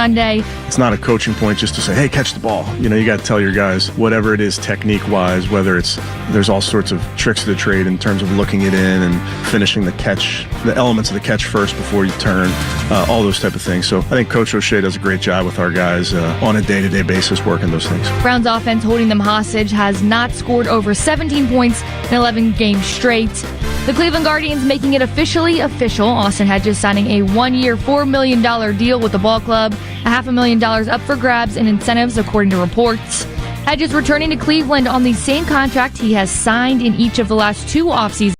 Sunday. It's not a coaching point just to say, hey, catch the ball. You got to tell your guys whatever it is technique-wise, whether there's all sorts of tricks of the trade in terms of looking it in and finishing the catch, the elements of the catch first before you turn, all those type of things. So I think Coach O'Shea does a great job with our guys on a day-to-day basis working those things. Browns offense holding them hostage has not scored over 17 points in 11 games straight. The Cleveland Guardians making it officially official. Austin Hedges signing a one-year, $4 million deal with the ball club, $500,000 up for grabs in incentives, according to reports. Hedges returning to Cleveland on the same contract he has signed in each of the last two offseasons.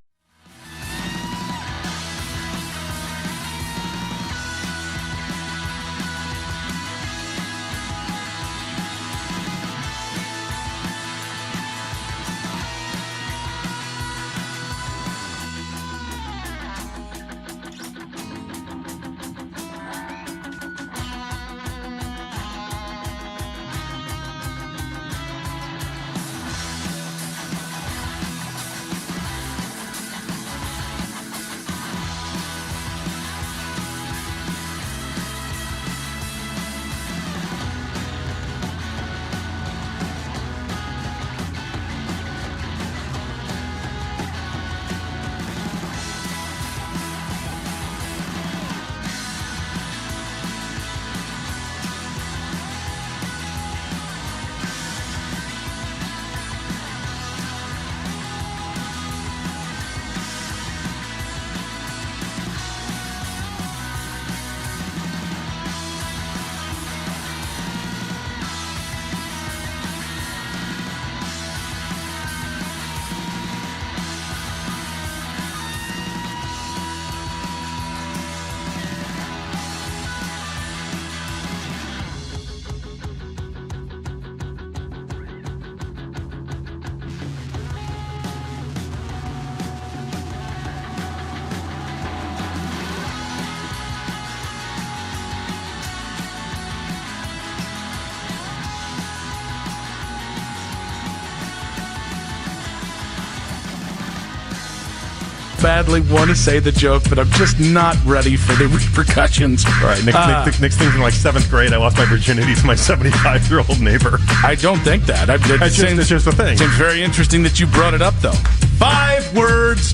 Badly want to say the joke, but I'm just not ready for the repercussions. All right, next thing's in like 7th grade. I lost my virginity to my 75-year-old neighbor. I don't think that. It's just a thing. Seems very interesting that you brought it up, though. 5 words.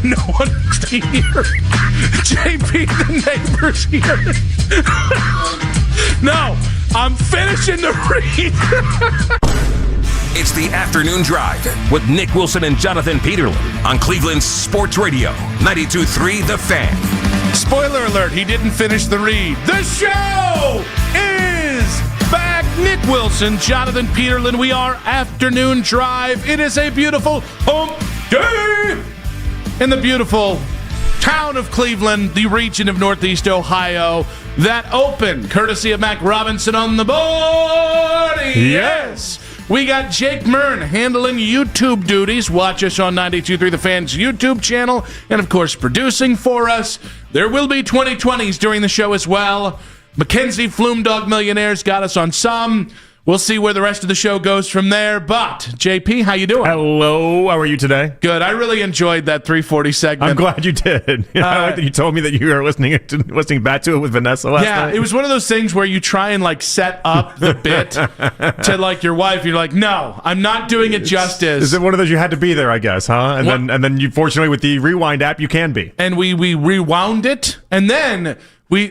No one is here. JP, the neighbor's here. No, I'm finishing the read. It's the Afternoon Drive with Nick Wilson and Jonathan Peterlin on Cleveland's Sports Radio, 92.3 The Fan. Spoiler alert, he didn't finish the read. The show is back. Nick Wilson, Jonathan Peterlin. We are Afternoon Drive. It is a beautiful hump day in the beautiful town of Cleveland, the region of Northeast Ohio. That open, courtesy of Mac Robinson on the board. Yes. We got Jake Mern handling YouTube duties. Watch us on 92.3 The Fan's YouTube channel. And, of course, producing for us. There will be 2020s during the show as well. Mackenzie Flumdog Millionaires got us on some. We'll see where the rest of the show goes from there. But, JP, how you doing? Hello. How are you today? Good. I really enjoyed that 340 segment. I'm glad you did. I like that you told me that you were listening back to it with Vanessa last night. Yeah, it was one of those things where you try and, set up the bit to, your wife. You're like, no, I'm not doing it justice. Is it one of those you had to be there, I guess, huh? And then you, fortunately, with the Rewind app, you can be. And we rewound it, and then...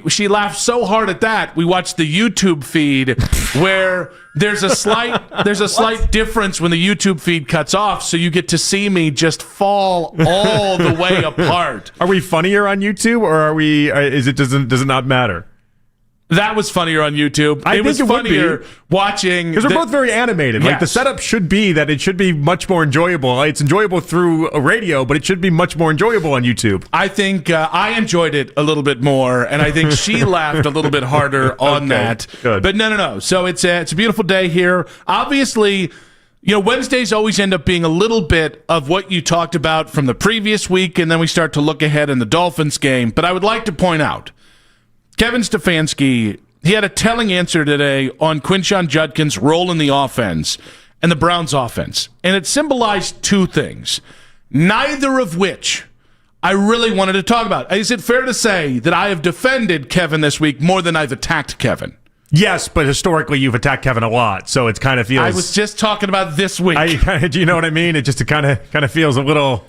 She laughed so hard at that. We watched the YouTube feed where there's a slight difference when the YouTube feed cuts off, so you get to see me just fall all the way apart. Are we funnier on YouTube, or are we? Does it not matter? That was funnier on YouTube. It was funnier watching. Because we're both very animated. Yes. The setup should be that it should be much more enjoyable. It's enjoyable through a radio, but it should be much more enjoyable on YouTube. I think I enjoyed it a little bit more, and I think she laughed a little bit harder on that. Good. But no. So it's a beautiful day here. Obviously, Wednesdays always end up being a little bit of what you talked about from the previous week, and then we start to look ahead in the Dolphins game. But I would like to point out, Kevin Stefanski, he had a telling answer today on Quinshon Judkins' role in the offense and the Browns' offense. And it symbolized two things, neither of which I really wanted to talk about. Is it fair to say that I have defended Kevin this week more than I've attacked Kevin? Yes, but historically you've attacked Kevin a lot, so it kind of feels. I was just talking about this week. Do you know what I mean? It just kind of feels a little.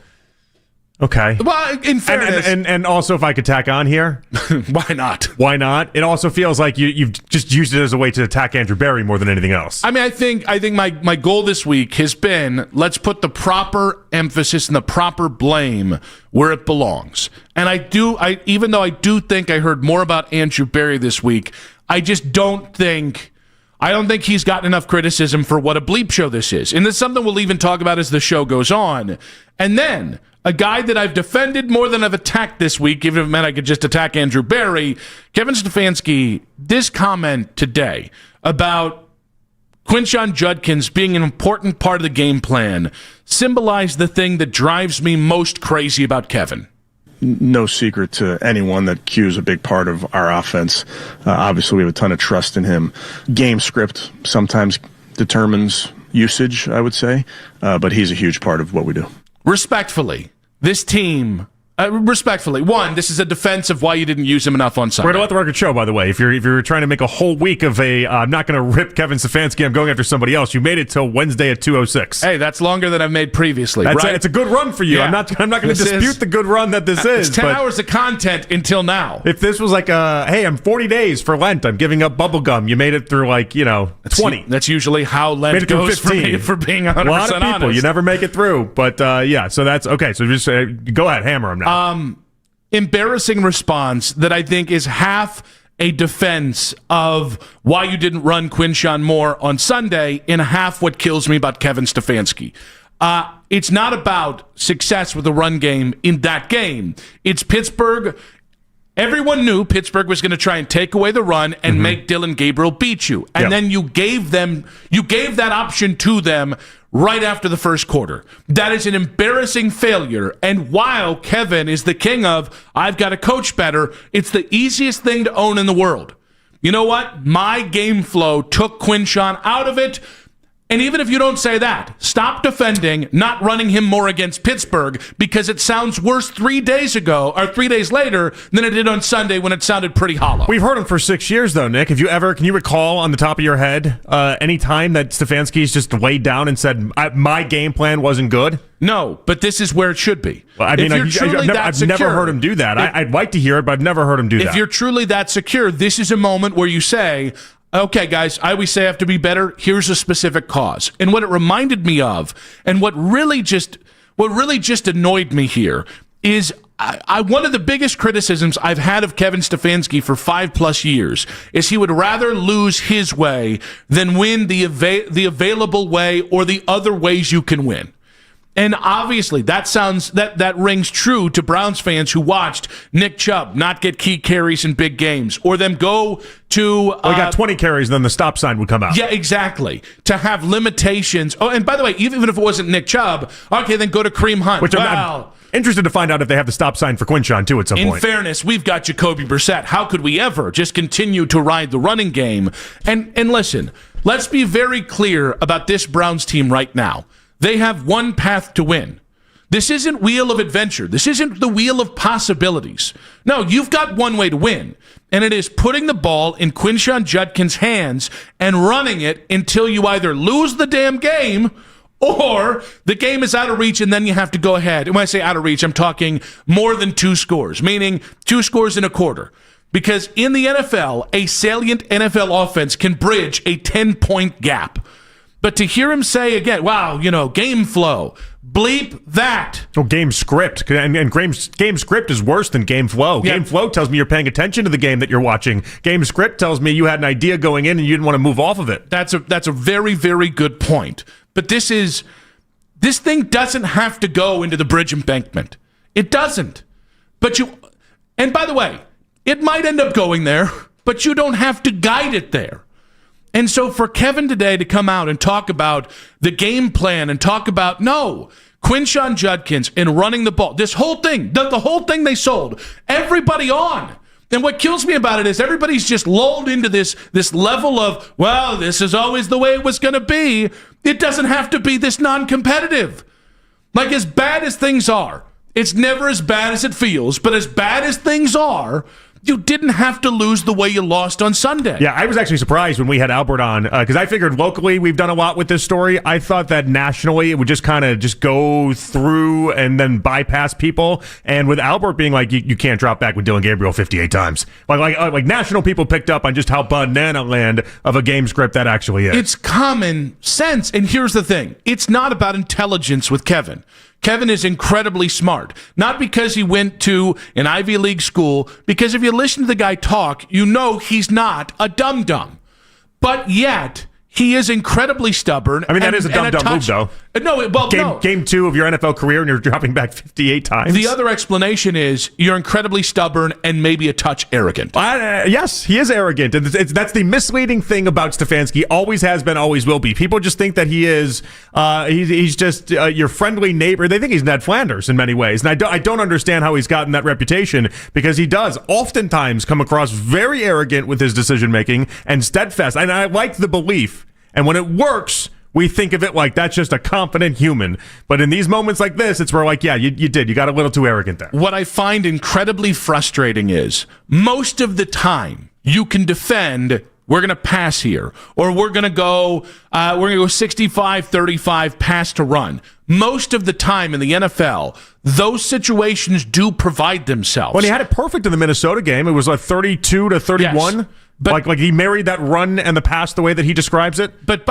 Okay. Well, in fairness, and also if I could tack on here, why not? Why not? It also feels like you've just used it as a way to attack Andrew Berry more than anything else. I mean, I think my goal this week has been, let's put the proper emphasis and the proper blame where it belongs. And even though I do think I heard more about Andrew Berry this week, I just don't think he's gotten enough criticism for what a bleep show this is. And this is something we'll even talk about as the show goes on. And then a guy that I've defended more than I've attacked this week, even if it meant I could just attack Andrew Berry, Kevin Stefanski, this comment today about Quinshon Judkins being an important part of the game plan symbolized the thing that drives me most crazy about Kevin. No secret to anyone that Q's a big part of our offense. Obviously, we have a ton of trust in him. Game script sometimes determines usage, I would say, but he's a huge part of what we do. Respectfully, this team... one, this is a defense of why you didn't use him enough on Sunday. We're going to let the record show, by the way. If you're trying to make a whole week of I'm not going to rip Kevin Stefanski, I'm going after somebody else, you made it till Wednesday at 2:06. Hey, that's longer than I've made previously, right? It's a good run for you. Yeah. I'm not going to dispute the good run that this is. It's 10 hours of content until now. If this was like hey, I'm 40 days for Lent, I'm giving up bubble gum, you made it through 20. That's usually how Lent goes for me, for being 100% honest. A lot of people, you never make it through. But so that's okay. So just go ahead, hammer him now. Embarrassing response that I think is half a defense of why you didn't run Quinshon more on Sunday, and half what kills me about Kevin Stefanski. It's not about success with the run game in that game. It's Pittsburgh. Everyone knew Pittsburgh was going to try and take away the run and make Dylan Gabriel beat you. And then you gave that option to them right after the first quarter. That is an embarrassing failure. And while Kevin is the king of, I've got to coach better, it's the easiest thing to own in the world. You know what? My game flow took Quinshon out of it. And even if you don't say that, stop defending not running him more against Pittsburgh, because it sounds worse 3 days ago or 3 days later than it did on Sunday when it sounded pretty hollow. We've heard him for 6 years, though, Nick. Can you recall on the top of your head any time that Stefanski's just laid down and said, my game plan wasn't good? No, but this is where it should be. Well, I mean, I've never heard him do that. I'd like to hear it, but I've never heard him do that. If you're truly that secure, this is a moment where you say, okay, guys, I always say I have to be better. Here's a specific cause. And what it reminded me of, and what really just annoyed me here, is one of the biggest criticisms I've had of Kevin Stefanski for 5+ years is he would rather lose his way than win the available way or the other ways you can win. And obviously, that rings true to Browns fans who watched Nick Chubb not get key carries in big games, or them go to... he got 20 carries, then the stop sign would come out. Yeah, exactly. To have limitations. Oh, and by the way, even if it wasn't Nick Chubb, okay, then go to Kareem Hunt. Which I'm interested to find out if they have the stop sign for Quinshon, too, at some point. In fairness, we've got Jacoby Brissett. How could we ever just continue to ride the running game? And listen, let's be very clear about this Browns team right now. They have one path to win. This isn't Wheel of Adventure. This isn't the Wheel of Possibilities. No, you've got one way to win, and it is putting the ball in Quinshon Judkins' hands and running it until you either lose the damn game or the game is out of reach and then you have to go ahead. And when I say out of reach, I'm talking more than 2 scores, meaning 2 scores in a quarter. Because in the NFL, a salient NFL offense can bridge a 10-point gap. But to hear him say again, wow, game flow, bleep that. Oh, game script. And game script is worse than game flow. Yeah. Game flow tells me you're paying attention to the game that you're watching. Game script tells me you had an idea going in and you didn't want to move off of it. That's a very, very good point. But this thing doesn't have to go into the bridge embankment. It doesn't. And by the way, it might end up going there, but you don't have to guide it there. And so for Kevin today to come out and talk about the game plan and talk about, Quinshon Judkins and running the ball, this whole thing, the whole thing they sold, everybody on. And what kills me about it is everybody's just lulled into this level of, well, this is always the way it was going to be. It doesn't have to be this non-competitive. Like, as bad as things are, It's never as bad as it feels, but as bad as things are, you didn't have to lose the way you lost on Sunday. Yeah, I was actually surprised when we had Albert on because I figured locally we've done a lot with this story. I thought that nationally it would just kind of just go through and then bypass people. And with Albert being like, you can't drop back with Dylan Gabriel 58 times. Like national people picked up on just how banana land of a game script that actually is. It's common sense. And here's the thing. It's not about intelligence with Kevin. Kevin is incredibly smart, not because he went to an Ivy League school, because if you listen to the guy talk, you know he's not a dum-dum. But yet, he is incredibly stubborn. I mean, that is a dumb move, though. No, Game 2 of your NFL career, and you're dropping back 58 times. The other explanation is you're incredibly stubborn and maybe a touch arrogant. Yes, he is arrogant. And that's the misleading thing about Stefanski. Always has been, always will be. People just think that he is, he's just your friendly neighbor. They think he's Ned Flanders in many ways. And I don't understand how he's gotten that reputation, because he does oftentimes come across very arrogant with his decision-making and steadfast. And I like the belief. And when it works, we think of it like that's just a confident human. But in these moments like this, it's where like, yeah, you did. You got a little too arrogant there. What I find incredibly frustrating is most of the time you can defend, we're going to pass here, or we're going to go 65-35 pass to run. Most of the time in the NFL, those situations do provide themselves. When he had it perfect in the Minnesota game, it was like 32-31. Yes. But like he married that run and the pass the way that he describes it. But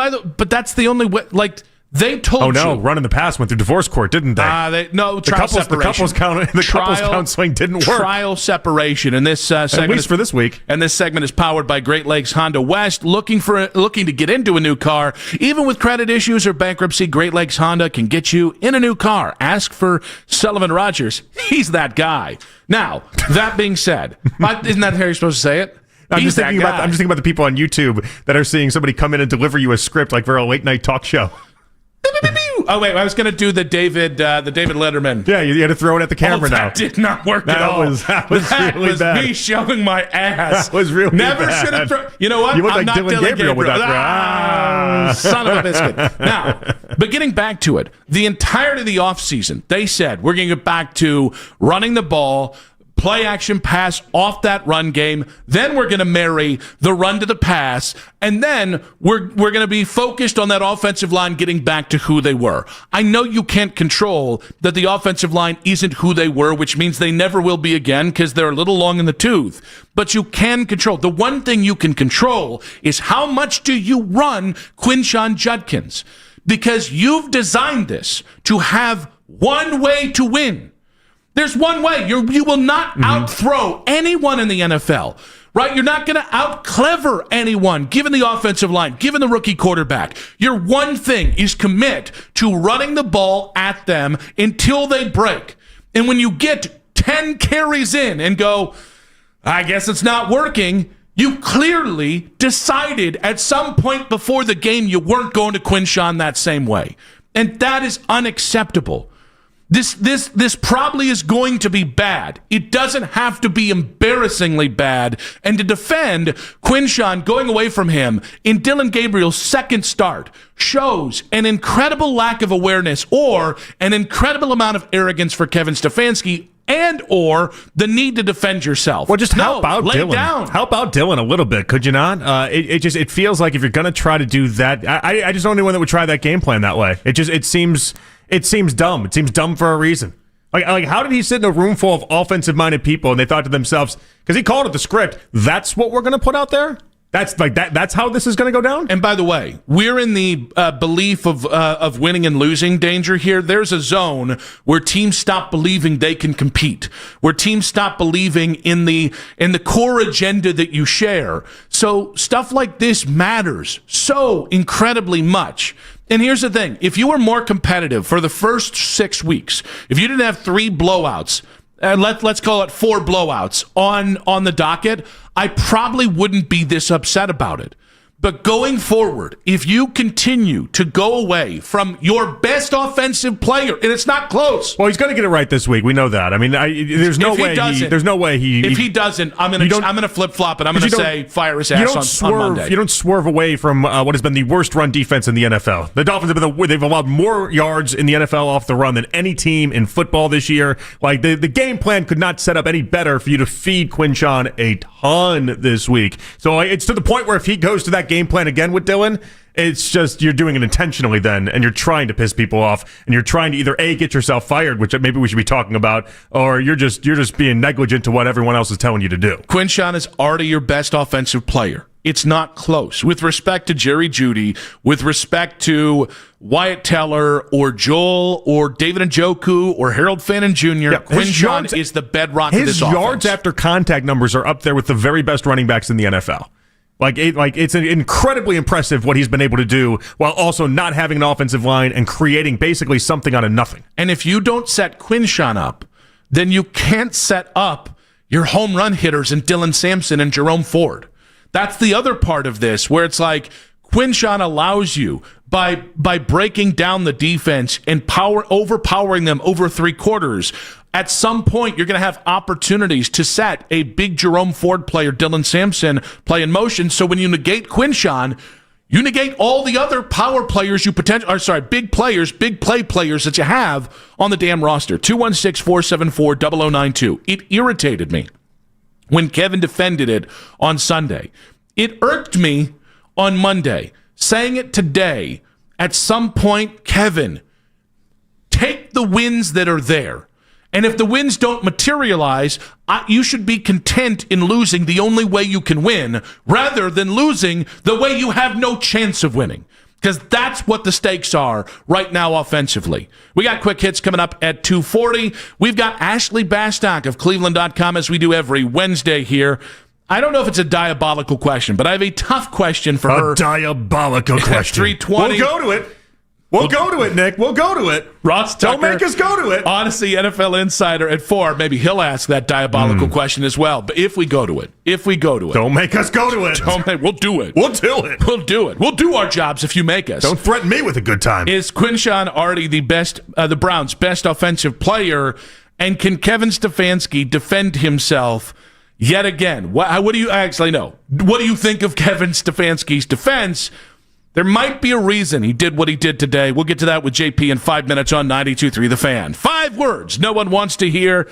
that's the only way. Like they told you. Oh no, run and the pass went through divorce court, didn't they? The couples counseling didn't work. Trial separation, and this segment, at least for this week. And this segment is powered by Great Lakes Honda West. Looking to get into a new car, even with credit issues or bankruptcy, Great Lakes Honda can get you in a new car. Ask for Sullivan Rogers. He's that guy. Now, that being said, isn't that how you're supposed to say it? I'm just thinking about the people on YouTube that are seeing somebody come in and deliver you a script like for a late night talk show. Oh wait, I was going to do the David Letterman. Yeah, you had to throw it at the camera now. That did not work at all. That was really bad. Me showing my ass. That was really Never bad. should have thrown. You know what? You look I'm like not Dylan Gabriel with that. Son of a biscuit. Now, but getting back to it, the entirety of the offseason, they said we're going to get back to running the ball, play action pass off that run game. Then we're going to marry the run to the pass. And then we're going to be focused on that offensive line getting back to who they were. I know you can't control that the offensive line isn't who they were, which means they never will be again because they're a little long in the tooth. But you can control. The one thing you can control is how much do you run Stefanski Judkins? Because you've designed this to have one way to win. There's one way. You will not outthrow anyone in the NFL, right? You're not going to out-clever anyone, given the offensive line, given the rookie quarterback. Your one thing is commit to running the ball at them until they break. And when you get 10 carries in and go, I guess it's not working, you clearly decided at some point before the game you weren't going to Stefanski that same way. And that is unacceptable. This probably is going to be bad. It doesn't have to be embarrassingly bad. And to defend Stefanski going away from him in Dylan Gabriel's second start shows an incredible lack of awareness or an incredible amount of arrogance for Kevin Stefanski and or the need to defend yourself. Well, just help out Dylan. Down. Help out Dylan a little bit, could you not? It feels like if you're going to try to do that, I just don't know anyone that would try that game plan that way. It seems dumb. It seems dumb for a reason. Like how did he sit in a room full of offensive-minded people and they thought to themselves, because he called it the script, that's what we're going to put out there? That's how this is going to go down? And by the way, we're in the belief of winning and losing danger here. There's a zone where teams stop believing they can compete, where teams stop believing in the core agenda that you share. So stuff like this matters so incredibly much. And here's the thing. If you were more competitive for the first 6 weeks, if you didn't have 3 blowouts, let's call it 4 blowouts on the docket, I probably wouldn't be this upset about it. But going forward, if you continue to go away from your best offensive player, and it's not close. Well, he's going to get it right this week. We know that. I mean, there's no way he. If he doesn't, I'm going to flip flop and I'm going to say fire his ass on Monday. You don't swerve away from what has been the worst run defense in the NFL. The Dolphins they've allowed more yards in the NFL off the run than any team in football this year. Like the game plan could not set up any better for you to feed Quinshon a ton this week. So it's to the point where if he goes to that game plan again with Dylan, it's just you're doing it intentionally then, and you're trying to piss people off, and you're trying to either A, get yourself fired, which maybe we should be talking about, or you're just being negligent to what everyone else is telling you to do. Quinshon is already your best offensive player. It's not close. With respect to Jerry Jeudy, with respect to Wyatt Teller or Joel or David Njoku or Harold Fannin Jr., Quinshon is the bedrock of this offense. His yards after contact numbers are up there with the very best running backs in the NFL. It's incredibly impressive what he's been able to do while also not having an offensive line and creating basically something out of nothing. And if you don't set Quinshon up, then you can't set up your home run hitters in Dylan Sampson and Jerome Ford. That's the other part of this, where it's like Quinshon allows you by breaking down the defense and overpowering them over three quarters. At some point, you're going to have opportunities to set a big Jerome Ford player, Dylan Sampson, play in motion. So when you negate Quinshon, you negate all the other power players big play players that you have on the damn roster. 216-474-0092. It irritated me when Kevin defended it on Sunday. It irked me on Monday. Saying it today, at some point, Kevin, take the wins that are there. And if the wins don't materialize, you should be content in losing the only way you can win, rather than losing the way you have no chance of winning. Because that's what the stakes are right now offensively. We got quick hits coming up at 2:40. We've got Ashley Bastock of Cleveland.com, as we do every Wednesday here. I don't know if it's a diabolical question, but I have a tough question for her. A diabolical question. 320. We'll go to it. We'll go to it, Nick. We'll go to it. Ross Tucker. Don't make us go to it. Honestly, NFL Insider at 4. Maybe he'll ask that diabolical question as well. But if we go to it. Don't make us go to it. We'll do it. We'll do it. We'll do it. We'll do our jobs if you make us. Don't threaten me with a good time. Is Quinshon already the Browns' best offensive player? And can Kevin Stefanski defend himself yet again? What do you actually know? What do you think of Kevin Stefanski's defense? There might be a reason he did what he did today. We'll get to that with JP in 5 minutes on 92.3 The Fan. 5 words no one wants to hear.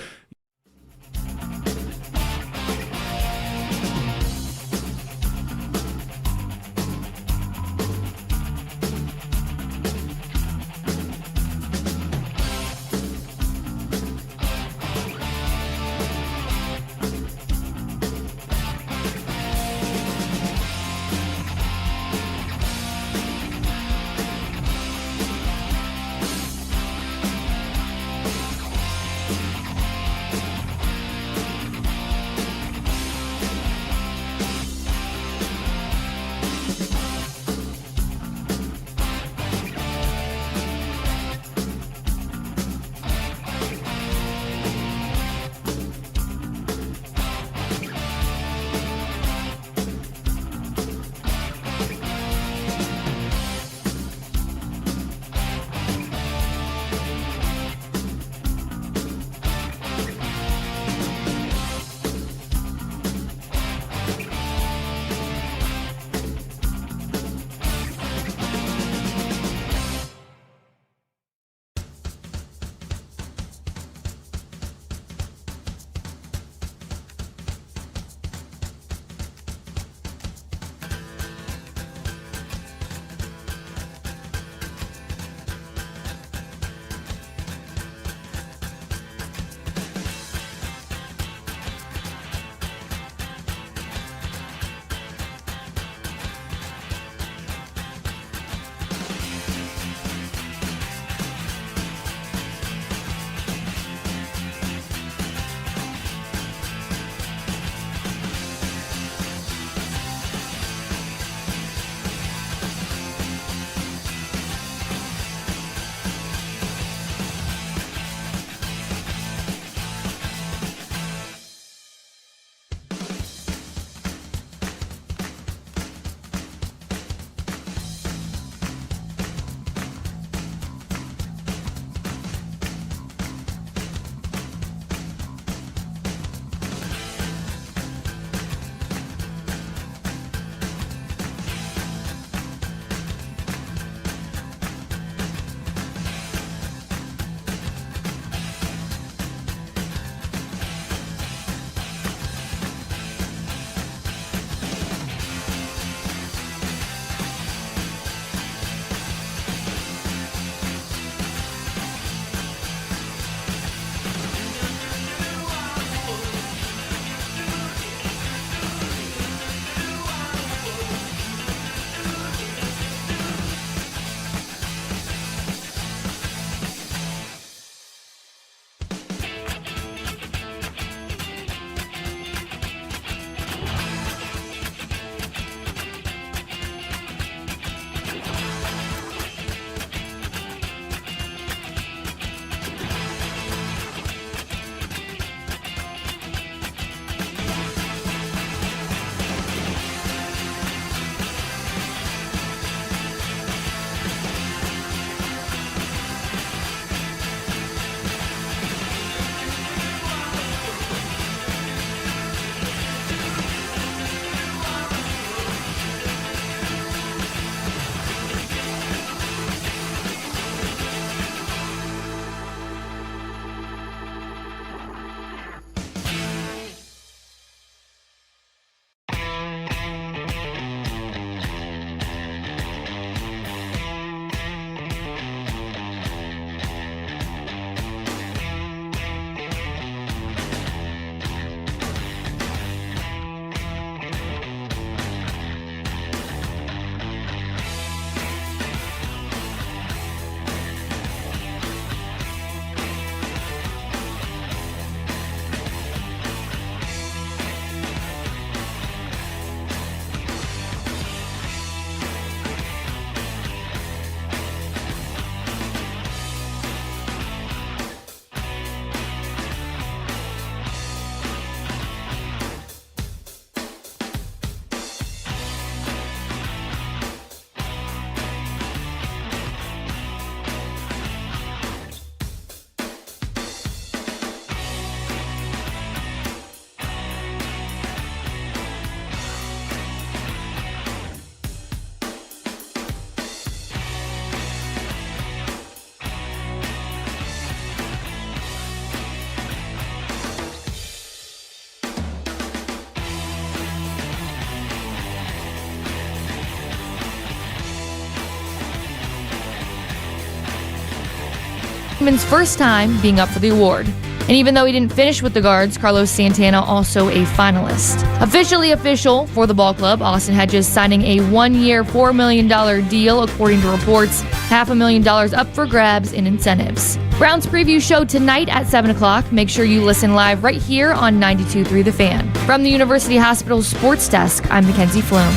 Cleveland's first time being up for the award. And even though he didn't finish with the Guards, Carlos Santana also a finalist. Officially official for the ball club, Austin Hedges signing a 1-year, $4 million deal, according to reports, $500,000 up for grabs in incentives. Browns preview show tonight at 7 o'clock. Make sure you listen live right here on 92.3 The Fan. From the University Hospital Sports Desk, I'm Mackenzie Flume.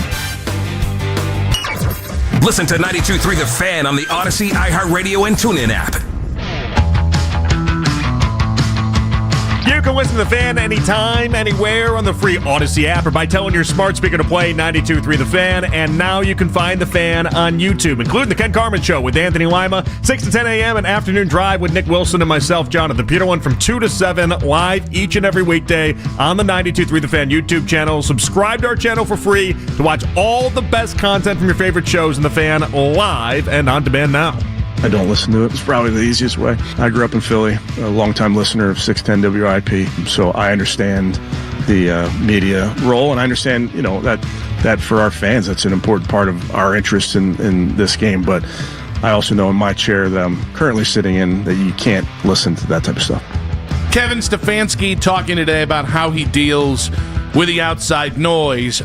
Listen to 92.3 The Fan on the Odyssey, iHeartRadio, and TuneIn app. You can listen to The Fan anytime, anywhere on the free Odyssey app or by telling your smart speaker to play 92.3 The Fan. And now you can find The Fan on YouTube, including The Ken Carman Show with Anthony Lima, 6 to 10 a.m. and Afternoon Drive with Nick Wilson and myself, Jonathan Peterlin, from 2 to 7, live each and every weekday on the 92.3 The Fan YouTube channel. Subscribe to our channel for free to watch all the best content from your favorite shows in The Fan live and on demand now. I don't listen to it. It's probably the easiest way. I grew up in Philly, a longtime listener of 610 WIP, so I understand the media role, and I understand, that for our fans, that's an important part of our interest in this game. But I also know in my chair that I'm currently sitting in that you can't listen to that type of stuff. Kevin Stefanski talking today about how he deals with the outside noise.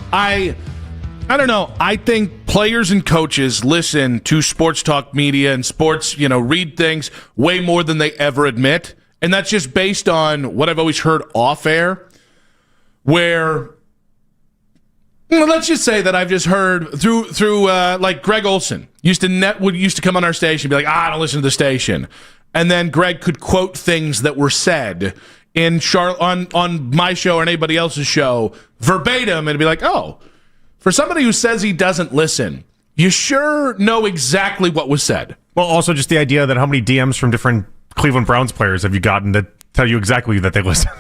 I don't know. I think players and coaches listen to sports talk media and sports, read things way more than they ever admit. And that's just based on what I've always heard off air, where, let's just say that I've just heard through like Greg Olson used to come on our station and be like, I don't listen to the station. And then Greg could quote things that were said on my show or anybody else's show verbatim and be like, oh, for somebody who says he doesn't listen, you sure know exactly what was said. Well, also just the idea that how many DMs from different Cleveland Browns players have you gotten that tell you exactly that they listen?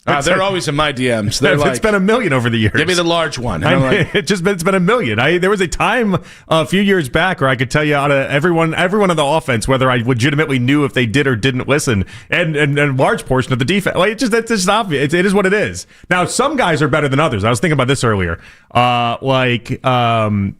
They're always in my DMs. It's been a million over the years. Give me the large one. It's been a million. There was a time a few years back where I could tell you out of everyone on the offense whether I legitimately knew if they did or didn't listen, and a large portion of the defense. Like it's just obvious. It is what it is. Now some guys are better than others. I was thinking about this earlier. John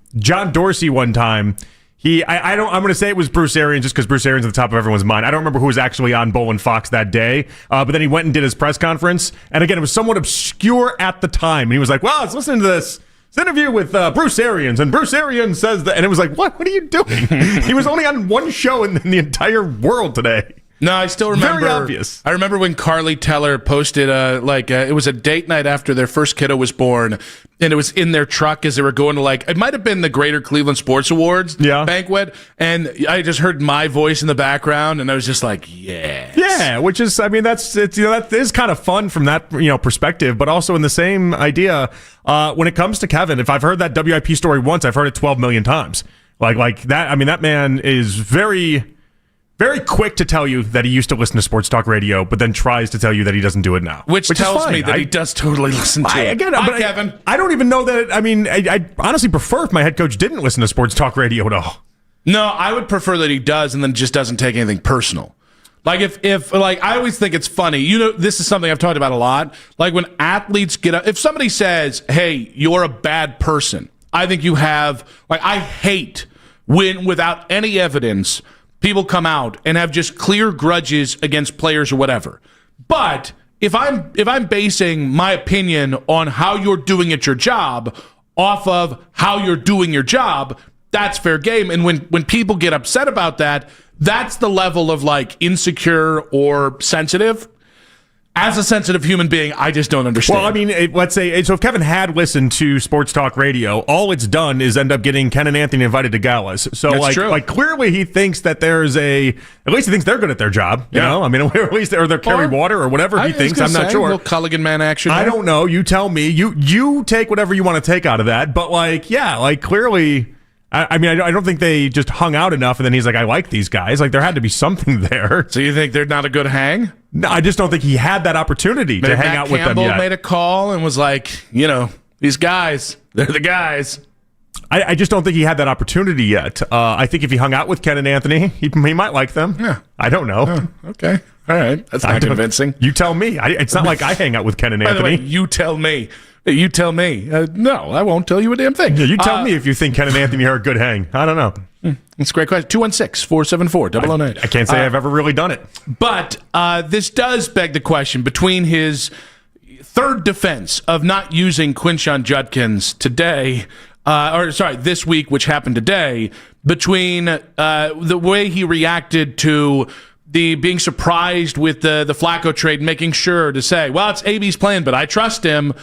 Dorsey one time. I'm going to say it was Bruce Arians just because Bruce Arians at the top of everyone's mind. I don't remember who was actually on Bull and Fox that day, but then he went and did his press conference. And again, it was somewhat obscure at the time. And he was like, well, I was listening to this interview with Bruce Arians, and Bruce Arians says that. And it was like, what are you doing? He was only on one show in the entire world today. No, I still remember. Very obvious. I remember when Carly Teller posted, it was a date night after their first kiddo was born, and it was in their truck as they were going to, it might have been the Greater Cleveland Sports Awards banquet, and I just heard my voice in the background, and I was just like, yes. Yeah, which is, that is kind of fun from that, perspective, but also in the same idea, when it comes to Kevin, if I've heard that WIP story once, I've heard it 12 million times. Like that, that man is very quick to tell you that he used to listen to sports talk radio, but then tries to tell you that he doesn't do it now. Which tells me that he does totally listen to it. Again, Kevin. I don't even know that. I honestly prefer if my head coach didn't listen to sports talk radio at all. No, I would prefer that he does and then just doesn't take anything personal. If I always think it's funny. This is something I've talked about a lot. Like when athletes get up, if somebody says, hey, you're a bad person, I think you have, I hate when without any evidence people come out and have just clear grudges against players or whatever. But if I'm basing my opinion on how you're doing at your job off of how you're doing your job, that's fair game. And when people get upset about that, that's the level of insecure or sensitive. As a sensitive human being, I just don't understand. Well, let's say, so if Kevin had listened to sports talk radio, all it's done is end up getting Ken and Anthony invited to galas. So, that's true. Clearly he thinks that at least he thinks they're good at their job, you know? At least they're carry water or whatever he thinks. I'm not sure. A little Culligan man action. I don't know. You tell me. You take whatever you want to take out of that. But, clearly... I don't think they just hung out enough, and then he's like, I like these guys. There had to be something there. So you think they're not a good hang? No, I just don't think he had that opportunity to hang out with them yet. Campbell made a call and was like, these guys, they're the guys. I just don't think he had that opportunity yet. I think if he hung out with Ken and Anthony, he might like them. Yeah. I don't know. Okay. All right. That's not convincing. You tell me. It's not like I hang out with Ken and Anthony. By the way, you tell me. No, I won't tell you a damn thing. Yeah, you tell me if you think Ken and Anthony are a good hang. I don't know. That's a great question. 216-474-0009. I can't say I've ever really done it. But this does beg the question between his third defense of not using Stefanski Judkins today, this week, which happened today, between the way he reacted to the being surprised with the Flacco trade, making sure to say, well, it's AB's plan, but I trust him.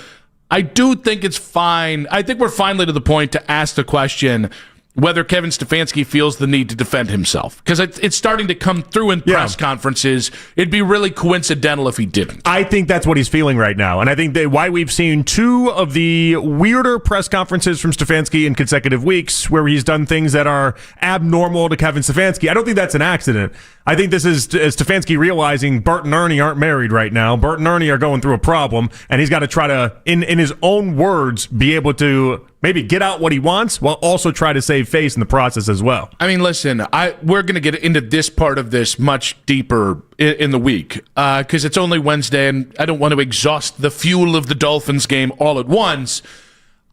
I do think it's fine. I think we're finally to the point to ask the question whether Kevin Stefanski feels the need to defend himself. Because it's starting to come through in press conferences. It'd be really coincidental if he didn't. I think that's what he's feeling right now. And I think why we've seen two of the weirder press conferences from Stefanski in consecutive weeks where he's done things that are abnormal to Kevin Stefanski. I don't think that's an accident. I think this is Stefanski realizing Bert and Ernie aren't married right now. Bert and Ernie are going through a problem, and he's got to try to, in his own words, be able to maybe get out what he wants while also try to save face in the process as well. I mean, listen, we're going to get into this part of this much deeper in the week because it's only Wednesday, and I don't want to exhaust the fuel of the Dolphins game all at once.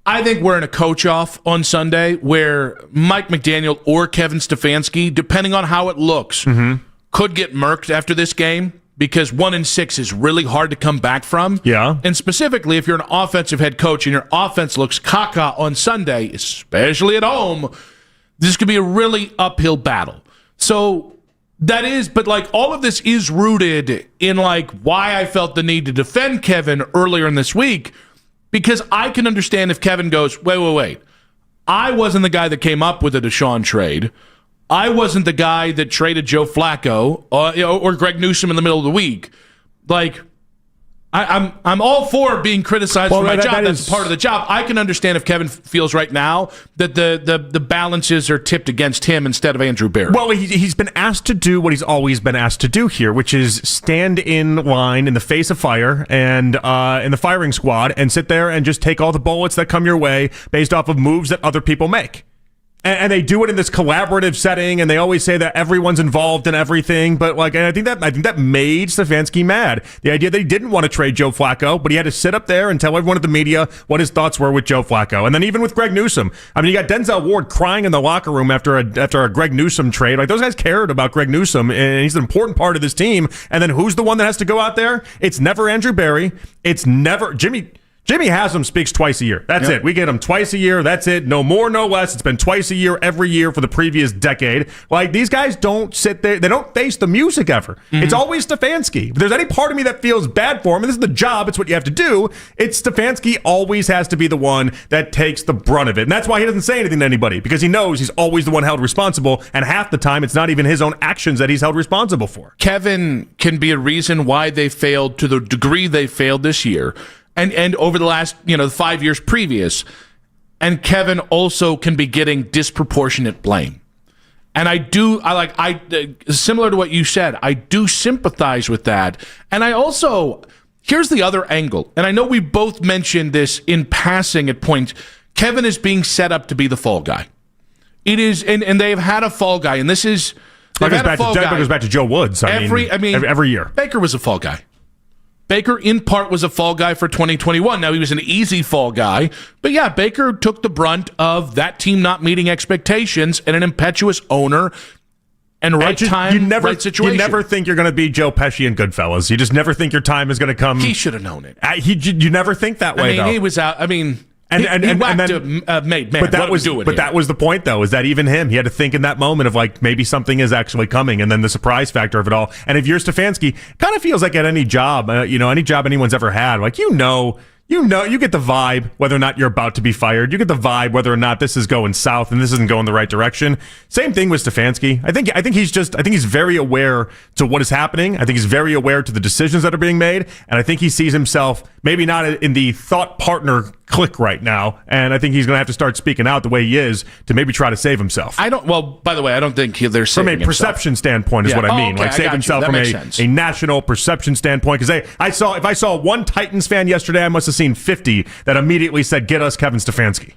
I think we're in a coach-off on Sunday where Mike McDaniel or Kevin Stefanski, depending on how it looks, could get murked after this game because 1-6 is really hard to come back from. Yeah. And specifically, if you're an offensive head coach and your offense looks caca on Sunday, especially at home, this could be a really uphill battle. So that is, but like all of this is rooted in like why I felt the need to defend Kevin earlier in this week, because I can understand if Kevin goes, wait. I wasn't the guy that came up with the Deshaun trade. I wasn't the guy that traded Joe Flacco or Greg Newsome in the middle of the week. Like, I'm all for being criticized for my job. That's part of the job. I can understand if Kevin feels right now that the balances are tipped against him instead of Andrew Berea. Well, he's been asked to do what he's always been asked to do here, which is stand in line in the face of fire and in the firing squad and sit there and just take all the bullets that come your way based off of moves that other people make. And they do it in this collaborative setting, and they always say that everyone's involved in everything. But like, and I think that made Stefanski mad. The idea that he didn't want to trade Joe Flacco, but he had to sit up there and tell everyone at the media what his thoughts were with Joe Flacco. And then even with Greg Newsome, I mean, you got Denzel Ward crying in the locker room after a Greg Newsome trade. Like, those guys cared about Greg Newsome, and he's an important part of this team. And then who's the one that has to go out there? It's never Andrew Berea. It's never Jimmy Haslam speaks twice a year. That's it. We get him twice a year. That's it. No more, no less. It's been twice a year every year for the previous decade. Like, these guys don't sit there. They don't face the music ever. Mm-hmm. It's always Stefanski. If there's any part of me that feels bad for him, and this is the job, it's what you have to do, it's Stefanski always has to be the one that takes the brunt of it. And that's why he doesn't say anything to anybody, because he knows he's always the one held responsible, and half the time it's not even his own actions that he's held responsible for. Kevin can be a reason why they failed to the degree they failed this year. And over the last, 5 years previous, and Kevin also can be getting disproportionate blame. And similar to what you said, I do sympathize with that. And I also, here's the other angle, and I know we both mentioned this in passing at points. Kevin is being set up to be the fall guy. It is, and they've had a fall guy, and this is, that goes back to Joe Woods. Every year. Baker was a fall guy. Baker, in part, was a fall guy for 2021. Now, he was an easy fall guy. But, yeah, Baker took the brunt of that team not meeting expectations and an impetuous owner and right situation. You never think you're going to be Joe Pesci in Goodfellas. You just never think your time is going to come. He should have known it. You never think that way, though. He was out. He whacked a made man. But that was the point, though, is that even him, he had to think in that moment of like, maybe something is actually coming, and then the surprise factor of it all. And if you're Stefanski, kind of feels like at any job, any job anyone's ever had, like, you get the vibe whether or not you're about to be fired. You get the vibe whether or not this is going south and this isn't going the right direction. Same thing with Stefanski. I think he's very aware to what is happening. I think he's very aware to the decisions that are being made, and I think he sees himself maybe not in the thought partner clique right now, and I think he's going to have to start speaking out the way he is to maybe try to save himself. By the way, I don't think they're saving from a perception standpoint is what I mean. Okay, like save himself from a national perception standpoint. Because if I saw one Titans fan yesterday, I must have seen 50 that immediately said, "Get us Kevin Stefanski."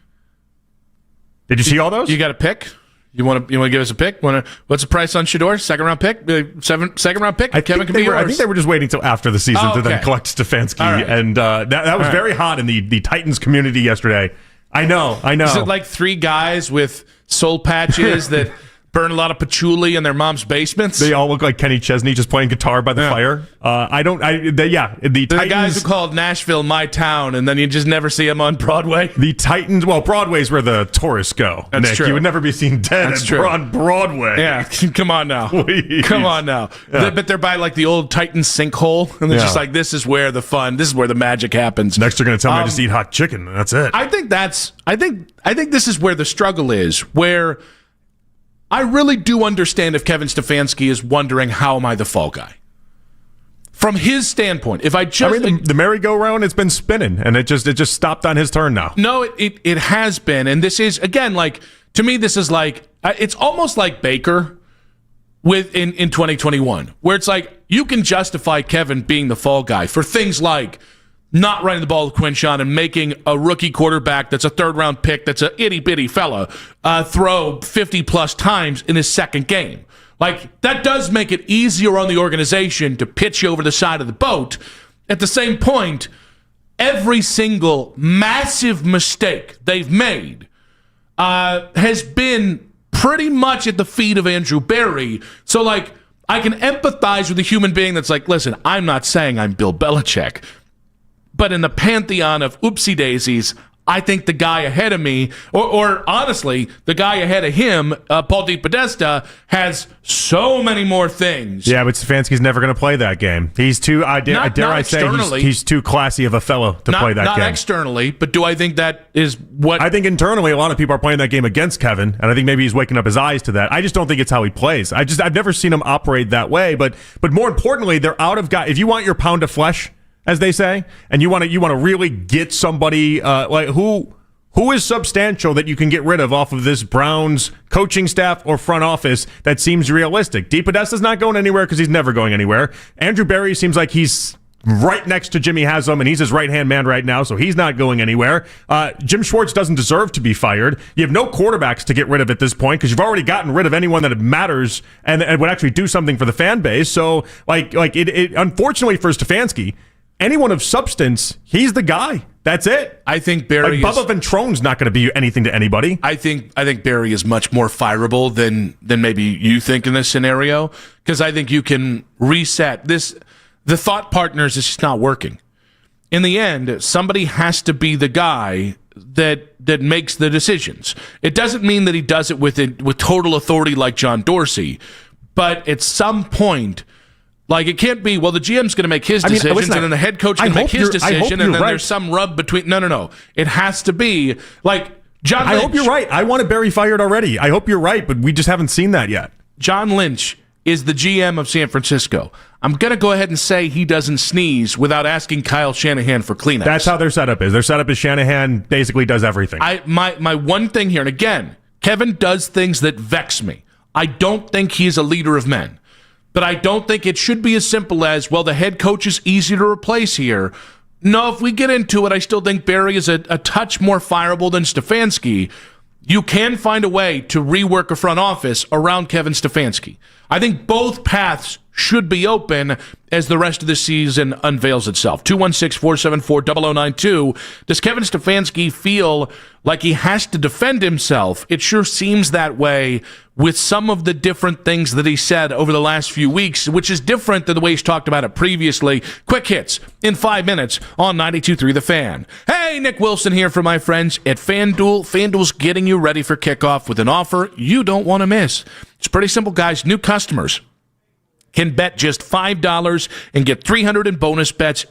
Did you see all those? You got a pick? You want to give us a pick? What's the price on Shedeur? Second round pick? Second round pick? Kevin can be yours. I think they were just waiting till after the season to then collect Stefanski. Right. And that was very hot in the Titans community yesterday. I know. Is it like three guys with soul patches that burn a lot of patchouli in their mom's basements. They all look like Kenny Chesney just playing guitar by the fire. The They're Titans, the guys who called Nashville my town, and then you just never see them on Broadway. The Titans, well, Broadway's where the tourists go. That's Nick, true. You would never be seen dead That's true. on Broadway. Yeah, come on now. Please. Come on now. Yeah. But they're by like the old Titan sinkhole, and they're just like, this is where the fun, this is where the magic happens. Next, they're going to tell me I just eat hot chicken. And that's it. I think this is where the struggle is, where I really do understand if Kevin Stefanski is wondering, how am I the fall guy? From his standpoint, if I just... the merry-go-round, it's been spinning, and it just stopped on his turn now. No, it has been, and this is, again, like, to me, this is like, it's almost like Baker in 2021, where it's like, you can justify Kevin being the fall guy for things like not running the ball with Quinshon and making a rookie quarterback that's a third-round pick that's a itty-bitty fella throw 50-plus times in his second game. Like, that does make it easier on the organization to pitch you over the side of the boat. At the same point, every single massive mistake they've made has been pretty much at the feet of Andrew Berry. So, like, I can empathize with a human being that's like, listen, I'm not saying I'm Bill Belichick, but in the pantheon of oopsie daisies, I think the guy ahead of me, or honestly, the guy ahead of him, Paul DePodesta, has so many more things. Yeah, but Stefanski's never going to play that game. He's too, dare I say, he's too classy of a fellow to play that game. Not externally, but do I think that is what... I think internally, a lot of people are playing that game against Kevin, and I think maybe he's waking up his eyes to that. I just don't think it's how he plays. I've never seen him operate that way, but more importantly, they're out of guys. If you want your pound of flesh, as they say, and you want to really get somebody like who is substantial that you can get rid of off of this Browns coaching staff or front office that seems realistic. DePodesta's not going anywhere because he's never going anywhere. Andrew Berry seems like he's right next to Jimmy Haslam, and he's his right-hand man right now, so he's not going anywhere. Jim Schwartz doesn't deserve to be fired. You have no quarterbacks to get rid of at this point because you've already gotten rid of anyone that matters and would actually do something for the fan base. So, it unfortunately for Stefanski, anyone of substance, he's the guy. That's it. I think Berry Bubba Ventrone's not going to be anything to anybody. I think Berry is much more fireable than maybe you think in this scenario, because I think you can reset this. The thought partners is just not working. In the end, somebody has to be the guy that makes the decisions. It doesn't mean that he does it with total authority like John Dorsey, but at some point, like, it can't be, well, the GM's going to make his decisions, and then the head coach going to make his decision, and then there's some rub between. No. It has to be, like, John Lynch. I hope you're right. I wanted Berry fired already. I hope you're right, but we just haven't seen that yet. John Lynch is the GM of San Francisco. I'm going to go ahead and say he doesn't sneeze without asking Kyle Shanahan for Kleenex. That's how their setup is. Their setup is Shanahan basically does everything. My one thing here, and again, Kevin does things that vex me. I don't think he's a leader of men. But I don't think it should be as simple as, well, the head coach is easy to replace here. No, if we get into it, I still think Berry is a touch more fireable than Stefanski. You can find a way to rework a front office around Kevin Stefanski. I think both paths should be open as the rest of the season unveils itself. 216-474-0092. Does Kevin Stefanski feel like he has to defend himself? It sure seems that way with some of the different things that he said over the last few weeks, which is different than the way he's talked about it previously. Quick hits in 5 minutes on 92.3 The Fan. Hey, Nick Wilson here for my friends at FanDuel. FanDuel's getting you ready for kickoff with an offer you don't want to miss. It's pretty simple, guys. New customers can bet just $5 and get $300 in bonus bets.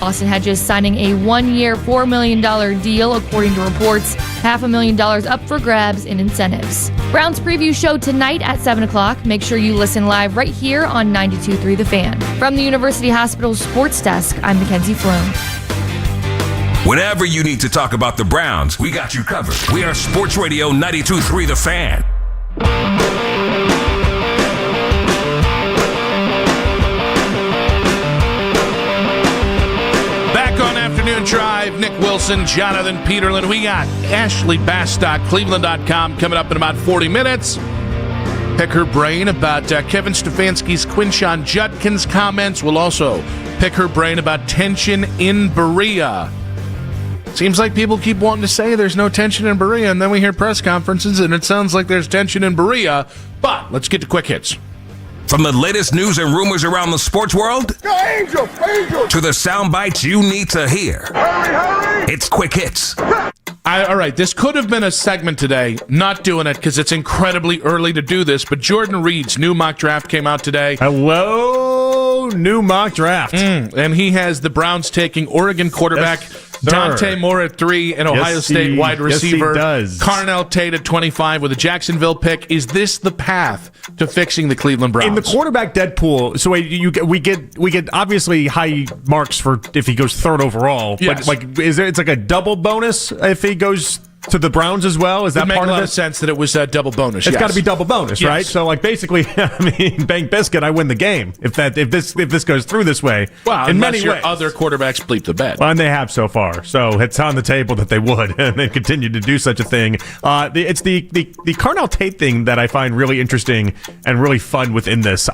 Austin Hedges signing a 1-year, $4 million deal, according to reports. $500,000 up for grabs in incentives. Browns preview show tonight at 7 o'clock. Make sure you listen live right here on 92.3 The Fan. From the University Hospital Sports Desk, I'm Mackenzie Floon. Whenever you need to talk about the Browns, we got you covered. We are Sports Radio 92.3 The Fan. Back on Afternoon Drive, Nick Wilson, Jonathan Peterlin. We got Ashley Bastock, Cleveland.com, coming up in about 40 minutes. Pick her brain about Kevin Stefanski's Stefanski and Judkins comments. We'll also pick her brain about tension in Berea. Seems like people keep wanting to say there's no tension in Berea, and then we hear press conferences, and it sounds like there's tension in Berea. But let's get to quick hits. From the latest news and rumors around the sports world Angel! to the sound bites you need to hear. Hurry! It's Quick Hits. All right, this could have been a segment today. Not doing it because it's incredibly early to do this, but Jordan Reed's new mock draft came out today. Hello, new mock draft. And he has the Browns taking Oregon quarterback Dante Moore at 3 and Ohio State wide receiver Carnell Tate at 25 with a Jacksonville pick. Is this the path to fixing the Cleveland Browns? In the quarterback dead pool, so we get obviously high marks for if he goes third overall. Yes. But it's like a double bonus if he goes to the Browns as well? Is that part of it? It makes a lot of sense that it was a double bonus. It's got to be double bonus, yes. right? So, basically, bank biscuit, I win the game if this goes through this way. Well, in unless many your ways. other quarterbacks bleep the bed. Well, and they have so far, so it's on the table that they would, and they continue to do such a thing. It's the Carnell Tate thing that I find really interesting and really fun within this.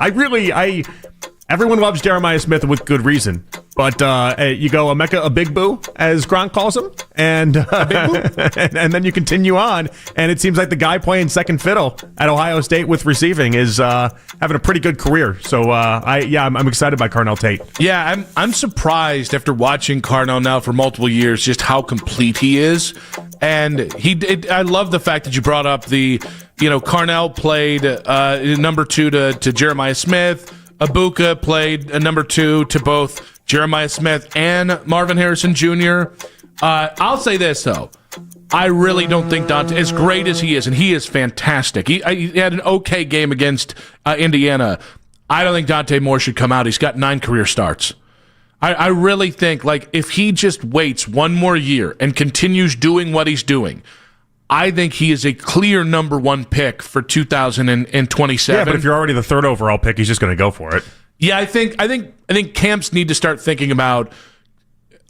Everyone loves Jeremiah Smith with good reason. But you go a big boo, as Gronk calls him, and and then you continue on, and it seems like the guy playing second fiddle at Ohio State with receiving is having a pretty good career. So I'm excited by Carnell Tate. Yeah, I'm surprised after watching Carnell now for multiple years just how complete he is, and I love the fact that you brought up Carnell played number 2 to Jeremiah Smith. Abuka played a number 2 to both Jeremiah Smith and Marvin Harrison Jr. I'll say this, though. I really don't think Dante, as great as he is, and he is fantastic. He had an okay game against Indiana. I don't think Dante Moore should come out. He's got 9 career starts. I really think, if he just waits one more year and continues doing what he's doing, I think he is a clear number 1 pick for 2027. Yeah, but if you're already the 3rd overall pick, he's just going to go for it. Yeah, I think camps need to start thinking about.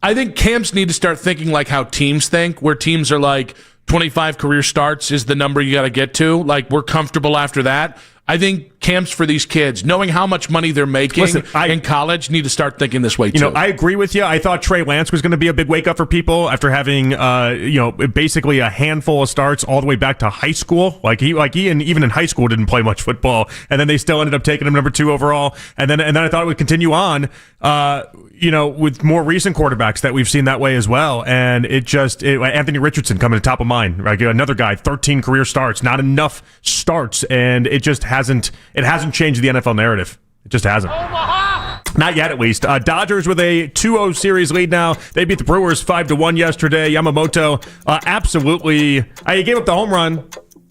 I think camps need to start thinking like how teams think, where teams are like 25 career starts is the number you got to get to. Like we're comfortable after that. I think camps for these kids, knowing how much money they're making in college, need to start thinking this way too. I agree with you. I thought Trey Lance was going to be a big wake up for people after having basically a handful of starts all the way back to high school. He and even in high school didn't play much football, and then they still ended up taking him number 2 overall. And then I thought it would continue on. With more recent quarterbacks that we've seen that way as well. And Anthony Richardson coming to top of mind, right? Another guy, 13 career starts, not enough starts, and it just hasn't changed the NFL narrative. It just hasn't. Omaha! Not yet, at least. Dodgers with a 2-0 series lead now. They beat the Brewers 5-1 yesterday. Yamamoto absolutely. He gave up the home run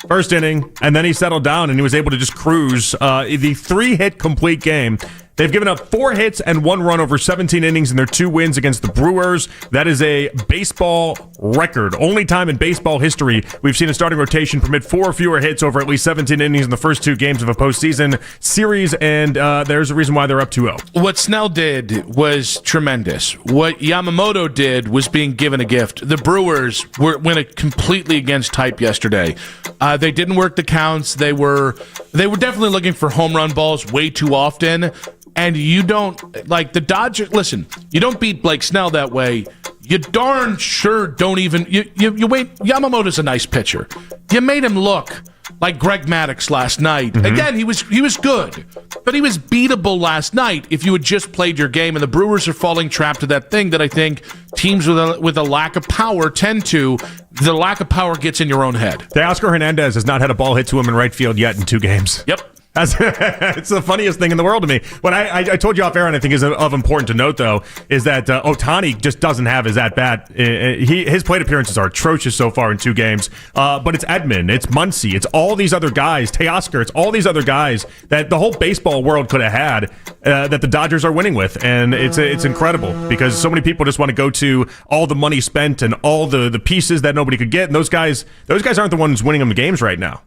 first inning, and then he settled down and he was able to just cruise. The 3-hit complete game. They've given up 4 hits and 1 run over 17 innings in their 2 wins against the Brewers. That is a baseball record. Only time in baseball history we've seen a starting rotation permit 4 or fewer hits over at least 17 innings in the first 2 games of a postseason series, and there's a reason why they're up 2-0. What Snell did was tremendous. What Yamamoto did was being given a gift. The Brewers went completely against type yesterday. They didn't work the counts. They were definitely looking for home run balls way too often. And you don't, like the Dodgers, listen, you don't beat Blake Snell that way. You darn sure don't even, you wait, Yamamoto's a nice pitcher. You made him look like Greg Maddux last night. Mm-hmm. Again, he was good, but he was beatable last night if you had just played your game. And the Brewers are falling trapped to that thing that I think teams with a lack of power tend to. The lack of power gets in your own head. Teoscar Hernandez has not had a ball hit to him in right field yet in 2 games. Yep. It's the funniest thing in the world to me. What I told you off air, and I think is of important to note, though, is that Ohtani just doesn't have his at-bat. His plate appearances are atrocious so far in 2 games. But it's Edman, it's Muncy, it's all these other guys, Teoscar, it's all these other guys that the whole baseball world could have had that the Dodgers are winning with. And it's incredible because so many people just want to go to all the money spent and all the pieces that nobody could get. And those guys aren't the ones winning them the games right now.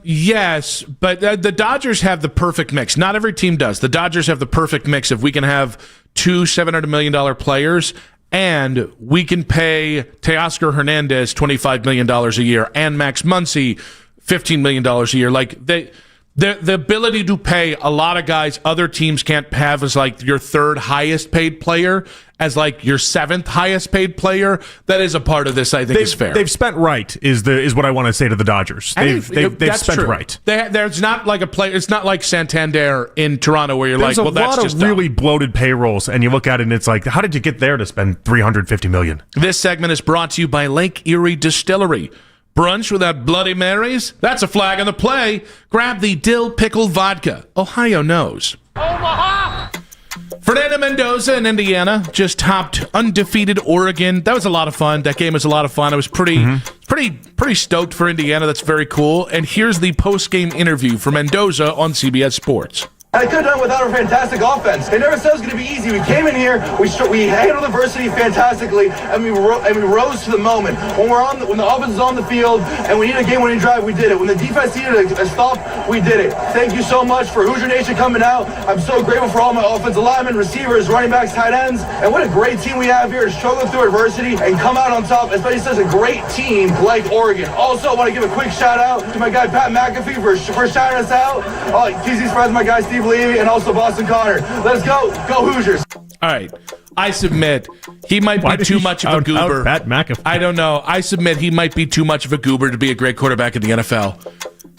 Yes, but the Dodgers have the perfect mix. Not every team does. The Dodgers have the perfect mix. If we can have 2 $700 million players and we can pay Teoscar Hernandez $25 million a year and Max Muncy $15 million a year, like the ability to pay a lot of guys other teams can't have as like your 3rd highest paid player, as like your 7th highest paid player, that is a part of this. I think is fair. They've spent right is what I want to say to the Dodgers. They've spent true. Right. There's not like a player. It's not like Santander in Toronto where There's well, that's just a lot of really bloated payrolls, and you look at it and it's like, how did you get there to spend $350 million? This segment is brought to you by Lake Erie Distillery. Brunch without Bloody Marys? That's a flag on the play. Grab the dill pickle vodka. Ohio knows. Omaha! Fernando Mendoza in Indiana just topped undefeated Oregon. That was a lot of fun. That game was a lot of fun. I was pretty stoked for Indiana. That's very cool. And here's the post-game interview for Mendoza on CBS Sports. I could have done without a fantastic offense. They never said it was going to be easy. We came in here, we handled adversity fantastically, and we rose to the moment. When the offense is on the field and we need a game-winning drive, we did it. When the defense needed a stop, we did it. Thank you so much for Hoosier Nation coming out. I'm so grateful for all my offensive linemen, receivers, running backs, tight ends, and what a great team we have here to struggle through adversity and come out on top, especially since a great team like Oregon. Also, I want to give a quick shout-out to my guy Pat McAfee for shouting us out. TC's friends, my guy Steve Levy, and also Boston Connor. Let's go Hoosiers. All right. I submit he might be too much of a goober. Pat McAfee? I don't know. I submit he might be too much of a goober to be a great quarterback in the NFL.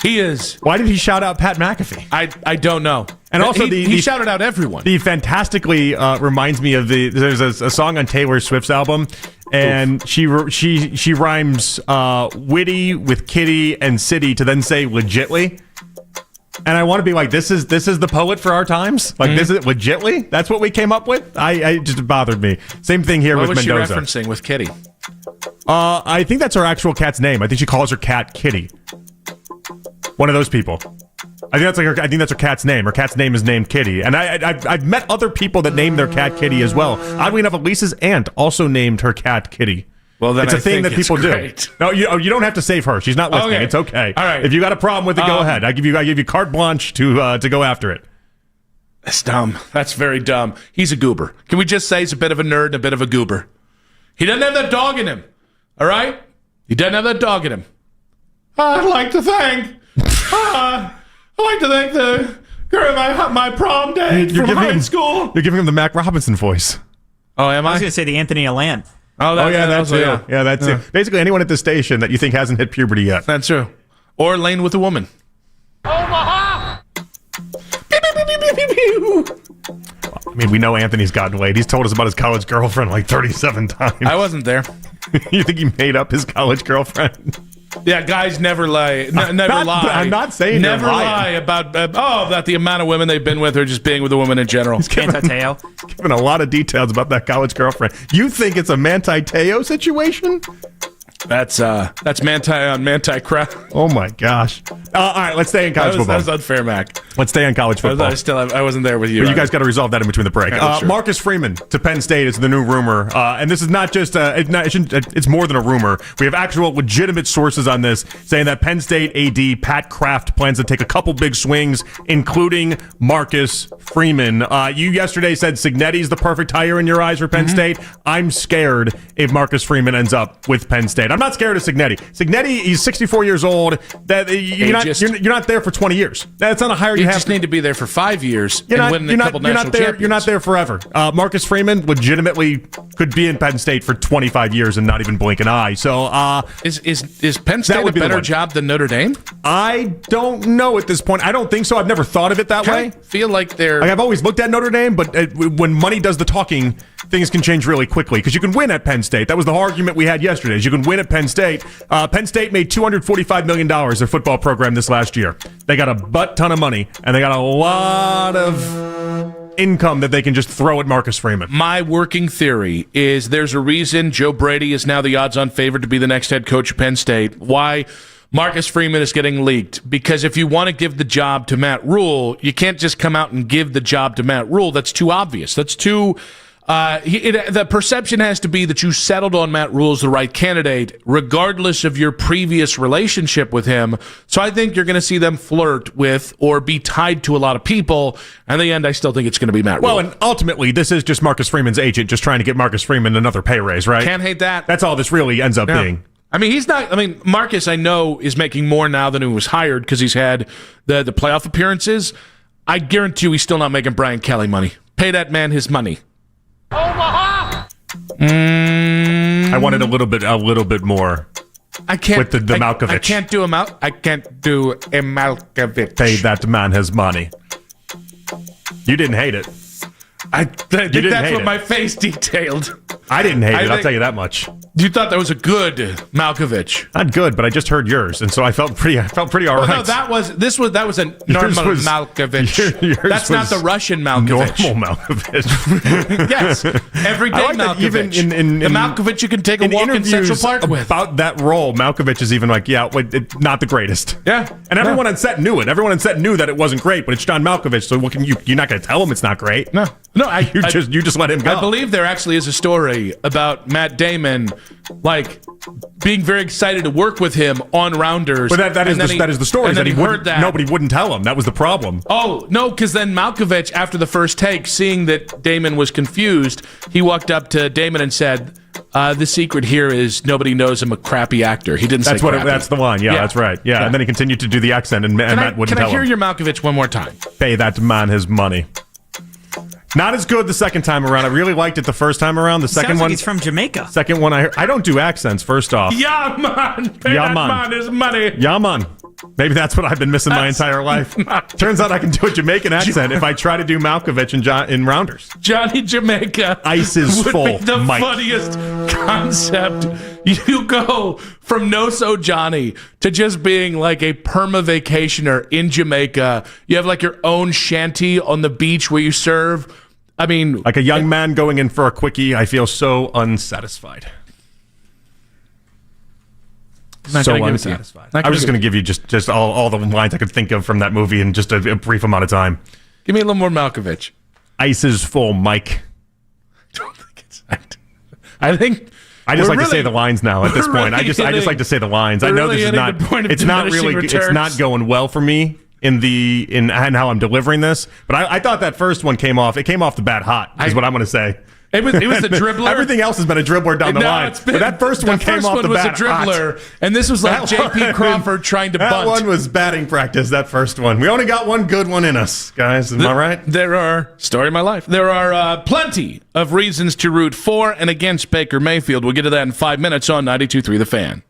He is. Why did he shout out Pat McAfee? I don't know. And also he shouted out everyone. The fantastically reminds me of there's a song on Taylor Swift's album, and she rhymes witty with kitty and city to then say legitly. And I want to be like, this is the poet for our times. Like, This is legitly. That's what we came up with. I just bothered me. Same thing here with Mendoza. What was she referencing with Kitty? I think that's her actual cat's name. I think she calls her cat Kitty. One of those people. I think that's her cat's name. Her cat's name is named Kitty. And I've met other people that named their cat Kitty as well. Oddly enough, Elisa's aunt also named her cat Kitty. Well, then it's a thing that people do. No, you don't have to save her. She's not listening. Okay. It's okay. All right. If you got a problem with it, go ahead. I give you carte blanche to go after it. That's dumb. That's very dumb. He's a goober. Can we just say he's a bit of a nerd and a bit of a goober? He doesn't have that dog in him. All right? He doesn't have that dog in him. I'd like to thank the girl at my prom date from high school. You're giving him the Mac Robinson voice. Oh, am I? I was going to say the Anthony Allen. That's true. Yeah, that's it. Basically, anyone at this station that you think hasn't hit puberty yet. That's true. Or Lane with a woman. Omaha! I mean, we know Anthony's gotten laid. He's told us about his college girlfriend like 37 times. I wasn't there. You think he made up his college girlfriend? Yeah, guys never lie. Never lie. I'm not saying never lie about the amount of women they've been with or just being with a woman in general. He's giving a lot of details about that college girlfriend. You think it's a Manti Te'o situation? That's Manti on Manti crap. Oh my gosh! All right, let's stay in college football. That was unfair, Mac. Let's stay in college football. I wasn't there with you. But you guys got to resolve that in between the break. Marcus Freeman to Penn State is the new rumor, and this is not just it's more than a rumor. We have actual legitimate sources on this saying that Penn State AD Pat Kraft plans to take a couple big swings, including Marcus Freeman. You yesterday said Cignetti's the perfect hire in your eyes for Penn State. I'm scared if Marcus Freeman ends up with Penn State. I'm not scared of Cignetti. Cignetti, he's 64 years old. That you're not there for 20 years. That's not a hire you have. Just need to be there for 5 years and win a couple national championships. You're not there forever. Marcus Freeman legitimately could be in Penn State for 25 years and not even blink an eye. So is Penn State a better job than Notre Dame? I don't know at this point. I don't think so. I've never thought of it that way. I feel like I've always looked at Notre Dame, but when money does the talking, things can change really quickly because you can win at Penn State. That was the argument we had yesterday. Is you can win at Penn State. Penn State made $245 million their football program this last year. They got a butt ton of money, and they got a lot of income that they can just throw at Marcus Freeman. My working theory is there's a reason Joe Brady is now the odds-on favorite to be the next head coach of Penn State. Why Marcus Freeman is getting leaked? Because if you want to give the job to Matt Rule, you can't just come out and give the job to Matt Rule. That's too obvious. That's too... the perception has to be that you settled on Matt Rule as the right candidate, regardless of your previous relationship with him. So I think you're going to see them flirt with or be tied to a lot of people. In the end, I still think it's going to be Matt Rule. Well, and ultimately, this is just Marcus Freeman's agent just trying to get Marcus Freeman another pay raise, right? Can't hate that. That's all this really ends up being. I mean, he's not. I mean, Marcus, I know, is making more now than he was hired because he's had the playoff appearances. I guarantee you he's still not making Brian Kelly money. Pay that man his money. I wanted a little bit more. I can't with the Malkovich. I can't do a Malkovich. Pay that man his money. You didn't hate it. I think that's what my face detailed. I didn't hate it. I'll tell you that much. You thought that was a good Malkovich. Not good, but I just heard yours, and so I felt pretty all right. No, that was a normal Malkovich. That's not the Russian Malkovich. Normal Malkovich. Yes, everyday Malkovich. Even in the Malkovich you can take a walk in Central Park with. About that role, Malkovich is even like, not the greatest. Yeah, and everyone on set knew it. Everyone on set knew that it wasn't great, but it's John Malkovich, so what can you're not going to tell him it's not great. No, you just let him go. I believe there actually is a story about Matt Damon, like being very excited to work with him on Rounders. But that is the story. And then that he heard that nobody wouldn't tell him. That was the problem. Oh no, because then Malkovich, after the first take, seeing that Damon was confused, he walked up to Damon and said, "The secret here is nobody knows I'm a crappy actor." He didn't say crappy. That's the line. Yeah, that's right. Yeah, and then he continued to do the accent, and Matt wouldn't tell him. Can I hear your Malkovich one more time? Pay that man his money. Not as good the second time around. I really liked it the first time around. The second one, he's from Jamaica. Second one, I don't do accents. First off, yeah, man, pay that man his money. Yeah, man. Maybe that's what I've been missing my entire life. Turns out I can do a Jamaican accent if I try to do Malkovich in Rounders. Johnny Jamaica. Ice is would full. Be the Mike. Funniest concept. You go from no-so Johnny to just being like a perma-vacationer in Jamaica. You have like your own shanty on the beach where you serve. I mean, like a young man going in for a quickie. I feel so unsatisfied. So unsatisfied. I was just going to give you just all the lines I could think of from that movie in just a brief amount of time. Give me a little more Malkovich. Ice is full, Mike. Don't think it's. I think. I just like to say the lines now. At this point, I just like to say the lines. I know this is not. It's not really. Returns. It's not going well for me in how I'm delivering this. But I thought that first one came off. It came off the bat hot. Is what I'm going to say. It was the dribbler. Everything else has been a dribbler down the line. But that first one came off the bat hot. The first one was a dribbler, and this was like J.P. Crawford trying to bunt. That one was batting practice, that first one. We only got one good one in us, guys. Am I right? There are, story of my life, there are plenty of reasons to root for and against Baker Mayfield. We'll get to that in 5 minutes on 92.3 The Fan.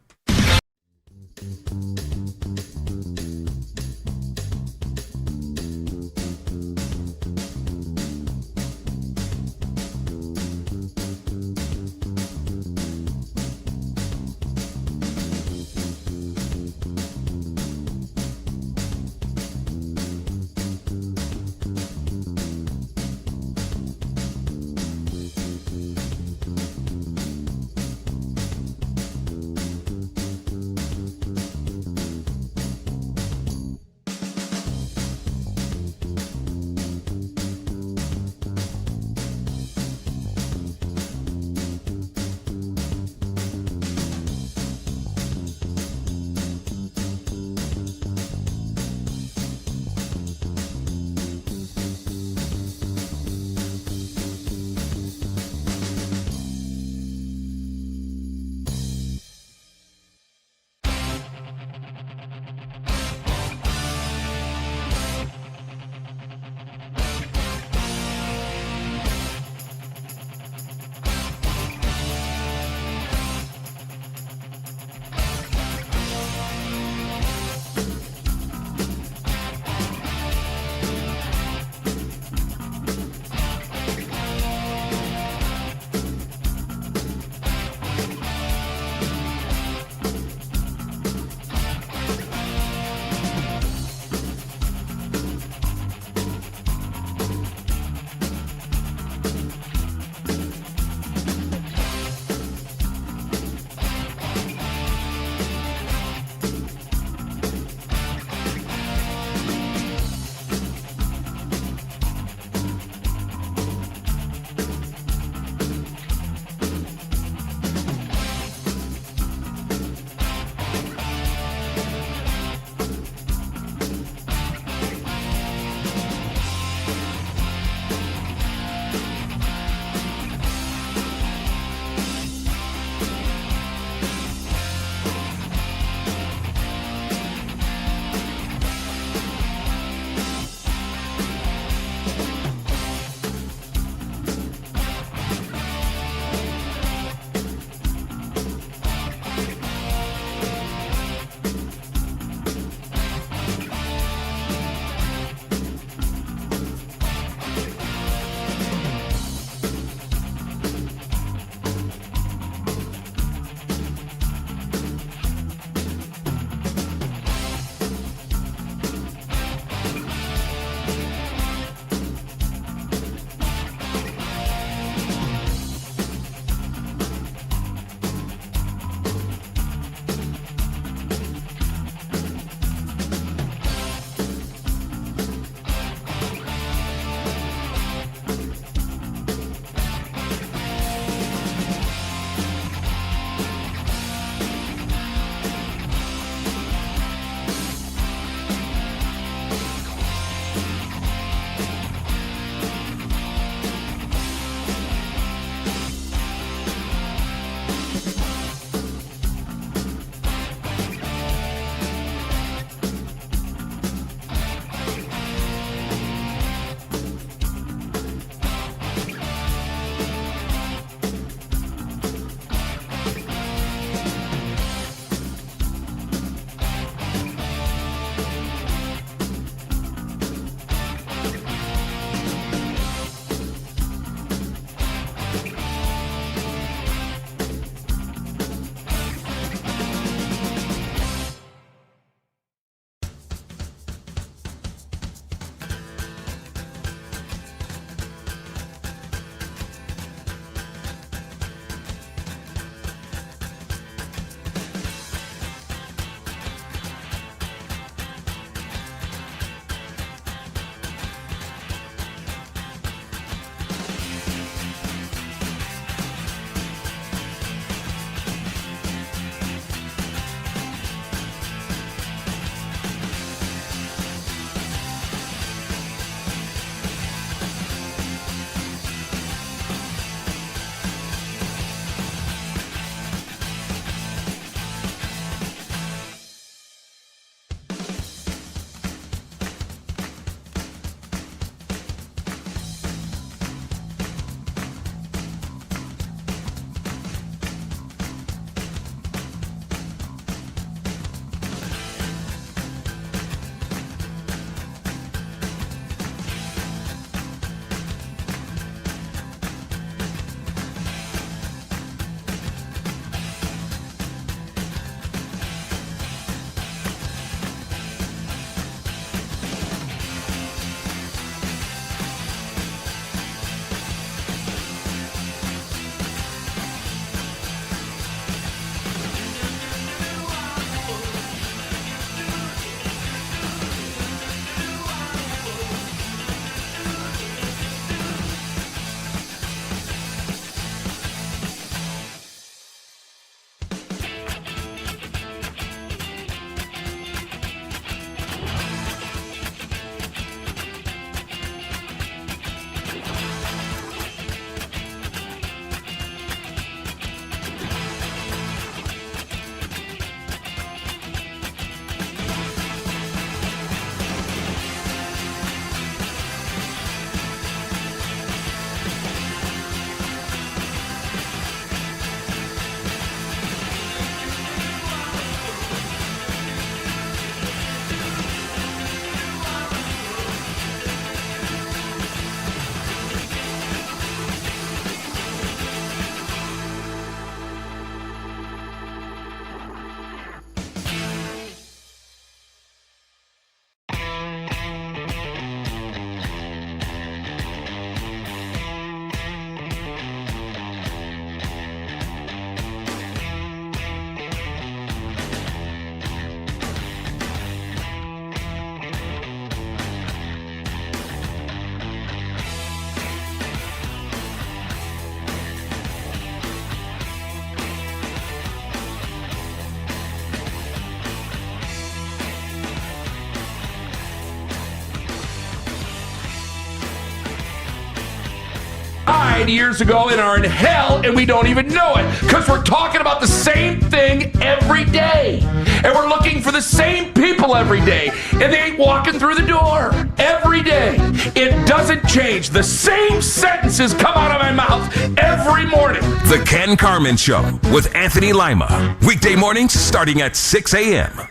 died years ago and are in hell and we don't even know it because we're talking about the same thing every day. And we're looking for the same people every day. And they ain't walking through the door every day. It doesn't change. The same sentences come out of my mouth every morning. The Ken Carman Show with Anthony Lima. Weekday mornings starting at 6 a.m.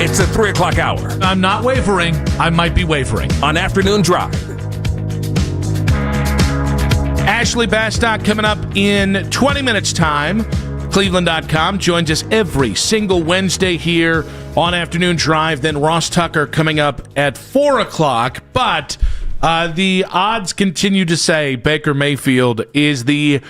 It's the 3 o'clock hour I'm not wavering. I might be wavering. on Afternoon Drive. Ashley Bastock coming up in 20 minutes' time. Cleveland.com joins us every single Wednesday here on Afternoon Drive. Then Ross Tucker coming up at 4 o'clock. But the odds continue to say Baker Mayfield is the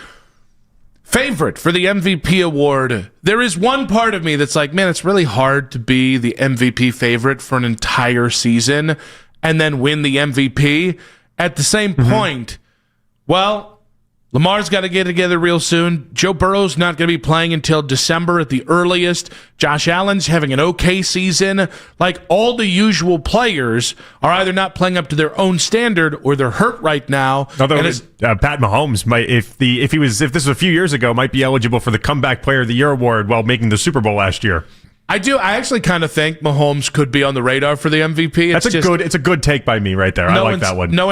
favorite for the MVP award. There is one part of me that's like, man, it's really hard to be the MVP favorite for an entire season and then win the MVP. At the same point, well, Lamar's got to get together real soon. Joe Burrow's not going to be playing until December at the earliest. Josh Allen's having an okay season. Like, all the usual players are either not playing up to their own standard or they're hurt right now. Although Pat Mahomes might, if this was a few years ago, might be eligible for the Comeback Player of the Year award while making the Super Bowl last year. I actually kind of think Mahomes could be on the radar for the MVP. It's a good take by me right there. I like that one. No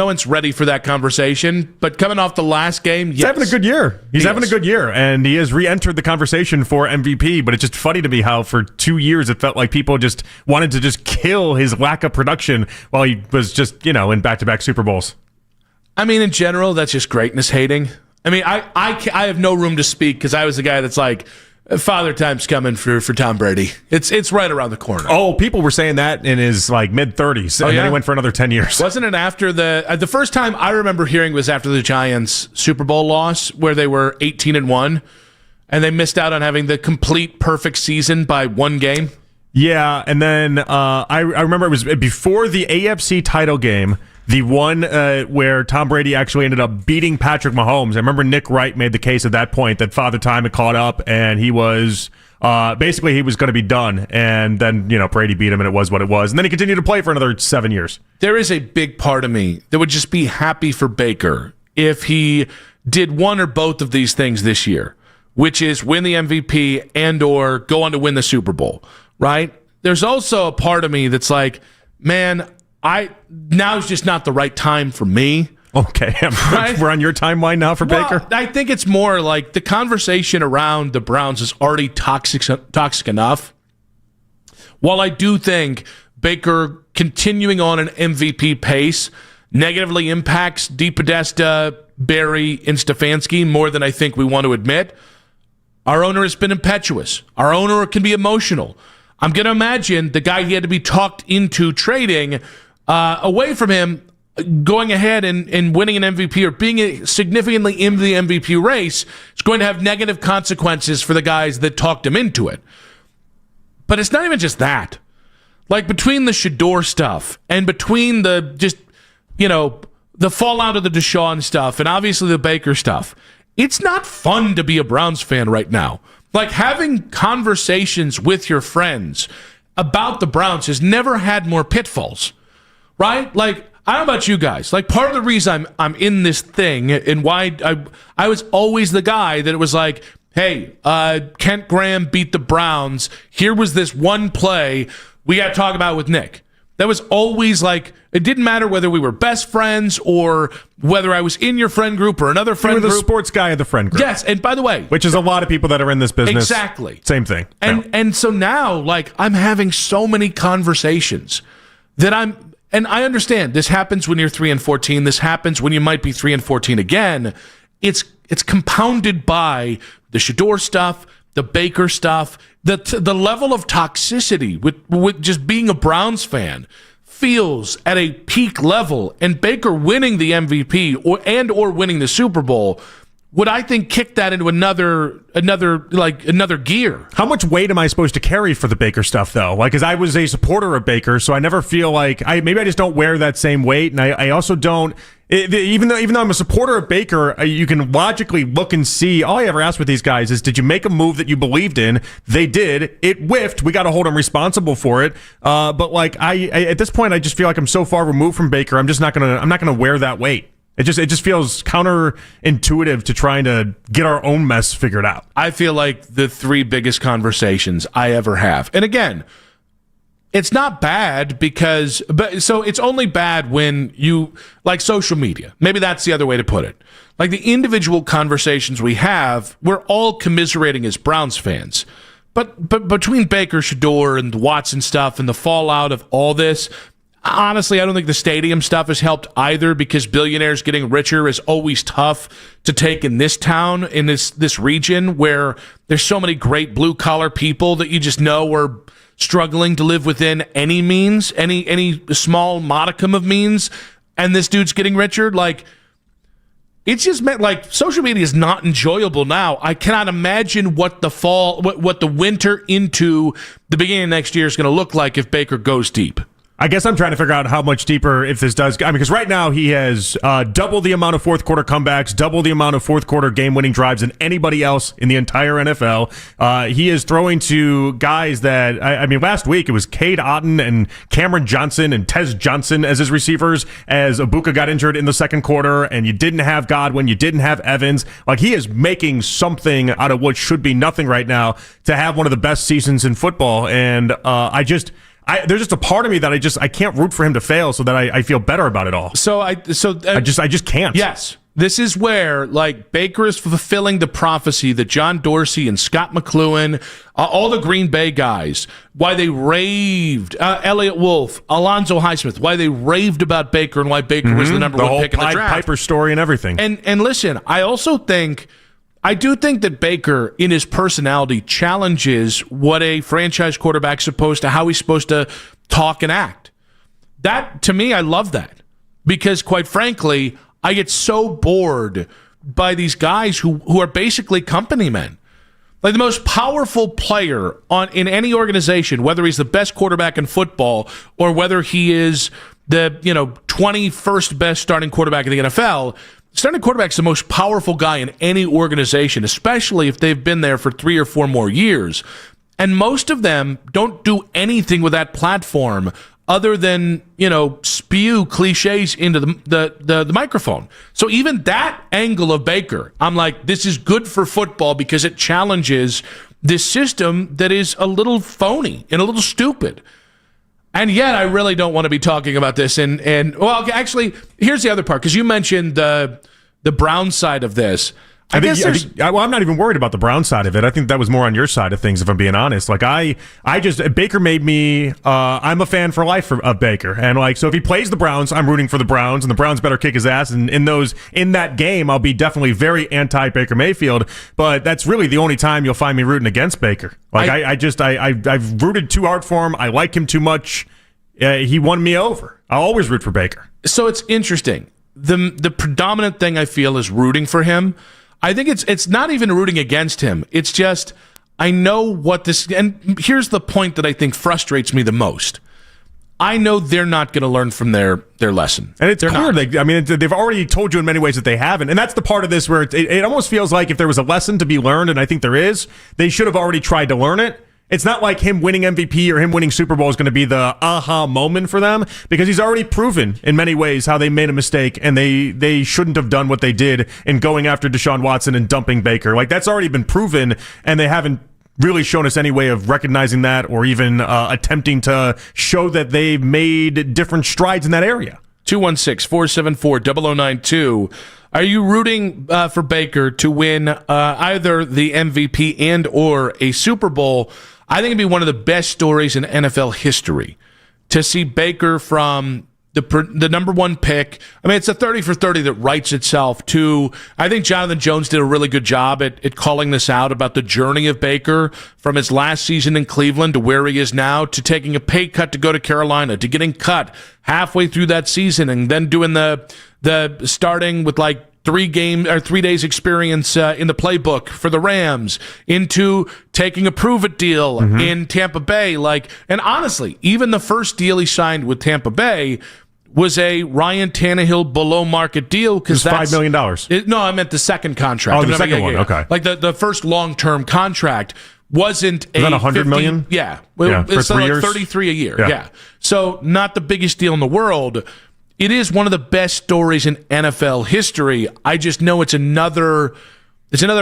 one's ready for that conversation. But coming off the last game, yes. He's having a good year. He's having a good year, and he has re-entered the conversation for MVP. But it's just funny to me how for 2 years it felt like people just wanted to just kill his lack of production while he was just in back-to-back Super Bowls. I mean, in general, that's just greatness hating. I mean, I have no room to speak because I was the guy that's like, Father Time's coming for Tom Brady. It's right around the corner. Oh, people were saying that in his mid-30s, and then he went for another 10 years. Wasn't it after the first time I remember hearing was after the Giants Super Bowl loss where they were 18-1 and they missed out on having the complete perfect season by one game? Yeah, and then I remember it was before the AFC title game, the one where Tom Brady actually ended up beating Patrick Mahomes. I remember Nick Wright made the case at that point that Father Time had caught up, and he was basically he was going to be done. And then Brady beat him, and it was what it was. And then he continued to play for another 7 years. There is a big part of me that would just be happy for Baker if he did one or both of these things this year, which is win the MVP and or go on to win the Super Bowl. Right? There's also a part of me that's like, man, now's just not the right time for me. Okay, right? We're on your timeline now for Baker? I think it's more like the conversation around the Browns is already toxic enough. While I do think Baker continuing on an MVP pace negatively impacts DePodesta, Berry, and Stefanski more than I think we want to admit, our owner has been impetuous. Our owner can be emotional. I'm going to imagine the guy he had to be talked into trading away from him, going ahead and winning an MVP or being significantly in the MVP race is going to have negative consequences for the guys that talked him into it. But it's not even just that. Like, between the Shador stuff and between the fallout of the Deshaun stuff and obviously the Baker stuff, it's not fun to be a Browns fan right now. Like, having conversations with your friends about the Browns has never had more pitfalls, right? Like, I don't know about you guys. Like, part of the reason I'm in this thing and why I was always the guy that it was like, hey, Kent Graham beat the Browns. Here was this one play we got to talk about with Nick. That was always like, it didn't matter whether we were best friends or whether I was in your friend group or another friend group. You were the sports guy of the friend group. Yes, and by the way. Which is a lot of people that are in this business. Exactly. Same thing. And so now, like, I'm having so many conversations that and I understand this happens when you're 3-14. This happens when you might be 3-14 again. It's compounded by the Shador stuff, the Baker stuff, the level of toxicity with just being a Browns fan feels at a peak level, and Baker winning the MVP or winning the Super Bowl would, I think, kick that into another gear. How much weight am I supposed to carry for the Baker stuff, though? Like, because I was a supporter of Baker, so I never feel like maybe I just don't wear that same weight, and I also don't. Even though I'm a supporter of Baker, you can logically look and see. All I ever ask with these guys is, did you make a move that you believed in? They did. It whiffed. We got to hold them responsible for it. But like I at this point, I just feel like I'm so far removed from Baker. I'm not gonna wear that weight. It just feels counterintuitive to trying to get our own mess figured out. I feel like the 3 biggest conversations I ever have, and again, it's not bad so it's only bad when you, like social media. Maybe that's the other way to put it. Like the individual conversations we have, we're all commiserating as Browns fans. But between Baker, Shador, and the Watson stuff and the fallout of all this, honestly, I don't think the stadium stuff has helped either, because billionaires getting richer is always tough to take in this town, in this region where there's so many great blue-collar people that you just know are struggling to live within any means, any small modicum of means, and this dude's getting richer. Like, it's just meant, like, social media is not enjoyable now. I cannot imagine what the winter into the beginning of next year is going to look like if Baker goes deep. I guess I'm trying to figure out how much deeper if this does. I mean, because right now he has double the amount of fourth quarter comebacks, double the amount of fourth quarter game winning drives than anybody else in the entire NFL. He is throwing to guys that, I mean, last week it was Cade Otton and Cameron Johnson and Tez Johnson as his receivers, as Ibuka got injured in the second quarter, and you didn't have Godwin, you didn't have Evans. Like, he is making something out of what should be nothing right now to have one of the best seasons in football. And there's just a part of me that I can't root for him to fail, so that I feel better about it all. I just can't. Yes, this is where, like, Baker is fulfilling the prophecy that John Dorsey and Scott McLuhan, all the Green Bay guys, why they raved, Elliott Wolf, Alonzo Highsmith, why they raved about Baker and why Baker was the number one pick in the draft. Piper story and everything. And listen, I do think that Baker, in his personality, challenges what a franchise quarterback's supposed to, how he's supposed to talk and act. That, to me, I love that. Because, quite frankly, I get so bored by these guys who are basically company men. Like, the most powerful player in any organization, whether he's the best quarterback in football or whether he is the 21st best starting quarterback in the NFL, starting quarterback's the most powerful guy in any organization, especially if they've been there for 3 or 4 more years. And most of them don't do anything with that platform other than, spew cliches into the microphone. So even that angle of Baker, I'm like, this is good for football because it challenges this system that is a little phony and a little stupid. And yet, I really don't want to be talking about this. And well, actually, here's the other part, because you mentioned the Brown side of this. I'm not even worried about the Brown side of it. I think that was more on your side of things, if I'm being honest. Like, Baker made me, I'm a fan for life of Baker. And, like, so if he plays the Browns, I'm rooting for the Browns, and the Browns better kick his ass. And in that game, I'll be definitely very anti-Baker Mayfield. But that's really the only time you'll find me rooting against Baker. Like, I've rooted too hard for him. I like him too much. He won me over. I'll always root for Baker. So it's interesting. The predominant thing I feel is rooting for him. I think it's not even rooting against him. It's just, I know what this, and here's the point that I think frustrates me the most. I know they're not going to learn from their lesson. And it's clear. They've already told you in many ways that they haven't. And that's the part of this where it almost feels like if there was a lesson to be learned, and I think there is, they should have already tried to learn it. It's not like him winning MVP or him winning Super Bowl is going to be the aha moment for them, because he's already proven in many ways how they made a mistake and they shouldn't have done what they did in going after Deshaun Watson and dumping Baker. Like, that's already been proven, and they haven't really shown us any way of recognizing that or even attempting to show that they've made different strides in that area. 216-474-0092. Are you rooting for Baker to win either the MVP and or a Super Bowl? I think it'd be one of the best stories in NFL history to see Baker from the number one pick. I mean, it's a 30 for 30 that writes itself to, I think Jonathan Jones did a really good job at calling this out about the journey of Baker from his last season in Cleveland to where he is now, to taking a pay cut to go to Carolina, to getting cut halfway through that season and then doing the starting with like 3 days experience in the playbook for the Rams, into taking a prove-it deal in Tampa Bay. And honestly, even the first deal he signed with Tampa Bay was a Ryan Tannehill below market deal because $5 million. No, I meant the second contract. Oh, the second one. Okay. Like the first long-term contract wasn't was that $100 million? Yeah. For 3 years? 33 a year. Yeah. So not the biggest deal in the world. It is one of the best stories in NFL history. I just know it's another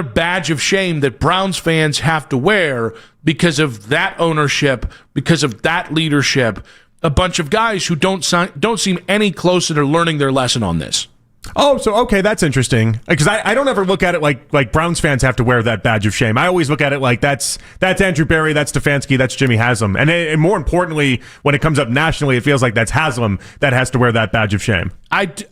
badge of shame that Browns fans have to wear because of that ownership, because of that leadership. A bunch of guys who don't seem any closer to learning their lesson on this. Oh, so okay, that's interesting. Because I don't ever look at it like Browns fans have to wear that badge of shame. I always look at it like that's Andrew Berry, that's Stefanski, that's Jimmy Haslam, and more importantly, when it comes up nationally, it feels like that's Haslam that has to wear that badge of shame.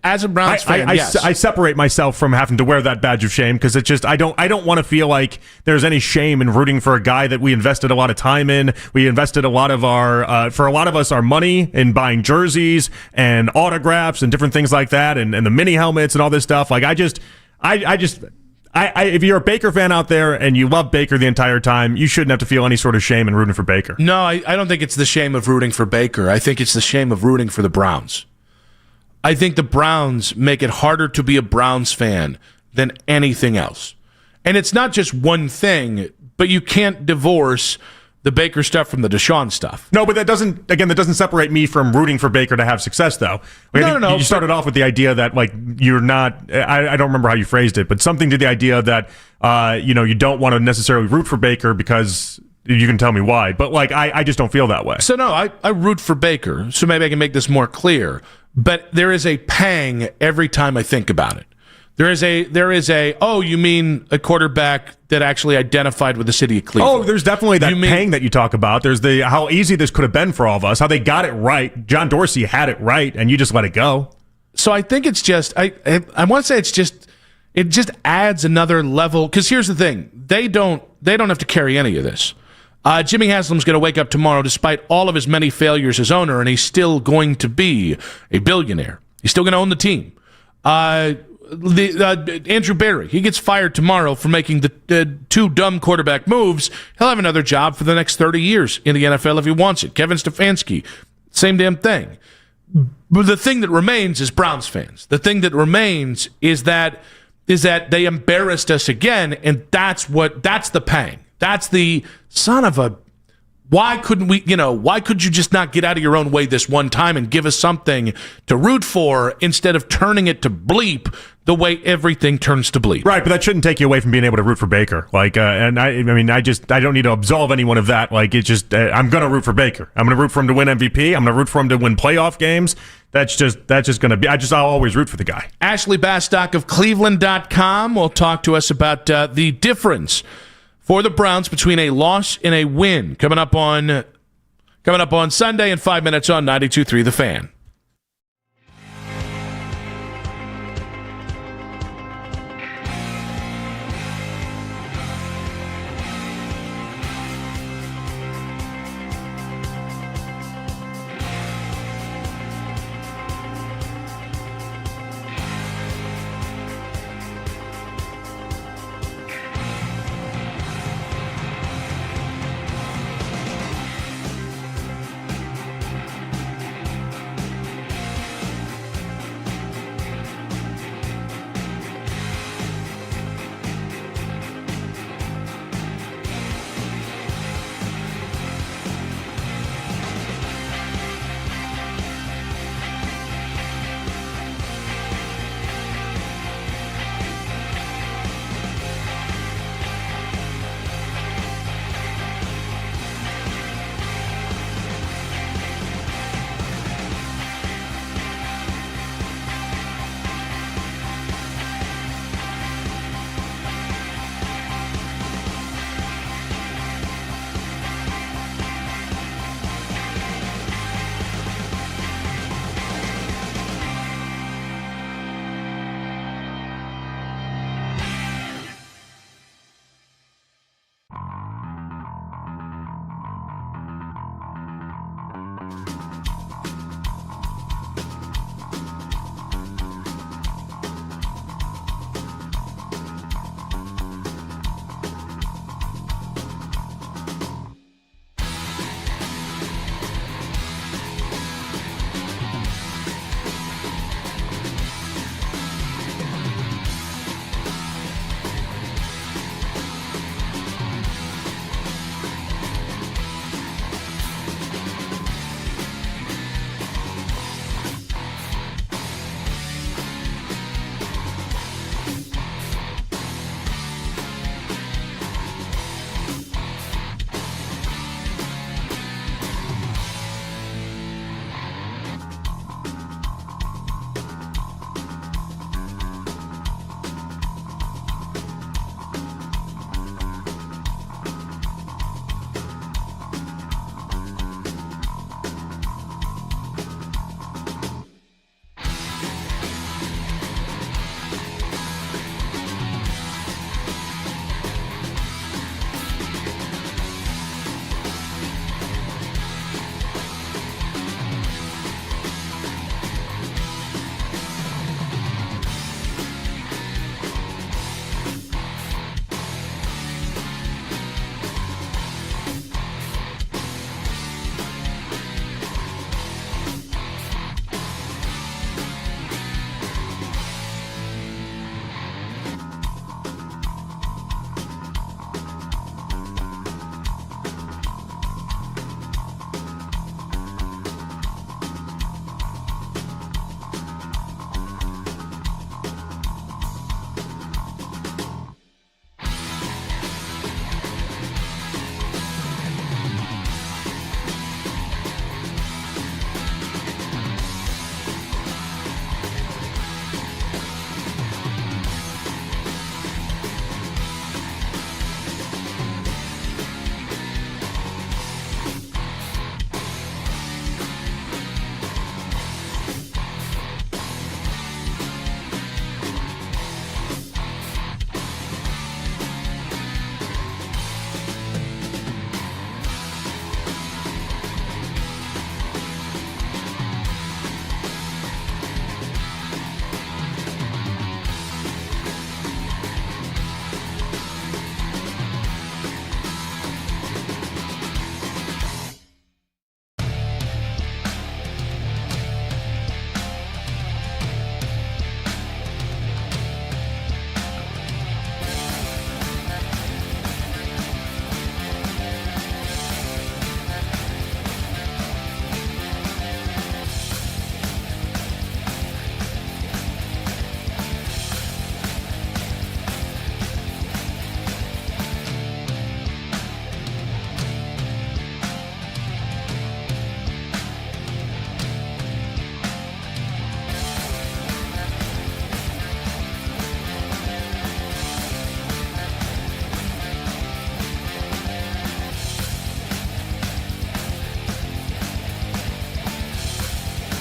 As a Browns fan, yes. I separate myself from having to wear that badge of shame because it's just I don't want to feel like there's any shame in rooting for a guy that we invested a lot of time in. We invested a lot of for a lot of us our money in buying jerseys and autographs and different things like that, and the mini helmets and all this stuff. Like if you're a Baker fan out there and you love Baker the entire time, you shouldn't have to feel any sort of shame in rooting for Baker. No, I don't think it's the shame of rooting for Baker. I think it's the shame of rooting for the Browns. I think the Browns make it harder to be a Browns fan than anything else. And it's not just one thing, but you can't divorce the Baker stuff from the Deshaun stuff. No, but that doesn't separate me from rooting for Baker to have success, though. No. You started off with the idea that, like, you're not, I don't remember how you phrased it, but something to the idea that, you don't want to necessarily root for Baker because you can tell me why. But, like, I just don't feel that way. So, no, I root for Baker, so maybe I can make this more clear. But there is a pang every time I think about it. There is a oh, you mean a quarterback that actually identified with the city of Cleveland. Oh, there's definitely that pang that you talk about. There's how easy this could have been for all of us, how they got it right. John Dorsey had it right, and you just let it go. So I think it's just I want to say it just adds another level, because here's the thing. They don't have to carry any of this. Jimmy Haslam's going to wake up tomorrow despite all of his many failures as owner, and he's still going to be a billionaire. He's still going to own the team. Andrew Berry, he gets fired tomorrow for making the two dumb quarterback moves. He'll have another job for the next 30 years in the NFL if he wants it. Kevin Stefanski, same damn thing. But the thing that remains is Browns fans. The thing that remains is that they embarrassed us again, and that's the pang. That's the son of a. Why couldn't we, why could you just not get out of your own way this one time and give us something to root for instead of turning it to bleep the way everything turns to bleep? Right, but that shouldn't take you away from being able to root for Baker. Like, and I don't need to absolve anyone of that. Like, it's just, I'm going to root for Baker. I'm going to root for him to win MVP. I'm going to root for him to win playoff games. That's just going to be, I'll always root for the guy. Ashley Bastock of Cleveland.com will talk to us about the difference for the Browns between a loss and a win coming up on Sunday in 5 minutes on 92.3 The Fan.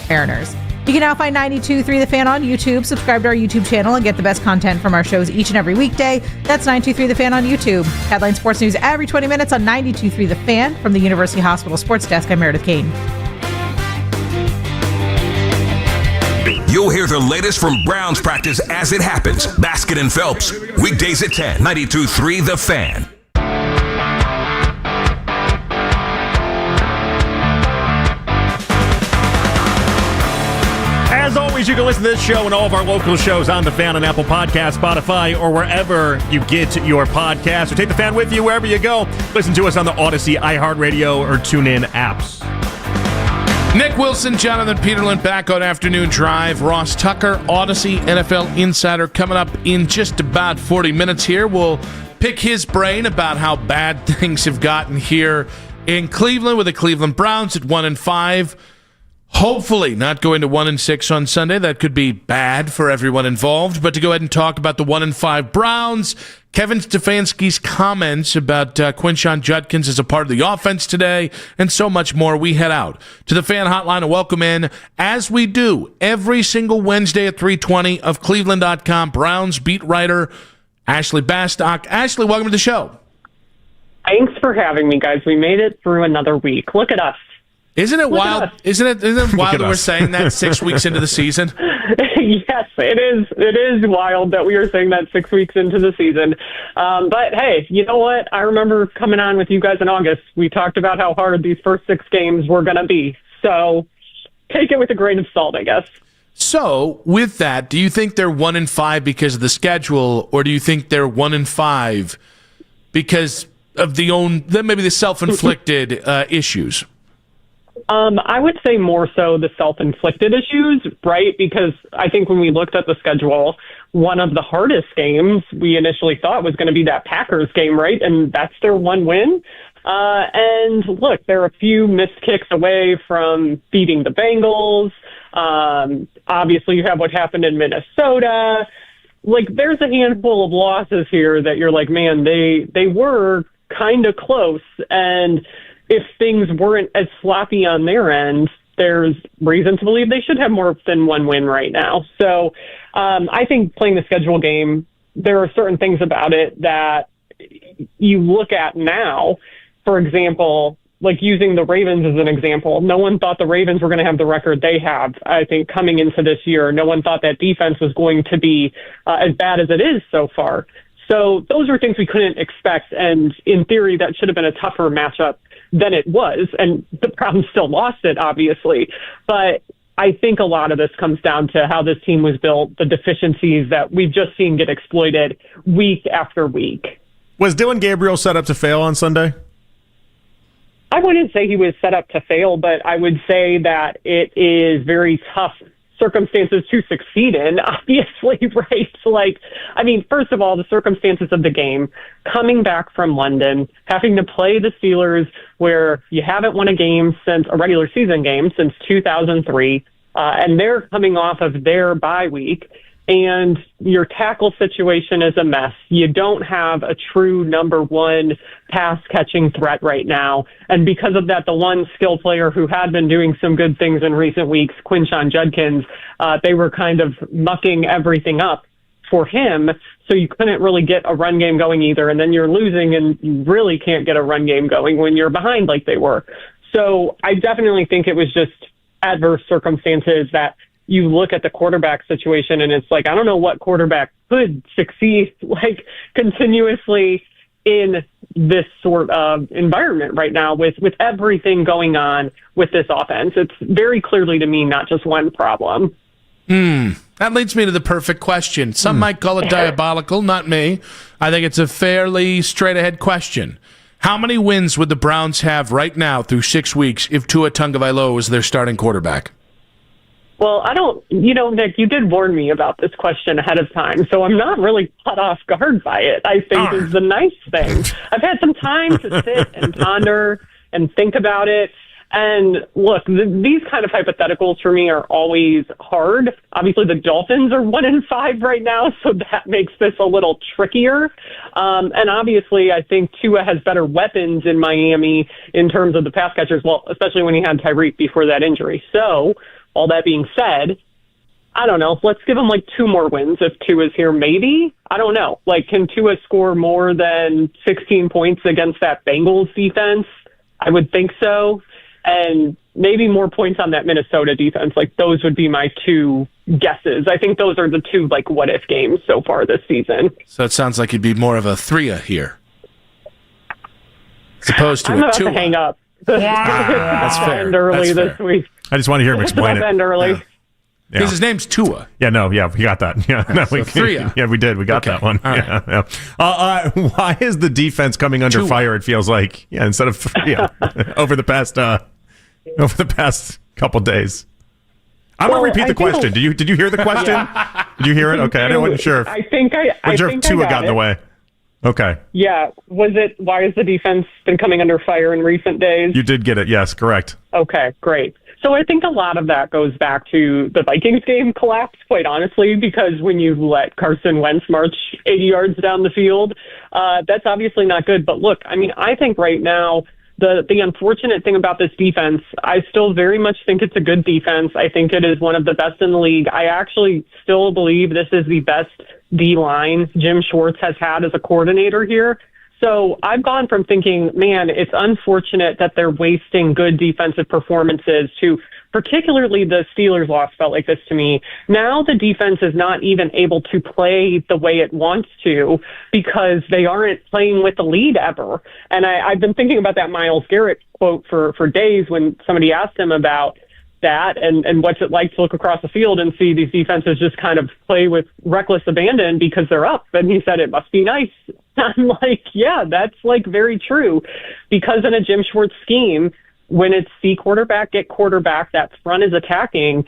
Mariners. You can now find 92.3 The Fan on YouTube. Subscribe to our YouTube channel and get the best content from our shows each and every weekday. That's 92.3 The Fan on YouTube. Headline sports news every 20 minutes on 92.3 The Fan. From the University Hospital Sports Desk, I'm Meredith Kane. You'll hear the latest from Browns practice as it happens. Basket and Phelps, weekdays at 10, 92.3 The Fan. As always, you can listen to this show and all of our local shows on The Fan on Apple Podcasts, Spotify, or wherever you get your podcasts. Or take The Fan with you wherever you go. Listen to us on the Odyssey, iHeartRadio, or TuneIn apps. Nick Wilson, Jonathan Peterlin back on Afternoon Drive. Ross Tucker, Odyssey NFL Insider, coming up in just about 40 minutes here. We'll pick his brain about how bad things have gotten here in Cleveland with the Cleveland Browns at 1-5. Hopefully not going to 1-6 on Sunday. That could be bad for everyone involved. But to go ahead and talk about the 1-5 Browns, Kevin Stefanski's comments about Stefanski Judkins as a part of the offense today, and so much more, we head out to the Fan Hotline and welcome in, as we do every single Wednesday at 3:20, of Cleveland.com Browns beat writer Ashley Bastock. Ashley, welcome to the show. Thanks for having me, guys. We made it through another week. Look at us. Isn't it wild? Isn't it wild that we're saying that 6 weeks into the season? Yes, it is. It is wild that we are saying that 6 weeks into the season. But hey, you know what? I remember coming on with you guys in August. We talked about how hard these first 6 games were going to be. So take it with a grain of salt, I guess. So with that, do you think they're 1-5 because of the schedule, or do you think they're 1-5 because of maybe the self-inflicted issues? I would say more so the self-inflicted issues, right? Because I think when we looked at the schedule, one of the hardest games we initially thought was going to be that Packers game, right? And that's their one win. And look, they're a few missed kicks away from beating the Bengals. Obviously, you have what happened in Minnesota. Like, there's a handful of losses here that you're like, man, they were kind of close. And if things weren't as sloppy on their end, there's reason to believe they should have more than one win right now. So I think playing the schedule game, there are certain things about it that you look at now. For example, like using the Ravens as an example, no one thought the Ravens were going to have the record they have. I think coming into this year, no one thought that defense was going to be as bad as it is so far. So those are things we couldn't expect. And in theory, that should have been a tougher matchup than it was. And the Browns still lost it, obviously. But I think a lot of this comes down to how this team was built, the deficiencies that we've just seen get exploited week after week. Was Dylan Gabriel set up to fail on Sunday? I wouldn't say he was set up to fail, but I would say that it is very tough circumstances to succeed in, obviously, right? Like, I mean, first of all, the circumstances of the game, coming back from London, having to play the Steelers where you haven't won a game since a regular season game since 2003, and they're coming off of their bye week, and your tackle situation is a mess. You don't have a true number one pass-catching threat right now. And because of that, the one skill player who had been doing some good things in recent weeks, Stefanski Judkins, they were kind of mucking everything up for him. So you couldn't really get a run game going either. And then you're losing, and you really can't get a run game going when you're behind like they were. So I definitely think it was just adverse circumstances that you look at the quarterback situation and it's like, I don't know what quarterback could succeed like continuously in this sort of environment right now with everything going on with this offense. It's very clearly to me not just one problem. That leads me to the perfect question. Some might call it diabolical, not me. I think it's a fairly straight-ahead question. How many wins would the Browns have right now through 6 weeks if Tua Tagovailoa was their starting quarterback? Well, Nick, you did warn me about this question ahead of time, so I'm not really caught off guard by it, I think is the nice thing. I've had some time to sit and ponder and think about it. And look, these kind of hypotheticals for me are always hard. Obviously, the Dolphins are 1-5 right now, so that makes this a little trickier. And obviously, I think Tua has better weapons in Miami in terms of the pass catchers, well, especially when he had Tyreek before that injury. So All that being said, I don't know. Let's give him like 2 more wins if Tua's here. Maybe. I don't know. Like, can Tua score more than 16 points against that Bengals defense? I would think so. And maybe more points on that Minnesota defense. Like, those would be my 2 guesses. I think those are the 2 like what if games so far this season. So it sounds like it'd be more of a 3 here, as opposed to I'm a about 2. to hang up. That's fair. End early That's this fair. week. I just want to hear him explain it. End early. Yeah. Because his name's Tua. Yeah, no, yeah, we got that. Yeah, no, So 3. yeah, we did. We got that one. All Yeah, yeah. Why is the defense coming under 2. fire? It feels like, instead of 3 over the past couple days. I'm gonna repeat the question. Did you hear the question? Yeah. Did you hear it? Okay, I wasn't sure. I think I wasn't sure if Tua got in the it. way. Okay, Yeah. Why has the defense been coming under fire in recent days? you did get it. Yes, correct. Okay, great. So I think a lot of that goes back to the Vikings game collapse, quite honestly, because when you let Carson Wentz march 80 yards down the field, that's obviously not good. But look, I mean, I think right now, the unfortunate thing about this defense, I still very much think it's a good defense. I think it is one of the best in the league. I actually still believe this is the best D-line Jim Schwartz has had as a coordinator here. So I've gone from thinking, man, it's unfortunate that they're wasting good defensive performances to particularly the Steelers loss felt like this to me. Now the defense is not even able to play the way it wants to because they aren't playing with the lead ever. And I've been thinking about that Myles Garrett quote for days when somebody asked him about that and what's it like to look across the field and see these defenses just kind of play with reckless abandon because they're up. And he said, it must be nice. I'm like, yeah, that's like very true, because in a Jim Schwartz scheme, when it's see quarterback, get quarterback, that front is attacking,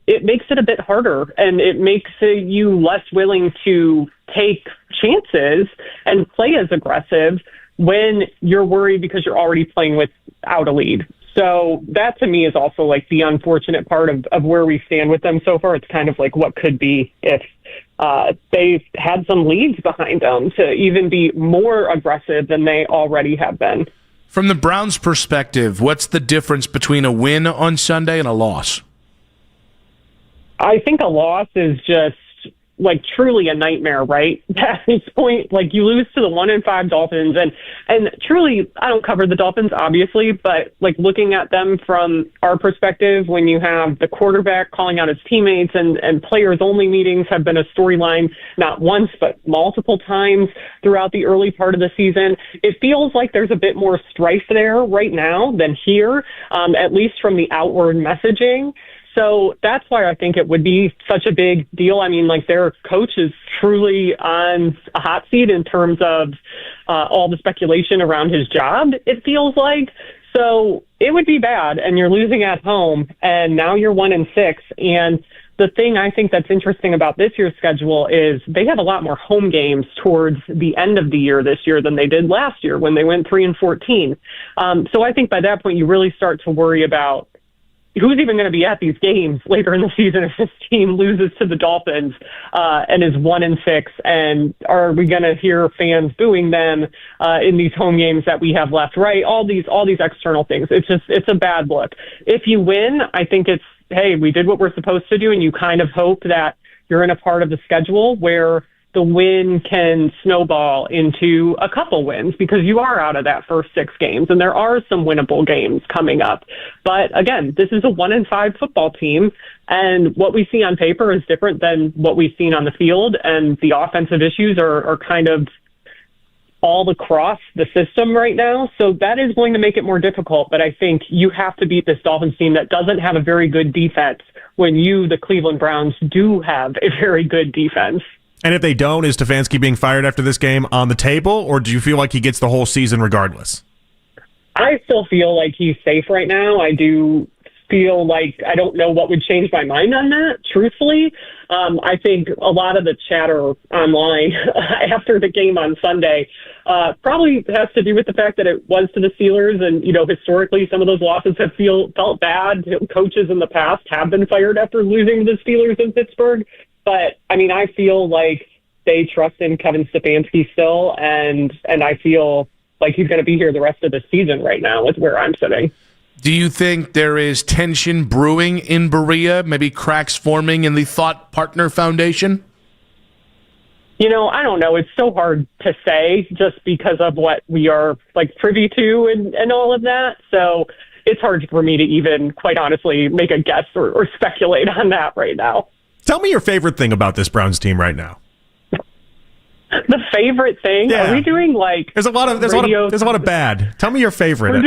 it makes it a bit harder, and it makes you less willing to take chances and play as aggressive when you're worried because you're already playing without a lead. So that to me is also like the unfortunate part of where we stand with them so far. It's kind of like what could be if they had some leads behind them to even be more aggressive than they already have been. From the Browns' perspective, what's the difference between a win on Sunday and a loss? I think a loss is just like truly a nightmare, right? At this point, like you lose to the 1-5 Dolphins, and truly, I don't cover the Dolphins obviously, but like looking at them from our perspective, when you have the quarterback calling out his teammates and players only meetings have been a storyline not once but multiple times throughout the early part of the season. It feels like there's a bit more strife there right now than here, at least from the outward messaging. So that's why I think it would be such a big deal. I mean, like their coach is truly on a hot seat in terms of all the speculation around his job, it feels like. So it would be bad, and you're losing at home, and now you're 1-6. And the thing I think that's interesting about this year's schedule is they have a lot more home games towards the end of the year this year than they did last year when they went 3-14. So I think by that point you really start to worry about who's even going to be at these games later in the season if this team loses to the Dolphins and is 1-6? And are we going to hear fans booing them in these home games that we have left, right? All these external things. It's a bad look. If you win, I think it's, hey, we did what we're supposed to do, and you kind of hope that you're in a part of the schedule where the win can snowball into a couple wins because you are out of that first 6 games, and there are some winnable games coming up. But again, this is a 1-5 football team, and what we see on paper is different than what we've seen on the field, and the offensive issues are kind of all across the system right now. So that is going to make it more difficult, but I think you have to beat this Dolphins team that doesn't have a very good defense when you, the Cleveland Browns, do have a very good defense. And if they don't, is Stefanski being fired after this game on the table, or do you feel like he gets the whole season regardless? I still feel like he's safe right now. I do feel like I don't know what would change my mind on that, truthfully. I think a lot of the chatter online after the game on Sunday probably has to do with the fact that it was to the Steelers, and, you know, historically some of those losses have felt bad. Coaches in the past have been fired after losing to the Steelers in Pittsburgh. But, I mean, I feel like they trust in Kevin Stefanski still, and I feel like he's going to be here the rest of the season right now is where I'm sitting. Do you think there is tension brewing in Berea? Maybe cracks forming in the Thought Partner Foundation? I don't know. It's so hard to say just because of what we are privy to and all of that. So it's hard for me to even, quite honestly, make a guess or speculate on that right now. Tell me your favorite thing about this Browns team right now. The favorite thing? Yeah. Are we doing there's a lot of bad. Tell me your favorite.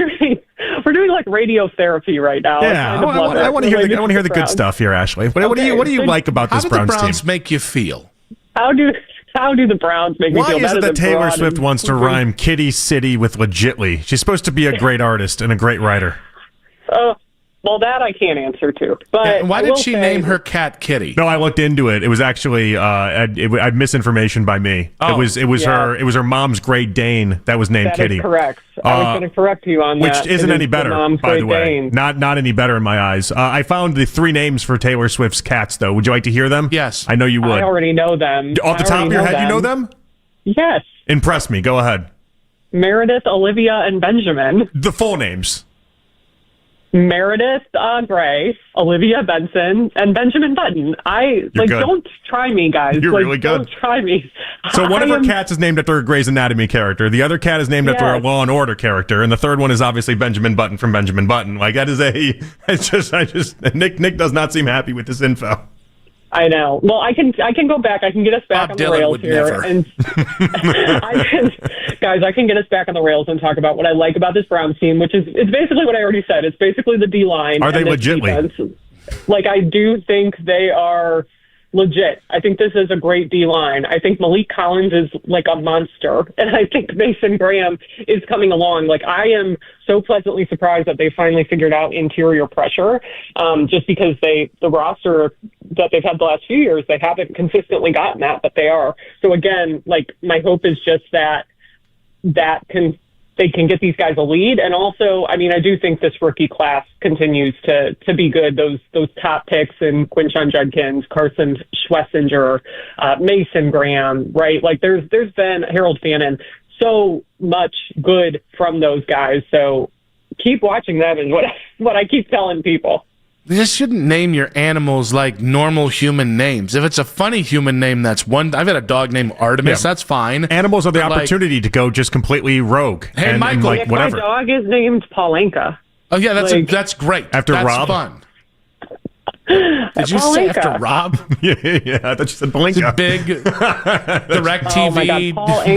We're doing radio therapy right now. Yeah, I want to hear the good stuff here, Ashley. What do you like about this Browns team? How do the Browns make you feel? How do the Browns make me feel? Why is it that Taylor Swift wants to rhyme Kitty City with legitly? She's supposed to be a great artist and a great writer. Well, that I can't answer to. But why did she name her cat Kitty? No, I looked into it. It was actually I misinformation by me. Oh. It was her mom's Great Dane that was named Kitty. That is correct. I was going to correct you on that. Which isn't any better, by the way. Not any better in my eyes. I found the 3 names for Taylor Swift's cats, though. Would you like to hear them? Yes. I know you would. I already know them. Off the top of your head, you know them? Yes. Impress me. Go ahead. Meredith, Olivia, and Benjamin. The full names. Meredith Gray, Olivia Benson, and Benjamin Button. Don't try me, guys. You're really good. Don't try me. So one of her cats is named after a Grey's Anatomy character. The other cat is named after a Law and Order character, and the third one is obviously Benjamin Button from Benjamin Button. That is Nick does not seem happy with this info. I know. Well, I can go back. I can get us back on the rails here, and I can get us back on the rails and talk about what I like about this Browns team, which is it's basically what I already said. It's basically the D line. Are they legitly? I do think they are legit. I think this is a great D line. I think Malik Collins is a monster, and I think Mason Graham is coming along. I am so pleasantly surprised that they finally figured out interior pressure. Just because the roster that they've had the last few years, they haven't consistently gotten that, but they are. So again, my hope is just that they can get these guys a lead. And also, I do think this rookie class continues to be good. Those top picks in Stefanski Judkins, Carson Schwessinger, Mason Graham, right? There's been Harold Fannin, so much good from those guys. So keep watching them is what I keep telling people. You just shouldn't name your animals like normal human names. If it's a funny human name, that's one. I've had a dog named Artemis. Yeah. That's fine. Animals are the opportunity to go just completely rogue. Hey, Michael, whatever. My dog is named Paulinka. Oh yeah, that's great. After that's Rob. Fun. Did you say after Rob? Yeah, I thought you said Palinka. Big DirecTV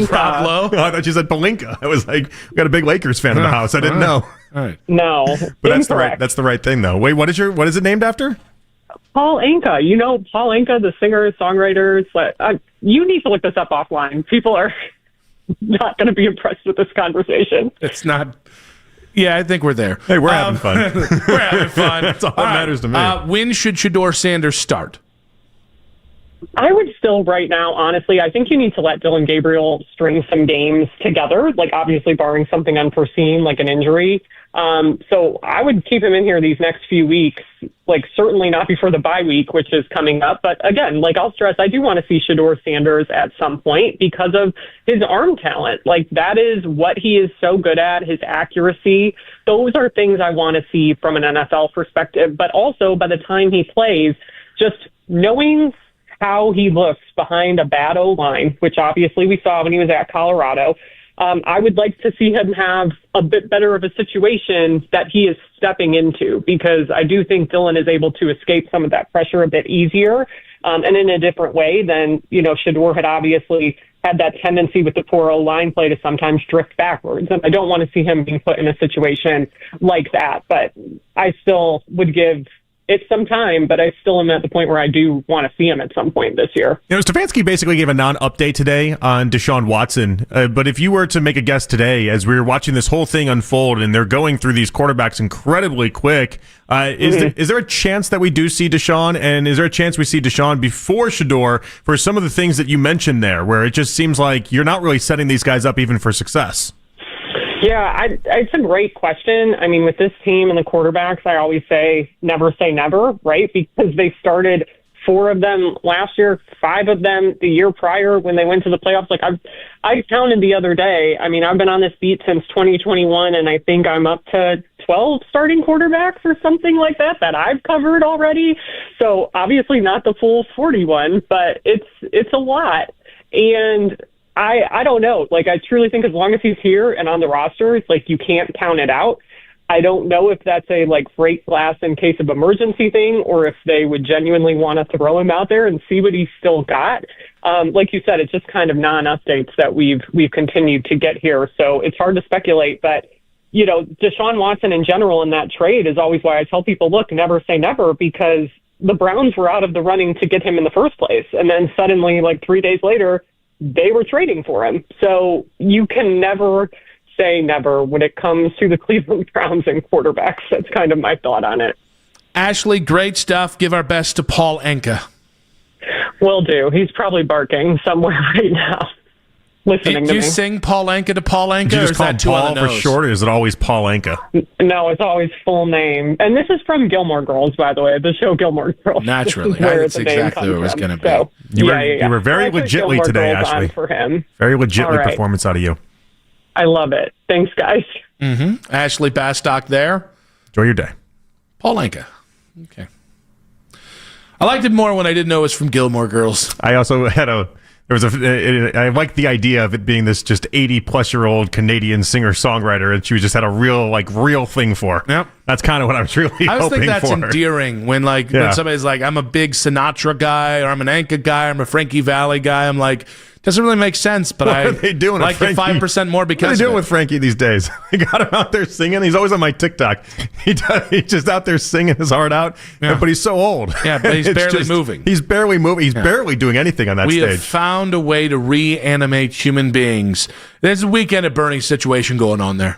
Rob Lowe. I thought you said Palinka. I was like, we got a big Lakers fan in the house. I didn't know. All right. No, but that's the right thing though. Wait, what is it named after? Paul Anka. You know Paul Anka, the singer, songwriter. You need to look this up offline. People are not going to be impressed with this conversation. It's not. Yeah, I think we're there. Hey, we're having fun. We're having fun. That's all that matters to me. When should Shedeur Sanders start? I would still right now, honestly, I think you need to let Dylan Gabriel string some games together, obviously barring something unforeseen like an injury. So I would keep him in here these next few weeks, certainly not before the bye week, which is coming up. But again, I'll stress, I do want to see Shedeur Sanders at some point because of his arm talent. That is what he is so good at, his accuracy. Those are things I want to see from an NFL perspective. But also by the time he plays, just knowing how he looks behind a bad O-line, which obviously we saw when he was at Colorado. I would like to see him have a bit better of a situation that he is stepping into because I do think Dylan is able to escape some of that pressure a bit easier and in a different way than, Shedeur had obviously had that tendency with the poor O-line play to sometimes drift backwards. And I don't want to see him being put in a situation like that, but I still would give it's some time, but I still am at the point where I do want to see him at some point this year. Stefanski basically gave a non-update today on Deshaun Watson. But if you were to make a guess today, as we were watching this whole thing unfold, and they're going through these quarterbacks incredibly quick, is there a chance that we do see Deshaun? And is there a chance we see Deshaun before Shedeur for some of the things that you mentioned there, where it just seems like you're not really setting these guys up even for success? Yeah, it's a great question. With this team and the quarterbacks, I always say never, right? Because they started 4 of them last year, 5 of them the year prior when they went to the playoffs. I counted the other day. I've been on this beat since 2021, and I think I'm up to 12 starting quarterbacks or something like that I've covered already. So obviously not the full 41, but it's a lot. And I don't know. Like, I truly think as long as he's here and on the roster, it's like you can't count it out. I don't know if that's a like break glass in case of emergency thing, or if they would genuinely want to throw him out there and see what he's still got. Like you said, it's just kind of non-updates that we've continued to get here. So it's hard to speculate, but you know, Deshaun Watson in general in that trade is always why I tell people, look, never say never, because the Browns were out of the running to get him in the first place. And then suddenly, like 3 days later, they were trading for him. So you can never say never when it comes to the Cleveland Browns and quarterbacks. That's kind of my thought on it. Ashley, great stuff. Give our best to Paul Anka. Will do. He's probably barking somewhere right now, listening to you me. sing Paul Anka to Paul Anka? Did you or just is call that him too on Paul the for nose? short, or is it always Paul Anka? No, it's always full name. And this is from Gilmore Girls, by the way, the show Gilmore Girls. Naturally. This is where That's the name exactly comes what it was from. going to be. So, You were very I put legitly Gilmore today, Girls on Ashley. for him. Very legitly All right. performance out of you. I love it. Thanks, guys. Mm-hmm. Ashley Bastock there. Enjoy your day. Paul Anka. Okay. I liked it more when I didn't know it was from Gilmore Girls. I also had I liked the idea of it being this just 80-plus-year-old Canadian singer-songwriter, and she just had a real thing for. Yep. That's kind of what I was really I always hoping think that's for. endearing when when somebody's like, I'm a big Sinatra guy, or I'm an Anka guy, or I'm a Frankie Valli guy. I'm like, doesn't really make sense, but What I are they doing like with it Frankie? 5% more What are because they doing of it. with Frankie these days? They got him out there singing. He's always on my TikTok. He's just out there singing his heart out, Yeah. but he's so old. Yeah, but he's It's barely moving. He's barely moving. He's barely doing anything on that We stage. have found a way to reanimate human beings. There's a Weekend at Bernie situation going on there.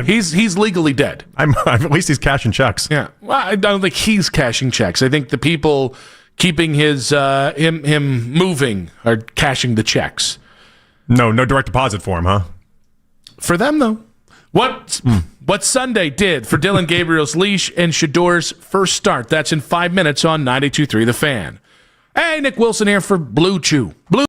He's legally dead. At least he's cashing checks. Yeah. Well, I don't think he's cashing checks. I think the people keeping his him moving are cashing the checks. No direct deposit for him, huh? For them, though. What Sunday did for Dylan Gabriel's leash and Shador's first start. That's in 5 minutes on 92.3 The Fan. Hey, Nick Wilson here for Blue Chew. Blue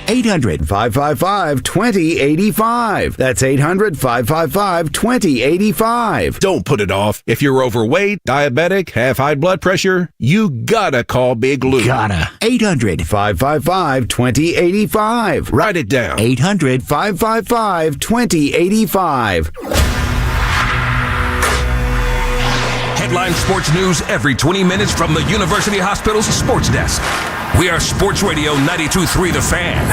800-555-2085. That's 800-555-2085. Don't put it off. If you're overweight, diabetic, have high blood pressure, you gotta call Big Lou. Gotta. 800-555-2085. Write it down. 800-555-2085. Headline sports news every 20 minutes from the University Hospital's sports desk. We are Sports Radio 92.3 The Fan.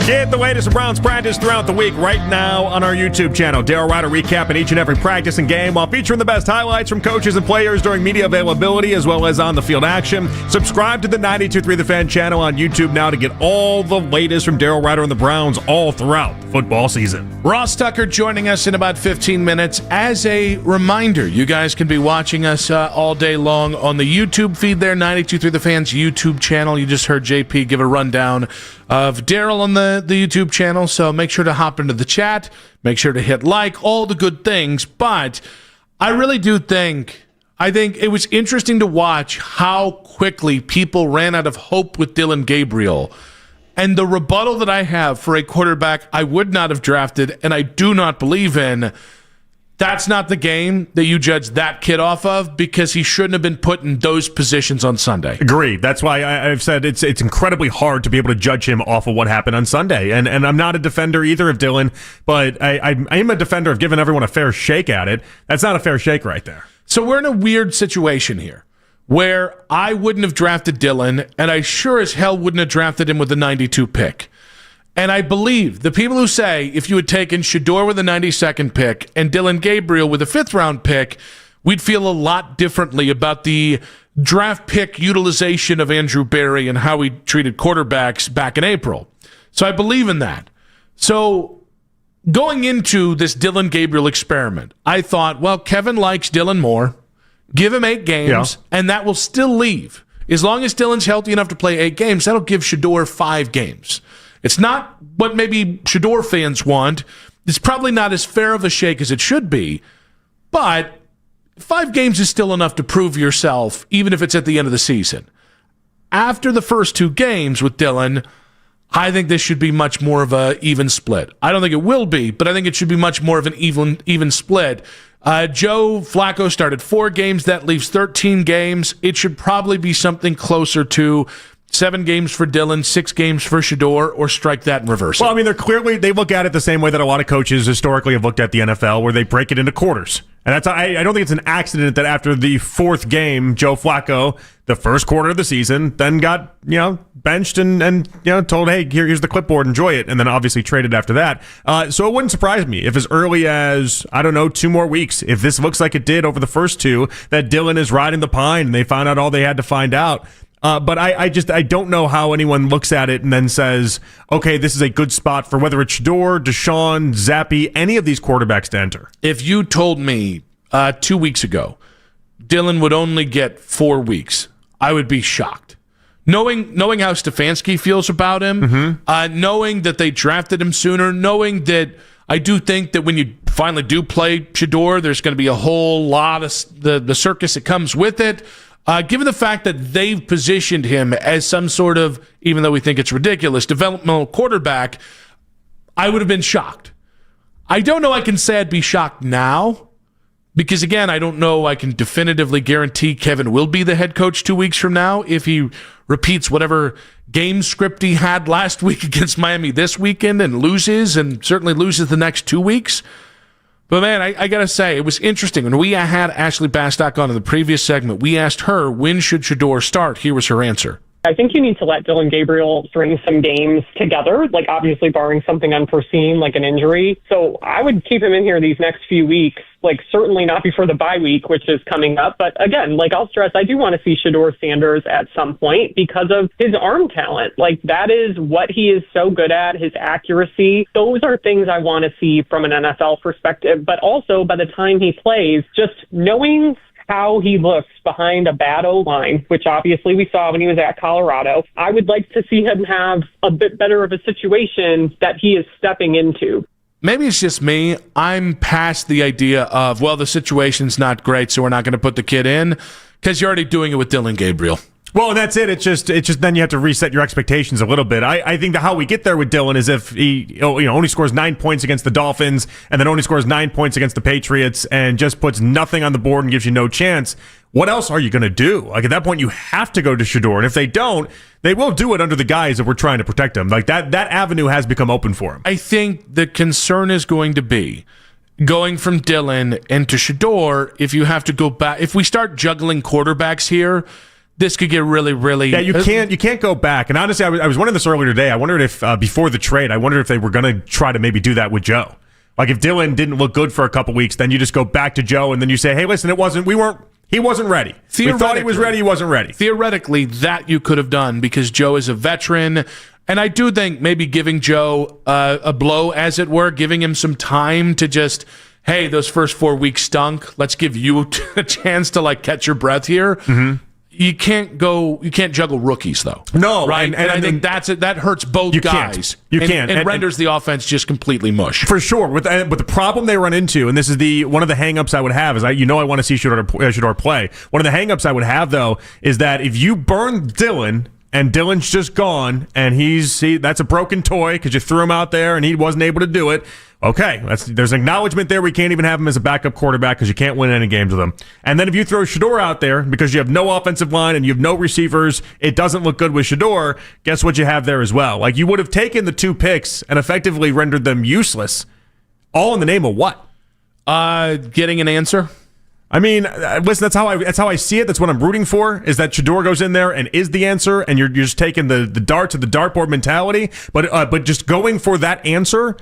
Get the latest of Browns practice throughout the week right now on our YouTube channel. Daryl Ryder recapping each and every practice and game while featuring the best highlights from coaches and players during media availability as well as on the field action. Subscribe to the 92.3 The Fan channel on YouTube now to get all the latest from Daryl Ryder and the Browns all throughout the football season. Ross Tucker joining us in about 15 minutes. As a reminder, you guys can be watching us all day long on the YouTube feed there, 92.3 The Fan's YouTube channel. You just heard JP give a rundown of Daryl on the YouTube channel, so make sure to hop into the chat, make sure to hit like, all the good things. But I really do think it was interesting to watch how quickly people ran out of hope with Dillon Gabriel. And the rebuttal that I have for a quarterback I would not have drafted and I do not believe in, that's not the game that you judge that kid off of, because he shouldn't have been put in those positions on Sunday. Agreed. That's why I've said it's incredibly hard to be able to judge him off of what happened on Sunday. And I'm not a defender either of Dillon, but I am a defender of giving everyone a fair shake at it. That's not a fair shake right there. So we're in a weird situation here where I wouldn't have drafted Dillon, and I sure as hell wouldn't have drafted him with the 92 pick. And I believe the people who say if you had taken Shedeur with a 92nd pick and Dillon Gabriel with a 5th-round pick, we'd feel a lot differently about the draft pick utilization of Andrew Berry and how he treated quarterbacks back in April. So I believe in that. So going into this Dillon Gabriel experiment, I thought, well, Kevin likes Dillon more. Give him 8 games, and that will still leave. As long as Dillon's healthy enough to play 8 games, that'll give Shedeur 5 games. It's not what maybe Shedeur fans want. It's probably not as fair of a shake as it should be, but 5 games is still enough to prove yourself, even if it's at the end of the season. After the first 2 games with Dillon, I think this should be much more of an even split. I don't think it will be, but I think it should be much more of an even split. Joe Flacco started 4 games. That leaves 13 games. It should probably be something closer to 7 games for Dillon, 6 games for Shedeur, or strike that and reverse it. Well, I mean, they look at it the same way that a lot of coaches historically have looked at the NFL, where they break it into quarters. And that's I don't think it's an accident that after the 4th game, Joe Flacco, the first quarter of the season, then got benched and told, hey, here's the clipboard, enjoy it, and then obviously traded after that. So it wouldn't surprise me if as early as 2 more weeks, if this looks like it did over the first 2, that Dillon is riding the pine and they found out all they had to find out. But I don't know how anyone looks at it and then says, okay, this is a good spot for whether it's Shedeur, Deshaun, Zappy, any of these quarterbacks to enter. If you told me 2 weeks ago Dillon would only get 4 weeks, I would be shocked. Knowing how Stefanski feels about him, knowing that they drafted him sooner, knowing that I do think that when you finally do play Shedeur, there's going to be a whole lot of the circus that comes with it. Given the fact that they've positioned him as some sort of, even though we think it's ridiculous, developmental quarterback, I would have been shocked. I don't know I can say I'd be shocked now, because, again, I don't know I can definitively guarantee Kevin will be the head coach 2 weeks from now if he repeats whatever game script he had last week against Miami this weekend and loses, and certainly loses the next 2 weeks. But, man, I got to say, it was interesting. When we had Ashley Bastock on in the previous segment, we asked her, when should Shedeur start? Here was her answer. I think you need to let Dillon Gabriel string some games together, like obviously barring something unforeseen like an injury. So I would keep him in here these next few weeks, like certainly not before the bye week, which is coming up. But again, like I'll stress, I do want to see Shedeur Sanders at some point because of his arm talent. Like that is what he is so good at, his accuracy. Those are things I want to see from an NFL perspective. But also by the time he plays, just knowing how he looks behind a bad O-line, which obviously we saw when he was at Colorado. I would like to see him have a bit better of a situation that he is stepping into. Maybe it's just me. I'm past the idea of, well, the situation's not great, so we're not going to put the kid in, because you're already doing it with Dillon Gabriel. Well, and that's it. It's just then you have to reset your expectations a little bit. I think that how we get there with Dylan is if he only scores 9 points against the Dolphins and then only scores 9 points against the Patriots and just puts nothing on the board and gives you no chance. What else are you going to do? Like at that point, you have to go to Shedeur, and if they don't, they will do it under the guise that we're trying to protect him. Like that avenue has become open for him. I think the concern is going to be going from Dylan into Shedeur. If you have to go back, if we start juggling quarterbacks here, this could get really, really. Yeah, you can't go back. And honestly, I was wondering this earlier today. I wondered if before the trade, I wondered if they were going to try to maybe do that with Joe. Like if Dylan didn't look good for a couple weeks, then you just go back to Joe, and then you say, "Hey, listen, he wasn't ready. We thought he was ready. He wasn't ready." Theoretically, that you could have done because Joe is a veteran. And I do think maybe giving Joe a blow, as it were, giving him some time to just, hey, those first 4 weeks stunk. Let's give you a chance to like catch your breath here. Mm-hmm. You can't juggle rookies though. No, right? And I think that hurts both guys. You can't. And renders the offense just completely mush. For sure. But the problem they run into, and this is one of the hangups I would have, is I want to see Shedeur play. One of the hangups I would have though is that if you burn Dylan and Dylan's just gone and that's a broken toy because you threw him out there and he wasn't able to do it. Okay, there's an acknowledgement there. We can't even have him as a backup quarterback because you can't win any games with him. And then if you throw Shedeur out there because you have no offensive line and you have no receivers, it doesn't look good with Shedeur. Guess what you have there as well? Like you would have taken the 2 picks and effectively rendered them useless. All in the name of what? Getting an answer. I mean, listen, that's how I see it. That's what I'm rooting for, is that Shedeur goes in there and is the answer, and you're just taking the dart to the dartboard mentality. But just going for that answer,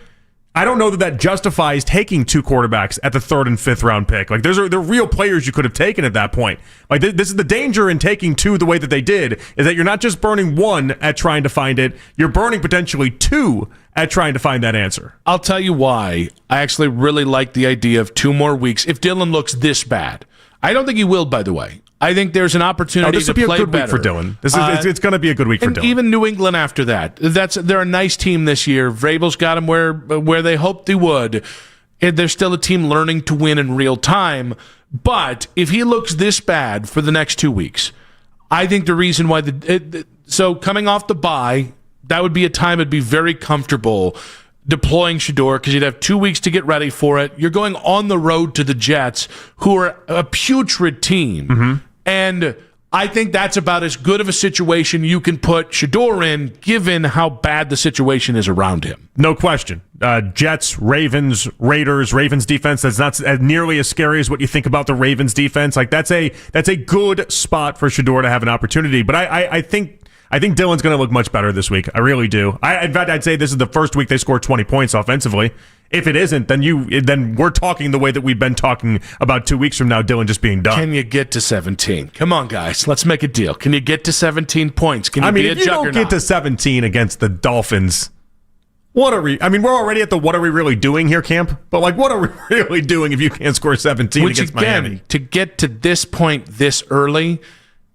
I don't know that justifies taking 2 quarterbacks at the 3rd and 5th round pick. Like they're real players you could have taken at that point. Like this is the danger in taking 2 the way that they did, is that you're not just burning 1 at trying to find it, you're burning potentially 2 at trying to find that answer. I'll tell you why I actually really like the idea of 2 more weeks if Dylan looks this bad. I don't think he will, by the way. I think there's an opportunity to play better. This will be a good week for Dylan. It's going to be a good week for Dylan. Even New England after that. They're a nice team this year. Vrabel's got them where they hoped they would. They're still a team learning to win in real time. But if he looks this bad for the next 2 weeks, I think the reason why so coming off the bye, that would be a time it'd be very comfortable deploying Shedeur because you'd have 2 weeks to get ready for it. You're going on the road to the Jets, who are a putrid team. Mm-hmm. And I think that's about as good of a situation you can put Shedeur in, given how bad the situation is around him. No question. Jets, Ravens, Raiders, Ravens defense, that's not nearly as scary as what you think about the Ravens defense. Like that's a good spot for Shedeur to have an opportunity. But I think Dylan's going to look much better this week. I really do. In fact, I'd say this is the first week they scored 20 points offensively. If it isn't, then we're talking the way that we've been talking about 2 weeks from now, Dylan just being done. Can you get to 17? Come on, guys. Let's make a deal. Can you get to 17 points? Can you be a juggernaut? If you don't get to 17 against the Dolphins, we're already at the what are we really doing here camp? But like, what are we really doing if you can't score 17 against Miami? To get to this point this early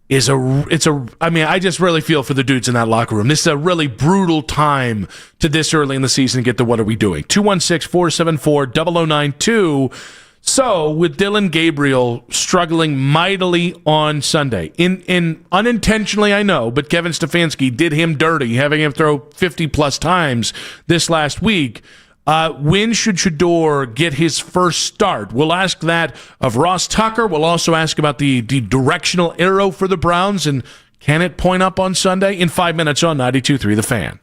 I just really feel for the dudes in that locker room. This is a really brutal time to this early in the season get to what are we doing? 216-474-0092. So with Dylan Gabriel struggling mightily on Sunday, in unintentionally, I know, but Kevin Stefanski did him dirty, having him throw 50 plus times this last week. When should Shedeur get his first start? We'll ask that of Ross Tucker. We'll also ask about the directional arrow for the Browns, and can it point up on Sunday? In 5 minutes on 92.3 The Fan.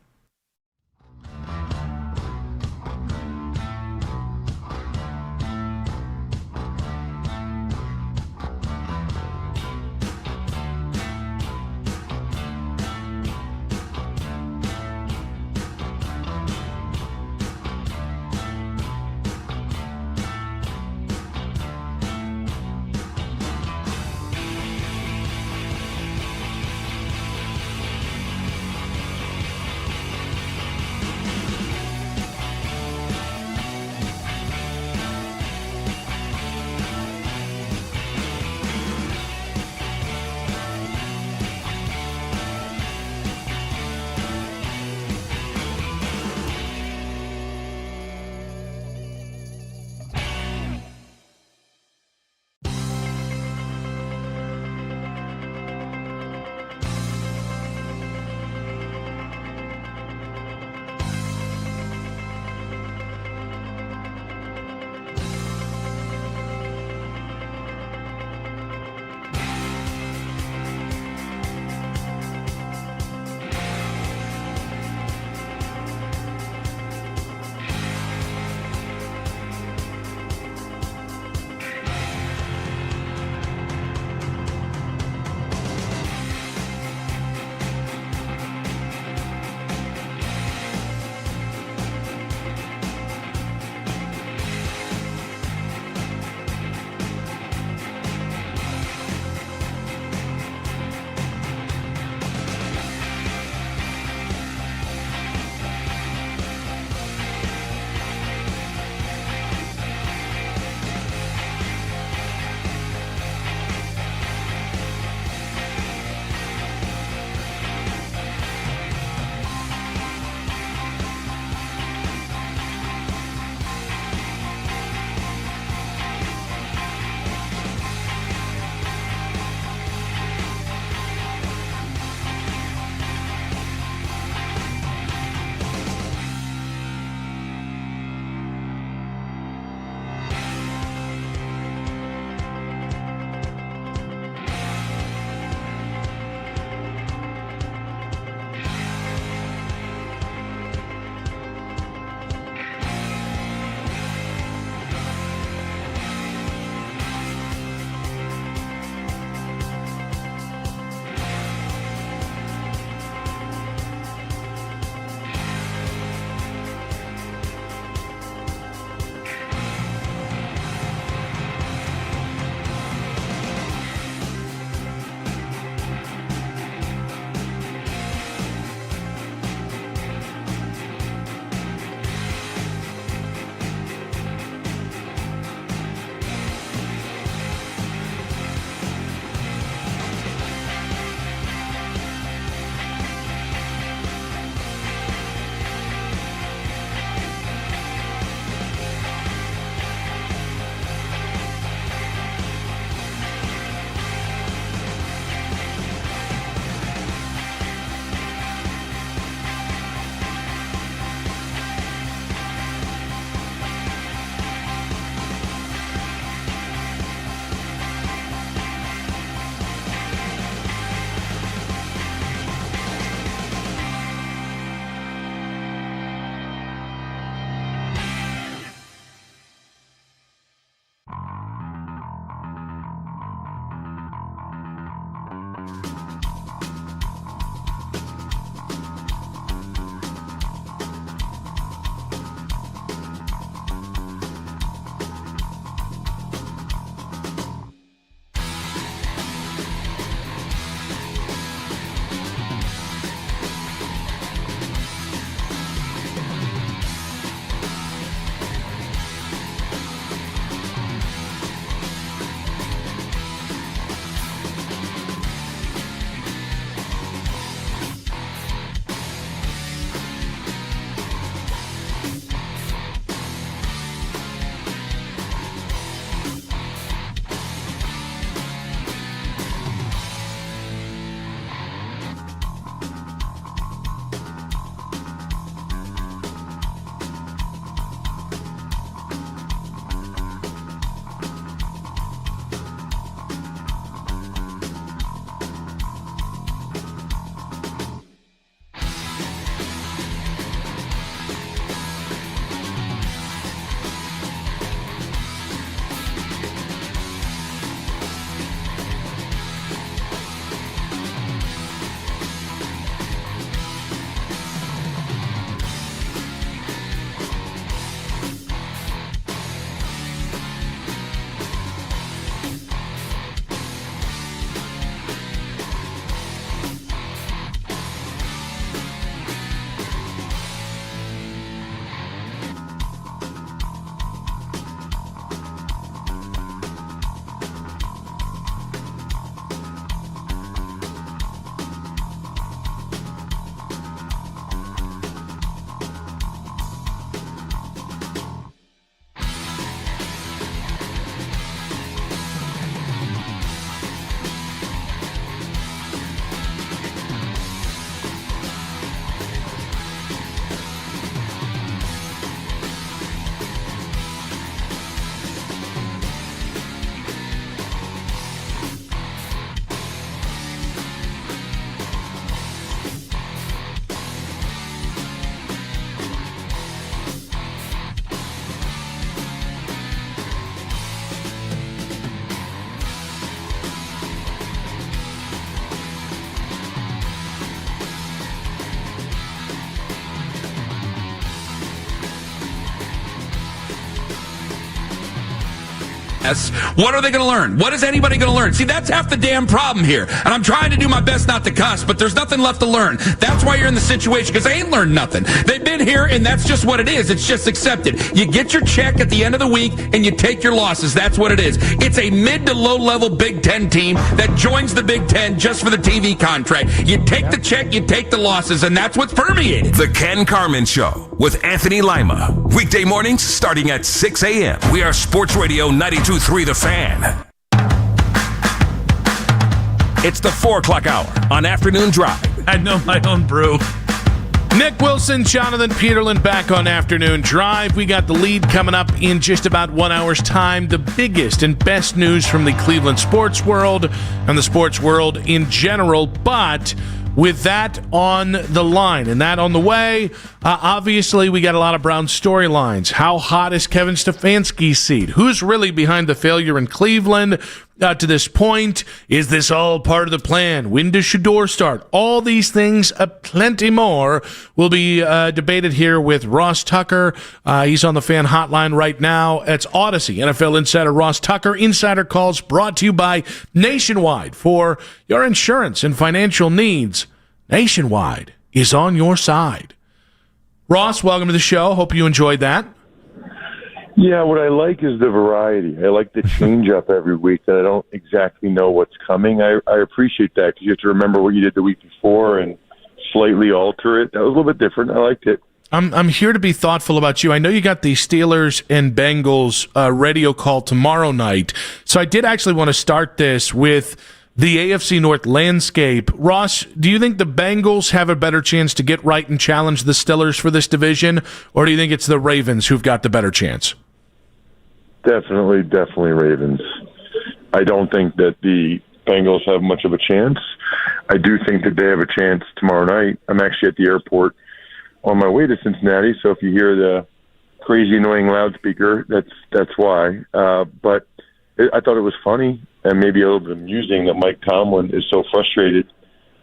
guess, what are they going to learn? What is anybody going to learn? See, that's half the damn problem here. And I'm trying to do my best not to cuss, but there's nothing left to learn. That's why you're in the situation, because they ain't learned nothing. They've been here, and that's just what it is. It's just accepted. You get your check at the end of the week, and you take your losses. That's what it is. It's a mid to low level Big Ten team that joins the Big Ten just for the TV contract. You take the check, you take the losses, and that's what's permeated. The Ken Carmen Show with Anthony Lima. Weekday mornings starting at 6 a.m. We are Sports Radio 92.3 The Fan. It's the 4 o'clock hour on Afternoon Drive. I know my own brew. Nick Wilson, Jonathan Peterlin back on Afternoon Drive. We got the lead coming up in just about 1 hour's time. The biggest and best news from the Cleveland sports world and the sports world in general. But with that on the line and that on the way, obviously we got a lot of Brown storylines. How hot is Kevin Stefanski's seat? Who's really behind the failure in Cleveland to this point? Is this all part of the plan? When does Shador start? All these things, plenty more, will be debated here with Ross Tucker. He's on the fan hotline right now. It's Odyssey. NFL insider Ross Tucker. Insider calls brought to you by Nationwide. For your insurance and financial needs, Nationwide is on your side. Ross, welcome to the show. Hope you enjoyed that. Yeah, what I like is the variety. I like the change up every week that I don't exactly know what's coming. I appreciate that because you have to remember what you did the week before and slightly alter it. That was a little bit different. I liked it. I'm here to be thoughtful about you. I know you got the Steelers and Bengals radio call tomorrow night. So I did actually want to start this with the AFC North landscape. Ross, do you think the Bengals have a better chance to get right and challenge the Steelers for this division, or do you think it's the Ravens who've got the better chance? Definitely Ravens. I don't think that the Bengals have much of a chance. I do think that they have a chance tomorrow night. I'm actually at the airport on my way to Cincinnati, so if you hear the crazy annoying loudspeaker, that's why. But I thought it was funny and maybe a little bit amusing that Mike Tomlin is so frustrated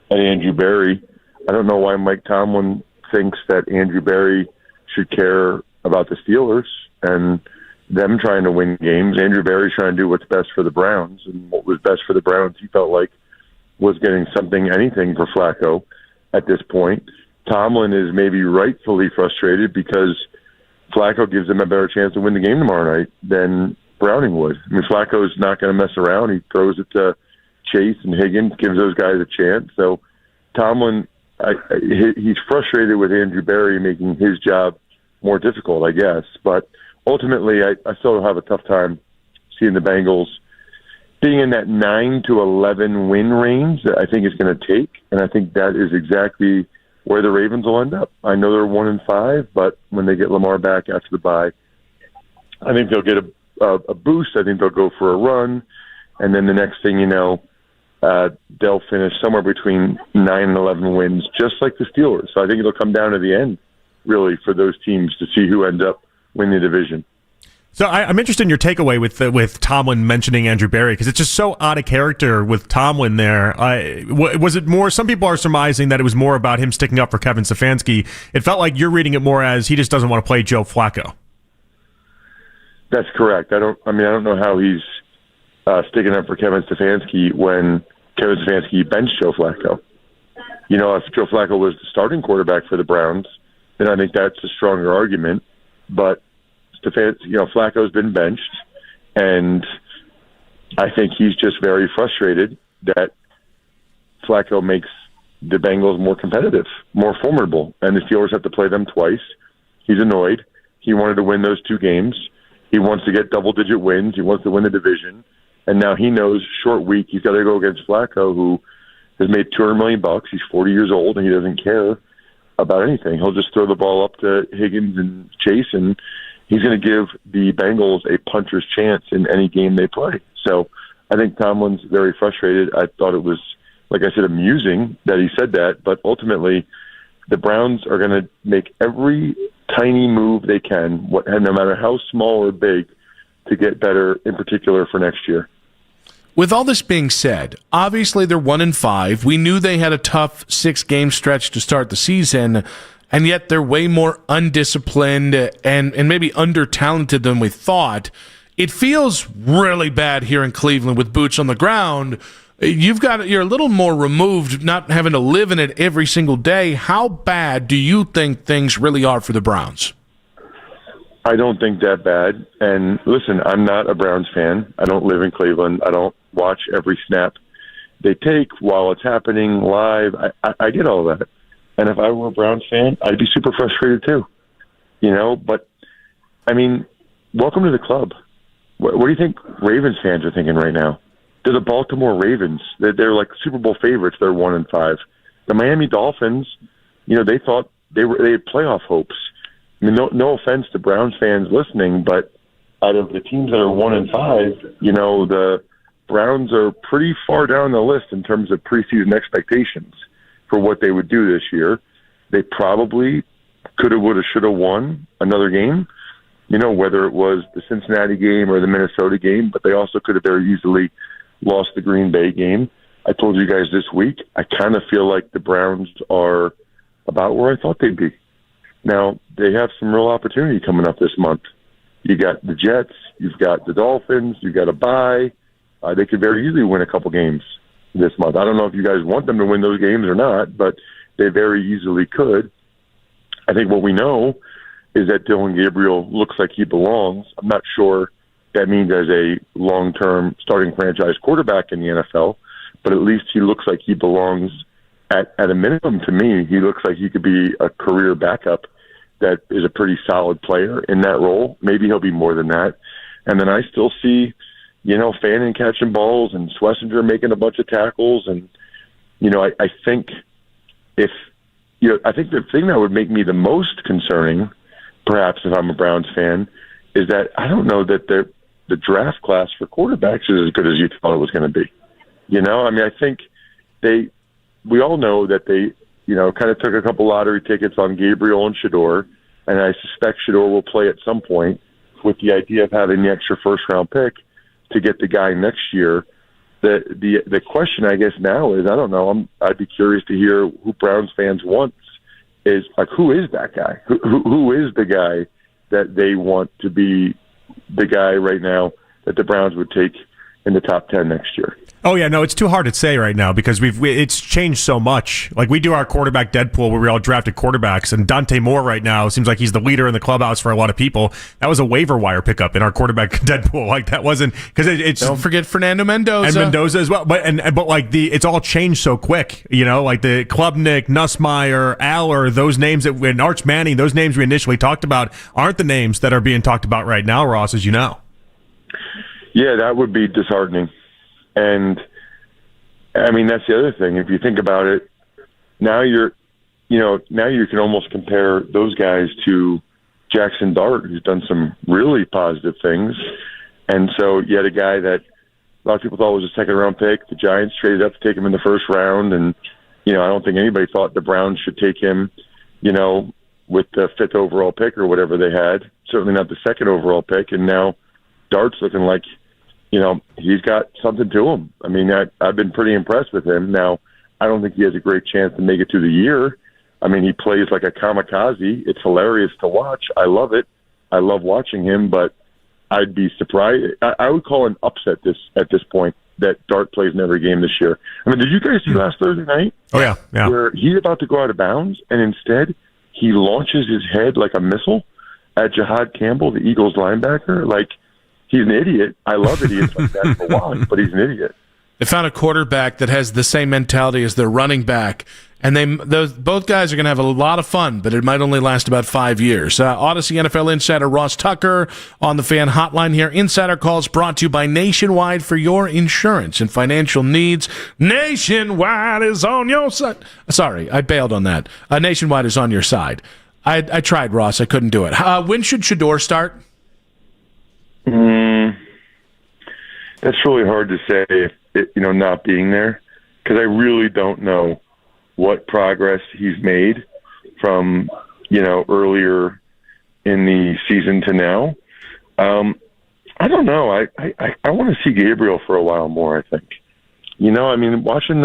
at Andrew Berry. I don't know why Mike Tomlin thinks that Andrew Berry should care about the Steelers and them trying to win games. Andrew Berry's trying to do what's best for the Browns, and what was best for the Browns, he felt like, was getting anything for Flacco at this point. Tomlin is maybe rightfully frustrated because Flacco gives them a better chance to win the game tomorrow night than Browning would. I mean, Flacco's not going to mess around. He throws it to Chase and Higgins, gives those guys a chance. So Tomlin, he's frustrated with Andrew Berry making his job more difficult, I guess. But ultimately, I still have a tough time seeing the Bengals being in that 9 to 11 win range that I think it's going to take, and I think that is exactly where the Ravens will end up. I know they're 1-5, but when they get Lamar back after the bye, I think they'll get a boost. I think they'll go for a run, and then the next thing you know, they'll finish somewhere between 9 and 11 wins, just like the Steelers. So I think it'll come down to the end, really, for those teams to see who ends up winning the division. So I'm interested in your takeaway with Tomlin mentioning Andrew Berry, because it's just so out of character with Tomlin there. Was it more, some people are surmising that it was more about him sticking up for Kevin Stefanski. It felt like you're reading it more as he just doesn't want to play Joe Flacco. That's correct. I don't know how he's sticking up for Kevin Stefanski when Kevin Stefanski benched Joe Flacco. You know, if Joe Flacco was the starting quarterback for the Browns, then I think that's a stronger argument. But Flacco's been benched, and I think he's just very frustrated that Flacco makes the Bengals more competitive, more formidable, and the Steelers have to play them twice. He's annoyed. He wanted to win those 2 games. He wants to get double-digit wins. He wants to win the division, and now he knows short week he's got to go against Flacco, who has made $200 million. He's 40 years old, and he doesn't care about anything. He'll just throw the ball up to Higgins and Chase, and he's going to give the Bengals a puncher's chance in any game they play. So I think Tomlin's very frustrated. I thought it was, like I said, amusing that he said that, but ultimately the Browns are going to make every tiny move they can, no matter how small or big, to get better, in particular for next year. With all this being said, obviously they're 1-5. We knew they had a tough 6-game stretch to start the season, and yet they're way more undisciplined and maybe under-talented than we thought. it feels really bad here in Cleveland with boots on the ground. You're a little more removed, not having to live in it every single day. How bad do you think things really are for the Browns? I don't think that bad. And listen, I'm not a Browns fan. I don't live in Cleveland. I don't watch every snap they take while it's happening live. I get all that. And if I were a Browns fan, I'd be super frustrated too. But I mean, welcome to the club. What do you think Ravens fans are thinking right now? They're the Baltimore Ravens. They're like Super Bowl favorites. They're 1-5. The Miami Dolphins, they thought they had playoff hopes. I mean, no offense to Browns fans listening, but out of the teams that are 1-5, the Browns are pretty far down the list in terms of preseason expectations for what they would do this year. They probably could have, would have, should have won another game, whether it was the Cincinnati game or the Minnesota game, but they also could have very easily lost the Green Bay game. I told you guys this week, I kind of feel like the Browns are about where I thought they'd be. Now, they have some real opportunity coming up this month. You got the Jets, you've got the Dolphins, you've got a bye. They could very easily win a couple games this month. I don't know if you guys want them to win those games or not, but they very easily could. I think what we know is that Dylan Gabriel looks like he belongs. I'm not sure that means as a long-term starting franchise quarterback in the NFL, but at least he looks like he belongs at a minimum. To me, he looks like he could be a career backup that is a pretty solid player in that role. Maybe he'll be more than that. And then I still see, Fannin catching balls and Schlesinger making a bunch of tackles. And, I think I think the thing that would make me the most concerning, perhaps if I'm a Browns fan, is that I don't know that the draft class for quarterbacks is as good as you thought it was going to be. I think we all know that they, kind of took a couple lottery tickets on Gabriel and Shador, and I suspect Shador will play at some point with the idea of having the extra first-round pick to get the guy next year. The question, I guess, now is, I don't know, I'd be curious to hear who Browns fans want, is like, who is that guy? Who is the guy that they want to be the guy right now that the Browns would take in the top 10 next year? Oh, yeah, no, it's too hard to say right now because it's changed so much. Like, we do our quarterback Deadpool where we all drafted quarterbacks, and Dante Moore right now seems like he's the leader in the clubhouse for a lot of people. That was a waiver wire pickup in our quarterback Deadpool. Like, that wasn't because it's. Don't forget Fernando Mendoza. And Mendoza as well. But like it's all changed so quick. Like the Klubnik, Nussmeier, Aller, those names and Arch Manning, those names we initially talked about aren't the names that are being talked about right now, Ross, as you know. Yeah, that would be disheartening. And I mean, that's the other thing. If you think about it, now you can almost compare those guys to Jackson Dart, who's done some really positive things. And so you had a guy that a lot of people thought was a second-round pick. The Giants traded up to take him in the first round. And, I don't think anybody thought the Browns should take him, with the 5th overall pick or whatever they had. Certainly not the 2nd overall pick. And now Dart's looking like, he's got something to him. I mean, I've been pretty impressed with him. Now, I don't think he has a great chance to make it through the year. I mean, he plays like a kamikaze. It's hilarious to watch. I love it. I love watching him, but I'd be surprised. I would call an upset at this point that Dart plays in every game this year. I mean, did you guys see last Thursday night? Oh, yeah. Where he's about to go out of bounds, and instead he launches his head like a missile at Jahad Campbell, the Eagles linebacker. Like, he's an idiot. I love idiots like that for a while, but he's an idiot. They found a quarterback that has the same mentality as their running back, and both guys are going to have a lot of fun, but it might only last about 5 years. Odyssey NFL insider Ross Tucker on the Fan Hotline here. Insider calls brought to you by Nationwide for your insurance and financial needs. Nationwide is on your side. Sorry, I bailed on that. Nationwide is on your side. I tried, Ross. I couldn't do it. When should Shador start? That's really hard to say, not being there, because I really don't know what progress he's made from, earlier in the season to now. I don't know. I want to see Gabriel for a while more, I think. I mean, watching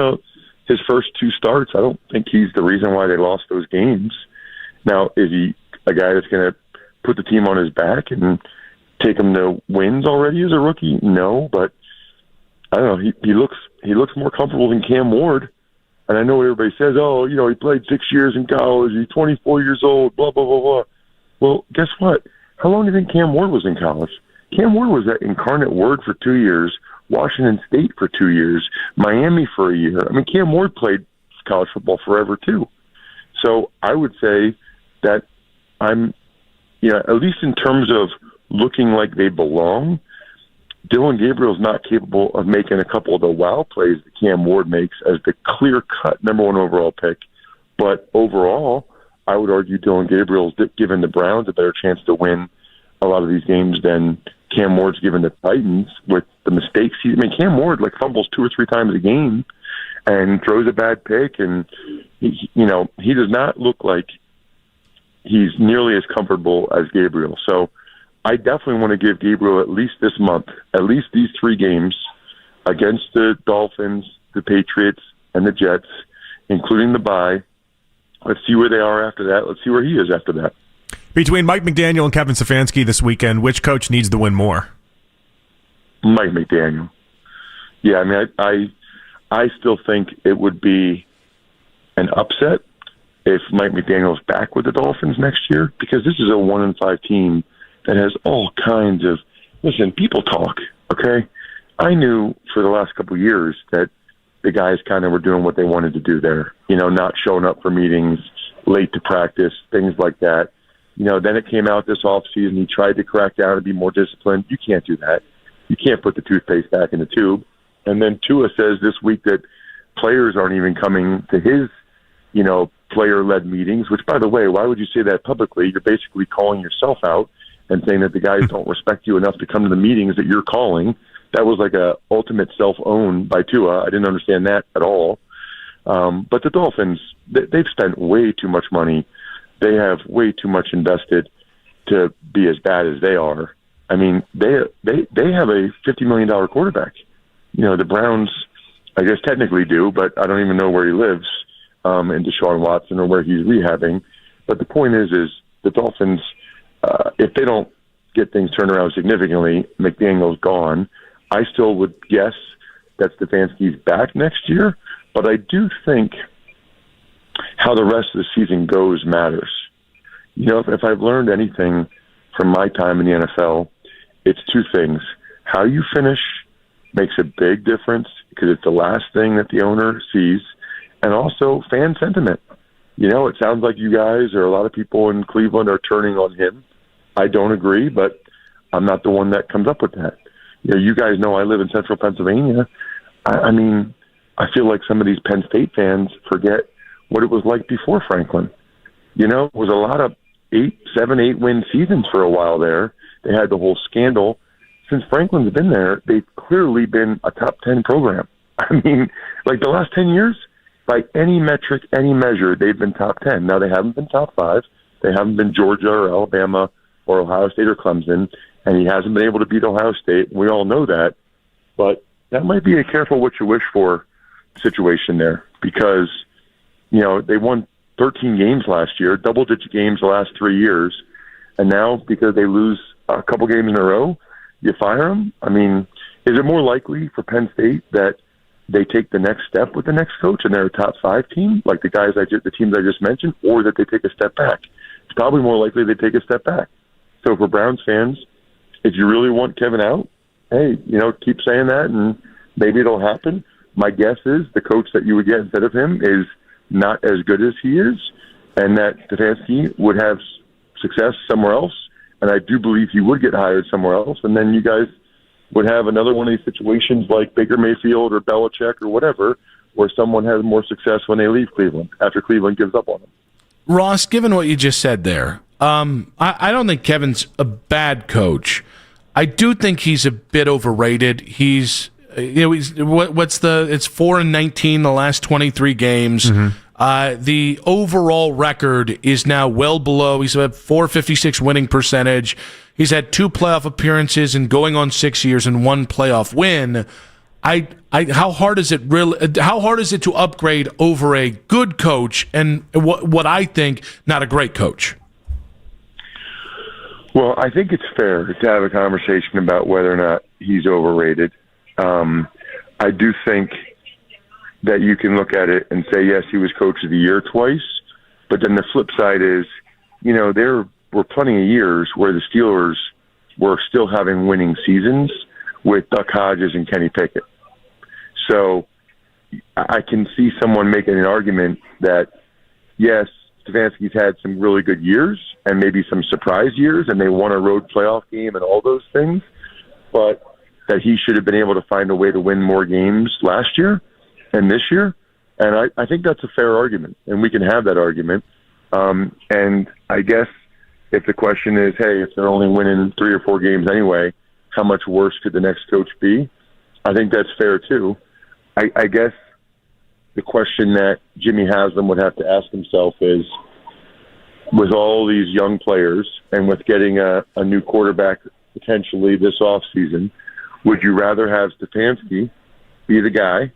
his first 2 starts, I don't think he's the reason why they lost those games. Now, is he a guy that's going to put the team on his back and take him to wins already as a rookie? No, but I don't know. He looks more comfortable than Cam Ward. And I know everybody says, oh, he played 6 years in college. He's 24 years old, blah, blah, blah, blah. Well, guess what? How long do you think Cam Ward was in college? Cam Ward was at Incarnate Word for 2 years, Washington State for 2 years, Miami for a year. I mean, Cam Ward played college football forever, too. So I would say that I'm, at least in terms of looking like they belong, Dylan Gabriel's not capable of making a couple of the wow plays that Cam Ward makes as the clear-cut number one overall pick. But overall, I would argue Dylan Gabriel's given the Browns a better chance to win a lot of these games than Cam Ward's given the Titans with the mistakes. Cam Ward fumbles 2 or 3 times a game and throws a bad pick, and he does not look like he's nearly as comfortable as Gabriel. So I definitely want to give Gabriel at least this month, at least these 3 games against the Dolphins, the Patriots, and the Jets, including the bye. Let's see where they are after that. Let's see where he is after that. Between Mike McDaniel and Kevin Stefanski this weekend, which coach needs to win more? Mike McDaniel. Yeah, I still think it would be an upset if Mike McDaniel's back with the Dolphins next year, because this is a 1-5 team that has all kinds of, listen, people talk, okay? I knew for the last couple of years that the guys kind of were doing what they wanted to do there, not showing up for meetings, late to practice, things like that. Then it came out this offseason. He tried to crack down and be more disciplined. You can't do that. You can't put the toothpaste back in the tube. And then Tua says this week that players aren't even coming to his, player-led meetings, which, by the way, why would you say that publicly? You're basically calling yourself out and saying that the guys don't respect you enough to come to the meetings that you're calling. That was like a ultimate self-own by Tua. I didn't understand that at all. But the Dolphins, they've spent way too much money. They have way too much invested to be as bad as they are. I mean, they have a $50 million quarterback. The Browns, I guess, technically do, but I don't even know where he lives, in Deshaun Watson or where he's rehabbing. But the point is the Dolphins, if they don't get things turned around significantly, McDaniel's gone. I still would guess that Stefanski's back next year, but I do think how the rest of the season goes matters. If I've learned anything from my time in the NFL, it's 2 things. How you finish makes a big difference because it's the last thing that the owner sees, and also fan sentiment. It sounds like you guys or a lot of people in Cleveland are turning on him. I don't agree, but I'm not the one that comes up with that. You guys know I live in central Pennsylvania. I feel like some of these Penn State fans forget what it was like before Franklin. It was a lot of 7, 8 win seasons for a while there. They had the whole scandal. Since Franklin's been there, they've clearly been a top 10 program. The last 10 years, by any metric, any measure, they've been top 10. Now, they haven't been top 5. They haven't been Georgia or Alabama or Ohio State or Clemson, and he hasn't been able to beat Ohio State. We all know that. But that might be a careful what you wish for situation there because, they won 13 games last year, double-digit games the last 3 years, and now because they lose a couple games in a row, you fire them? Is it more likely for Penn State that they take the next step with the next coach and they're a top 5 team, like the teams I just mentioned, or that they take a step back? It's probably more likely they take a step back. So for Browns fans, if you really want Kevin out, hey, keep saying that and maybe it'll happen. My guess is the coach that you would get instead of him is not as good as he is, and that Stefanski would have success somewhere else. And I do believe he would get hired somewhere else. And then you guys would have another one of these situations like Baker Mayfield or Belichick or whatever, where someone has more success when they leave Cleveland after Cleveland gives up on them. Ross, given what you just said there, I don't think Kevin's a bad coach. I do think he's a bit overrated. It's 4-19 the last 23 games. Mm-hmm. The overall record is now well below. He's at .456 winning percentage. He's had 2 playoff appearances and going on 6 years and 1 playoff win. How hard is it to upgrade over a good coach and what I think not a great coach? Well, I think it's fair to have a conversation about whether or not he's overrated. I do think that you can look at it and say, yes, he was coach of the year twice, but then the flip side is, there were plenty of years where the Steelers were still having winning seasons with Duck Hodges and Kenny Pickett. So I can see someone making an argument that, yes, Stefanski's had some really good years and maybe some surprise years, and they won a road playoff game and all those things, but that he should have been able to find a way to win more games last year and this year. And I think that's a fair argument, and we can have that argument. And I guess if the question is, hey, if they're only winning 3 or 4 games anyway, how much worse could the next coach be? I think that's fair too. I guess the question that Jimmy Haslam would have to ask himself is, with all these young players and with getting a new quarterback potentially this offseason, would you rather have Stefanski be the guy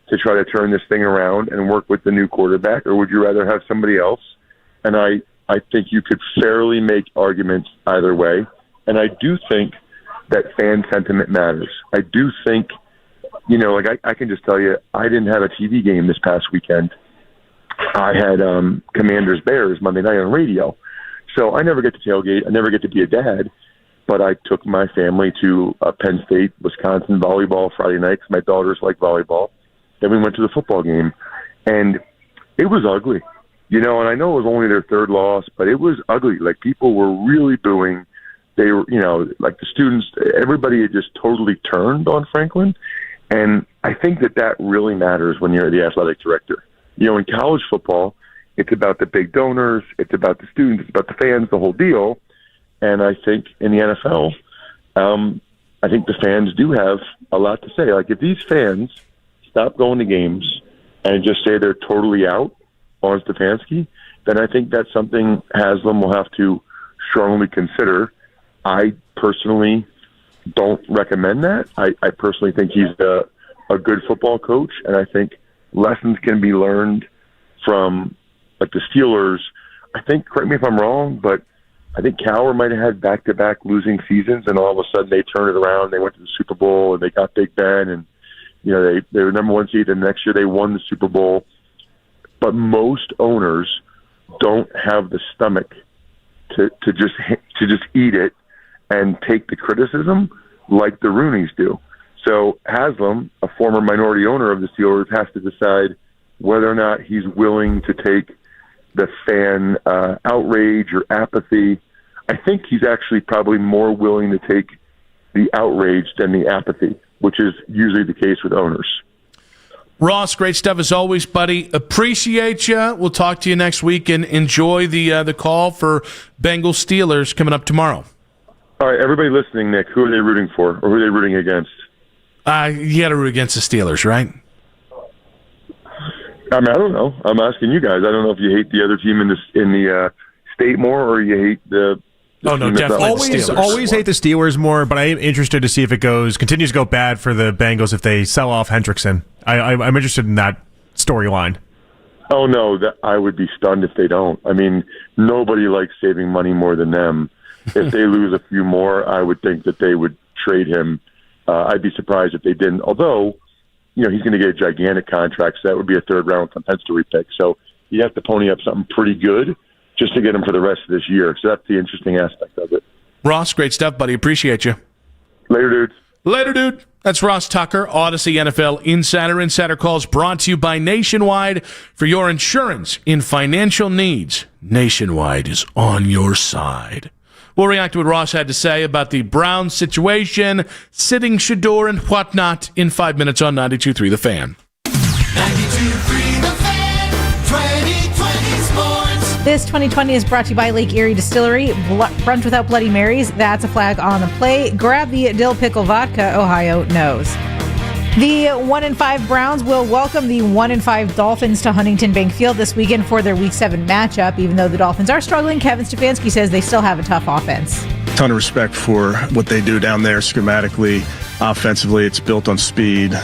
to try to turn this thing around and work with the new quarterback, or would you rather have somebody else? And I think you could fairly make arguments either way. And I do think that fan sentiment matters. I do think, I can just tell you, I didn't have a TV game this past weekend. I had Commanders Bears Monday night on radio. So I never get to tailgate. I never get to be a dad. But I took my family to Penn State, Wisconsin volleyball Friday night because my daughters like volleyball. Then we went to the football game. And it was ugly. And I know it was only their 3rd loss, but it was ugly. Like, people were really booing. They were, like the students, everybody had just totally turned on Franklin. And I think that really matters when you're the athletic director. In college football, it's about the big donors, it's about the students, it's about the fans, the whole deal. And I think in the NFL, I think the fans do have a lot to say. Like, if these fans stop going to games and just say they're totally out on Stefanski, then I think that's something Haslam will have to strongly consider. I personally don't recommend that. I personally think he's a good football coach, and I think lessons can be learned from, like, the Steelers. I think, correct me if I'm wrong, but I think Cowher might have had back-to-back losing seasons, and all of a sudden they turned it around. They went to the Super Bowl, and they got Big Ben, and they were number 1 seed, and next year they won the Super Bowl. But most owners don't have the stomach to just eat it and take the criticism like the Rooneys do. So Haslam, a former minority owner of the Steelers, has to decide whether or not he's willing to take the fan outrage or apathy. I think he's actually probably more willing to take the outrage than the apathy, which is usually the case with owners. Ross, great stuff as always, buddy. Appreciate you. We'll talk to you next week, and enjoy the call for Bengals Steelers coming up tomorrow. All right, everybody listening, Nick, who are they rooting for, or who are they rooting against? You got to root against the Steelers, right? I don't know. I'm asking you guys. I don't know if you hate the other team in the state more, or you hate the. Oh no, definitely. Always hate the Steelers more, but I am interested to see if it continues to go bad for the Bengals if they sell off Hendrickson. I'm interested in that storyline. Oh no, I would be stunned if they don't. I mean, nobody likes saving money more than them. If they lose a few more, I would think that they would trade him. I'd be surprised if they didn't. Although, he's going to get a gigantic contract, so that would be a 3rd-round compensatory pick. So you have to pony up something pretty good just to get him for the rest of this year. So that's the interesting aspect of it. Ross, great stuff, buddy. Appreciate you. Later, dudes. Later, dude. That's Ross Tucker, Odyssey NFL Insider. Insider calls brought to you by Nationwide. For your insurance in financial needs, Nationwide is on your side. We'll react to what Ross had to say about the Browns situation, sitting Shador and whatnot in 5 minutes on 92.3 The Fan. 92.3 The Fan, 2020 Sports. This 2020 is brought to you by Lake Erie Distillery. Brunch without Bloody Marys, that's a flag on the plate. Grab the dill pickle vodka, Ohio knows. The 1-5 Browns will welcome the 1-5 Dolphins to Huntington Bank Field this weekend for their Week 7 matchup. Even though the Dolphins are struggling, Kevin Stefanski says they still have a tough offense. Ton of respect for what they do down there schematically. Offensively, it's built on speed.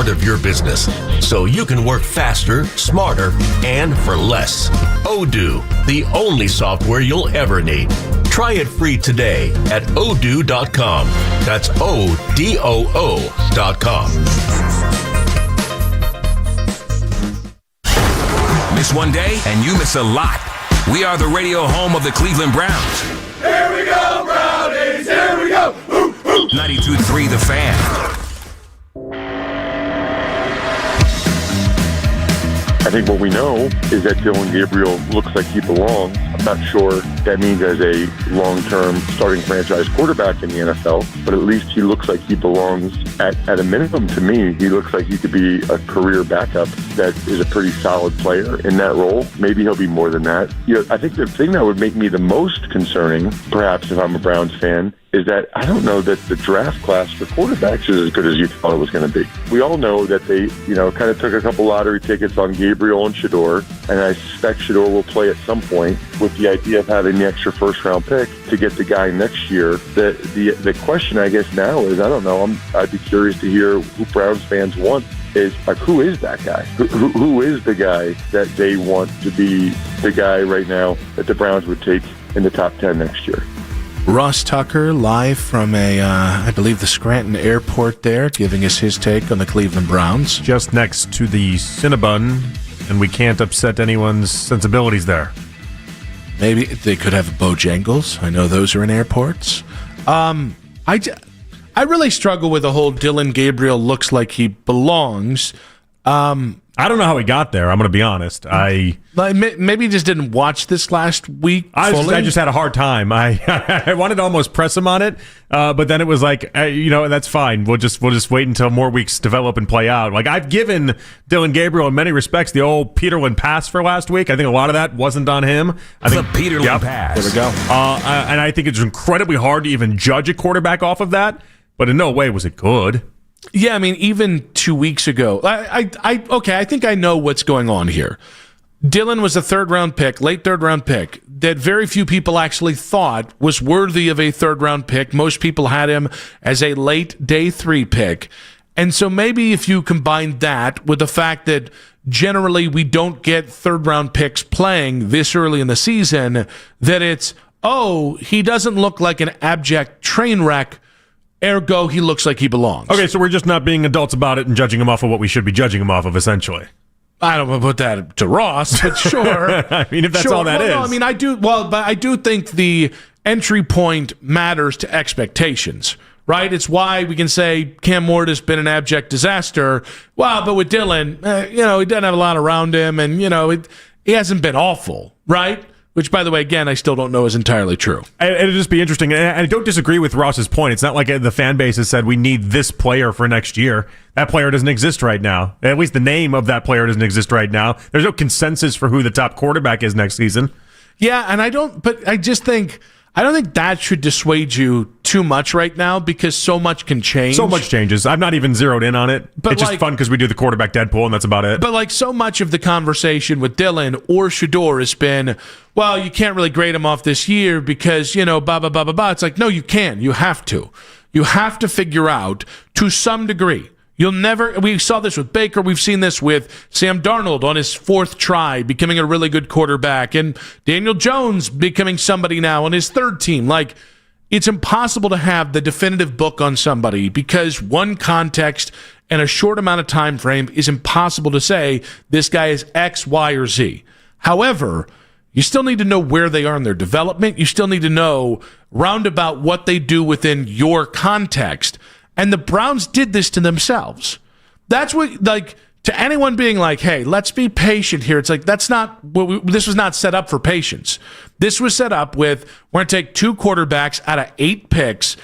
part of your business so you can work faster, smarter, and for less. Odoo, the only software you'll ever need. Try it free today at odoo.com. That's ODOO.com. Miss one day and you miss a lot. We are the radio home of the Cleveland Browns. Here we go, Brownies! Here we go! 92.3 The Fan. I think what we know is that Dylan Gabriel looks like he belongs. I'm not sure that means as a long-term starting franchise quarterback in the NFL, but at least he looks like he belongs at a minimum to me. He looks like he could be a career backup that is a pretty solid player in that role. Maybe he'll be more than that. I think the thing that would make me the most concerning, perhaps if I'm a Browns fan, is that I don't know that the draft class for quarterbacks is as good as you thought it was going to be. We all know that they, kind of took a couple lottery tickets on Gabriel and Shador, and I suspect Shador will play at some point with the idea of having the extra first-round pick to get the guy next year. The question, I guess, now is, I don't know, I'd be curious to hear who Browns fans want. Is like, who is that guy? Who is the guy that they want to be the guy right now that the Browns would take in the top 10 next year? Ross Tucker live from I believe the Scranton airport there, giving us his take on the Cleveland Browns. Just next to the Cinnabon, and we can't upset anyone's sensibilities there. Maybe they could have Bojangles. I know those are in airports. I really struggle with the whole Dylan Gabriel looks like he belongs. I don't know how he got there. I'm going to be honest. Maybe he just didn't watch this last week. I just had a hard time. I wanted to almost press him on it, but then it was like, that's fine. We'll just wait until more weeks develop and play out. Like, I've given Dylan Gabriel in many respects the old Peterlin pass for last week. I think a lot of that wasn't on him. I think the Peterlin pass. There we go. And I think it's incredibly hard to even judge a quarterback off of that. But in no way was it good. Yeah, I mean, even 2 weeks ago, I think I know what's going on here. Dylan was a late third round pick that very few people actually thought was worthy of a third round pick. Most people had him as a late day 3 pick. And so maybe if you combine that with the fact that generally we don't get third round picks playing this early in the season, that it's, he doesn't look like an abject train wreck. Ergo, he looks like he belongs. Okay, so we're just not being adults about it and judging him off of what we should be judging him off of, essentially. I don't want to put that to Ross, but sure. I mean, if that's all that is. No, I mean, I do. Well, but I do think the entry point matters to expectations, right? It's why we can say Cam Ward has been an abject disaster. Well, but with Dylan, he doesn't have a lot around him, and he hasn't been awful, right? Which, by the way, again, I still don't know is entirely true. It'll just be interesting. And I don't disagree with Ross's point. It's not like the fan base has said we need this player for next year. That player doesn't exist right now. At least the name of that player doesn't exist right now. There's no consensus for who the top quarterback is next season. Yeah, and I don't think that should dissuade you too much right now because so much can change. So much changes. I'm not even zeroed in on it. But it's just fun because we do the quarterback Deadpool, and that's about it. But so much of the conversation with Dylan or Shador has been, well, you can't really grade him off this year because, blah, blah, blah, blah, blah. It's like, no, you can. You have to. You have to figure out to some degree. We saw this with Baker. We've seen this with Sam Darnold on his 4th try, becoming a really good quarterback, and Daniel Jones becoming somebody now on his 3rd team. It's impossible to have the definitive book on somebody because one context and a short amount of time frame is impossible to say this guy is X, Y, or Z. However, you still need to know where they are in their development. You still need to know roundabout what they do within your context. And the Browns did this to themselves. That's what, to anyone being like, hey, let's be patient here. It's like, that's not this was not set up for patience. This was set up with, we're going to take 2 quarterbacks out of 8 picks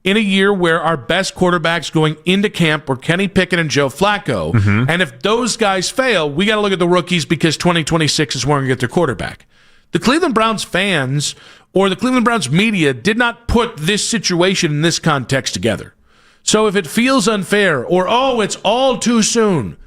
in a year where our best quarterbacks going into camp were Kenny Pickett and Joe Flacco. Mm-hmm. And if those guys fail, we got to look at the rookies because 2026 is where we're going to get their quarterback. The Cleveland Browns fans or the Cleveland Browns media did not put this situation in this context together. So if it feels unfair or, it's all too soon,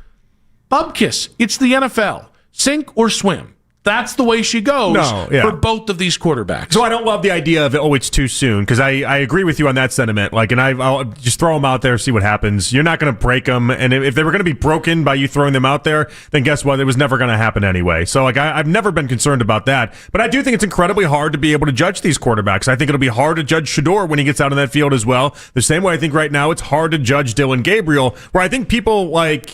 bubkiss. It's the NFL. Sink or swim. that's the way she goes for both of these quarterbacks. So I don't love the idea of, it's too soon, because I agree with you on that sentiment. Like, and I'll just throw them out there, see what happens. You're not going to break them, and if they were going to be broken by you throwing them out there, then guess what? It was never going to happen anyway. So, like, I've never been concerned about that. But I do think it's incredibly hard to be able to judge these quarterbacks. I think it'll be hard to judge Shedeur when he gets out on that field as well. The same way I think right now it's hard to judge Dylan Gabriel, where I think people, like,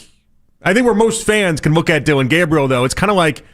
I think where most fans can look at Dylan Gabriel, though, it's kind of like,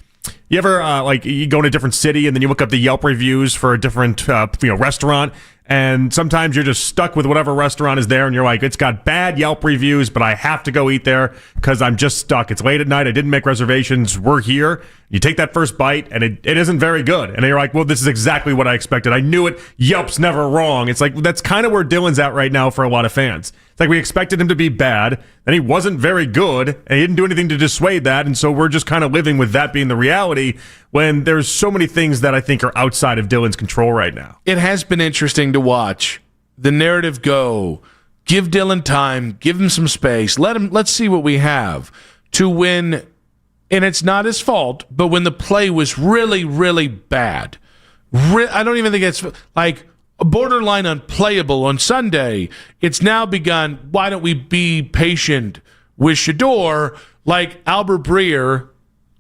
you ever, you go to a different city and then you look up the Yelp reviews for a different, restaurant, and sometimes you're just stuck with whatever restaurant is there, and you're like, it's got bad Yelp reviews, but I have to go eat there because I'm just stuck. It's late at night. I didn't make reservations. We're here. You take that first bite, and it isn't very good. And then you're like, well, this is exactly what I expected. I knew it. Yelp's never wrong. It's like, that's kind of where Dylan's at right now for a lot of fans. It's like we expected him to be bad, and he wasn't very good, and he didn't do anything to dissuade that, and so we're just kind of living with that being the reality when there's so many things that I think are outside of Dylan's control right now. It has been interesting to watch the narrative go. Give Dylan time, give him some space, let's see what we have to win. And it's not his fault, but when the play was really, really bad, I don't even think it's like borderline unplayable on Sunday. It's now begun, why don't we be patient with Shedeur like Albert Breer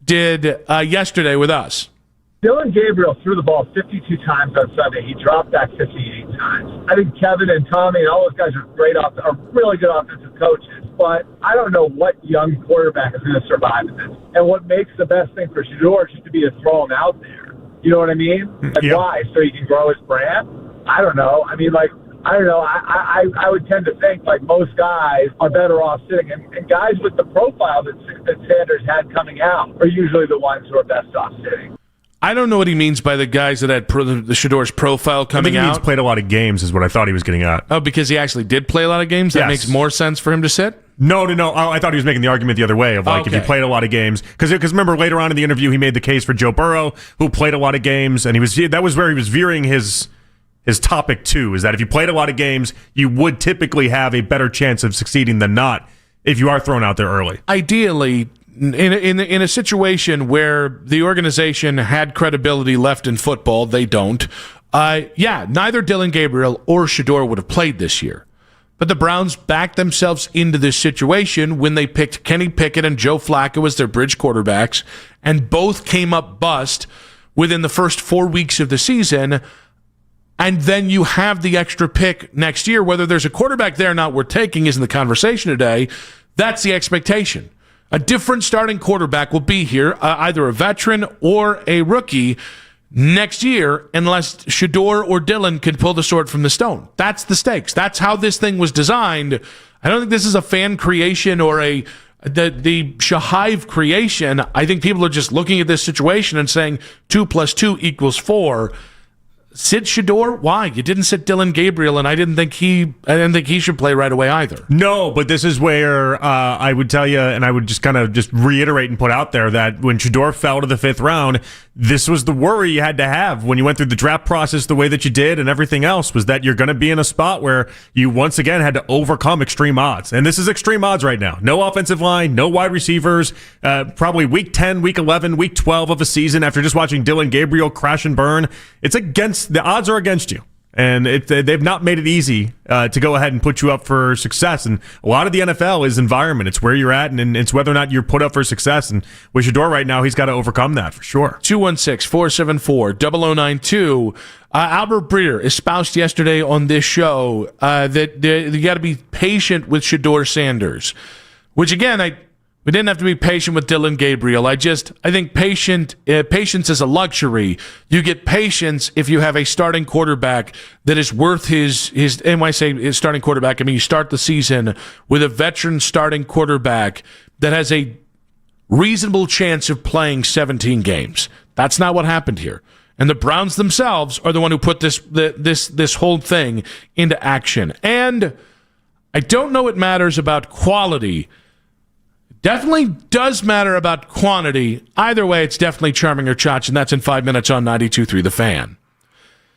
did yesterday with us? Dylan Gabriel threw the ball 52 times on Sunday. He dropped back 58 times. I think Kevin and Tommy and all those guys are are really good offensive coaches. But I don't know what young quarterback is going to survive in this. And what makes the best thing for Shedeur just to be to throw him out there. You know what I mean? Like, why? So he can grow his brand? I don't know. I mean, like, I don't know. I would tend to think, like, most guys are better off sitting. And guys with the profile that Sanders had coming out are usually the ones who are best off sitting. I don't know what he means by the guys that had the Shedeur's profile coming out. I think he means played a lot of games is what I thought he was getting at. Oh, because he actually did play a lot of games? That makes more sense for him to sit? No. I thought he was making the argument the other way of, like, if you played a lot of games. Because remember, later on in the interview, he made the case for Joe Burrow, who played a lot of games, and that was where he was veering his topic to, is that if you played a lot of games, you would typically have a better chance of succeeding than not if you are thrown out there early. Ideally, in a situation where the organization had credibility left in football, they don't. Neither Dylan Gabriel or Shedeur would have played this year. But the Browns backed themselves into this situation when they picked Kenny Pickett and Joe Flacco as their bridge quarterbacks, and both came up bust within the first 4 weeks of the season. And then you have the extra pick next year. Whether there's a quarterback there or not worth taking isn't the conversation today. That's the expectation. A different starting quarterback will be here, either a veteran or a rookie next year, unless Shedeur or Dylan can pull the sword from the stone. That's the stakes. That's how this thing was designed. I don't think this is a fan creation or the Shahive creation. I think people are just looking at this situation and saying 2 + 2 = 4. Sit Shedeur? Why? You didn't sit Dylan Gabriel, and I didn't think he should play right away either. No, but this is where I would tell you, and I would just kind of just reiterate and put out there that when Shedeur fell to the 5th round, this was the worry you had to have when you went through the draft process the way that you did and everything else, was that you're going to be in a spot where you once again had to overcome extreme odds. And this is extreme odds right now. No offensive line, no wide receivers, probably week 10, week 11, week 12 of a season after just watching Dylan Gabriel crash and burn. The odds are against you. And they've not made it easy to go ahead and put you up for success. And a lot of the NFL is environment. It's where you're at, and it's whether or not you're put up for success. And with Shedeur right now, he's got to overcome that for sure. 216-474-0092. Albert Breer espoused yesterday on this show that you got to be patient with Shedeur Sanders, which, again, we didn't have to be patient with Dylan Gabriel. I think patience is a luxury. You get patience if you have a starting quarterback that is worth his. And when I say his starting quarterback, I mean you start the season with a veteran starting quarterback that has a reasonable chance of playing 17 games. That's not what happened here. And the Browns themselves are the one who put this whole thing into action. And I don't know it matters about quality. Definitely does matter about quantity. Either way, it's definitely Charming or Chach, and that's in 5 minutes on 92.3 The Fan.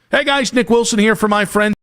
Hey guys, Nick Wilson here for my friend.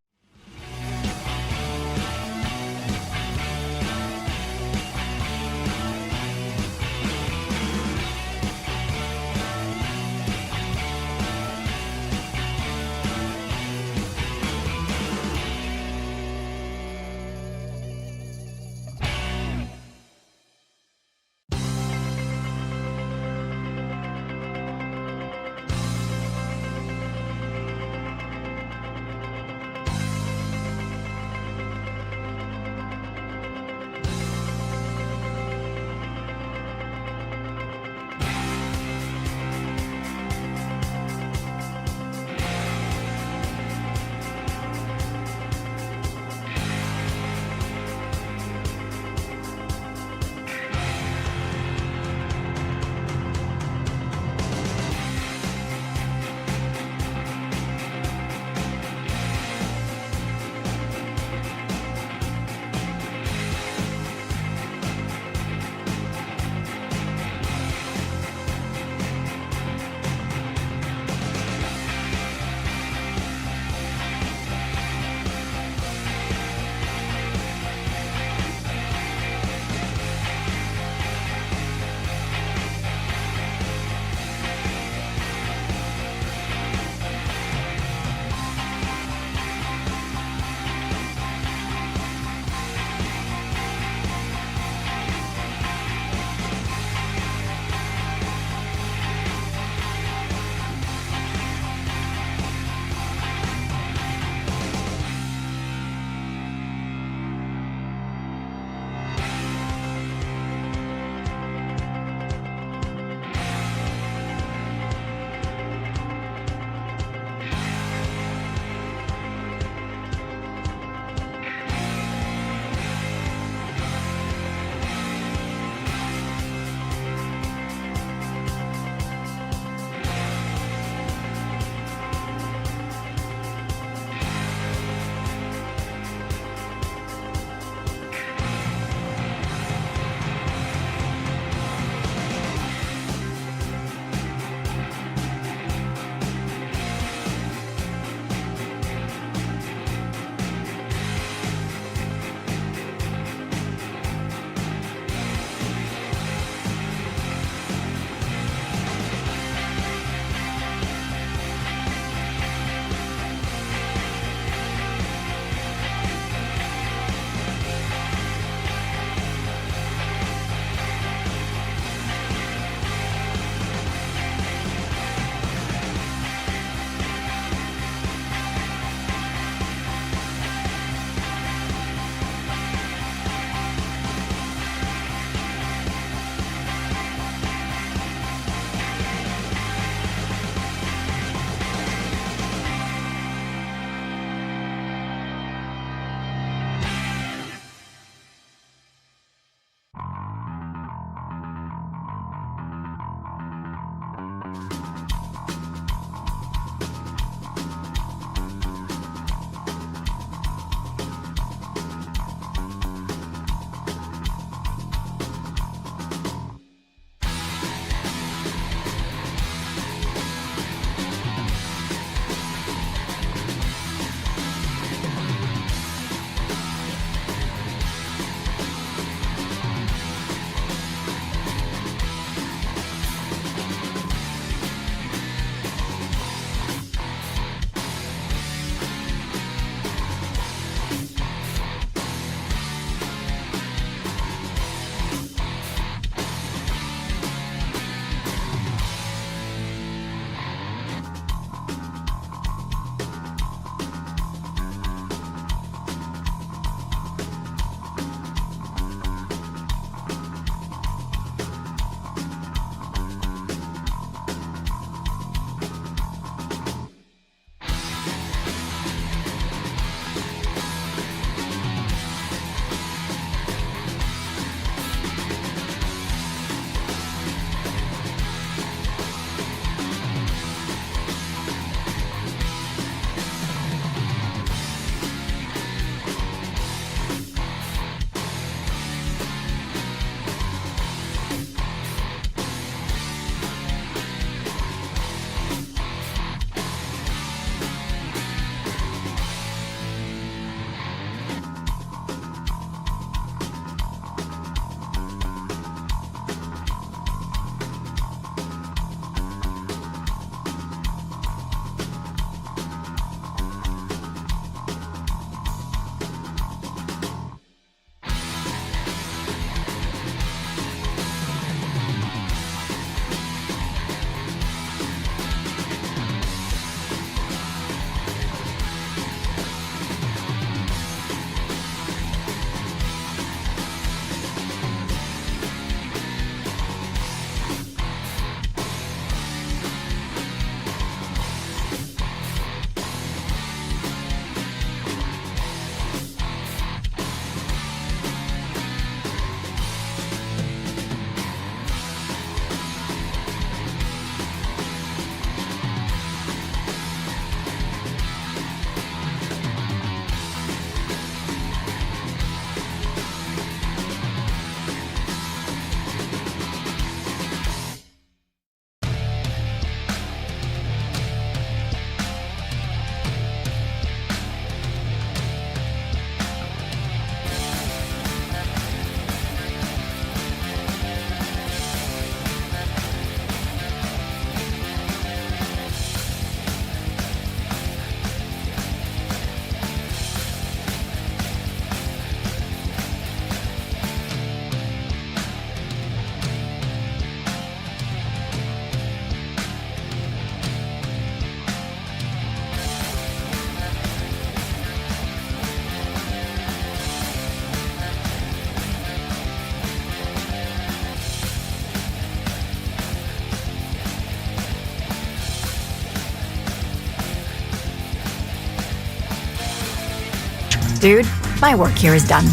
Dude, my work here is done.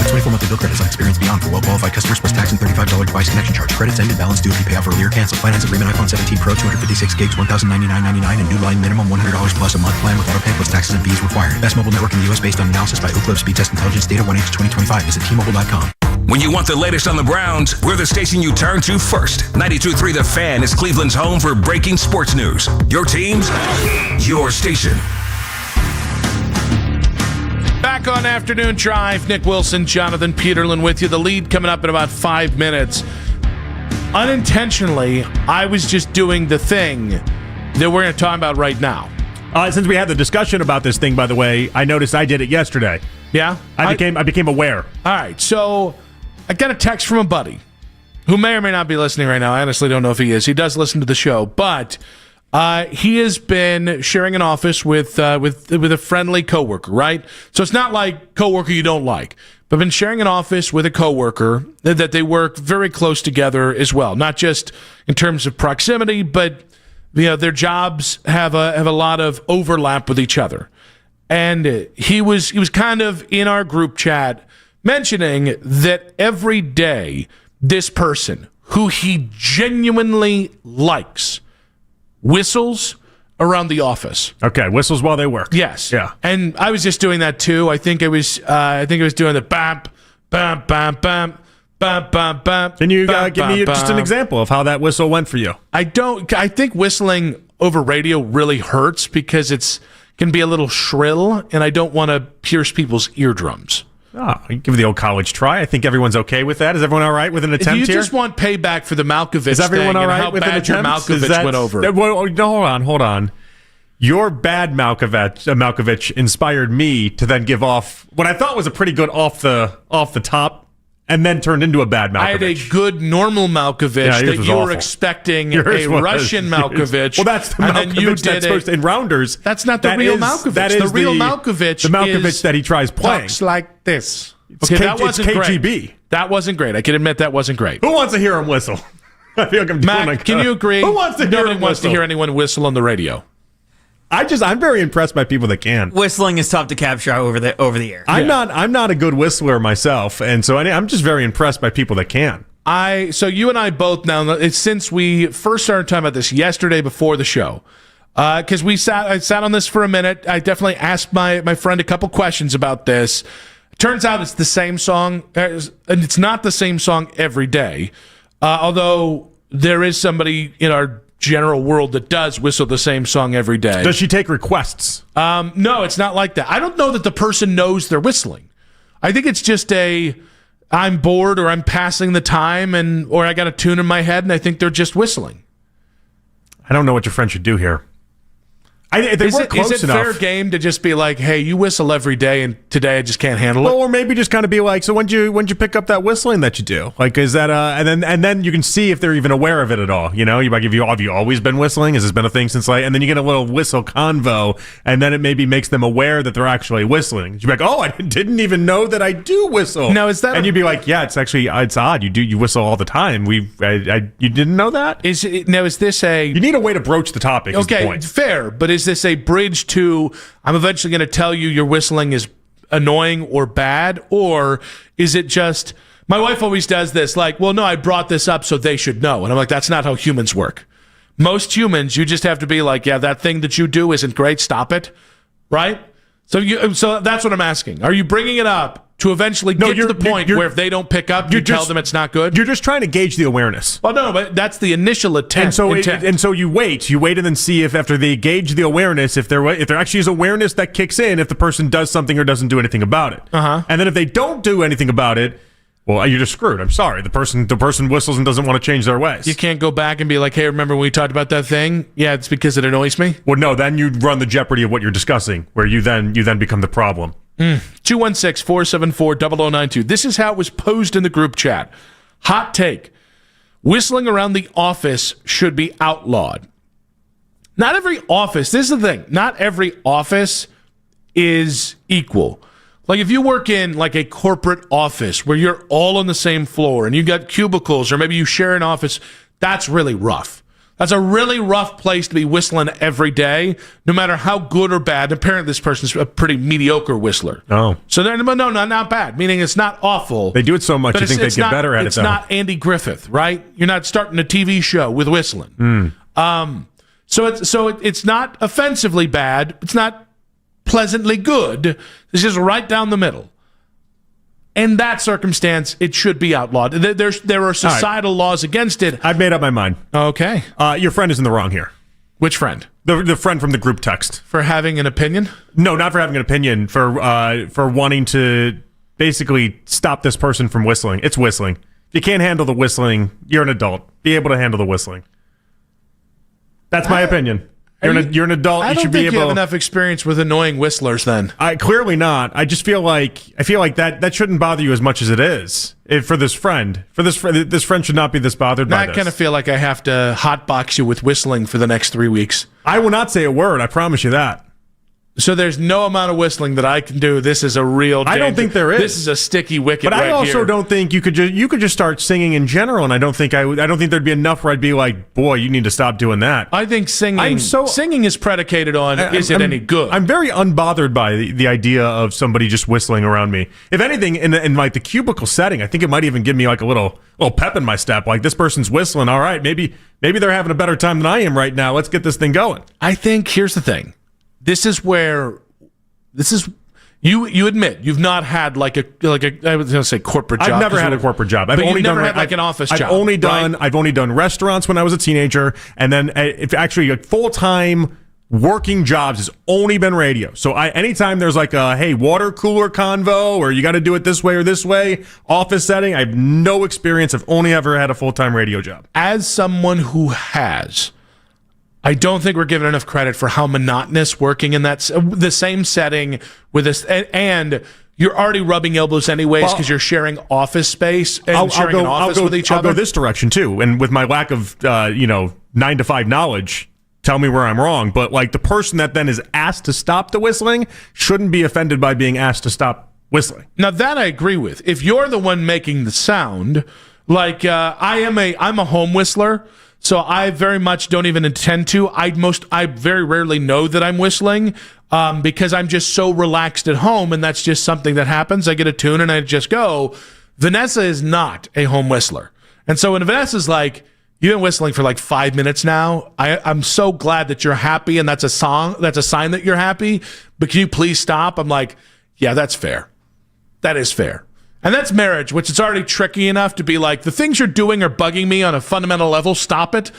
24 monthly bill credits on experience beyond for well-qualified customers plus tax and $35 device connection charge. Credits ended, balance due if you pay off earlier. Cancel. Finance agreement iPhone 17 Pro, 256 gigs, $1,099.99 and new line minimum $100 plus a month plan with auto pay plus taxes and fees required. Best mobile network in the U.S. based on analysis by Ookla Speed Test Intelligence data 1H2025. Visit T-Mobile.com. When you want the latest on the Browns, we're the station you turn to first. 92.3 The Fan is Cleveland's home for breaking sports news. Your teams, your station. Back on Afternoon Drive, Nick Wilson, Jonathan Peterlin with you. The lead coming up in about 5 minutes. Unintentionally, I was just doing the thing that we're going to talk about right now. Since we had the discussion about this thing, by the way, I noticed I did it yesterday. Yeah? I became aware. All right, so I got a text from a buddy who may or may not be listening right now. I honestly don't know if he is. He does listen to the show, but he has been sharing an office with a friendly coworker, right? So it's not like coworker you don't like, but been sharing an office with a coworker that they work very close together as well, not just in terms of proximity, but their jobs have a lot of overlap with each other. And he was kind of in our group chat mentioning that every day this person who he genuinely likes whistles around the office. Okay, whistles while they work. Yes. Yeah. And I was just doing that too. I think it was doing the bam, bam, bam, bam, bam, bam, bam. Can you give me just an example of how that whistle went for you? I think whistling over radio really hurts because it's can be a little shrill, and I don't want to pierce people's eardrums. Oh, you give it the old college try. I think everyone's okay with that. Is everyone all right with an attempt here? You just here? want payback for the Malkovich Is everyone thing all right and how with bad your Malkovich went over. Well, hold on. Your bad Malkovich inspired me to then give off what I thought was a pretty good off the top, and then turned into a bad Malkovich. I had a good normal Malkovich that you were expecting a Russian Malkovich. Well, that's the Malkovich that's supposed to, in rounders. That's not the real Malkovich. That is the real Malkovich. The Malkovich that he tries playing. Talks like this. Okay, that wasn't KGB. Great. That wasn't great. I can admit that wasn't great. Who wants to hear him whistle? I feel like I'm Mac, can you agree? Who wants to hear Nobody him wants to hear anyone whistle on the radio. I'm very impressed by people that can. Whistling is tough to capture over the air. I'm not a good whistler myself, and so I'm just very impressed by people that can. So you and I both now, since we first started talking about this yesterday before the show, because I sat on this for a minute. I definitely asked my friend a couple questions about this. Turns out it's the same song, and it's not the same song every day, although there is somebody in our general world that does whistle the same song every day. Does she take requests? No, it's not like that. I don't know that the person knows they're whistling. I think it's just I'm bored or I'm passing the time or I got a tune in my head and I think they're just whistling. I don't know what your friend should do here. Is it fair game to just be like, hey, you whistle every day and today I just can't handle it? Or maybe just kind of be like, so when'd you pick up that whistling that you do? Like, is that and then you can see if they're even aware of it at all. You know, you might have you always been whistling? Has this been a thing since and then you get a little whistle convo, and then it maybe makes them aware that they're actually whistling. You'd be like, oh, I didn't even know that I do whistle. Now is that? And you'd be like, yeah, it's odd. You whistle all the time. You didn't know that? Is this you need a way to broach the topic? Okay, is the point. Fair, but is this a bridge to I'm eventually going to tell you your whistling is annoying or bad, or is it just my wife always does this like, well, no, I brought this up so they should know, and I'm like, that's not how humans work. Most humans, you just have to be like, yeah, that thing that you do isn't great, stop it, right? So that's what I'm asking. Are you bringing it up to eventually get to the point where if they don't pick up, you tell them it's not good? You're just trying to gauge the awareness. Well, no, but that's the initial intent. And so you wait and then see if after they gauge the awareness, if there actually is awareness that kicks in, if the person does something or doesn't do anything about it. And then if they don't do anything about it, well, you're just screwed. I'm sorry. The person whistles and doesn't want to change their ways. You can't go back and be like, hey, remember when we talked about that thing? Yeah, it's because it annoys me. Well, no, then you run the jeopardy of what you're discussing, where you then become the problem. 216-474-0092. This is how it was posed in the group chat. Hot take. Whistling around the office should be outlawed. Not every office, this is the thing, not every office is equal. Like if you work in like a corporate office where you're all on the same floor and you got cubicles or maybe you share an office, that's really rough. That's a really rough place to be whistling every day, no matter how good or bad. Apparently, this person's a pretty mediocre whistler. Oh. So, not bad, meaning it's not awful. They do it so much, you think they'd get better at it, though. It's not Andy Griffith, right? You're not starting a TV show with whistling. So it's not offensively bad. It's not pleasantly good. It's just right down the middle. In that circumstance, it should be outlawed. There are societal laws against it. I've made up my mind. Okay. Your friend is in the wrong here. Which friend? The friend from the group text. For having an opinion? No, not for having an opinion. For wanting to basically stop this person from whistling. It's whistling. If you can't handle the whistling, you're an adult. Be able to handle the whistling. That's my opinion. You're an adult. I You don't should be think you have able. enough experience with annoying whistlers then. Clearly not. I just feel like that shouldn't bother you as much as it is. For this friend. This friend should not be this bothered by I this. kind of feel like I have to hotbox you with whistling for the next 3 weeks. I will not say a word. I promise you that. So there's no amount of whistling that I can do. This is a real danger. I don't think there is. This is a sticky wicket. But I also here. don't think you could just start singing in general, and I don't think there'd be enough where I'd be like, boy, you need to stop doing that. I think singing is predicated on is it any good? I'm very unbothered by the idea of somebody just whistling around me. If anything, in like the cubicle setting, I think it might even give me like a little pep in my step. Like, this person's whistling. All right, maybe they're having a better time than I am right now. Let's get this thing going. I think here's the thing. You admit you've not had like a I was going to say corporate job. I've never had a corporate job. I've only done like an office job. I've only done restaurants when I was a teenager, and then if actually a full-time working jobs has only been radio. So anytime there's like a hey, water cooler convo, or you got to do it this way or this way, office setting, I have no experience. I've only ever had a full-time radio job. As someone who has, I don't think we're given enough credit for how monotonous working in the same setting with this, and you're already rubbing elbows anyways because you're sharing office space and sharing an office with each other. I'll go this direction too, and with my lack of 9 to 5 knowledge, tell me where I'm wrong. But like the person that then is asked to stop the whistling shouldn't be offended by being asked to stop whistling. Now that I agree with. If you're the one making the sound, like I'm a home whistler. So I very much don't even intend to. I very rarely know that I'm whistling because I'm just so relaxed at home, and that's just something that happens. I get a tune and I just go. Vanessa is not a home whistler. And so when Vanessa's like, you've been whistling for like 5 minutes now, I'm so glad that you're happy, and that's a sign that you're happy, but can you please stop? I'm like, yeah, that's fair. That is fair. And that's marriage, which is already tricky enough to be like, the things you're doing are bugging me on a fundamental level. Stop it.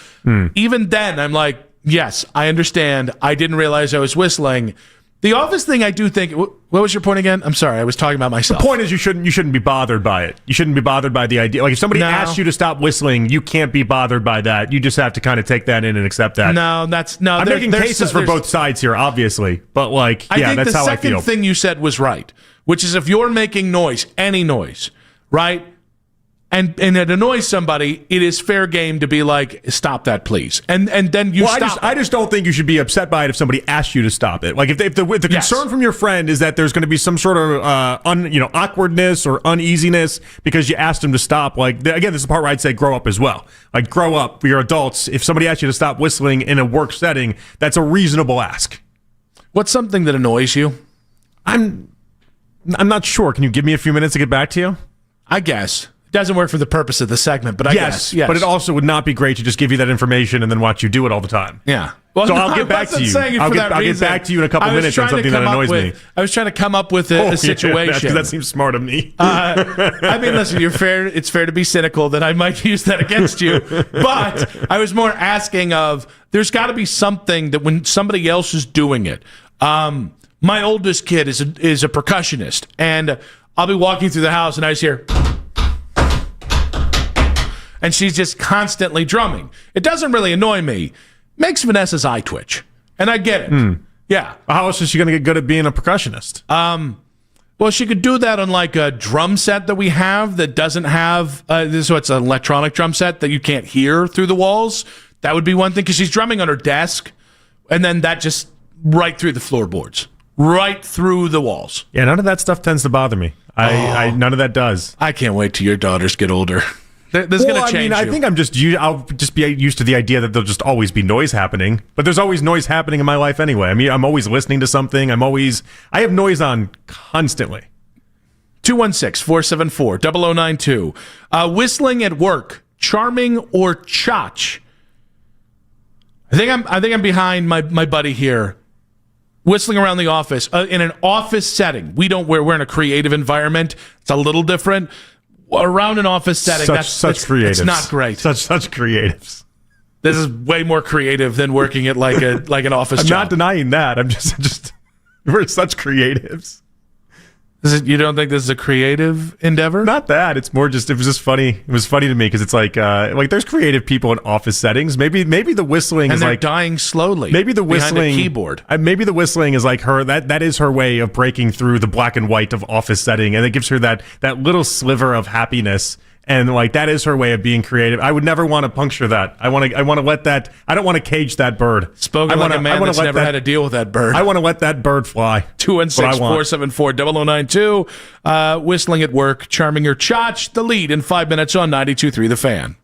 Even then, I'm like, yes, I understand. I didn't realize I was whistling. The office thing, I do think. What was your point again? I'm sorry, I was talking about myself. The point is, you shouldn't be bothered by it. You shouldn't be bothered by the idea. Like, if somebody asks you to stop whistling, you can't be bothered by that. You just have to kind of take that in and accept that. I'm making cases for both sides here, obviously, but like, I think that's how I feel. The second thing you said was right, which is if you're making noise, any noise, right, and it annoys somebody, it is fair game to be like, stop that, please, and then you stop. I just don't think you should be upset by it if somebody asks you to stop it. Like, if the concern from your friend is that there's going to be some sort of awkwardness or uneasiness because you asked them to stop. Like, again, this is the part where I'd say grow up as well. Like, grow up. You're adults. If somebody asks you to stop whistling in a work setting, that's a reasonable ask. What's something that annoys you? I'm not sure. Can you give me a few minutes to get back to you? I guess. It doesn't work for the purpose of the segment, but I guess. Yes. But it also would not be great to just give you that information and then watch you do it all the time. Yeah. Well, so I'll get back to you. I'll get back to you in a couple minutes on something that annoys me. I was trying to come up with a situation. Yeah, that seems smart of me. I mean, listen, you're fair. It's fair to be cynical that I might use that against you. But I was more asking of, there's got to be something that when somebody else is doing it. My oldest kid is a percussionist, and I'll be walking through the house and I just hear, and she's just constantly drumming. It doesn't really annoy me. Makes Vanessa's eye twitch, and I get it. Yeah. How else is she going to get good at being a percussionist? Well, she could do that on like a drum set that we have that doesn't have. So it's an electronic drum set that you can't hear through the walls. That would be one thing because she's drumming on her desk, and then that just right through the floorboards. Right through the walls. Yeah, none of that stuff tends to bother me. None of that does. I can't wait till your daughters get older. There's going to change. I think I'll just be used to the idea that there'll just always be noise happening. But there's always noise happening in my life anyway. I mean, I'm always listening to something. I have noise on constantly. 216-474-0092. Whistling at work, charming or chotch? I think I'm behind my buddy here. Whistling around the office in an office setting. We're in a creative environment. It's a little different. Around an office setting, that's creatives. It's not great. Such creatives. This is way more creative than working at like an office I'm job. not denying that. I'm just we're such creatives. You don't think this is a creative endeavor? Not that. It's more just, it was just funny. It was funny to me because it's like there's creative people in office settings. Maybe the whistling is they're like dying slowly. Maybe the whistling behind a keyboard. Maybe the whistling is like her. That is her way of breaking through the black and white of office setting, and it gives her that little sliver of happiness. And like that is her way of being creative. I would never want to puncture that. I want to let that. I don't want to cage that bird. Spoken like a man that's never had to deal with that bird. I want to let that bird fly. 216-474-0092. Whistling at work, charming or chotch. The lead in 5 minutes on 92.3 The Fan.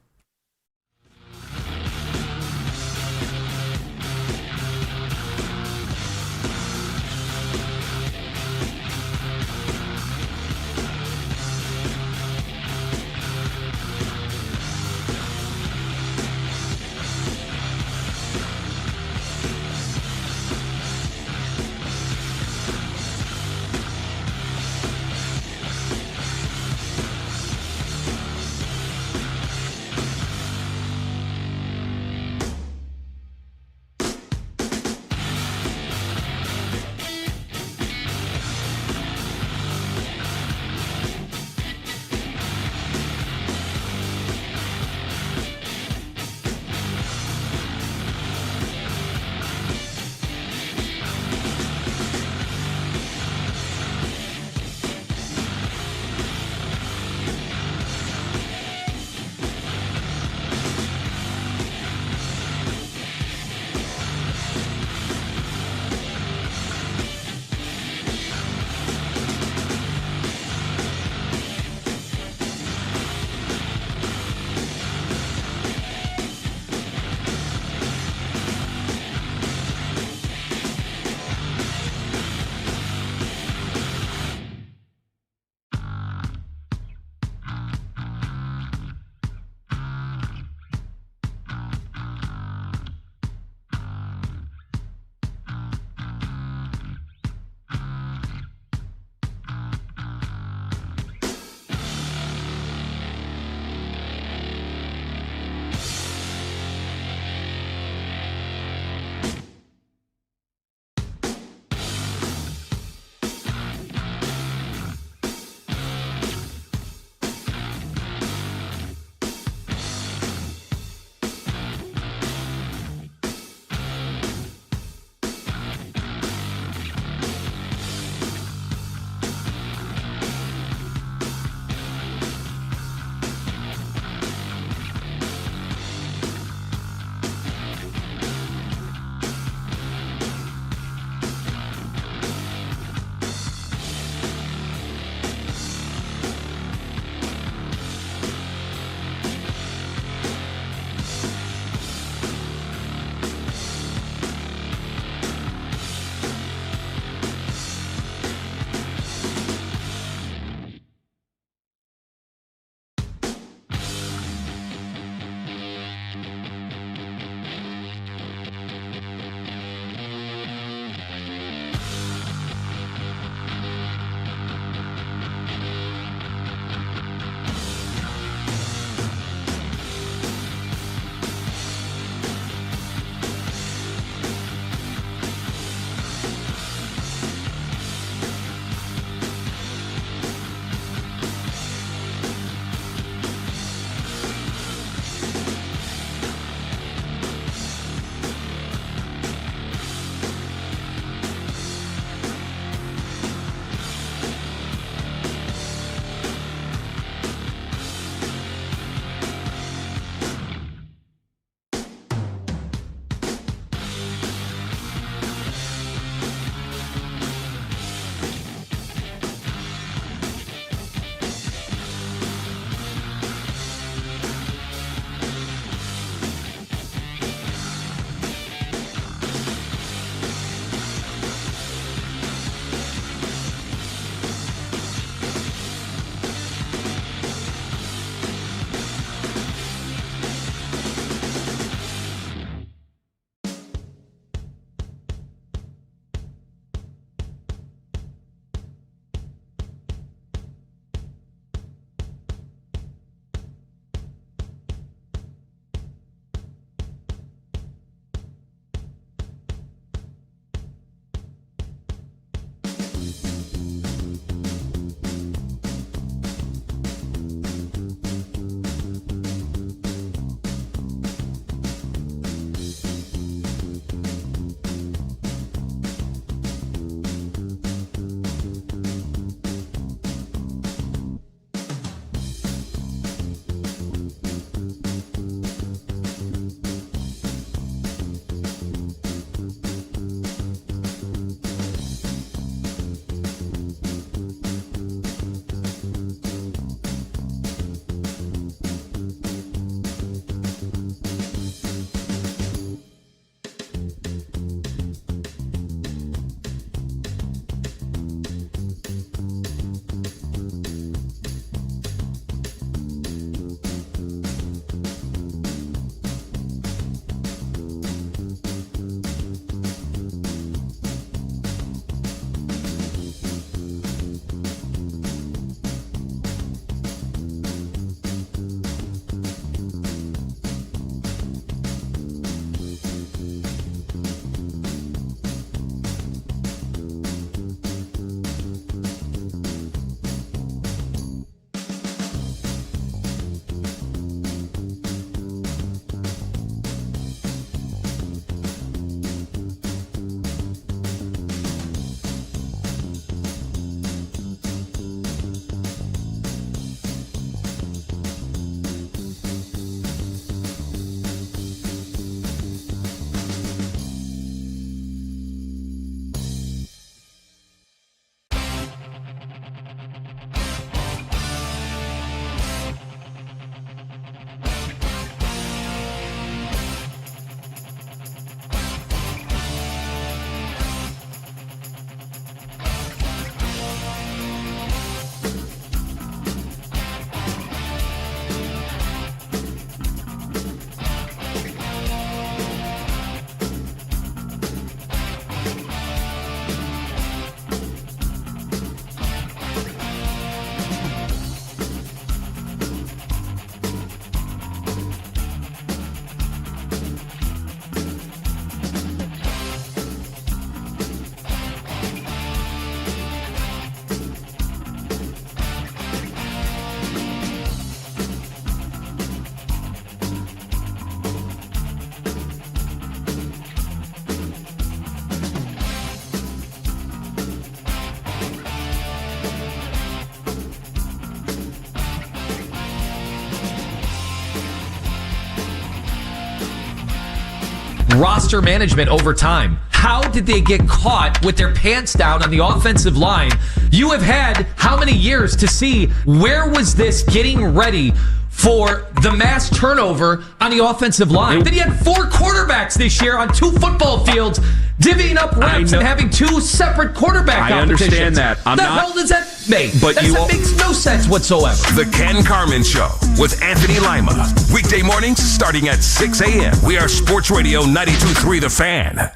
roster management over time. How did they get caught with their pants down on the offensive line? You have had how many years to see where was this getting ready for the mass turnover on the offensive line? Then you had 4 quarterbacks this year on 2 football fields, divvying up reps and having 2 separate quarterback competitions. I understand that. Hell does that make? But that makes no sense whatsoever. The Ken Carmen Show with Anthony Lima. Weekday mornings starting at 6 a.m. We are Sports Radio 92.3 The Fan.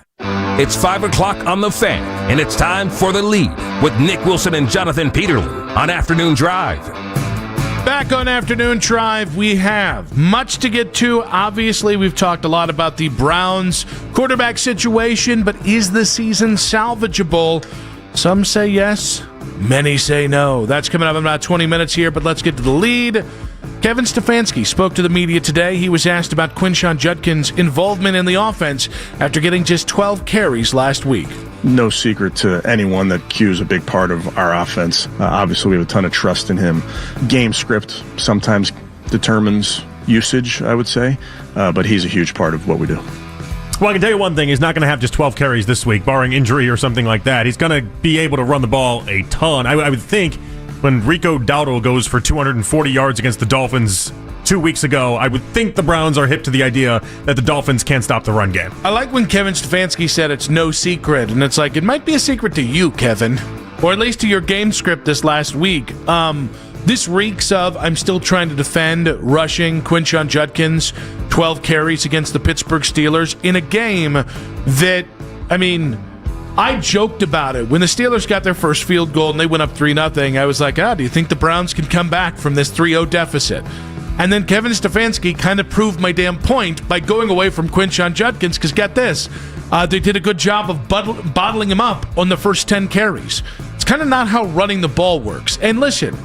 It's 5 o'clock on The Fan, and it's time for The Lead with Nick Wilson and Jonathan Peterlin on Afternoon Drive. Back on Afternoon Drive, we have much to get to. Obviously, we've talked a lot about the Browns quarterback situation, but is the season salvageable? Some say yes, many say no. That's coming up in about 20 minutes here, but let's get to the lead. Kevin Stefanski spoke to the media today. He was asked about Quinshon Judkins' involvement in the offense after getting just 12 carries last week. No secret to anyone that Q is a big part of our offense. Obviously, we have a ton of trust in him. Game script sometimes determines usage, I would say, but he's a huge part of what we do. Well, I can tell you one thing. He's not going to have just 12 carries this week, barring injury or something like that. He's going to be able to run the ball a ton. I would think when Rico Dowdle goes for 240 yards against the Dolphins 2 weeks ago, I would think the Browns are hip to the idea that the Dolphins can't stop the run game. I like when Kevin Stefanski said it's no secret, and it's like, it might be a secret to you, Kevin, or at least to your game script this last week. This reeks of, I'm still trying to defend rushing Quinshon Judkins, 12 carries against the Pittsburgh Steelers in a game that, I joked about it. When the Steelers got their first field goal and they went up 3-0, I was like, do you think the Browns can come back from this 3-0 deficit? And then Kevin Stefanski kind of proved my damn point by going away from Quinshon Judkins, because get this, they did a good job of bottling him up on the first 10 carries. It's kind of not how running the ball works. And listen,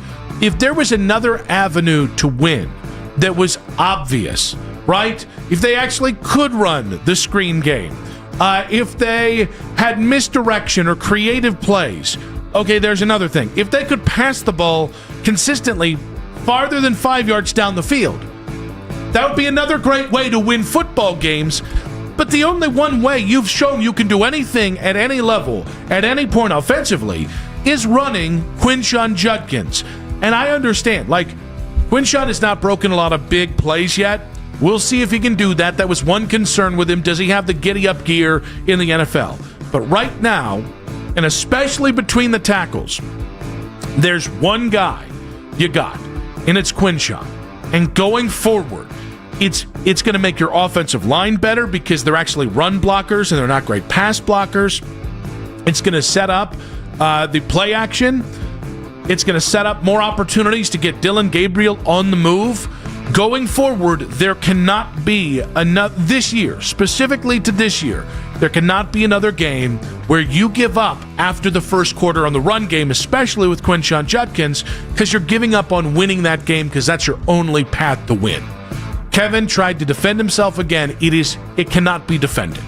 if there was another avenue to win that was obvious, right? If they actually could run the screen game, if they had misdirection or creative plays, okay, there's another thing. If they could pass the ball consistently farther than 5 yards down the field, that would be another great way to win football games. But the only one way you've shown you can do anything at any level, at any point offensively, is running Quinshon Judkins. And I understand, Quinshon has not broken a lot of big plays yet. We'll see if he can do that. That was one concern with him. Does he have the giddy-up gear in the NFL? But right now, and especially between the tackles, there's one guy you got, and it's Quinshon. And going forward, it's going to make your offensive line better because they're actually run blockers and they're not great pass blockers. It's going to set up the play action. It's going to set up more opportunities to get Dillon Gabriel on the move. Going forward, there cannot be another, this year, specifically to this year, there cannot be another game where you give up after the first quarter on the run game, especially with Quinshon Judkins, because you're giving up on winning that game because that's your only path to win. Kevin tried to defend himself again. It cannot be defended.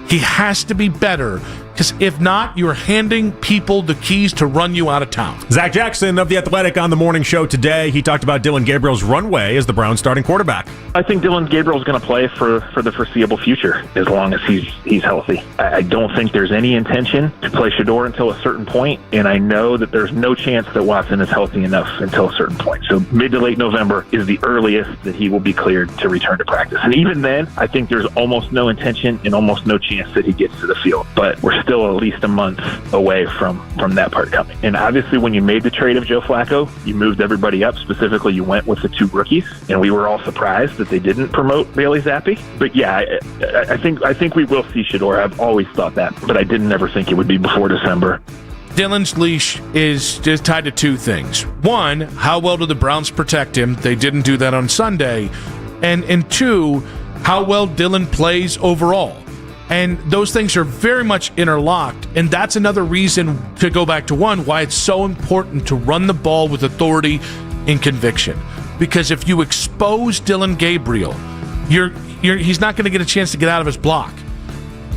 He has to be better, because if not, you're handing people the keys to run you out of town. Zach Jackson of The Athletic on the morning show today. He talked about Dillon Gabriel's runway as the Browns starting quarterback. I think Dillon Gabriel's going to play for the foreseeable future as long as he's healthy. I don't think there's any intention to play Shedeur until a certain point, and I know that there's no chance that Watson is healthy enough until a certain point. So mid to late November is the earliest that he will be cleared to return to practice. And even then, I think there's almost no intention and almost no chance that he gets to the field. But we're still at least a month away from that part coming. And obviously, when you made the trade of Joe Flacco, you moved everybody up. Specifically, you went with the 2 rookies, and we were all surprised that they didn't promote Bailey Zappi. But yeah, I think we will see Shedeur. I've always thought that, but I didn't ever think it would be before December. Dillon's leash is just tied to 2 things. One, how well do the Browns protect him? They didn't do that on Sunday. And 2, how well Dillon plays overall. And those things are very much interlocked, and that's another reason, to go back to 1, why it's so important to run the ball with authority and conviction. Because if you expose Dillon Gabriel, he's not going to get a chance to get out of his block.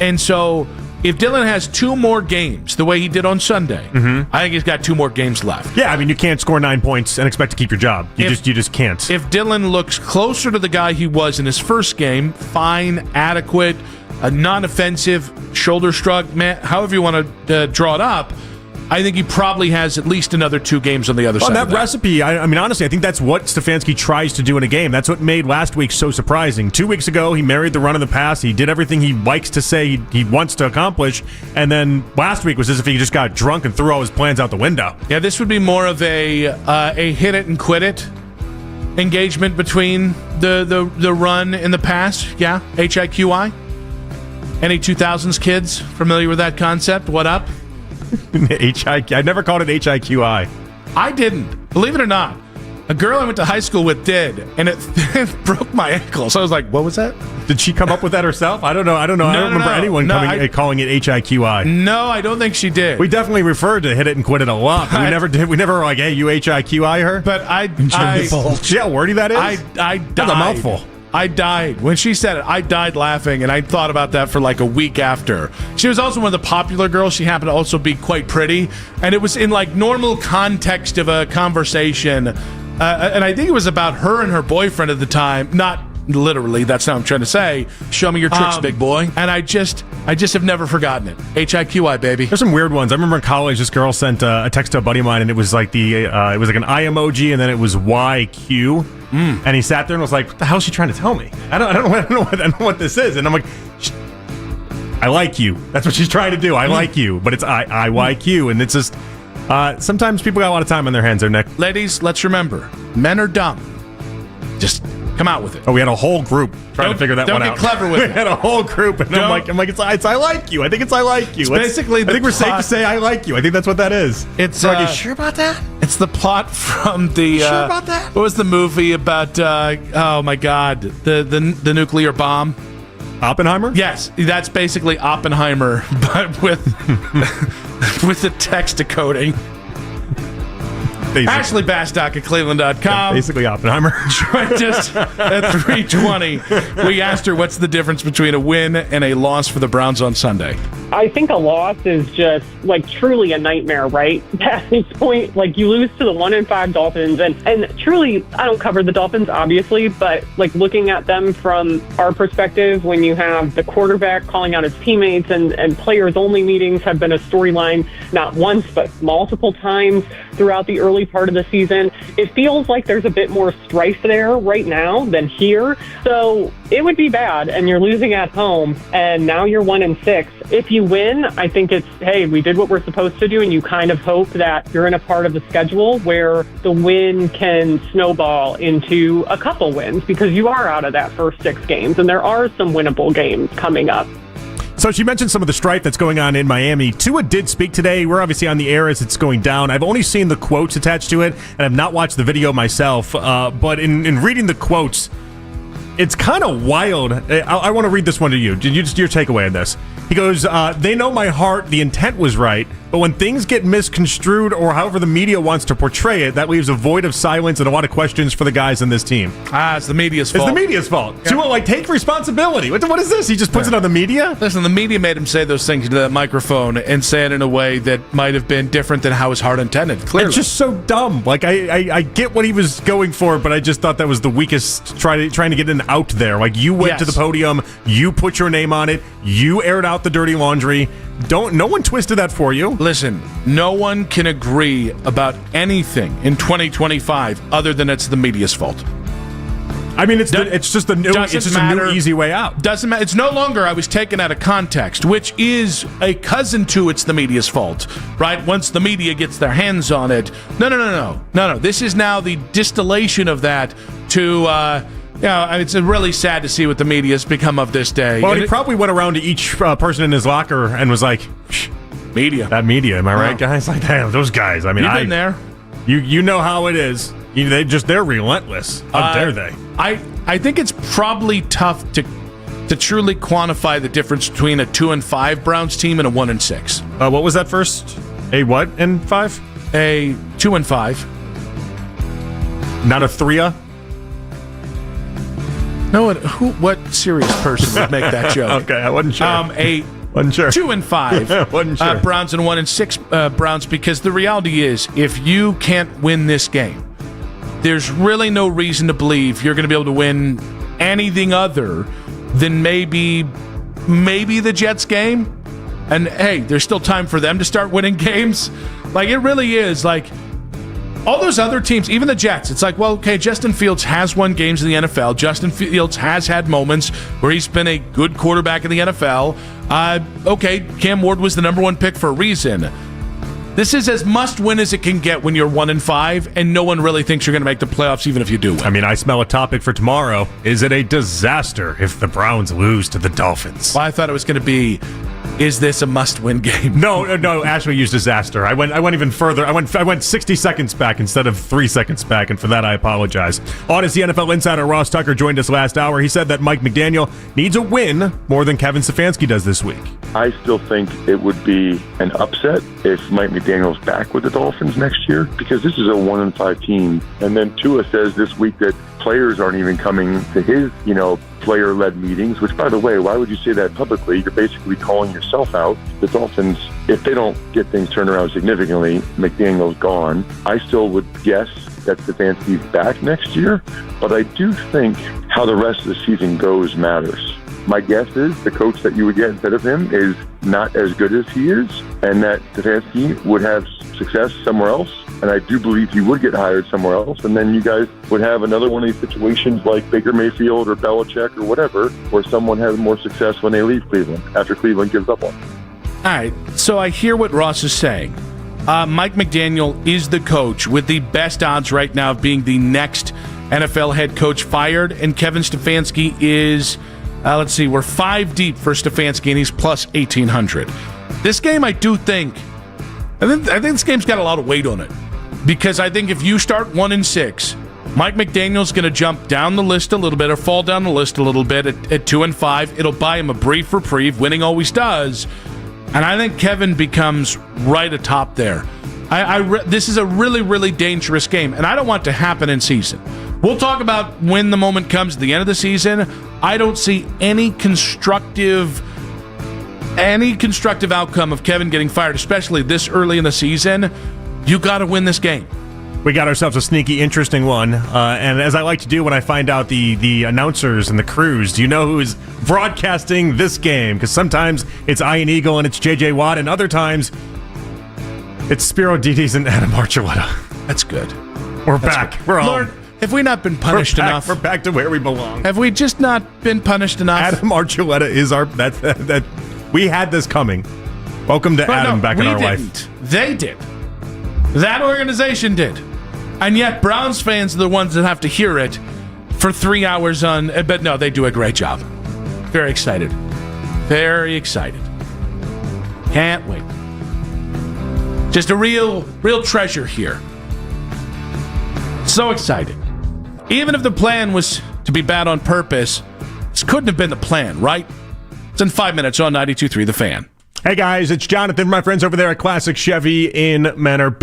And so if Dillon has 2 more games the way he did on Sunday, I think he's got 2 more games left. Yeah, you can't score 9 points and expect to keep your job. You just can't. If Dillon looks closer to the guy he was in his first game, fine, adequate, a non-offensive shoulder shrug, man, however you want to draw it up, I think he probably has at least another 2 games on the other side. That recipe, I mean, honestly, I think that's what Stefanski tries to do in a game. That's what made last week so surprising. 2 weeks ago, he married the run of the pass. He did everything he likes to say he wants to accomplish. And then last week was as if he just got drunk and threw all his plans out the window. Yeah, this would be more of a hit it and quit it engagement between the run and the pass. Yeah, HIQI. Any 2000s kids familiar with that concept? What up? I never called it HIQI. I didn't. Believe it or not. A girl I went to high school with did, and it broke my ankle. So I was like, what was that? Did she come up with that herself? I don't know. I don't remember anyone calling it HIQI. No, I don't think she did. We definitely referred to hit it and quit it a lot. But we never did. We never were like, hey, you HIQI her? But see how wordy that is? I died. That's a mouthful. I died. When she said it, I died laughing, and I thought about that for like a week after. She was also one of the popular girls. She happened to also be quite pretty, and it was in like normal context of a conversation, and I think it was about her and her boyfriend at the time. Not literally, that's not what I'm trying to say. Show me your tricks, big boy. And I just have never forgotten it. HIQI, baby. There's some weird ones. I remember in college, this girl sent a text to a buddy of mine, and it was like it was like an I emoji, and then it was YQ. And he sat there and was like, what the hell is she trying to tell me? I don't know what this is. And I'm like, I like you. That's what she's trying to do. I like you. But it's IYQ. And it's just, sometimes people got a lot of time on their hands there, Nick. Ladies, let's remember, men are dumb. Just come out with it. Oh, we had a whole group trying to figure that one out. Don't get clever with it. We had a whole group, and I'm like, it's I like you. I think it's I like you. It's basically, I think we're safe to say I like you. I think that's what that is. It's are you sure about that? It's the plot from the. Sure about that? What was the movie about? Oh my God, the nuclear bomb. Oppenheimer? Yes, that's basically Oppenheimer, but with the text decoding. Ashley Bastock at Cleveland.com. Basically Oppenheimer. Joined us at 3:20. We asked her what's the difference between a win and a loss for the Browns on Sunday. I think a loss is just like truly a nightmare, right? At this point, like you lose to the 1-5 Dolphins, and truly, I don't cover the Dolphins, obviously, but like looking at them from our perspective, when you have the quarterback calling out his teammates and players only meetings have been a storyline not once but multiple times throughout the early part of the season. It feels like there's a bit more strife there right now than here. So it would be bad, and you're losing at home, and now you're 1-6. If you win, I think it's, hey, we did what we're supposed to do, and you kind of hope that you're in a part of the schedule where the win can snowball into a couple wins, because you are out of that first 6 games, and there are some winnable games coming up. So she mentioned some of the strife that's going on in Miami. Tua did speak today. We're obviously on the air as it's going down. I've only seen the quotes attached to it, and I've not watched the video myself. But in reading the quotes, it's kind of wild. I want to read this one to you. Your takeaway on this. He goes, they know my heart, the intent was right, but when things get misconstrued or however the media wants to portray it, that leaves a void of silence and a lot of questions for the guys in this team. It's the media's fault. It's the media's fault. Yeah. Tua, take responsibility. What is this? He just puts it on the media? Listen, the media made him say those things into that microphone and say it in a way that might have been different than how his heart intended, clearly. It's just so dumb. I get what he was going for, but I just thought that was the weakest trying to get an out there. You went to the podium, you put your name on it, you aired out the dirty laundry. No one twisted that for you. Listen, no one can agree about anything in 2025 other than it's the media's fault. I mean, it's just a new easy way out. Doesn't matter. It's no longer I was taken out of context, which is a cousin to it's the media's fault, right? Once the media gets their hands on it. No. This is now the distillation of that to. It's really sad to see what the media's become of this day. Well, he probably went around to each person in his locker and was like, media. That media, am I right, guys? Like, damn, those guys. I mean, you've been there. You know how it is. They're relentless. How dare they? I think it's probably tough to truly quantify the difference between a 2-5 Browns team and a 1-6. What was that first? A what and 5? A 2-5. Not a 3-a? No, what serious person would make that joke? Okay, I wasn't sure. Wasn't sure. 2-5 wasn't sure. Browns and 1-6 Browns, because the reality is, if you can't win this game, there's really no reason to believe you're going to be able to win anything other than maybe maybe the Jets game. And hey, there's still time for them to start winning games. Like, it really is. Like, all those other teams, even the Jets, it's like, well, okay, Justin Fields has won games in the NFL. Justin Fields has had moments where he's been a good quarterback in the NFL. Okay, Cam Ward was the number one pick for a reason. This is as must-win as it can get when you're 1-5, and no one really thinks you're going to make the playoffs, even if you do win. I mean, I smell a topic for tomorrow. Is it a disaster if the Browns lose to the Dolphins? Well, I thought it was going to be, is this a must-win game? No. Ashley used disaster. I went even further. I went 60 seconds back instead of 3 seconds back, and for that I apologize. Odyssey NFL insider Ross Tucker joined us last hour. He said that Mike McDaniel needs a win more than Kevin Stefanski does this week. I still think it would be an upset if Mike McDaniel's back with the Dolphins next year, because this is a 1-5 team. And then Tua says this week that players aren't even coming to his, player-led meetings, which, by the way, why would you say that publicly? You're basically calling yourself out. The Dolphins, if they don't get things turned around significantly, McDaniel's gone. I still would guess that Stefanski's back next year, but I do think how the rest of the season goes matters. My guess is the coach that you would get instead of him is not as good as he is, and that Stefanski would have success somewhere else. And I do believe he would get hired somewhere else. And then you guys would have another one of these situations like Baker Mayfield or Belichick or whatever, where someone has more success when they leave Cleveland after Cleveland gives up on them. All right, so I hear what Ross is saying. Mike McDaniel is the coach with the best odds right now of being the next NFL head coach fired, and Kevin Stefanski is... let's see, we're 5 deep for Stefanski, and he's plus 1,800. This game, I think this game's got a lot of weight on it, because I think if you start 1-6, Mike McDaniel's going to jump down the list a little bit, or fall down the list a little bit at 2-5. It'll buy him a brief reprieve. Winning always does, and I think Kevin becomes right atop there. This is a really, really dangerous game, and I don't want it to happen in season. We'll talk about when the moment comes at the end of the season. I don't see any constructive outcome of Kevin getting fired, especially this early in the season. You got to win this game. We got ourselves a sneaky, interesting one. And as I like to do when I find out the announcers and the crews, do you know who is broadcasting this game? Because sometimes it's Ian Eagle and it's J.J. Watt, and other times it's Spiro Dides and Adam Archuleta. That's good. We're back. Good. We're Lord, home. Have we not been punished enough? We're back to where we belong. Have we just not been punished enough? Adam Archuleta is our... That we had this coming. Welcome to Adam back in our life. They did. That organization did. And yet Browns fans are the ones that have to hear it for 3 hours on... But no, they do a great job. Very excited. Very excited. Can't wait. Just a real treasure here. So excited. Even if the plan was to be bad on purpose, this couldn't have been the plan, right? It's in 5 minutes on 92.3 The Fan. Hey guys, it's Jonathan, my friends over there at Classic Chevy in Manor.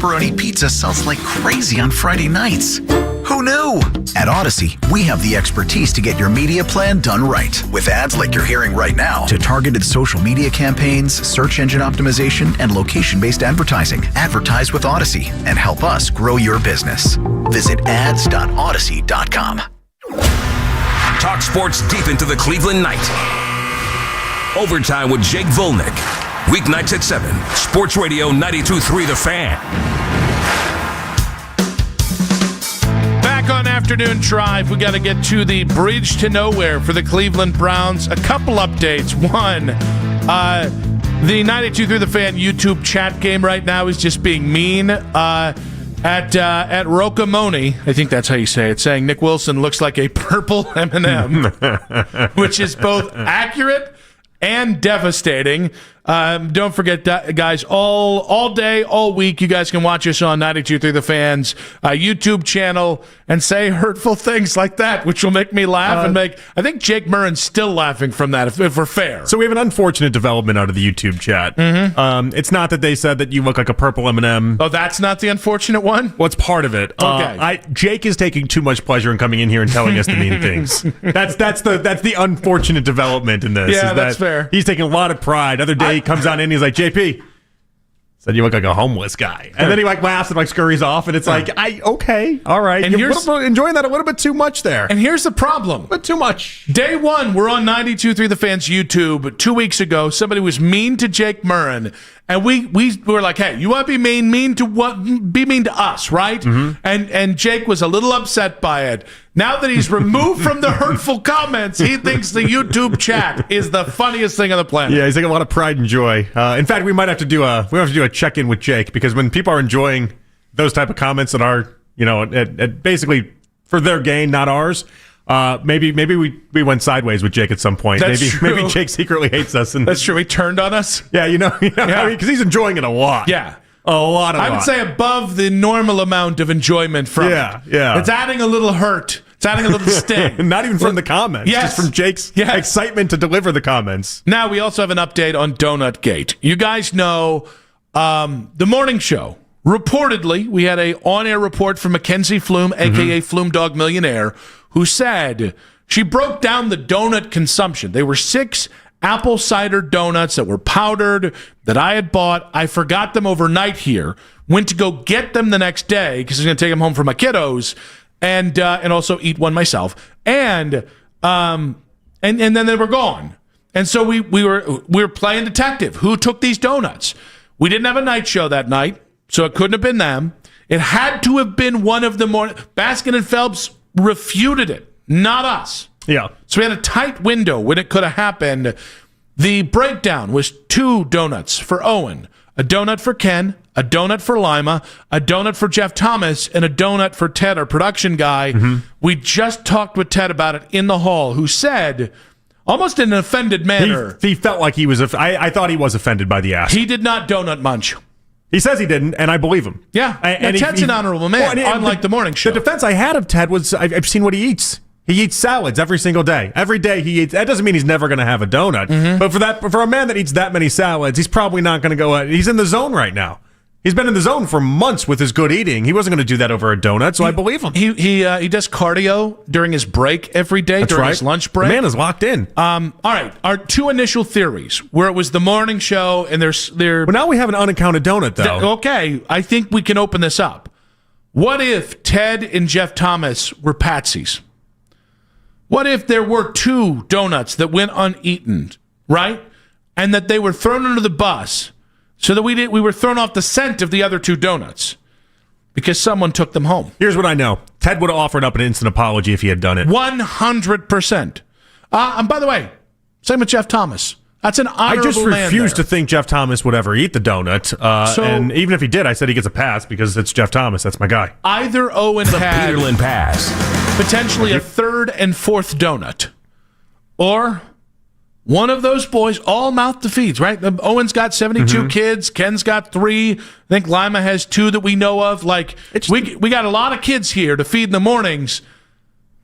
pepperoni pizza sells like crazy on Friday nights. Who knew? At Odyssey, we have the expertise to get your media plan done right. With ads like you're hearing right now, to targeted social media campaigns, search engine optimization, and location-based advertising. Advertise with Odyssey and help us grow your business. Visit ads.odyssey.com. Talk sports deep into the Cleveland night. Overtime with Jake Volnick. Weeknights at 7. Sports Radio 92.3 The Fan. Back on Afternoon Drive, we got to get to the bridge to nowhere for the Cleveland Browns. A couple updates. One, the 92.3 The Fan YouTube chat game right now is just being mean. At Rocamoni, I think that's how you say it, saying Nick Wilson looks like a purple M&M, which is both accurate and devastating. Don't forget, guys, all day, all week, you guys can watch us on 92.3 The Fan's YouTube channel and say hurtful things like that, which will make me laugh and I think Jake Murren's still laughing from that, if we're fair. So we have an unfortunate development out of the YouTube chat. Mm-hmm. It's not that they said that you look like a purple M&M. Oh, that's not the unfortunate one? Well, it's part of it. Okay. Jake is taking too much pleasure in coming in here and telling us the mean things. That's the unfortunate development in this. Yeah, that's fair. He's taking a lot of pride. Other day he comes on in and he's like, JP, said you look like a homeless guy. And then he laughs and scurries off, and it's okay, all right. And you're enjoying that a little bit too much there. And here's the problem. But too much. Day one, we're on 92.3 The Fan's YouTube. 2 weeks ago, somebody was mean to Jake Murren. And we were like, hey, you want to be mean to what? Be mean to us, right? Mm-hmm. And Jake was a little upset by it. Now that he's removed from the hurtful comments, he thinks the YouTube chat is the funniest thing on the planet. Yeah, he's taking a lot of pride and joy. In fact, we might have to do a check-in with Jake, because when people are enjoying those type of comments that are, at basically for their gain, not ours. Maybe we went sideways with Jake at some point. That's true. Maybe Jake secretly hates us. And that's true. He turned on us. Yeah, because he's enjoying it a lot. Yeah, a lot. I would say above the normal amount of enjoyment from it. Yeah. It's adding a little hurt. It's adding a little sting. Not even from the comments. Yes. Just from Jake's excitement to deliver the comments. Now we also have an update on Donut Gate. You guys know the morning show. Reportedly, we had a on-air report from Mackenzie Flume, a.k.a. Flume Dog Millionaire, who said she broke down the donut consumption. They were 6 apple cider donuts that were powdered that I had bought. I forgot them overnight here. Went to go get them the next day because I was going to take them home for my kiddos and also eat one myself. And then they were gone. And so we were playing detective. Who took these donuts? We didn't have a night show that night, so it couldn't have been them. It had to have been one of the more. Baskin and Phelps refuted it, not us. Yeah. So we had a tight window when it could have happened. The breakdown was 2 donuts for Owen, a donut for Ken, a donut for Lima, a donut for Jeff Thomas, and a donut for Ted, our production guy. Mm-hmm. We just talked with Ted about it in the hall, who said, almost in an offended manner. He felt like he was. I thought he was offended by the ask. He did not donut munch. He says he didn't, and I believe him. Yeah, and Ted's an honorable man, unlike the morning show. The defense I had of Ted was, I've seen what he eats. He eats salads every single day. Every day he eats. That doesn't mean he's never going to have a donut. Mm-hmm. But for a man that eats that many salads, he's probably not going to go. He's in the zone right now. He's been in the zone for months with his good eating. He wasn't going to do that over a donut, so I believe him. He does cardio during his break every day. That's during right. His lunch break. The man is locked in. All right, our 2 initial theories, where it was the morning show and they're. Well, now we have an unaccounted donut, though. Okay, I think we can open this up. What if Ted and Jeff Thomas were patsies? What if there were 2 donuts that went uneaten, right? And that they were thrown under the bus so that we were thrown off the scent of the other 2 donuts because someone took them home. Here's what I know. Ted would have offered up an instant apology if he had done it. 100%. And by the way, same with Jeff Thomas. That's an honorable man. I just refuse to think Jeff Thomas would ever eat the donut. And even if he did, I said he gets a pass because it's Jeff Thomas. That's my guy. Either Owen had Peterlin pass. Potentially a 3rd and 4th donut. Or one of those boys, all mouth to feeds, right? Owen's got 72 kids. Ken's got 3. I think Lima has 2 that we know of. Like, we got a lot of kids here to feed in the mornings.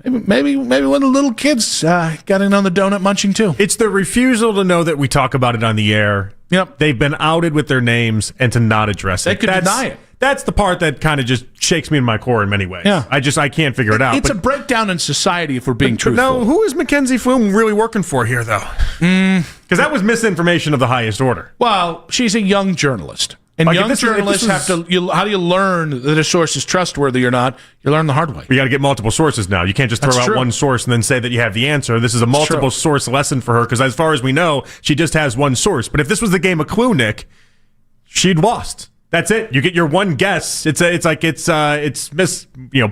Maybe one of the little kids got in on the donut munching too. It's the refusal to know that we talk about it on the air. Yep. They've been outed with their names and to not address it. They could deny it. That's the part that kind of just shakes me in my core in many ways. Yeah. I can't figure it out. It's a breakdown in society if we're being truthful. No, who is Mackenzie Flume really working for here, though? Because that was misinformation of the highest order. Well, she's a young journalist. And young journalists have to, how do you learn that a source is trustworthy or not? You learn the hard way. You got to get multiple sources now. You can't just throw out one source and then say that you have the answer. This is a multiple source lesson for her because as far as we know, she just has one source. But if this was the game of Clue, Nick, she'd lost. That's it. You get your one guess. It's Miss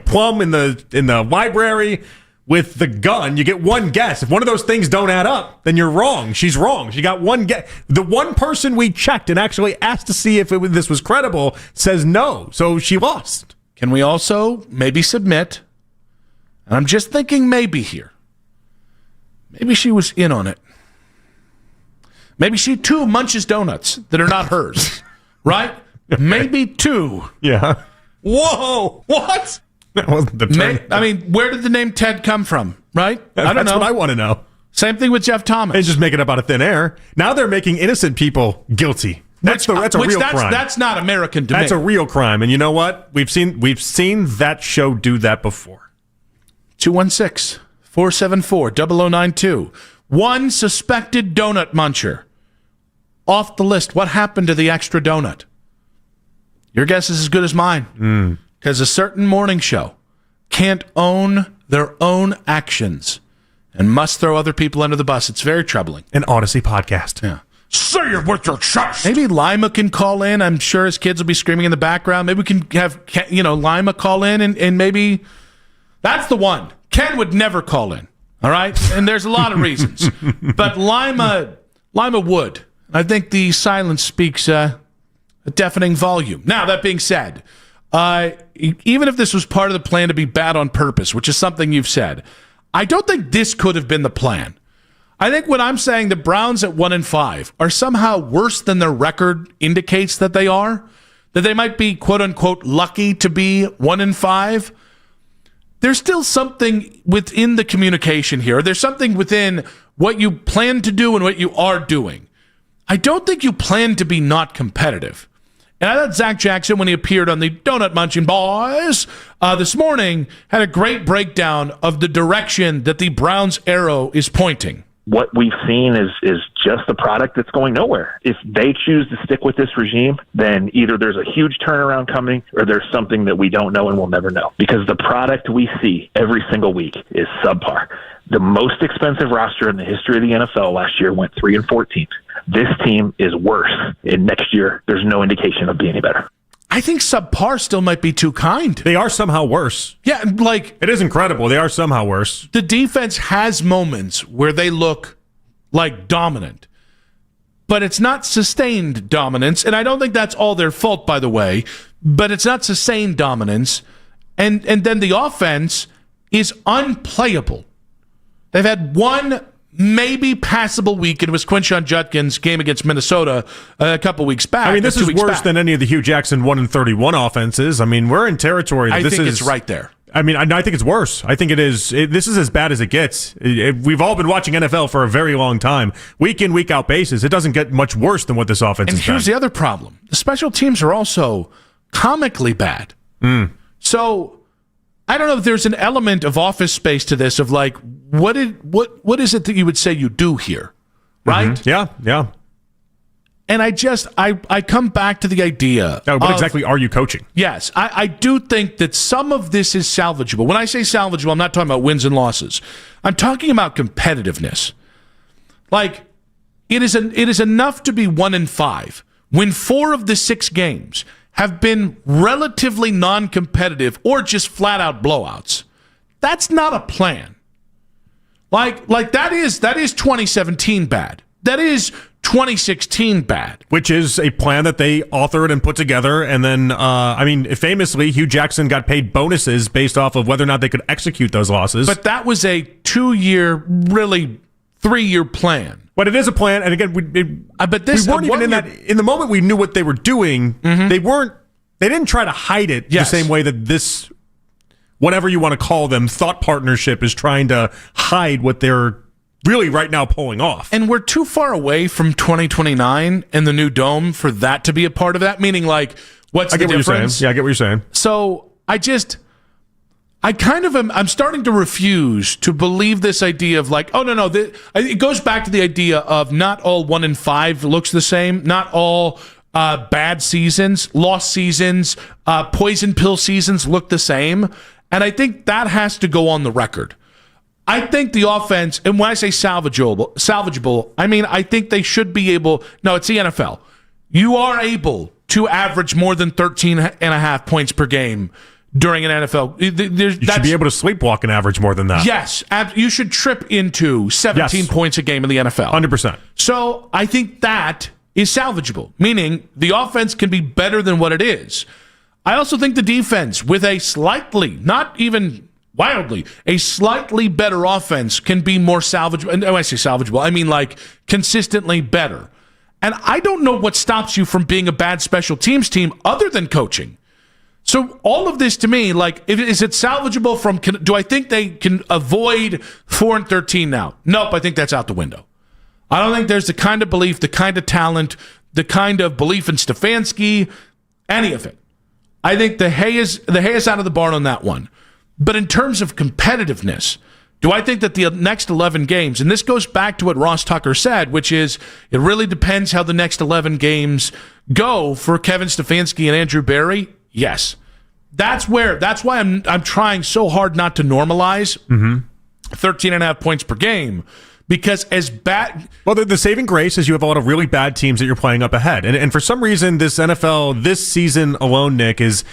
Plum in the library with the gun. You get one guess. If one of those things don't add up, then you're wrong. She's wrong. She got one guess. The one person we checked and actually asked to see if this was credible says no. So she lost. Can we also maybe submit, and I'm just thinking maybe here, maybe she was in on it. Maybe she too munches donuts that are not hers, right? Maybe too. Yeah. Whoa! What? That wasn't the term. Where did the name Ted come from, right? I don't know. That's what I want to know. Same thing with Jeff Thomas. They just make it up out of thin air. Now they're making innocent people guilty. That's a real crime. That's not American to me. That's a real crime. And you know what? We've seen that show do that before. 216-474-0092. One suspected donut muncher. Off the list. What happened to the extra donut? Your guess is as good as mine. Because a certain morning show can't own their own actions and must throw other people under the bus. It's very troubling. An Odyssey podcast. Yeah. Say it with your chest. Maybe Lima can call in. I'm sure his kids will be screaming in the background. Maybe we can have Lima call in and maybe that's the one. Ken would never call in. All right? And there's a lot of reasons. But Lima would. I think the silence speaks a deafening volume. Now, that being said, even if this was part of the plan to be bad on purpose, which is something you've said, I don't think this could have been the plan. I think when I'm saying the Browns at 1-5 are somehow worse than their record indicates that they are, that they might be quote unquote lucky to be 1-5, there's still something within the communication here. There's something within what you plan to do and what you are doing. I don't think you plan to be not competitive. And I thought Zach Jackson, when he appeared on the Donut Munching Boys this morning, had a great breakdown of the direction that the Browns' arrow is pointing. What we've seen is just a product that's going nowhere. If they choose to stick with this regime, then either there's a huge turnaround coming or there's something that we don't know and we'll never know. Because the product we see every single week is subpar. The most expensive roster in the history of the NFL last year went 3-14. This team is worse, and next year there's no indication of being any better. I think subpar still might be too kind. They are somehow worse. Yeah, like it is incredible. They are somehow worse. The defense has moments where they look like dominant, but it's not sustained dominance, and I don't think that's all their fault, by the way, but it's not sustained dominance, and then the offense is unplayable. They've had one maybe passable week, and it was Stefanski Judkins' game against Minnesota a couple weeks back. I mean, this is worse than any of the Hugh Jackson 1-31 offenses. I mean, we're in territory. I think it's right there. I mean, I think it's worse. I think it is. This is as bad as it gets. We've all been watching NFL for a very long time. Week in, week out basis. It doesn't get much worse than what this offense is. And here's the other problem. The special teams are also comically bad. So I don't know if there's an element of Office Space to this of like, what is it that you would say you do here, right? Mm-hmm. Yeah. And I come back to the idea. What exactly are you coaching? Yes, I do think that some of this is salvageable. When I say salvageable, I'm not talking about wins and losses. I'm talking about competitiveness. Like, it is enough to be 1-5 when 4 of the 6 games have been relatively non-competitive or just flat-out blowouts. That's not a plan. Like that is 2017 bad. That is 2016 bad. Which is a plan that they authored and put together. And then, famously, Hugh Jackson got paid bonuses based off of whether or not they could execute those losses. But that was a 2-year, really 3-year plan. But it is a plan. And again, we weren't even in that. In the moment we knew what they were doing, they didn't try to hide it the same way that this, whatever you want to call them, thought partnership is trying to hide what they're really right now pulling off. And we're too far away from 2029 and the new dome for that to be a part of that. Meaning, like, what's the difference? What you're saying. Yeah, I get what you're saying. So I'm starting to refuse to believe this idea of like, oh, no. It goes back to the idea of not all 1 and 5 looks the same. Not all bad seasons, lost seasons, poison pill seasons look the same. And I think that has to go on the record. I think the offense, and when I say salvageable, I mean, I think they should be able, no, it's the NFL. You are able to average more than 13 and a half points per game during an NFL. You should be able to sleepwalk and average more than that. Yes. You should trip into 17 points a game in the NFL. 100%. So I think that is salvageable, meaning the offense can be better than what it is. I also think the defense with a slightly, not even wildly, a slightly better offense can be more salvageable. And when I say salvageable, I mean like consistently better. And I don't know what stops you from being a bad special teams team other than coaching. So all of this to me, like, is it salvageable from, do I think they can avoid 4-13 now? Nope, I think that's out the window. I don't think there's the kind of belief, the kind of talent, the kind of belief in Stefanski, any of it. I think the hay is out of the barn on that one. But in terms of competitiveness, do I think that the next 11 games, and this goes back to what Ross Tucker said, which is it really depends how the next 11 games go for Kevin Stefanski and Andrew Berry? Yes. That's why I'm trying so hard not to normalize 13 and a half points per game. Because as bad... Well, the saving grace is you have a lot of really bad teams that you're playing up ahead. And for some reason, this NFL, this season alone, Nick, it's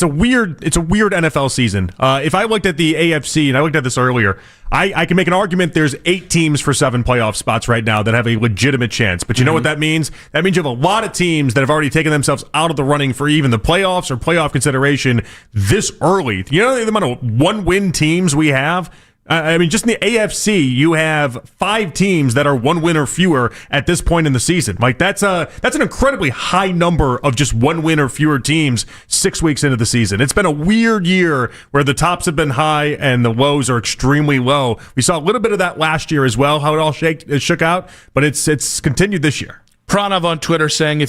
a weird NFL season. If I looked at the AFC, and I looked at this earlier, I can make an argument there's 8 teams for 7 playoff spots right now that have a legitimate chance. But you know what that means? That means you have a lot of teams that have already taken themselves out of the running for even the playoffs or playoff consideration this early. You know the amount of one-win teams we have? I mean, just in the AFC, you have 5 teams that are 1 win or fewer at this point in the season. Like that's an incredibly high number of just 1 win or fewer teams 6 weeks into the season. It's been a weird year where the tops have been high and the lows are extremely low. We saw a little bit of that last year as well, how it all shook out, but it's continued this year. Pranav on Twitter saying on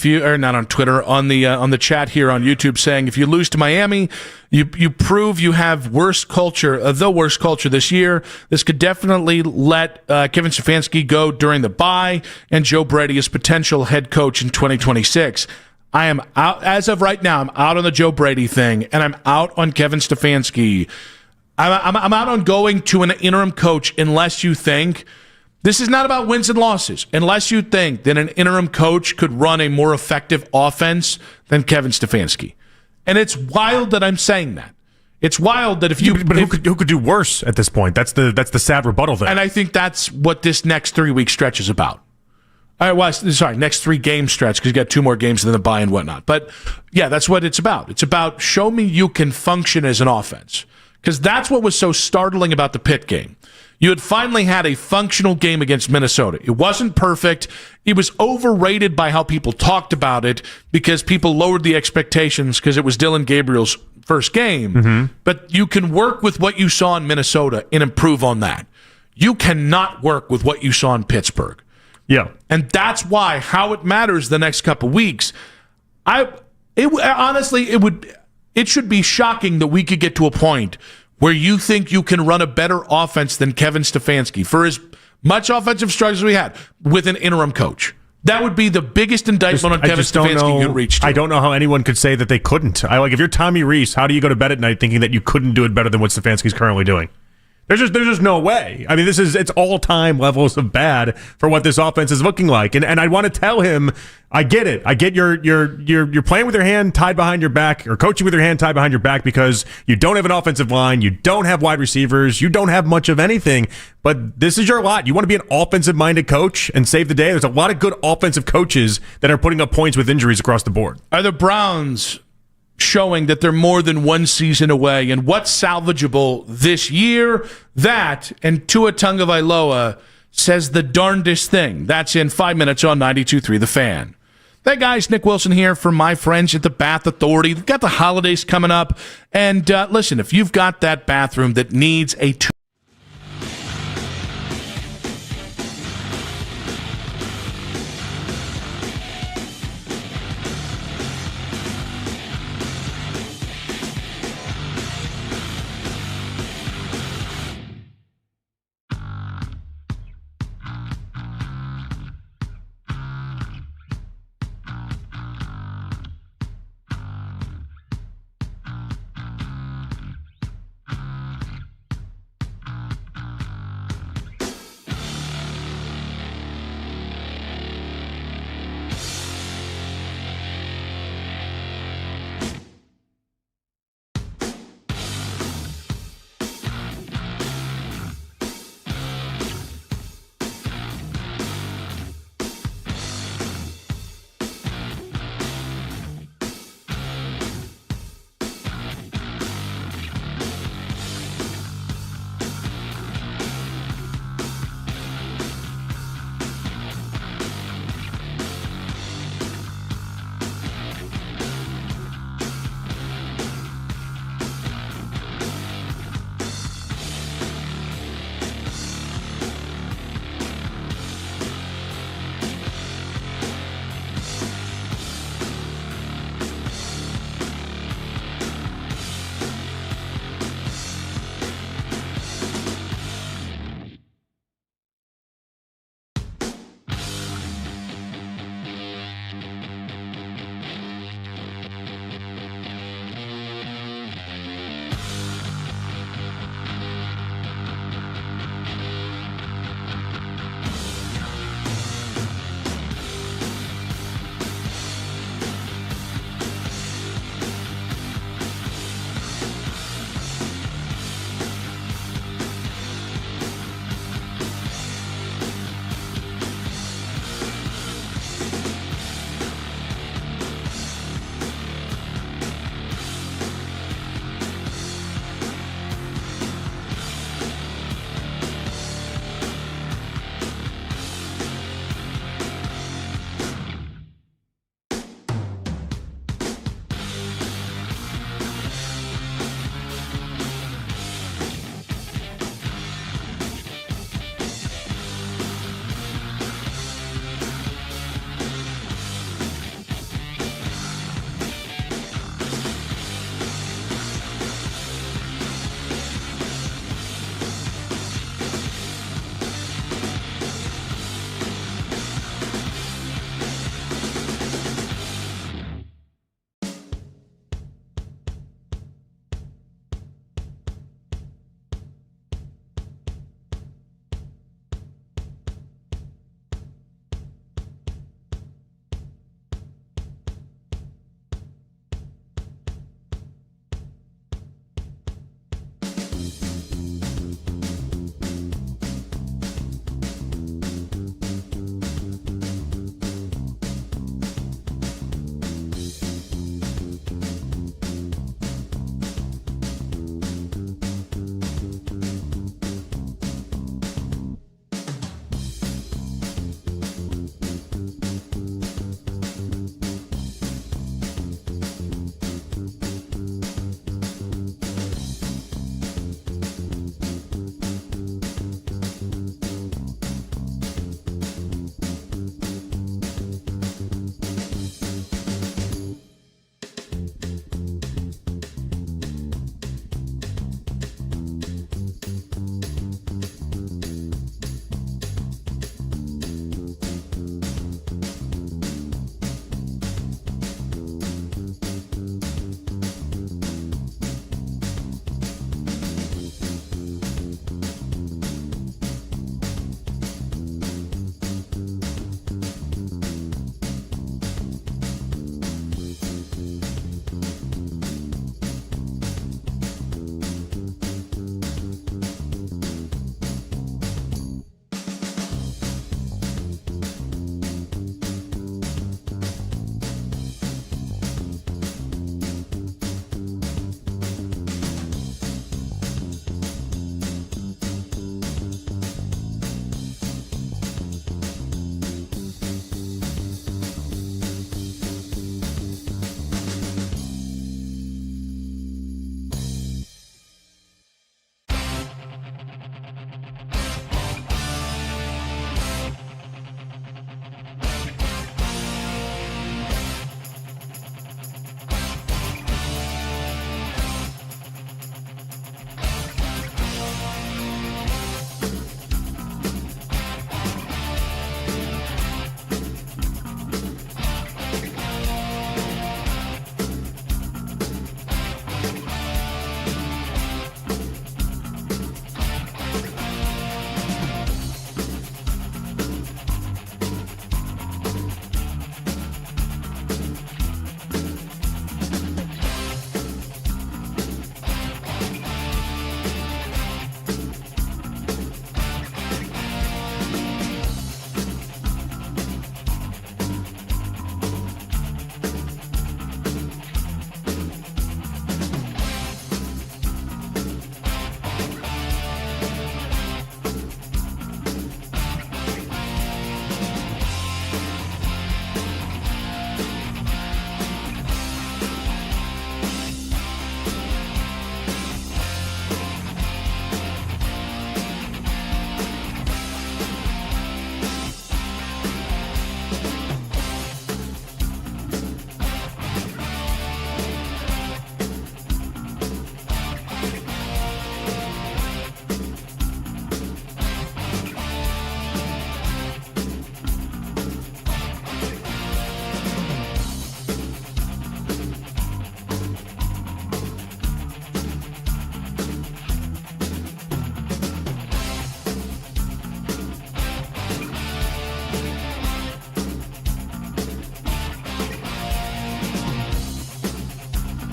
the chat here on YouTube saying if you lose to Miami, you prove you have the worst culture this year. This could definitely let Kevin Stefanski go during the bye and Joe Brady as potential head coach in 2026. I am out as of right now. I'm out on the Joe Brady thing and I'm out on Kevin Stefanski. I'm out on going to an interim coach unless you think. This is not about wins and losses, unless you think that an interim coach could run a more effective offense than Kevin Stefanski. And it's wild that I'm saying that. It's wild that who could do worse at this point? That's the sad rebuttal there. And I think that's what this next 3-week stretch is about. Next 3-game stretch, because you got 2 more games than the bye and whatnot. But yeah, that's what it's about. It's about show me you can function as an offense. Because that's what was so startling about the Pitt game. You had finally had a functional game against Minnesota. It wasn't perfect. It was overrated by how people talked about it because people lowered the expectations because it was Dylan Gabriel's first game. But you can work with what you saw in Minnesota and improve on that. You cannot work with what you saw in Pittsburgh. Yeah. And that's why how it matters the next couple weeks. It should be shocking that we could get to a point where you think you can run a better offense than Kevin Stefanski for as much offensive struggles as we had with an interim coach. That would be the biggest indictment on Kevin Stefanski you could reach to. I don't know how anyone could say that they couldn't. If you're Tommy Rees, how do you go to bed at night thinking that you couldn't do it better than what Stefanski's currently doing? There's just no way. I mean, it's all-time levels of bad for what this offense is looking like. And I want to tell him, I get it. I get you're playing with your hand tied behind your back or coaching with your hand tied behind your back because you don't have an offensive line, you don't have wide receivers, you don't have much of anything. But this is your lot. You want to be an offensive-minded coach and save the day. There's a lot of good offensive coaches that are putting up points with injuries across the board. Are the Browns showing that they're more than 1 season away, and what's salvageable this year? That, and Tua Tagovailoa says the darndest thing. That's in 5 minutes on 92.3 The Fan. Hey guys, Nick Wilson here from my friends at the Bath Authority. They've got the holidays coming up, and listen, if you've got that bathroom that needs a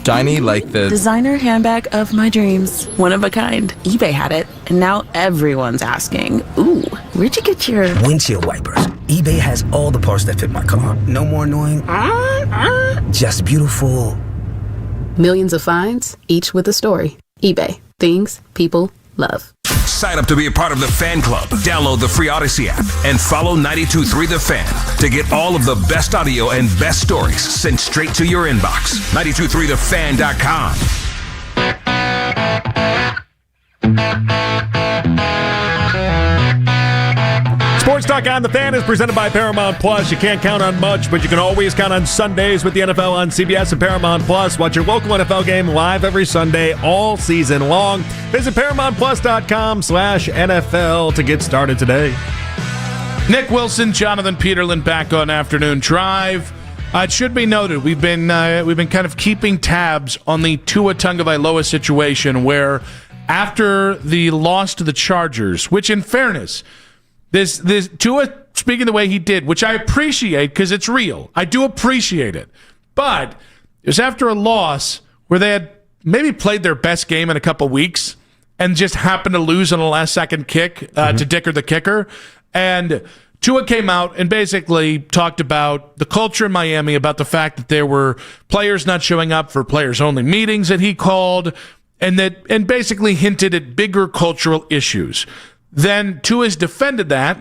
Shiny like the designer handbag of my dreams. One of a kind. eBay had it, and now everyone's asking, ooh, where'd you get your windshield wipers? eBay has all the parts that fit my car. No more annoying, just beautiful. Millions of finds, each with a story. eBay. Things people love. Sign up to be a part of the fan club. Download the free Odyssey app and follow 92.3 The Fan to get all of the best audio and best stories sent straight to your inbox. 92.3thefan.com. Sports Talk on The Fan is presented by Paramount Plus. You can't count on much, but you can always count on Sundays with the NFL on CBS and Paramount Plus. Watch your local NFL game live every Sunday all season long. Visit ParamountPlus.com/NFL to get started today. Nick Wilson, Jonathan Peterlin back on Afternoon Drive. It should be noted, we've been kind of keeping tabs on the Tua Tagovailoa situation where after the loss to the Chargers, which in fairness, This Tua speaking the way he did, which I appreciate because it's real. I do appreciate it. But it was after a loss where they had maybe played their best game in a couple weeks and just happened to lose on a last-second kick to Dicker the kicker. And Tua came out and basically talked about the culture in Miami, about the fact that there were players not showing up for players-only meetings that he called, and basically hinted at bigger cultural issues. Then Tua's defended that.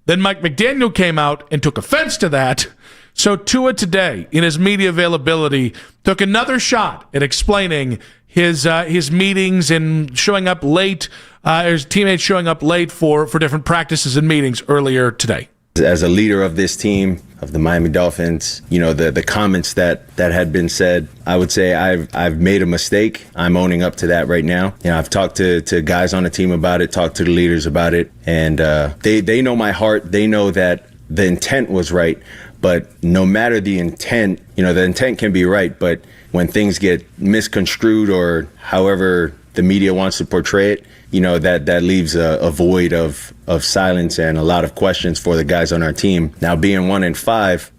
Then Mike McDaniel came out and took offense to that. So Tua today, in his media availability, took another shot at explaining his meetings and showing up late, his teammates showing up late for different practices and meetings earlier today. As a leader of this team, of the Miami Dolphins, the comments that had been said, I would say I've made a mistake. I'm owning up to that right now. I've talked to guys on the team about it, talked to the leaders about it, and they know my heart. They know that the intent was right, but no matter the intent, the intent can be right, but when things get misconstrued or however the media wants to portray it, that leaves a void of silence and a lot of questions for the guys on our team. Now, being 1-5,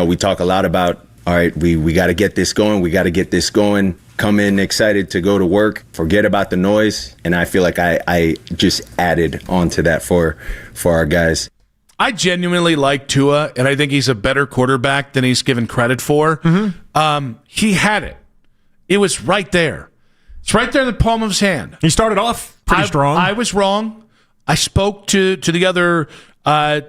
we talk a lot about, all right, we got to get this going. We got to get this going. Come in excited to go to work. Forget about the noise. And I feel like I just added onto that for our guys. I genuinely like Tua, and I think he's a better quarterback than he's given credit for. He had it. It was right there. It's right there in the palm of his hand. He started off pretty strong. I was wrong. I spoke to the other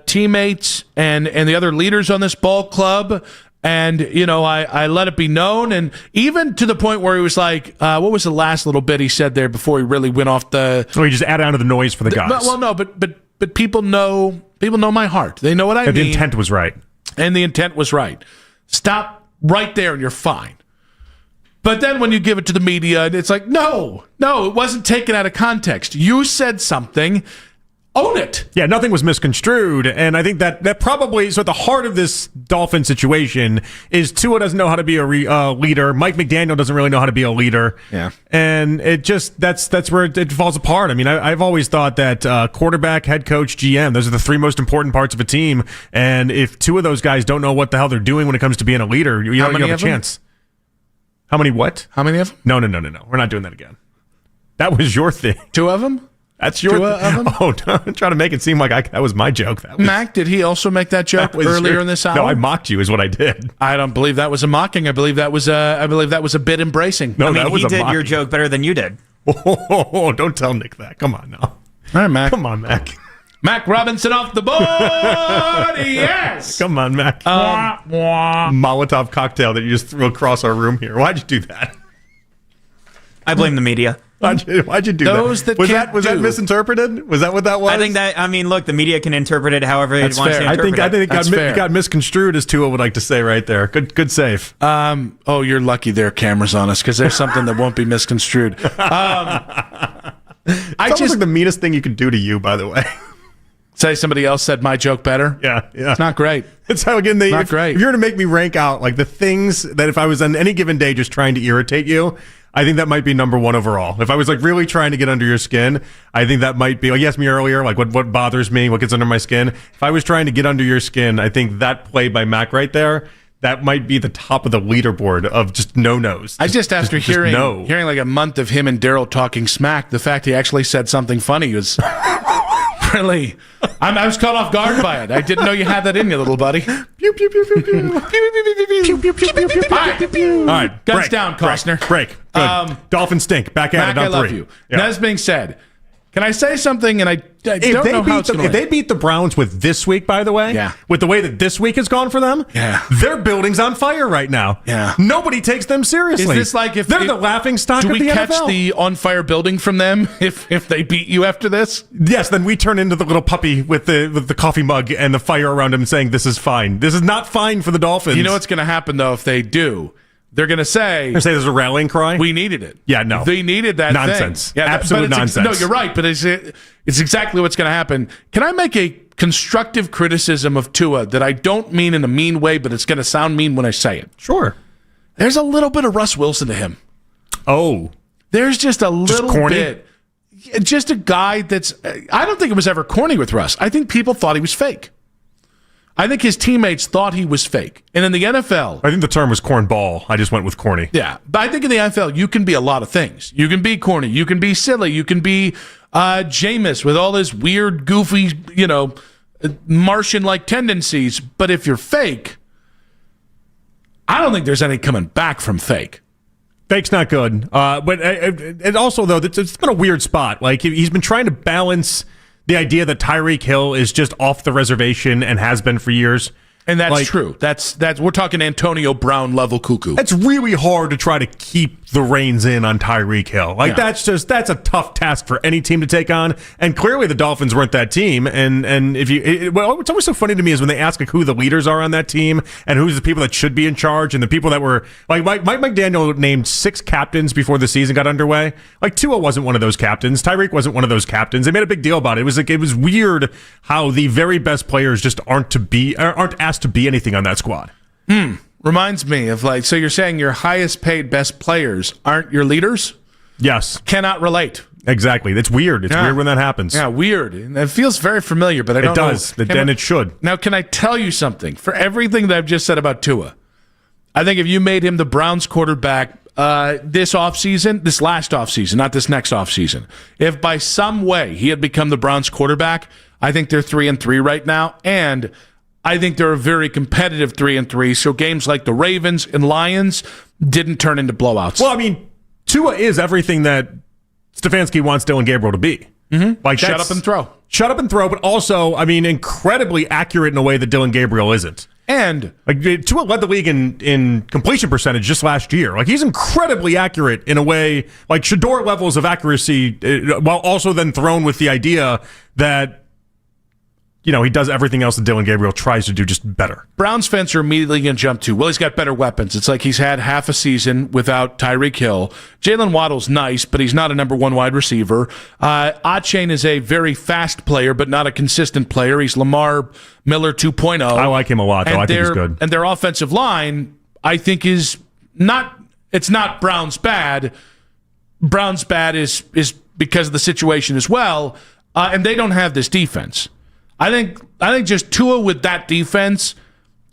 teammates and the other leaders on this ball club, and I let it be known, and even to the point where he was like, what was the last little bit he said there before he really went off the? So he just added onto the noise for the guys. Well, no, but people know my heart. They know what I mean. The intent was right, and the intent was right. Stop right there, and you're fine. But then when you give it to the media, it's like, no, it wasn't taken out of context. You said something. Own it. Yeah, nothing was misconstrued. And I think that probably, so at the heart of this Dolphin situation is Tua doesn't know how to be a leader. Mike McDaniel doesn't really know how to be a leader. Yeah. And it just, that's where it falls apart. I mean, I've always thought that quarterback, head coach, GM, those are the three most important parts of a team. And if two of those guys don't know what the hell they're doing when it comes to being a leader, you don't have a chance. How many what? How many of them? No. We're not doing that again. That was your thing. Two of them? That's your thing? Oh, don't try to make it seem like that was my joke. Mac, did he also make that joke earlier in this hour? No, I mocked you is what I did. I don't believe that was a mocking. I believe that was a bit embracing. No, he did your joke better than you did. Oh, don't tell Nick that. Come on now. All right, Mac. Come on, Mac. Mac Robinson off the board. Yes. Come on, Mac. Molotov cocktail that you just threw across our room here. Why'd you do that? I blame the media. Why'd you do that? Was that misinterpreted? Was that what that was? I think look, the media can interpret it however it wants to interpret it. I think it got misconstrued, as Tua would like to say right there. Good save. Oh, you're lucky there are cameras on us because there's something that won't be misconstrued. It's almost like the meanest thing you could do to you, by the way. Say somebody else said my joke better? Yeah. It's not great. It's how, again, not great. If you're going to make me rank out like the things that if I was on any given day just trying to irritate you, I think that might be number one overall. If I was like really trying to get under your skin, I think that might be, like you asked me earlier, like what bothers me, what gets under my skin. If I was trying to get under your skin, I think that play by Mac right there, that might be the top of the leaderboard of just no-nos. After hearing like a month of him and Daryl talking smack, the fact he actually said something funny was really... I was caught off guard by it. I didn't know you had that in you, little buddy. Pew, pew, pew, pew, pew. Pew, pew, pew, pew, pew. All right. break, Guns down, Costner. Break. Good. Dolphins stink. Back at Mac, it on I love 3. you. Yeah. That being said, can I say something? And I don't know how it's going to If they beat the Browns with this week, by the way, with the way that this week has gone for them, their building's on fire right now. Yeah. Nobody takes them seriously. Is this like if they're the laughing stock of the NFL? Do we catch the on fire building from them if they beat you after this? Yes, then we turn into the little puppy with the coffee mug and the fire around him saying, this is fine. This is not fine for the Dolphins. You know what's going to happen, though, if they do? They're going to say... there's a rallying cry? We needed it. Yeah, no. They needed that nonsense. thing. Yeah, absolute nonsense. No, you're right, but it's exactly what's going to happen. Can I make a constructive criticism of Tua that I don't mean in a mean way, but it's going to sound mean when I say it? Sure. There's a little bit of Russ Wilson to him. Oh. There's just a little bit. Just a guy that's... I don't think it was ever corny with Russ. I think people thought he was fake. I think his teammates thought he was fake. And in the NFL... I think the term was cornball. I just went with corny. Yeah. But I think in the NFL, you can be a lot of things. You can be corny. You can be silly. You can be Jameis with all his weird, goofy, Martian-like tendencies. But if you're fake, I don't think there's any coming back from fake. Fake's not good. But and also, though, it's been a weird spot. Like, he's been trying to balance... the idea that Tyreek Hill is just off the reservation and has been for years. And that's true. That's we're talking Antonio Brown level cuckoo. It's really hard to try to keep the reins in on Tyreek Hill. That's a tough task for any team to take on. And clearly the Dolphins weren't that team. And what's always so funny to me is when they ask who the leaders are on that team and who's the people that should be in charge and the people that were like Mike McDaniel named 6 captains before the season got underway. Like Tua wasn't one of those captains. Tyreek wasn't one of those captains. They made a big deal about it. It was weird how the very best players just aren't asked to be anything on that squad. Reminds me of so you're saying your highest paid best players aren't your leaders? Yes. Cannot relate. Exactly. It's weird. It's weird when that happens. Yeah, weird. And it feels very familiar, but I don't know. It does. Then it should. Now, can I tell you something? For everything that I've just said about Tua, I think if you made him the Browns quarterback this last offseason, not this next offseason, if by some way he had become the Browns quarterback, I think they're 3-3 right now, and I think they're a very competitive 3-3. So games like the Ravens and Lions didn't turn into blowouts. Well, I mean, Tua is everything that Stefanski wants Dylan Gabriel to be. Mm-hmm. Shut up and throw. Shut up and throw, but also, I mean, incredibly accurate in a way that Dylan Gabriel isn't. And Tua led the league in completion percentage just last year. He's incredibly accurate in a way, Shador levels of accuracy, while also then thrown with the idea that he does everything else that Dylan Gabriel tries to do just better. Browns fans are immediately going to jump to, he's got better weapons. It's like he's had half a season without Tyreek Hill. Jalen Waddle's nice, but he's not a number 1 wide receiver. Achane is a very fast player, but not a consistent player. He's Lamar Miller 2.0. I like him a lot, though. I think he's good. And their offensive line, I think, is not Browns bad. Browns bad is because of the situation as well. And they don't have this defense. I think just Tua with that defense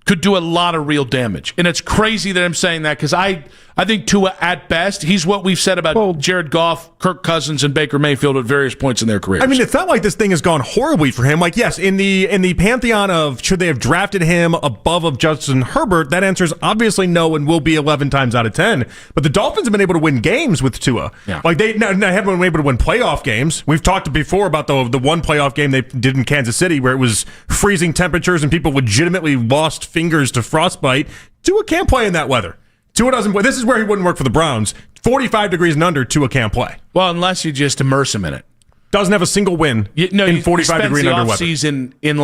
could do a lot of real damage. And it's crazy that I'm saying that because I think Tua, at best, he's what we've said about Jared Goff, Kirk Cousins, and Baker Mayfield at various points in their careers. I mean, it's not like this thing has gone horribly for him. Yes, in the pantheon of should they have drafted him above of Justin Herbert, that answer is obviously no and will be 11 times out of 10. But the Dolphins have been able to win games with Tua. Yeah. They haven't been able to win playoff games. We've talked before about the one playoff game they did in Kansas City where it was freezing temperatures and people legitimately lost fingers to frostbite. Tua can't play in that weather. Tua doesn't play. This is where he wouldn't work for the Browns. 45 degrees and under, Tua can't play. Well, unless you just immerse him in it. Doesn't have a single win in 45 degree and under weather. He spends the offseason in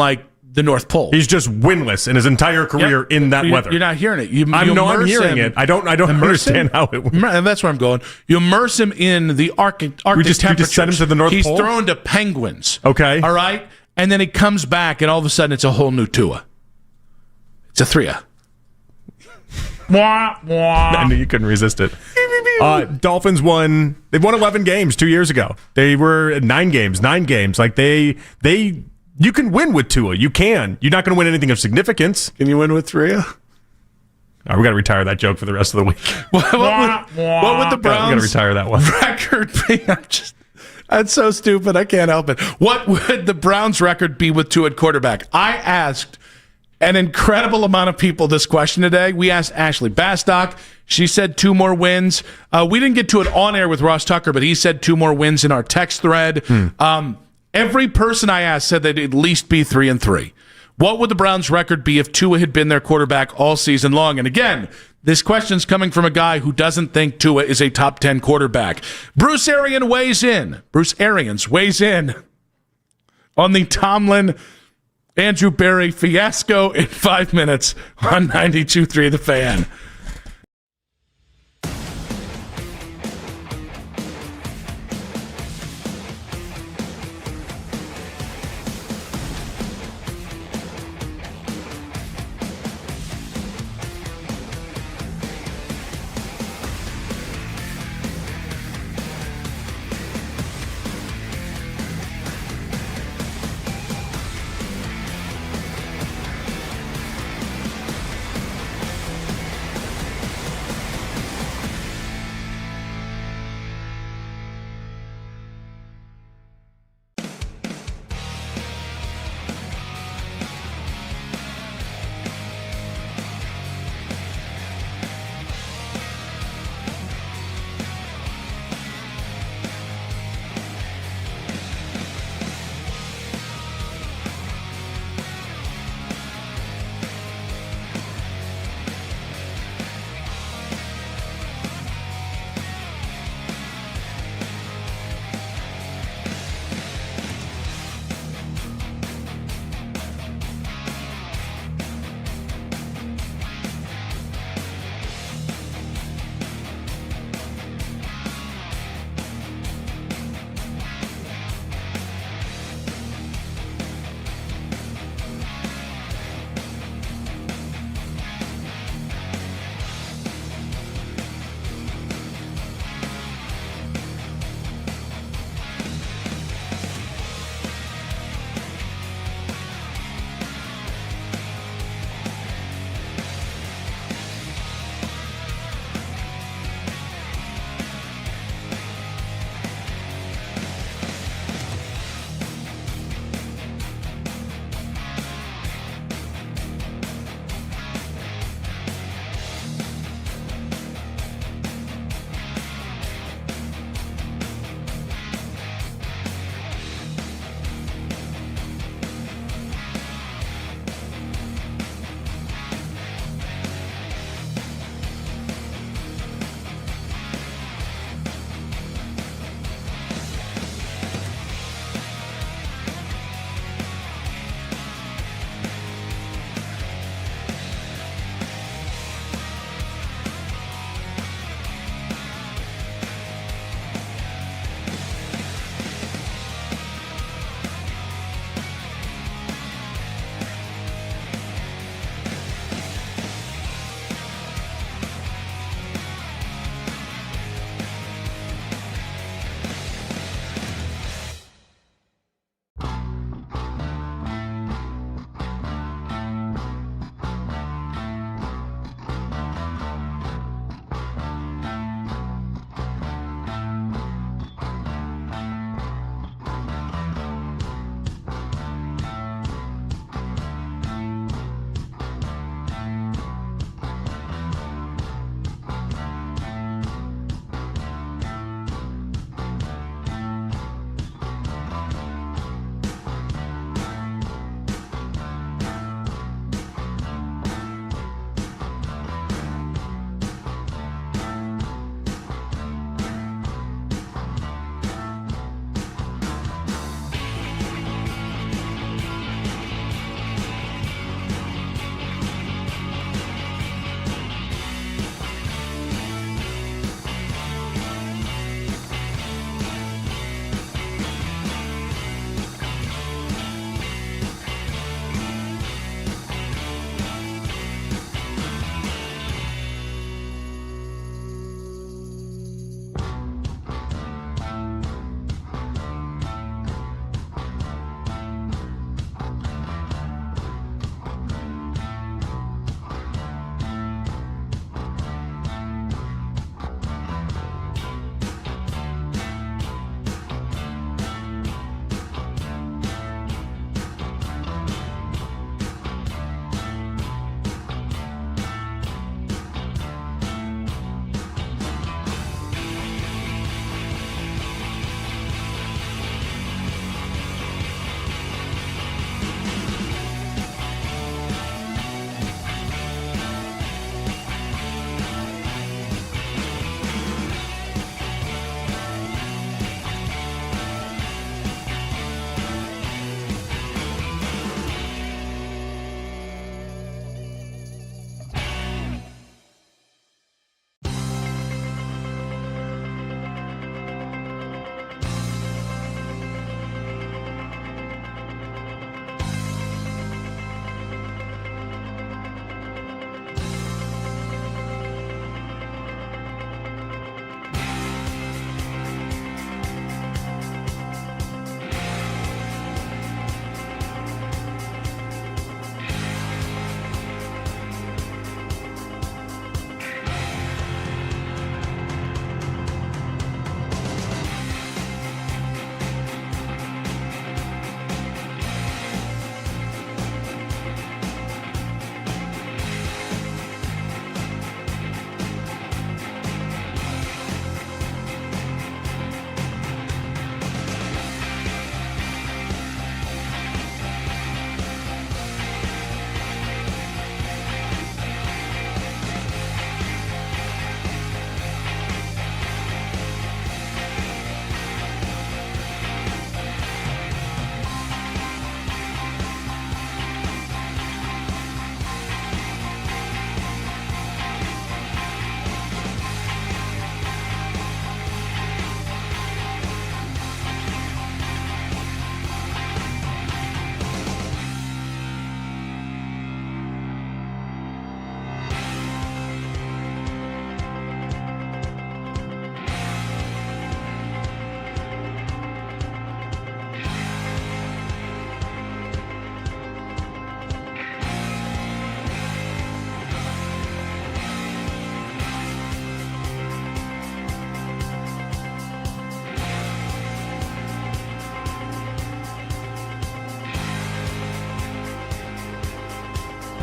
the North Pole. He's just winless in his entire career in that weather. You're not hearing it. I'm hearing it. I don't understand how it works. And that's where I'm going. You immerse him in the Arctic temperatures. You just send him to the North Pole? He's thrown to penguins. Okay. All right? And then he comes back, and all of a sudden it's a whole new Tua. It's a 3-a. I knew you couldn't resist it. Dolphins won. They've won 11 games 2 years ago. They were 9 games. You can win with Tua. You can. You're not going to win anything of significance. Can you win with 3-a? All right, we got to retire that joke for the rest of the week. What would the Browns we got to retire that one. record be? That's so stupid. I can't help it. What would the Browns record be with Tua at quarterback? I asked an incredible amount of people this question today. We asked Ashley Bastock. She said 2 more wins. We didn't get to it on air with Ross Tucker, but he said 2 more wins in our text thread. Every person I asked said they'd at least be 3-3. What would the Browns record be if Tua had been their quarterback all season long? And again, this question's coming from a guy who doesn't think Tua is a top 10 quarterback. Bruce Arians weighs in on the Tomlin Andrew Berry fiasco in 5 minutes on 92.3 The Fan.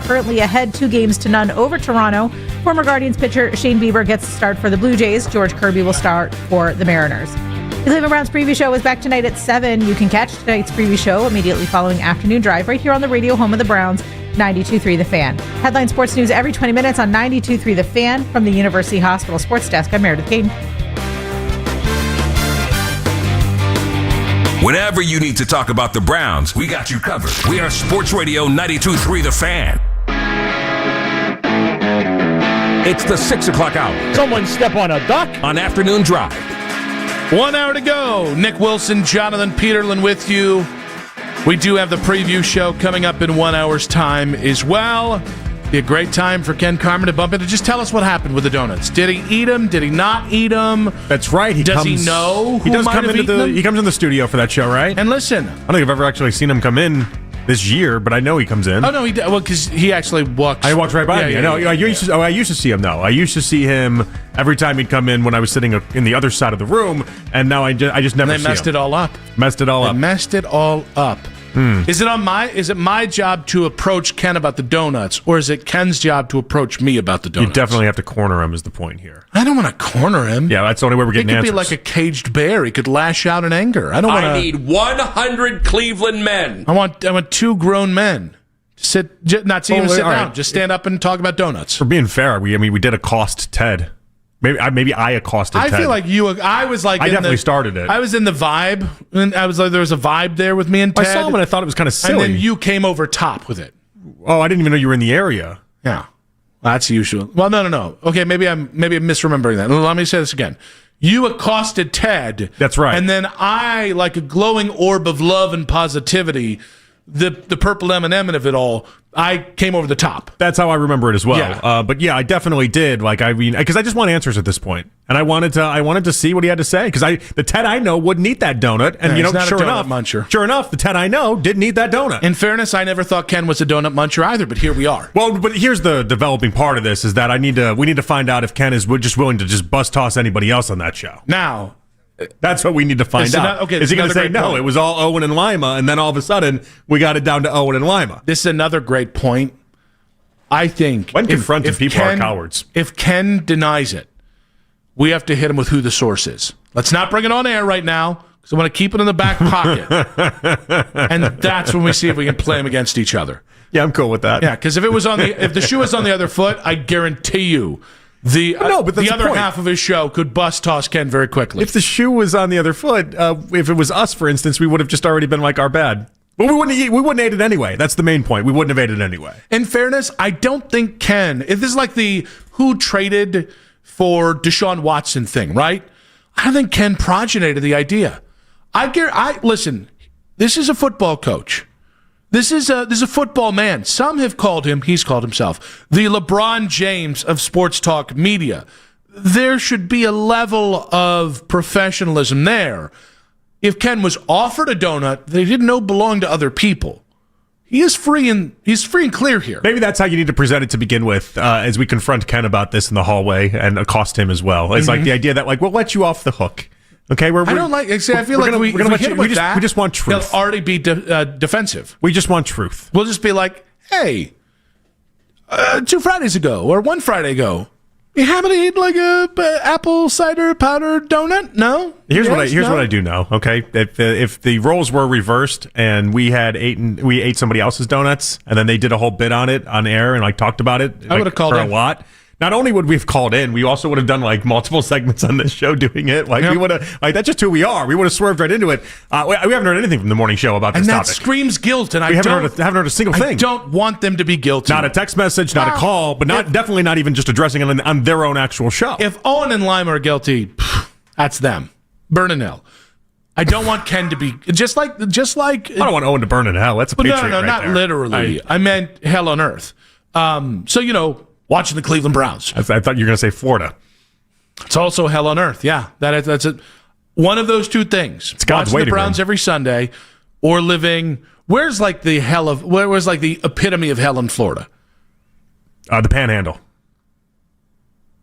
currently ahead 2-0 over Toronto. Former Guardians pitcher Shane Bieber gets the start for the Blue Jays. George Kirby will start for the Mariners. The Cleveland Browns preview show is back tonight at 7. You can catch tonight's preview show immediately following Afternoon Drive right here on the radio home of the Browns, 92.3 The Fan. Headline sports news every 20 minutes on 92.3 The Fan. From the University Hospital Sports Desk, I'm Meredith Caden. Whenever you need to talk about the Browns, we got you covered. We are Sports Radio 92.3 The Fan. It's the 6 o'clock hour. Someone step on a duck. On Afternoon Drive. 1 hour to go. Nick Wilson, Jonathan Peterlin with you. We do have the preview show coming up in 1 hour's time as well. Be a great time for Ken Carmen to bump into. Just tell us what happened with the donuts. Did he eat them? Did he not eat them? That's right. He Does he know who He does might come have into eaten the. them? He comes in the studio for that show, right? And listen, I don't think I've ever actually seen him come in this year, but I know he comes in. Oh no, he well because he actually walks. I walked right by me. Yeah, I know. yeah. I used to see him though. I used to see him every time he'd come in when I was sitting in the other side of the room, and now I just never. And they messed it all up. Messed it all up. Messed it all up. Is it my job to approach Ken about the donuts, or is it Ken's job to approach me about the donuts? You definitely have to corner him. Is the point here? I don't want to corner him. Yeah, that's the only way we're getting answers. He could be like a caged bear. He could lash out in anger. I don't want to. I need 100 Cleveland men. I want 2 grown men. Not to even sit down. Right. Just stand up and talk about donuts. For being fair, we did accost Ted. Maybe I accosted Ted. I feel like I was like. I definitely started it. I was in the vibe, and I was like, there was a vibe there with me and Ted. I saw him and I thought it was kind of silly. And then you came over top with it. Oh, I didn't even know you were in the area. Yeah, well, that's usual. Well, no. Okay, maybe I'm misremembering that. Let me say this again. You accosted Ted. That's right. And then I, like a glowing orb of love and positivity, the purple M&M of it all, I came over the top. That's how I remember it as well. Yeah. But yeah, I definitely did. Because I just want answers at this point, and I wanted to see what he had to say. Because the Ted I know wouldn't eat that donut, and he's not a donut muncher. Sure enough, the Ted I know didn't eat that donut. In fairness, I never thought Ken was a donut muncher either, but here we are. Well, but here's the developing part of this: is that we need to find out if Ken is just willing to just bust toss anybody else on that show. Now. That's what we need to find out. Is he going to say, no, it was all Owen and Lima, and then all of a sudden, we got it down to Owen and Lima? This is another great point. I think when confronted, people are cowards. If Ken denies it, we have to hit him with who the source is. Let's not bring it on air right now, because I want to keep it in the back pocket. And that's when we see if we can play him against each other. Yeah, I'm cool with that. Yeah, because if the shoe was on the other foot, I guarantee you, the other half of his show could bust toss Ken very quickly. If the shoe was on the other foot, if it was us, for instance, we would have just already been like our bad. Well, we wouldn't ate it anyway. That's the main point. We wouldn't have ate it anyway. In fairness, I don't think Ken. If this is like the who traded for Deshaun Watson thing, right? I don't think Ken progenited the idea. Listen. This is a football coach. This is a football man. Some have called him, he's called himself, the LeBron James of sports talk media. There should be a level of professionalism there. If Ken was offered a donut that he didn't know belonged to other people, he's free and clear here. Maybe that's how you need to present it to begin with, as we confront Ken about this in the hallway and accost him as well. It's like the idea that we'll let you off the hook. Okay, I don't like. I feel like we just want truth. He'll already be defensive. We just want truth. We'll just be like, hey, 2 Fridays ago or 1 Friday ago, you happen to eat like a apple cider powder donut? No. Here's what I do know. Okay, if the roles were reversed and we ate somebody else's donuts and then they did a whole bit on it on air and talked about it, I would have called for a lot. Not only would we have called in, we also would have done multiple segments on this show doing it. We would have that's just who we are. We would have swerved right into it. We haven't heard anything from the morning show about this topic. And that screams guilt. And we haven't heard a single thing. I don't want them to be guilty. Not a text message, not a call, but definitely not even just addressing it on their own actual show. If Owen and Lima are guilty, that's them. Burn in hell. I don't want Ken to be just like. I don't want Owen to burn in hell. That's a patriot. No, not there. literally. I meant hell on earth. Watching the Cleveland Browns. I thought you were going to say Florida. It's also hell on earth. Yeah, that's it. One of those two things. It's God's watching waiting the Browns room. every Sunday, or living. Where's the epitome of hell in Florida? The Panhandle.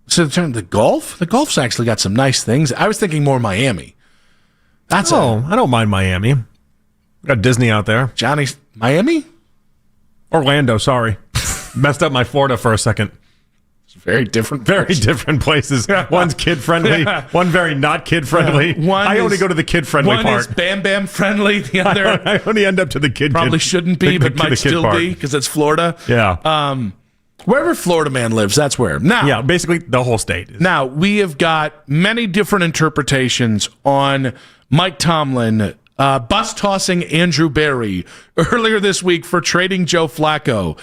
So the Gulf. The Gulf's actually got some nice things. I was thinking more Miami. I don't mind Miami. Got Disney out there. Miami? Orlando. Sorry. Messed up my Florida for a second. Very different places. One's kid-friendly, one very not kid-friendly. I only go to the kid-friendly part. One is Bam Bam friendly, the other... I only end up to the kid. Probably shouldn't be, but might still be, because it's Florida. Yeah. Wherever Florida man lives, that's where. Now, yeah, basically the whole state. Now, we have got many different interpretations on Mike Tomlin bus-tossing Andrew Berry earlier this week for trading Joe Flacco.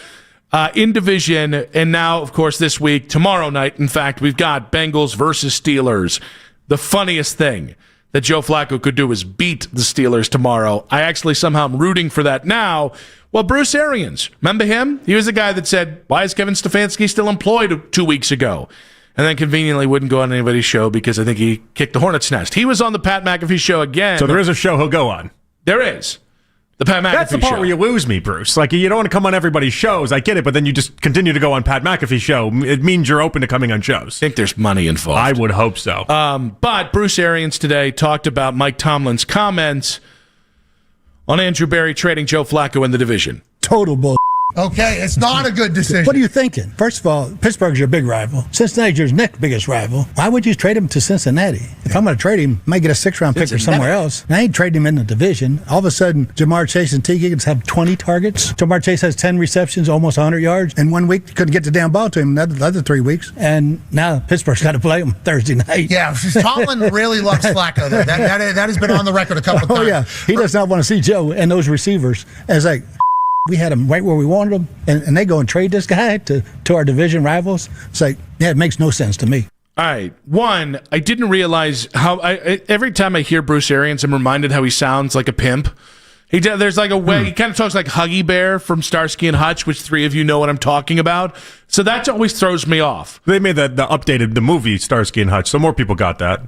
In division, and now, of course, this week, tomorrow night, in fact, we've got Bengals versus Steelers. The funniest thing that Joe Flacco could do is beat the Steelers tomorrow. I actually somehow am rooting for that now. Well, Bruce Arians, remember him? He was the guy that said, why is Kevin Stefanski still employed 2 weeks ago? And then conveniently wouldn't go on anybody's show because I think he kicked the hornet's nest. He was on the Pat McAfee show again. So there is a show he'll go on. There is. The Pat McAfee That's the part show. where you lose me, Bruce. Like, you don't want to come on everybody's shows. I get it, but then you just continue to go on Pat McAfee show. It means you're open to coming on shows. I think there's money involved. I would hope so. But Bruce Arians today talked about Mike Tomlin's comments on Andrew Berry trading Joe Flacco in the division. Total bull. Okay, it's not a good decision. What are you thinking? First of all, Pittsburgh's your big rival. Cincinnati's your next biggest rival. Why would you trade him to Cincinnati? If I'm going to trade him, I might get a 6th-round pick or somewhere else. And I ain't trading him in the division. All of a sudden, Jamar Chase and T. Higgins have 20 targets. Jamar Chase has 10 receptions, almost 100 yards. And 1 week, couldn't get the damn ball to him the other 3 weeks. And now Pittsburgh's got to play him Thursday night. Yeah, Tomlin really loves Flacco, though. That has been on the record a couple of times. Oh, yeah. He does not want to see Joe and those receivers as like... We had them right where we wanted them, and they go and trade this guy to our division rivals. It's like, yeah, it makes no sense to me. All right. One, I didn't realize how every time I hear Bruce Arians, I'm reminded how he sounds like a pimp. There's like a way, he kind of talks like Huggy Bear from Starsky and Hutch, which 3 of you know what I'm talking about. So that always throws me off. They made the movie Starsky and Hutch, so more people got that.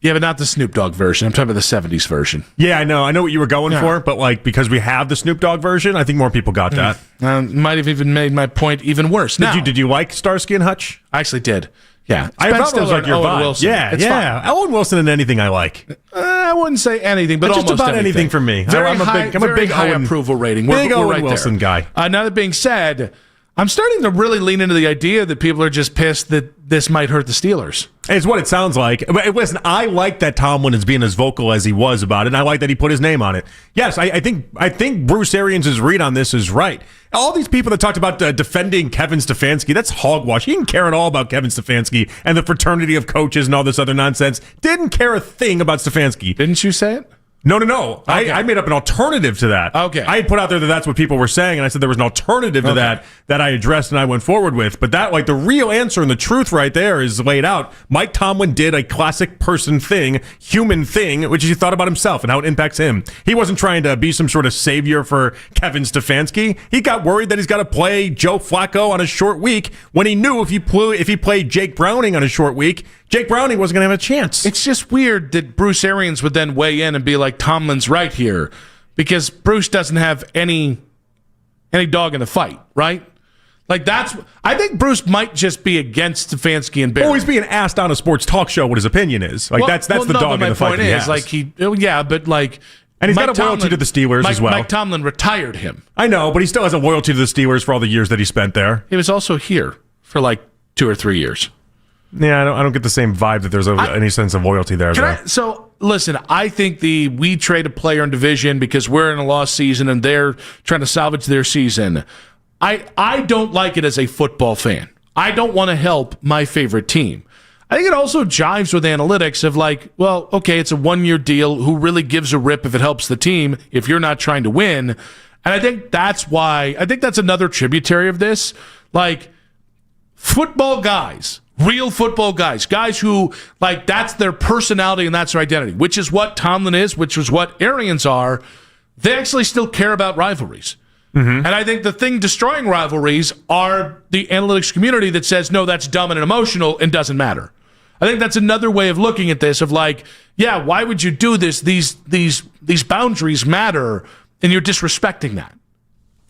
Yeah, but not the Snoop Dogg version. I'm talking about the 70s version. Yeah, I know what you were going for, but like because we have the Snoop Dogg version, I think more people got that. Might have even made my point even worse. Did you like Starsky and Hutch? I actually did. Yeah, I thought it was like your vibe. Wilson. Yeah. Owen Wilson in anything I like. I wouldn't say anything, but just almost about anything for me. I'm a big high Owen, approval rating. Big we're Owen right Wilson there. guy. Now that being said, I'm starting to really lean into the idea that people are just pissed that this might hurt the Steelers. It's what it sounds like. But listen, I like that Tomlin is being as vocal as he was about it, and I like that he put his name on it. Yes, I think Bruce Arians' read on this is right. All these people that talked about defending Kevin Stefanski, that's hogwash. He didn't care at all about Kevin Stefanski and the fraternity of coaches and all this other nonsense. Didn't care a thing about Stefanski. Didn't you say it? No. Okay. I made up an alternative to that. Okay. I had put out there that that's what people were saying, and I said there was an alternative to that I addressed and I went forward with. But that, like, the real answer and the truth right there is laid out. Mike Tomlin did a classic person thing, human thing, which is he thought about himself and how it impacts him. He wasn't trying to be some sort of savior for Kevin Stefanski. He got worried that he's got to play Joe Flacco on a short week when he knew if he played Jake Browning on a short week, Jake Browning wasn't going to have a chance. It's just weird that Bruce Arians would then weigh in and be like, Tomlin's right here, because Bruce doesn't have any dog in the fight, right? Like I think Bruce might just be against Stefanski and Berry. Oh, he's being asked on a sports talk show what his opinion is. Like that's the dog in the fight. My point is, and he's got a loyalty to the Steelers as well. Mike Tomlin retired him. I know, but he still has a loyalty to the Steelers for all the years that he spent there. He was also here for like 2 or 3 years. Yeah, I don't get the same vibe that there's any sense of loyalty there. So, listen, I think we trade a player in division because we're in a lost season and they're trying to salvage their season. I don't like it as a football fan. I don't want to help my favorite team. I think it also jives with analytics of like, well, okay, it's a 1-year deal. Who really gives a rip if it helps the team if you're not trying to win? And I think that's another tributary of this. Like, football guys, real football guys who, like, that's their personality and that's their identity, which is what Tomlin is, which is what Arians are. They actually still care about rivalries. Mm-hmm. And I think the thing destroying rivalries are the analytics community that says, no, that's dumb and emotional and doesn't matter. I think that's another way of looking at this of like, yeah, why would you do this? These boundaries matter, and you're disrespecting that.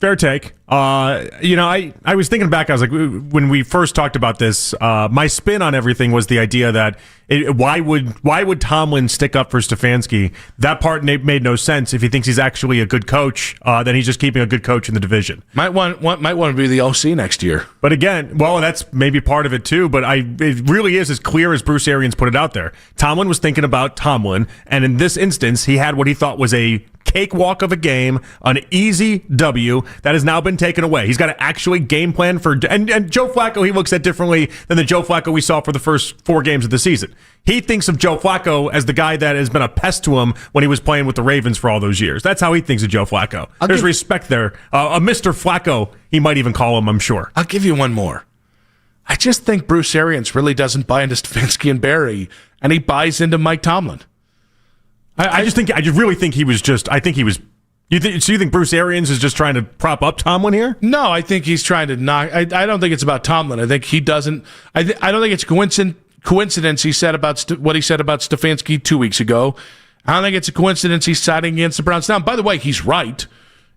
Fair take. I was thinking back. I was like, when we first talked about this, my spin on everything was the idea that why would Tomlin stick up for Stefanski? That part made no sense. If he thinks he's actually a good coach, then he's just keeping a good coach in the division. Might want to be the OC next year. But again, well, that's maybe part of it too. But it really is as clear as Bruce Arians put it out there. Tomlin was thinking about Tomlin, and in this instance, he had what he thought was a cakewalk of a game, an easy W that has now been taken away. He's got to actually game plan for, and Joe Flacco he looks at differently than the Joe Flacco we saw for the first 4 games of the season. He thinks of Joe Flacco as the guy that has been a pest to him when he was playing with the Ravens for all those years. That's how he thinks of Joe Flacco. There's respect there. A Mr. Flacco, he might even call him, I'm sure. I'll give you one more. I just think Bruce Arians really doesn't buy into Stefanski and Berea, and he buys into Mike Tomlin. I really think he was just. I think he was. So you think Bruce Arians is just trying to prop up Tomlin here? No, I think he's trying to knock. I don't think it's about Tomlin. I think he doesn't. I don't think it's coincidence he said about what he said about Stefanski 2 weeks ago. I don't think it's a coincidence he's siding against the Browns. Now, by the way, he's right.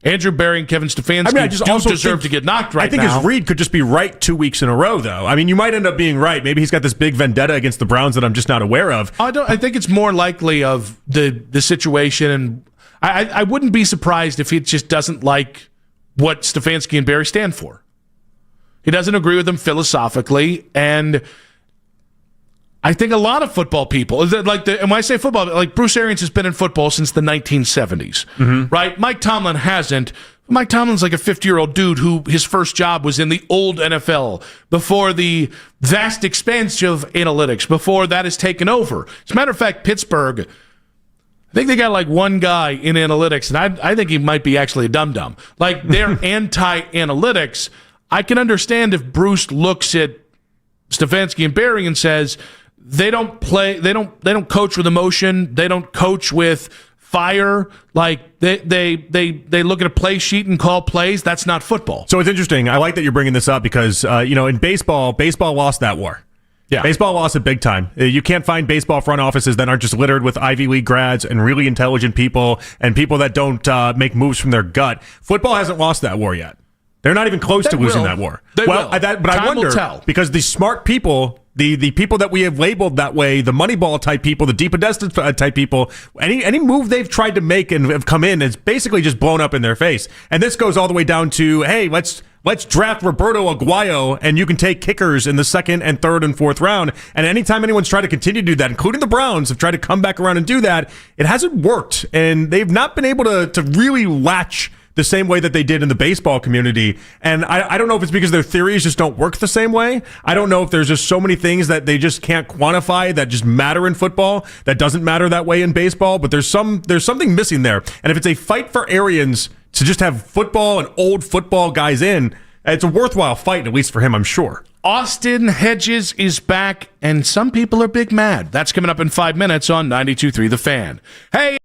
Andrew Berry and Kevin Stefanski deserve to get knocked right now. I think his read could just be right 2 weeks in a row, though. I mean, you might end up being right. Maybe he's got this big vendetta against the Browns that I'm just not aware of. I think it's more likely of the situation, and I wouldn't be surprised if he just doesn't like what Stefanski and Berry stand for. He doesn't agree with them philosophically, and I think a lot of football people, and when I say football, like Bruce Arians has been in football since the 1970s, right? Mike Tomlin hasn't. Mike Tomlin's like a 50-year-old dude who his first job was in the old NFL before the vast expanse of analytics, before that is taken over. As a matter of fact, Pittsburgh, I think they got like one guy in analytics, and I think he might be actually a dum-dum. Like, they're anti-analytics. I can understand if Bruce looks at Stefanski and Berry and says, they don't coach with emotion. They don't coach with fire. Like they look at a play sheet and call plays. That's not football. So it's interesting. I like that you're bringing this up because in baseball lost that war. Yeah, baseball lost it big time. You can't find baseball front offices that aren't just littered with Ivy League grads and really intelligent people and people that don't make moves from their gut. Football hasn't lost that war yet. They're not even close to losing that war. But I wonder, because the smart people, the people that we have labeled that way, the Moneyball type people, the Deep Podesta type people, any move they've tried to make and have come in is basically just blown up in their face. And this goes all the way down to, hey, let's draft Roberto Aguayo, and you can take kickers in the 2nd and 3rd and 4th round. And anytime anyone's tried to continue to do that, including the Browns have tried to come back around and do that, it hasn't worked. And they've not been able to really latch the same way that they did in the baseball community. And I don't know if it's because their theories just don't work the same way. I don't know if there's just so many things that they just can't quantify that just matter in football that doesn't matter that way in baseball. But there's something missing there. And if it's a fight for Arians to just have football and old football guys in, it's a worthwhile fight, at least for him, I'm sure. Austin Hedges is back, and some people are big mad. That's coming up in 5 minutes on 92.3 The Fan. Hey!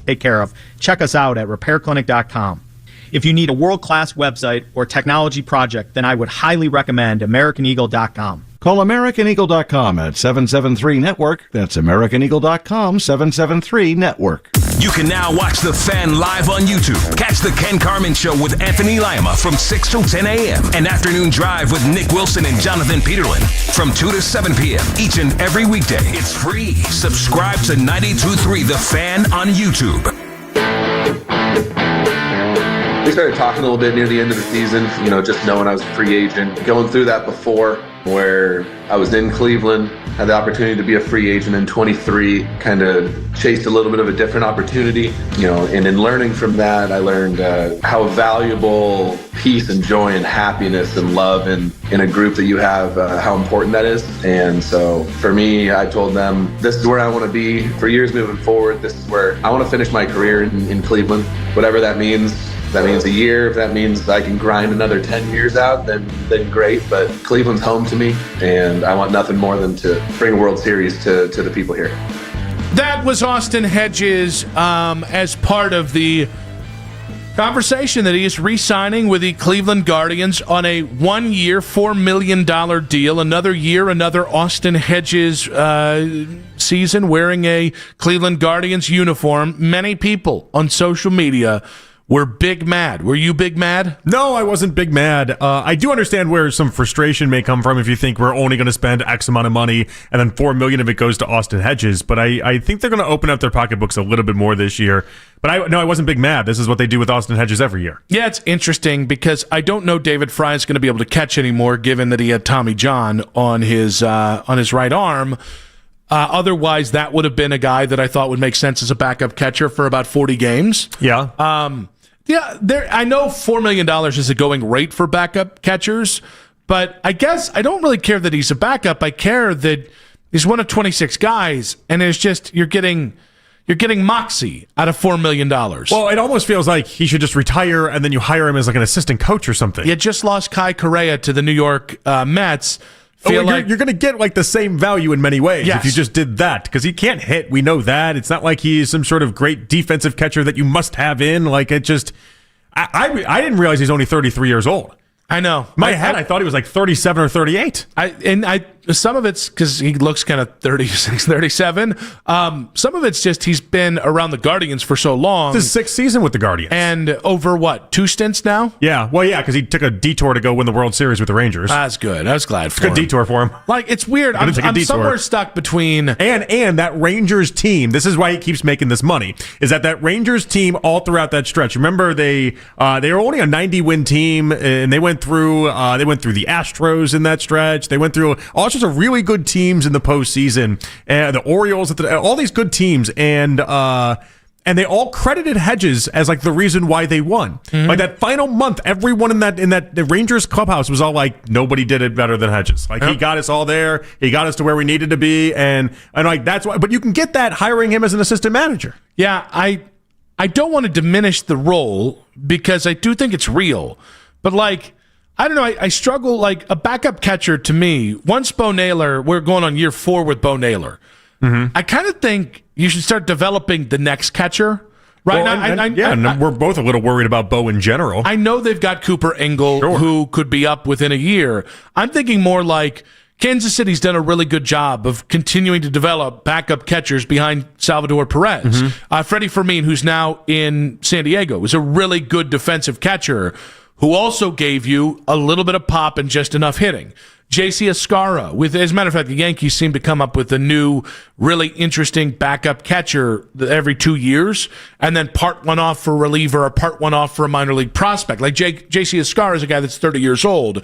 take care of. Check us out at repairclinic.com. If you need a world-class website or technology project, then I would highly recommend AmericanEagle.com. Call AmericanEagle.com at 773-NETWORK. That's AmericanEagle.com, 773-NETWORK. You can now watch The Fan live on YouTube. Catch The Ken Carman Show with Anthony Lima from 6 till 10 a.m. and Afternoon Drive with Nick Wilson and Jonathan Peterlin from 2 to 7 p.m. each and every weekday. It's free. Subscribe to 92.3 The Fan on YouTube. We started talking a little bit near the end of the season, just knowing I was a free agent. Going through that before, where I was in Cleveland, had the opportunity to be a free agent in 23, kind of chased a little bit of a different opportunity, and in learning from that, I learned how valuable peace and joy and happiness and love in a group that you have, how important that is. And so for me, I told them, this is where I want to be for years moving forward. This is where I want to finish my career in Cleveland, whatever that means. If that means a year, if that means I can grind another 10 years out, then great. But Cleveland's home to me, and I want nothing more than to bring a World Series to the people here. That was Austin Hedges as part of the conversation that he is re-signing with the Cleveland Guardians on a 1-year, $4 million deal. Another year, another Austin Hedges season wearing a Cleveland Guardians uniform. Many people on social media were big mad. Were you big mad? No, I wasn't big mad. I do understand where some frustration may come from if you think we're only going to spend X amount of money and then $4 million of it goes to Austin Hedges. But I think they're going to open up their pocketbooks a little bit more this year. But I wasn't big mad. This is what they do with Austin Hedges every year. Yeah, it's interesting because I don't know David Fry is going to be able to catch anymore, given that he had Tommy John on his right arm. Otherwise, that would have been a guy that I thought would make sense as a backup catcher for about 40 games. Yeah. I know $4 million is a going rate for backup catchers, but I guess I don't really care that he's a backup. I care that he's one of 26 guys, and it's just you're getting moxie out of $4 million. Well, it almost feels like he should just retire, and then you hire him as like an assistant coach or something. You just lost Kai Correa to the New York Mets. You're going to get like the same value in many ways if you just did that, because he can't hit. We know that. It's not like he's some sort of great defensive catcher that you must have in. Like it just, I didn't realize he's only 33 years old. I know. In my head, I thought he was like 37 or 38. Some of it's because he looks kind of 36, 37. Some of it's just he's been around the Guardians for so long. This is his 6th season with the Guardians. And over what, 2 stints now? Yeah. Well, yeah, because he took a detour to go win the World Series with the Rangers. That's good. I was glad for him. Good detour for him. Like, it's weird. I'm somewhere stuck between... And that Rangers team, this is why he keeps making this money, is that Rangers team all throughout that stretch. Remember, they were only a 90-win team, and they went through the Astros in that stretch. They went through all sorts of really good teams in the postseason, the Orioles, all these good teams, and they all credited Hedges as like the reason why they won. Mm-hmm. Like that final month, everyone in the Rangers clubhouse was all like, nobody did it better than Hedges. Like he got us all there, he got us to where we needed to be, and like that's why. But you can get that hiring him as an assistant manager. Yeah, I don't want to diminish the role because I do think it's real, but like. I don't know. I struggle, like a backup catcher to me. Once Bo Naylor, we're going on year 4 with Bo Naylor. Mm-hmm. I kind of think you should start developing the next catcher. Right now, we're both a little worried about Bo in general. I know they've got Cooper Engel, who could be up within a year. I'm thinking more like Kansas City's done a really good job of continuing to develop backup catchers behind Salvador Perez. Mm-hmm. Freddie Fermin, who's now in San Diego, is a really good defensive catcher who also gave you a little bit of pop and just enough hitting. J.C. Escarra, as a matter of fact, the Yankees seem to come up with a new, really interesting backup catcher every 2 years, and then part one off for a reliever or part one off for a minor league prospect. Like J.C. Escarra is a guy that's 30 years old.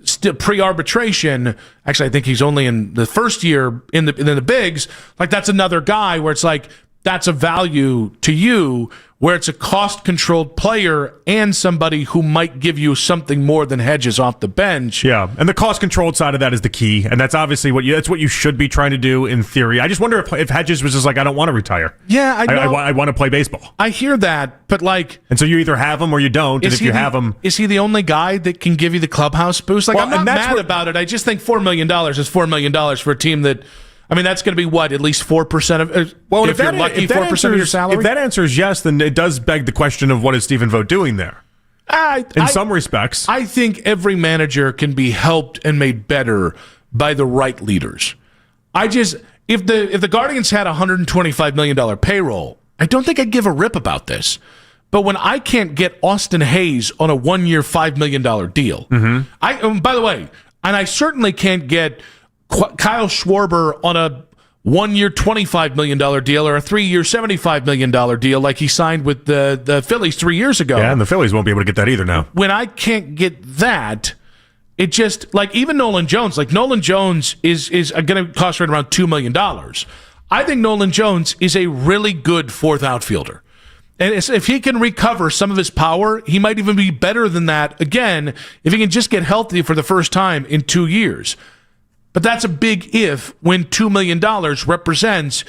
Still pre-arbitration, actually, I think he's only in the first year in the bigs. Like, that's another guy where it's like, that's a value to you, where it's a cost-controlled player and somebody who might give you something more than Hedges off the bench. Yeah, and the cost-controlled side of that is the key, and that's obviously what you should be trying to do in theory. I just wonder if Hedges was just like, I don't want to retire. Yeah, I want to play baseball. I hear that, but like... And so you either have him or you don't, and if you have him... Is he the only guy that can give you the clubhouse boost? Like, well, I'm not mad about it. I just think $4 million is $4 million for a team that... I mean, that's going to be what, at least 4% of. Well, if you're lucky, 4% of your salary. If that answer is yes, then it does beg the question of what is Stephen Vogt doing there. In some respects, I think every manager can be helped and made better by the right leaders. If the Guardians had a $125 million payroll, I don't think I'd give a rip about this. But when I can't get Austin Hayes on a 1-year, $5 million deal, by the way, and I certainly can't get Kyle Schwarber on a 1-year, $25 million deal or a 3-year, $75 million deal like he signed with the Phillies 3 years ago. Yeah, and the Phillies won't be able to get that either now. When I can't get that, it just, like, even Nolan Jones, is going to cost right around $2 million. I think Nolan Jones is a really good fourth outfielder. And if he can recover some of his power, he might even be better than that again if he can just get healthy for the first time in 2 years. But that's a big if when $2 million represents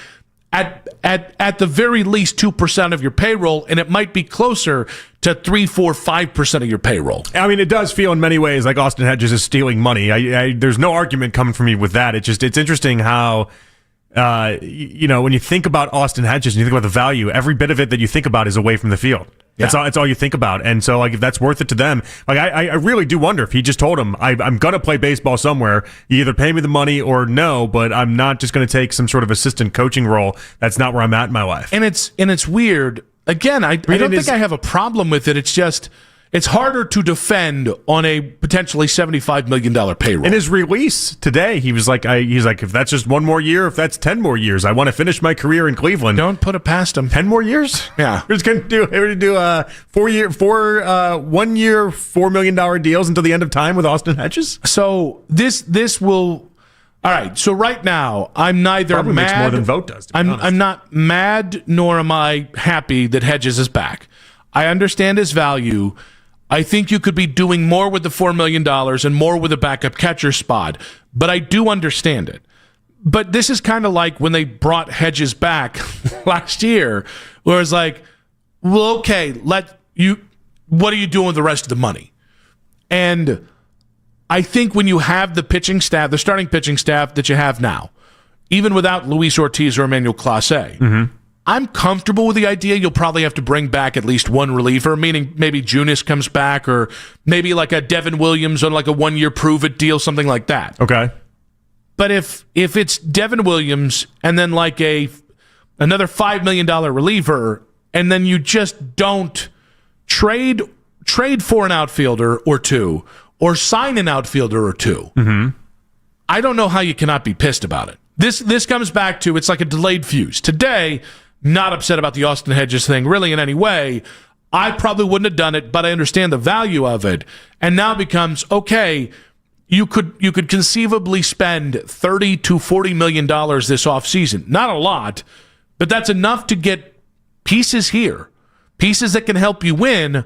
at the very least 2% of your payroll, and it might be closer to 3, 4, 5% of your payroll. I mean, it does feel in many ways like Austin Hedges is stealing money. There's no argument coming from me with that. It's interesting how, when you think about Austin Hedges and you think about the value, every bit of it that you think about is away from the field. Yeah. It's all you think about. And so, like, if that's worth it to them, like, I really do wonder if he just told him, I'm going to play baseball somewhere. You either pay me the money or no, but I'm not just going to take some sort of assistant coaching role. That's not where I'm at in my life. And it's weird. Again, I don't think I have a problem with it. It's just, it's harder to defend on a potentially $75 million payroll. In his release today, he's like, if that's just 1 more year, if that's 10 more years, I want to finish my career in Cleveland. Don't put it past him. 10 more years? Yeah. We're just going to do 1 year, $4 million deals until the end of time with Austin Hedges? So this will... All right, so right now, I'm neither Probably mad... makes more than Vogt does, to be honest. I'm not mad, nor am I happy that Hedges is back. I understand his value. I think you could be doing more with the $4 million and more with a backup catcher spot, but I do understand it. But this is kind of like when they brought Hedges back last year, where it's like, well, okay, what are you doing with the rest of the money? And I think when you have the pitching staff, the starting pitching staff that you have now, even without Luis Ortiz or Emmanuel Clase, I'm comfortable with the idea you'll probably have to bring back at least one reliever, meaning maybe Junis comes back or maybe like a Devin Williams on like a 1-year prove-it deal, something like that. Okay. But if it's Devin Williams and then like another $5 million reliever, and then you just don't trade for an outfielder or two, or sign an outfielder or two, I don't know how you cannot be pissed about it. This comes back to, it's like a delayed fuse. Today, not upset about the Austin Hedges thing really in any way. I probably wouldn't have done it, but I understand the value of it. And now becomes, okay, you could conceivably spend $30 to $40 million this offseason. Not a lot, but that's enough to get pieces here, pieces that can help you win.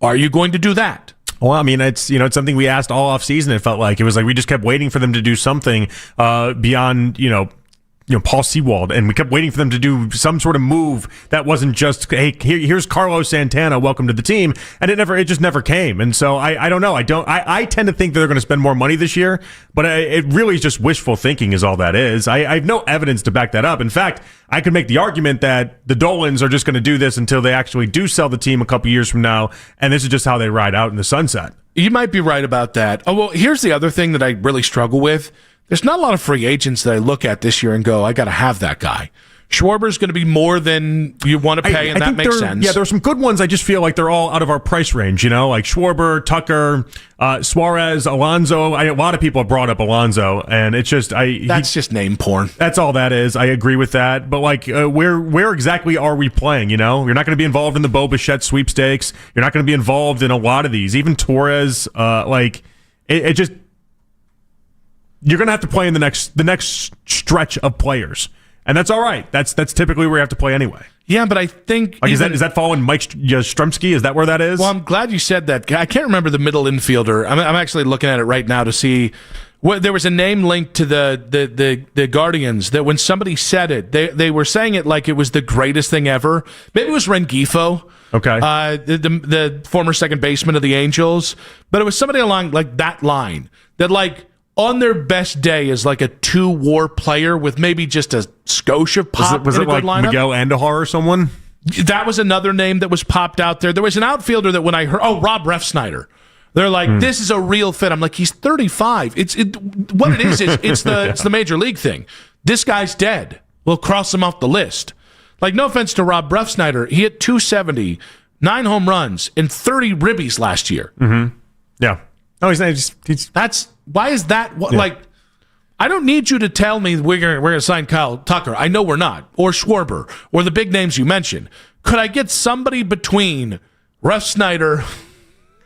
Are you going to do that? Well, I mean, it's something we asked all off season. It felt like it was like we just kept waiting for them to do something beyond Paul Sewald, and we kept waiting for them to do some sort of move that wasn't just, hey, here's Carlos Santana, welcome to the team, and it just never came. And so I don't know. I tend to think that they're going to spend more money this year, but it really is just wishful thinking is all that is. I have no evidence to back that up. In fact, I could make the argument that the Dolans are just going to do this until they actually do sell the team a couple years from now, and this is just how they ride out in the sunset. You might be right about that. Oh, well, here's the other thing that I really struggle with. There's not a lot of free agents that I look at this year and go, I got to have that guy. Schwarber's going to be more than you want to pay, and that makes sense. Yeah, there are some good ones. I just feel like they're all out of our price range, like Schwarber, Tucker, Suarez, Alonso. A lot of people have brought up Alonso, and it's just... That's just name porn. That's all that is. I agree with that. But, where exactly are we playing, You're not going to be involved in the Bo Bichette sweepstakes. You're not going to be involved in a lot of these. Even Torres, it just... You're going to have to play in the next stretch of players. And that's all right. That's typically where you have to play anyway. Yeah, but I think... is that following Mike Yastrzemski? Is that where that is? Well, I'm glad you said that. I can't remember the middle infielder. I'm actually looking at it right now to see... there was a name linked to the Guardians that when somebody said it, they were saying it like it was the greatest thing ever. Maybe it was Rengifo. Okay. The former second baseman of the Angels. But it was somebody along like that line that on their best day is like a 2-WAR player with maybe just a skosh of pop. Was it like lineup. Miguel Andujar or someone? That was another name that was popped out there. There was an outfielder that when I heard, Rob Refsnyder. They're like, this is a real fit. I'm like, he's 35. What it is it's the major league thing. This guy's dead. We'll cross him off the list. Like, no offense to Rob Refsnyder, he hit 270, 9 home runs, and 30 ribbies last year. Mm-hmm. Yeah. No, he's not. Why is that? Like, I don't need you to tell me we're gonna sign Kyle Tucker. I know we're not, or Schwarber, or the big names you mentioned. Could I get somebody between Refsnyder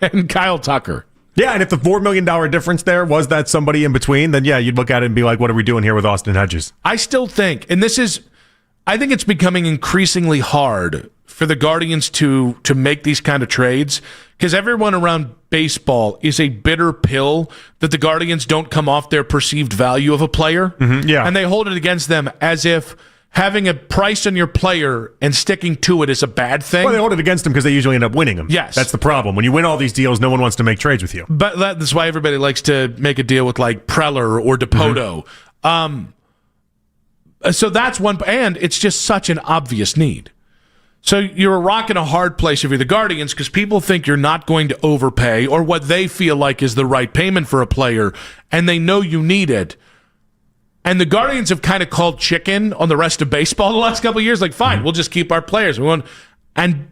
and Kyle Tucker? Yeah, and if the $4 million difference there was that somebody in between, then yeah, you'd look at it and be like, what are we doing here with Austin Hedges? I still think, and I think it's becoming increasingly hard for the Guardians to make these kind of trades, because everyone around baseball is a bitter pill that the Guardians don't come off their perceived value of a player. Mm-hmm, yeah. And they hold it against them as if having a price on your player and sticking to it is a bad thing. Well, they hold it against them because they usually end up winning them. Yes. That's the problem. When you win all these deals, no one wants to make trades with you. But that's why everybody likes to make a deal with like Preller or DePoto. Mm-hmm. So that's one, and it's just such an obvious need. So you're a rock and a hard place if you're the Guardians, because people think you're not going to overpay or what they feel like is the right payment for a player, and they know you need it. And the Guardians have kind of called chicken on the rest of baseball the last couple of years. Like, fine, we'll just keep our players. And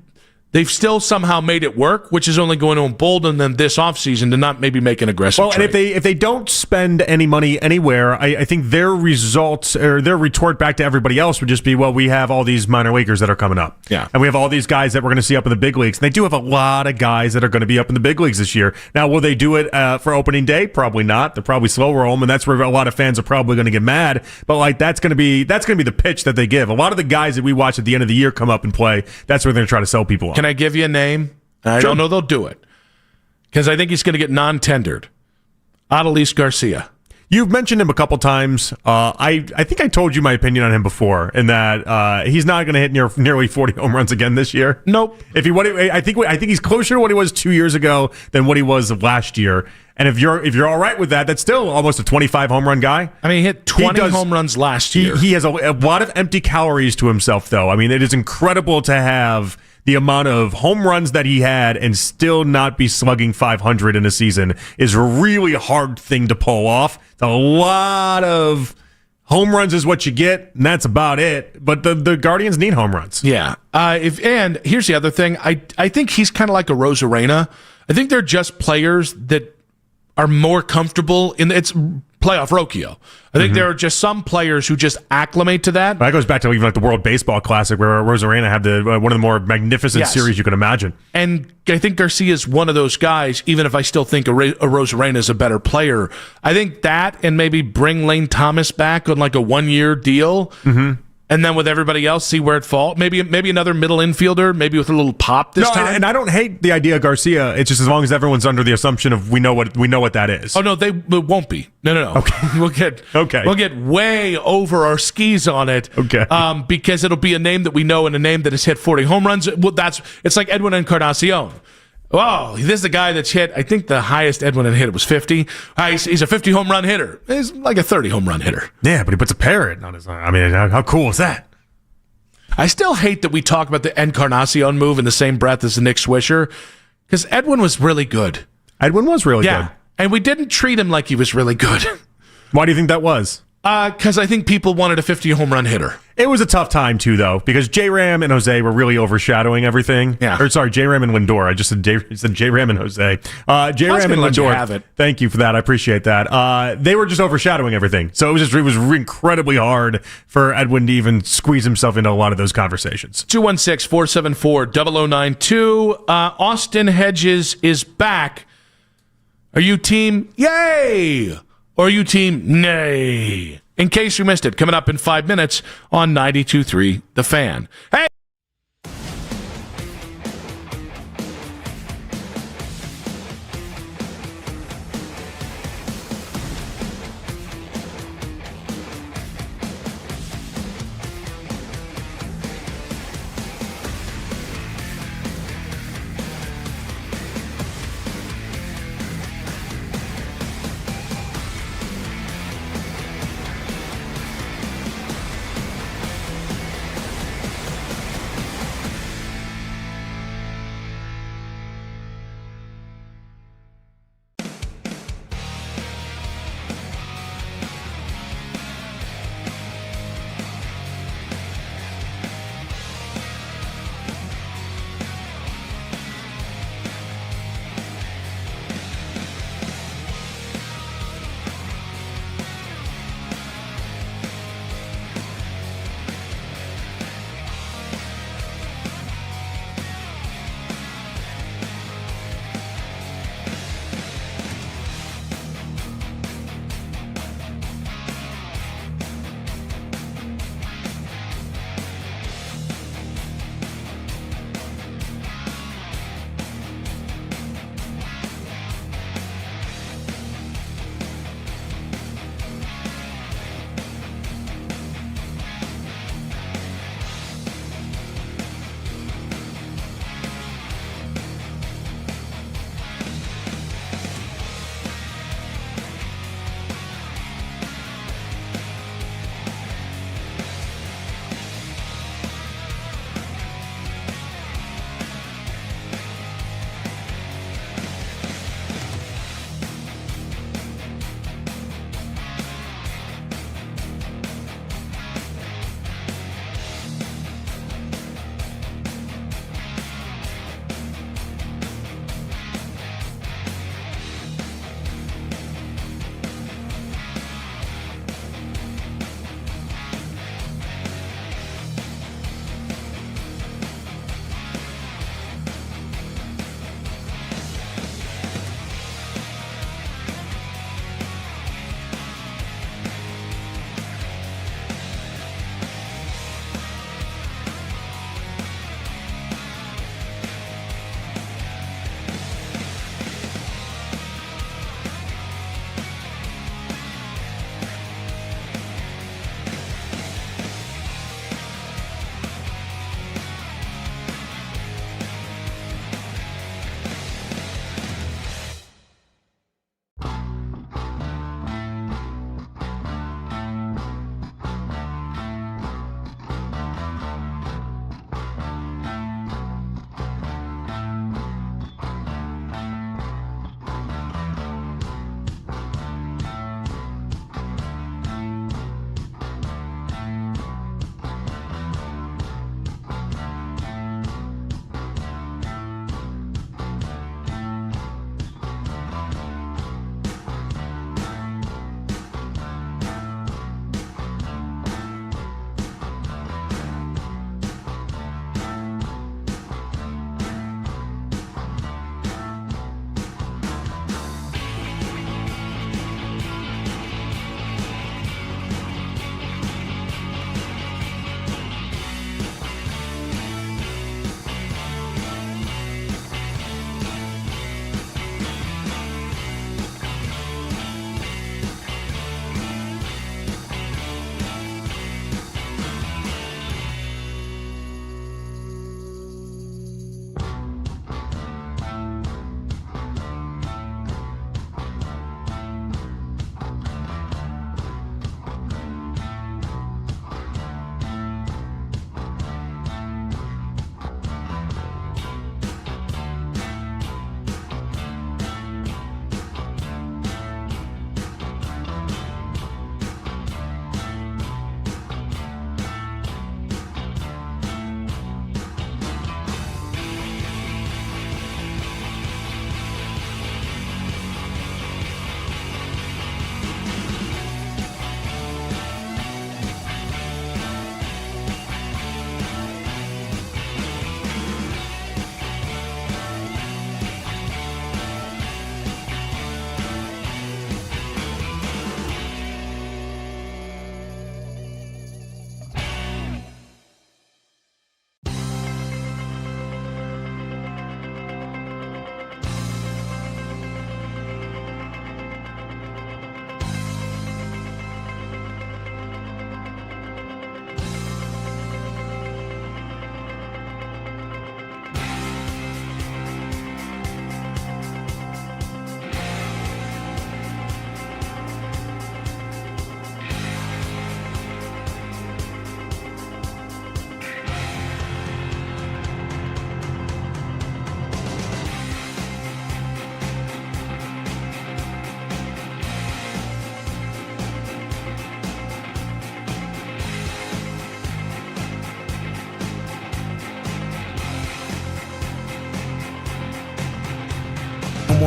they've still somehow made it work, which is only going to embolden them this offseason to not maybe make an aggressive trade. And if they don't spend any money anywhere, I think their results or their retort back to everybody else would just be, well, we have all these minor leaguers that are coming up. Yeah. And we have all these guys that we're going to see up in the big leagues. And they do have a lot of guys that are going to be up in the big leagues this year. Now, will they do it for opening day? Probably not. They're probably slow roll them, and that's where a lot of fans are probably going to get mad. But like that's going to be the pitch that they give. A lot of the guys that we watch at the end of the year come up and play. That's where they're going to try to sell people on. Can I give you a name? I don't know they'll do it, because I think he's going to get non-tendered. Adolis Garcia. You've mentioned him a couple times. I think I told you my opinion on him before, in that he's not going to hit nearly 40 home runs again this year. Nope. I think he's closer to what he was 2 years ago than what he was last year. And if you're all right with that, that's still almost a 25 home run guy. I mean, he hit 20 home runs last year. He has a lot of empty calories to himself, though. I mean, it is incredible to have the amount of home runs that he had and still not be slugging 500 in a season is a really hard thing to pull off. It's a lot of home runs is what you get, and that's about it. But the Guardians need home runs. Yeah. And here's the other thing. I think he's kind of like a Rosarena. I think they're just players that are more comfortable in it's playoff Rocchio. I think there are just some players who just acclimate to that. That goes back to even like the World Baseball Classic, where Rosarena had one of the more magnificent series you can imagine. And I think Garcia is one of those guys, even if I still think a Rosarena is a better player. I think that, and maybe bring Lane Thomas back on like a 1-year deal. Mm-hmm. And then with everybody else, see where it falls. Maybe another middle infielder, maybe with a little pop this time. And I don't hate the idea of Garcia. It's just as long as everyone's under the assumption of we know what that is. Oh no, it won't be. No. Okay, We'll get way over our skis on it. Okay, because it'll be a name that we know and a name that has hit 40 home runs. Well, it's like Edwin Encarnacion. Oh, this is the guy that's hit, I think the highest Edwin had hit was 50. He's a 50 home run hitter. He's like a 30 home run hitter. Yeah, but he puts a parrot on his arm. I mean, how cool is that? I still hate that we talk about the Encarnacion move in the same breath as the Nick Swisher, because Edwin was really good. Edwin was really good. And we didn't treat him like he was really good. Why do you think that was? Because I think people wanted a 50 home run hitter. It was a tough time, too, though, because J-Ram and Jose were really overshadowing everything. Yeah. Or, sorry, J-Ram and Lindor. I just said J-Ram and Jose. J-Ram and Lindor. Have it. Thank you for that. I appreciate that. They were just overshadowing everything. So it was incredibly hard for Edwin to even squeeze himself into a lot of those conversations. 216-474-0092. Austin Hedges is back. Are you team yay? Or are you team nay? In case you missed it, coming up in 5 minutes on 92.3 The Fan. Hey!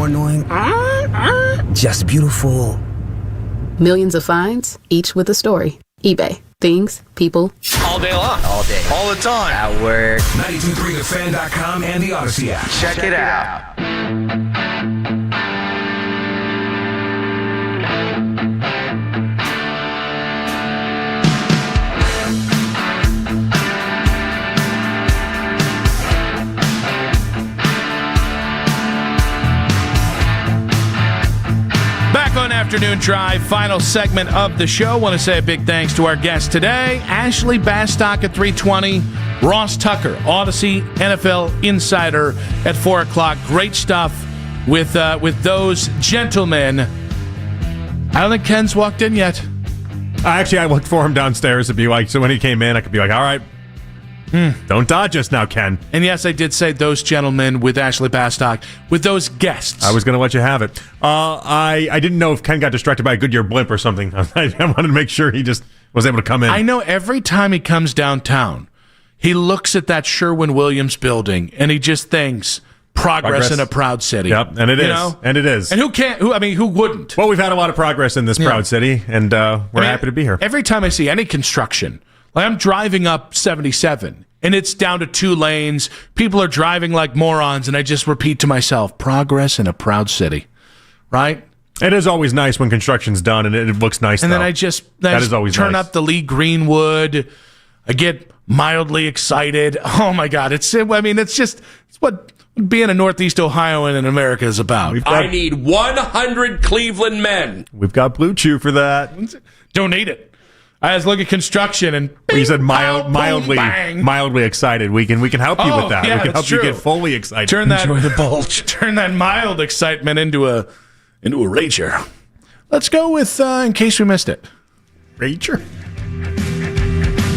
more annoying. Just beautiful. Millions of finds, each with a story. eBay. Things, people. All day long. All day. All the time. At work. 923thefan.com and the Odyssey app. Check it out. On Afternoon Drive, final segment of the show. Want to say a big thanks to our guest today, Ashley Bastock at 3:20, Ross Tucker, Odyssey NFL Insider at 4 o'clock. Great stuff with those gentlemen. I don't think Ken's walked in yet. I looked for him downstairs to be like, so when he came in, I could be like, all right, don't dodge us now, Ken. And yes, I did say those gentlemen with Ashley Bastock, with those guests. I was going to let you have it. I didn't know if Ken got distracted by a Goodyear blimp or something. I wanted to make sure he just was able to come in. I know every time he comes downtown, he looks at that Sherwin-Williams building and he just thinks, progress in a proud city. Yep, and it is. Know? And it is. And who wouldn't? Well, we've had a lot of progress in this proud city, and we're happy to be here. Every time I see any construction, like I'm driving up 77, and it's down to 2 lanes. People are driving like morons, and I just repeat to myself, progress in a proud city, right? It is always nice when construction's done, and it looks nice, and though. Then I just turn up the Lee Greenwood. I get mildly excited. Oh, my God. It's what being a Northeast Ohioan in America is about. I need 100 Cleveland men. We've got Blue Chew for that. Don't need it. I just look at construction and you said mildly excited. We can help you with that. Yeah, we can help you get fully excited. Enjoy the bulge. Turn that mild excitement into a rager. Let's go with in case we missed it. Rager.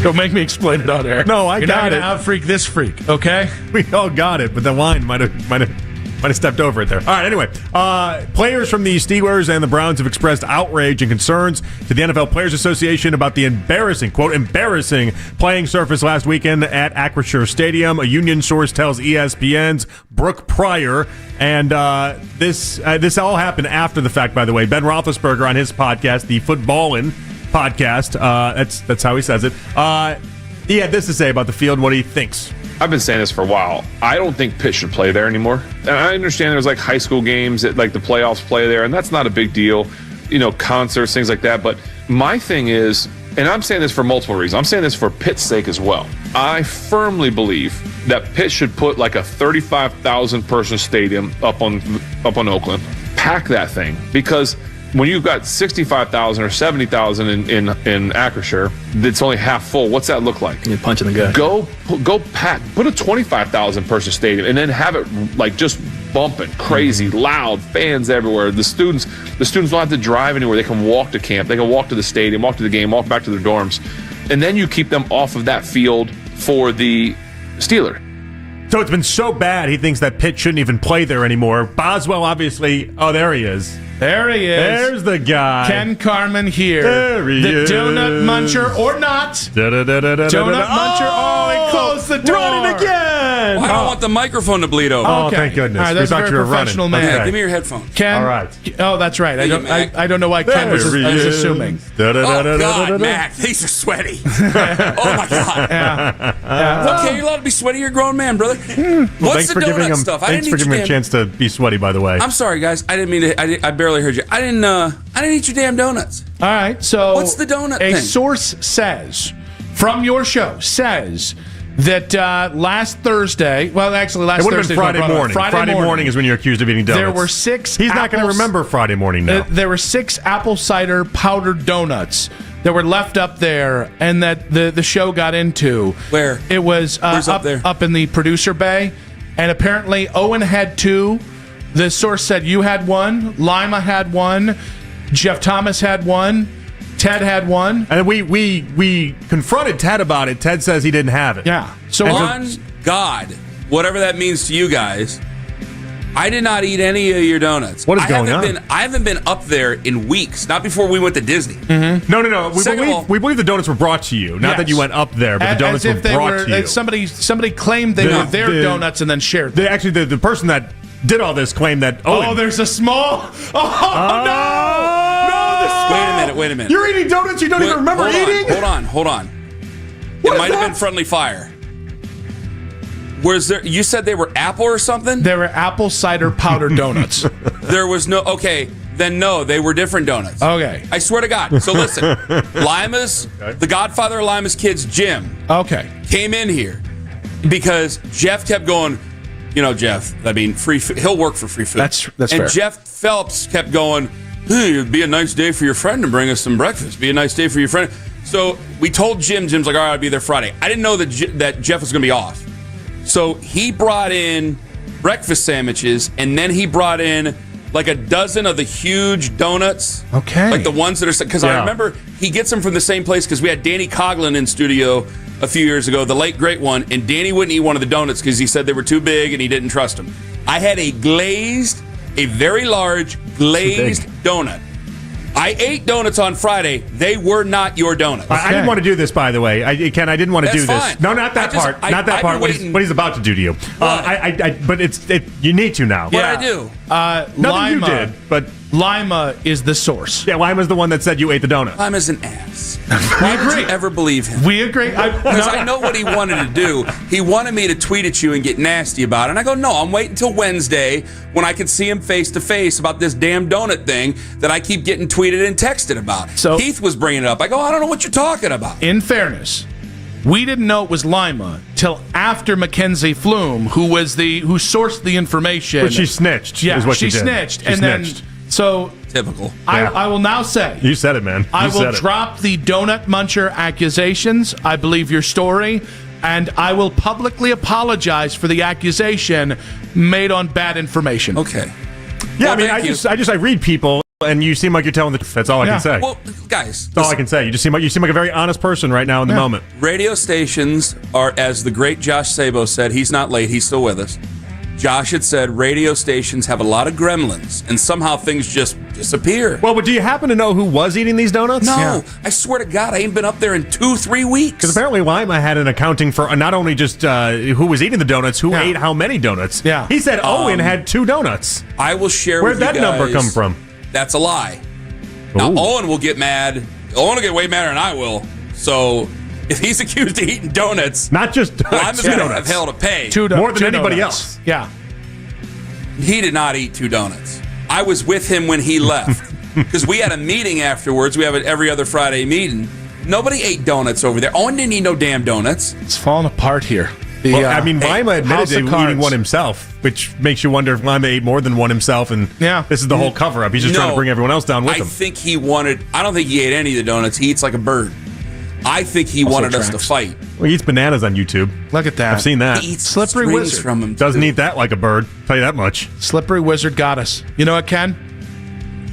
Don't make me explain it on air. No, I got it. You're not gonna out-freak this freak, okay? We all got it, but the line might have stepped over it there. All right, anyway. Players from the Steelers and the Browns have expressed outrage and concerns to the NFL Players Association about the embarrassing playing surface last weekend at Acrisure Stadium. A union source tells ESPN's Brooke Pryor. And this all happened after the fact, by the way. Ben Roethlisberger on his podcast, the Footballin' podcast, that's how he says it. He had this to say about the field and what he thinks. I've been saying this for a while. I don't think Pitt should play there anymore. And I understand there's like high school games that like the playoffs play there, and that's not a big deal. Concerts, things like that. But my thing is, and I'm saying this for multiple reasons. I'm saying this for Pitt's sake as well. I firmly believe that Pitt should put like a 35,000 person stadium up on Oakland, pack that thing, because when you've got 65,000 or 70,000 in Acrisure, that's only half full. What's that look like? You're punching the guy. Go pack. Put a 25,000 person stadium, and then have it like just bumping, crazy, loud, fans everywhere. The students don't have to drive anywhere. They can walk to camp. They can walk to the stadium, walk to the game, walk back to their dorms, and then you keep them off of that field for the Steelers. So it's been so bad, he thinks that Pitt shouldn't even play there anymore. Boswell, obviously. Oh, there he is. There he is. There's the guy. Ken Carman here. There he is. The donut muncher or not. Donut muncher. Oh, he closed the door. Running again. Well, I don't want the microphone to bleed over. Oh, thank goodness. All right, that's we a thought very you were professional running. man. Yeah, give me your headphones. Ken. All right. Oh, that's right. I don't know why Ken was assuming. Oh, God, Mac, these are sweaty. Oh, my God. Yeah. Okay, you're allowed to be sweaty. You're a grown man, brother. What's the donut stuff? Thanks for giving him a chance to be sweaty, by the way. I'm sorry, guys. I didn't mean to. I barely heard you. I didn't eat your damn donuts. All right, so what's the donut thing? A source says, from your show, says that last Thursday, well, actually last Thursday. It would have been Friday morning. Friday morning is when you're accused of eating donuts. There were 6 He's not going to remember Friday morning now. There were 6 apple cider powdered donuts that were left up there and that the show got into. Where? It was up there? Up in the producer bay. And apparently Owen had 2. The source said you had 1. Lima had 1. Jeff Thomas had 1. Ted had 1. And we confronted Ted about it. Ted says he didn't have it. Yeah. So on God, whatever that means to you guys, I did not eat any of your donuts. What is going on? I haven't been up there in weeks. Not before we went to Disney. Mm-hmm. No. We believe the donuts were brought to you. Not that you went up there, but the donuts were brought to you. Somebody claimed they were their donuts and then shared them. Actually, the person that did all this claim that, there's a small... No! Wait a minute. You're eating donuts you don't even remember eating? Hold on. It might have been friendly fire. You said they were apple or something? They were apple cider powder donuts. There was no... Okay, then no, they were different donuts. Okay. I swear to God. So listen, the godfather of Lima's kids, Jim, came in here because Jeff kept going, Jeff, free food. He'll work for free food. That's and fair. Jeff Phelps kept going, hey, it'd be a nice day for your friend to bring us some breakfast. Be a nice day for your friend. So we told Jim. Jim's like, all right, I'll be there Friday. I didn't know that Jeff was going to be off. So he brought in breakfast sandwiches, and then he brought in like a dozen of the huge donuts. Okay. Like the ones that are... Because I remember he gets them from the same place because we had Danny Coughlin in studio a few years ago, the late great one, and Danny wouldn't eat one of the donuts because he said they were too big and he didn't trust them. I had a very large glazed donut. I ate donuts on Friday. They were not your donuts. I didn't want to do this, by the way. Ken, I didn't want to do fine. this. No, not that part. Not that part. What he's about to do to you. But you need to now. What I do? Nothing you did, but Lima is the source. Yeah, Lima's the one that said you ate the donut. Lima's an ass. Why would you ever believe him? We agree. Because I know what he wanted to do. He wanted me to tweet at you and get nasty about it. And I go, no, I'm waiting until Wednesday when I can see him face to face about this damn donut thing that I keep getting tweeted and texted about. So Keith was bringing it up. I go, I don't know what you're talking about. In fairness, we didn't know it was Lima till after Mackenzie Flume, who sourced the information. But she snitched. Yeah, is what she did. snitched. She snitched. So typical. I will now say. You said it, man. I will drop the donut muncher accusations. I believe your story, and I will publicly apologize for the accusation made on bad information. Okay. Yeah, well, I read people, and you seem like you're telling the truth. That's all I can say. Well, guys, that's all I can say. You seem like a very honest person right now in the moment. Radio stations are, as the great Josh Sabo said, he's not late. He's still with us. Josh had said radio stations have a lot of gremlins, and somehow things just disappear. Well, but do you happen to know who was eating these donuts? No. I swear to God, I ain't been up there in 2-3 weeks. Because apparently Lima had an accounting for not only just who was eating the donuts, who ate how many donuts. Yeah. He said Owen had 2 donuts. I will share Where'd with you guys. Where'd that number come from? That's a lie. Now, Owen will get mad. Owen will get way madder than I will. So... if he's accused of eating donuts, not just donuts, I'm going to have hell to pay. More than anybody else. Yeah. He did not eat 2 donuts. I was with him when he left because we had a meeting afterwards. We have it every other Friday meeting. Nobody ate donuts over there. Owen didn't eat no damn donuts. It's falling apart here. Lima admitted to eating one himself, which makes you wonder if Lima ate more than one himself, and this is the whole cover-up. He's just trying to bring everyone else down with him. I don't think he ate any of the donuts. He eats like a bird. I think he wanted us to fight. Well, he eats bananas on YouTube. Look at that. I've seen that. He eats Slippery Wizard from him. Doesn't eat that like a bird. Tell you that much. Slippery Wizard got us. You know what, Ken?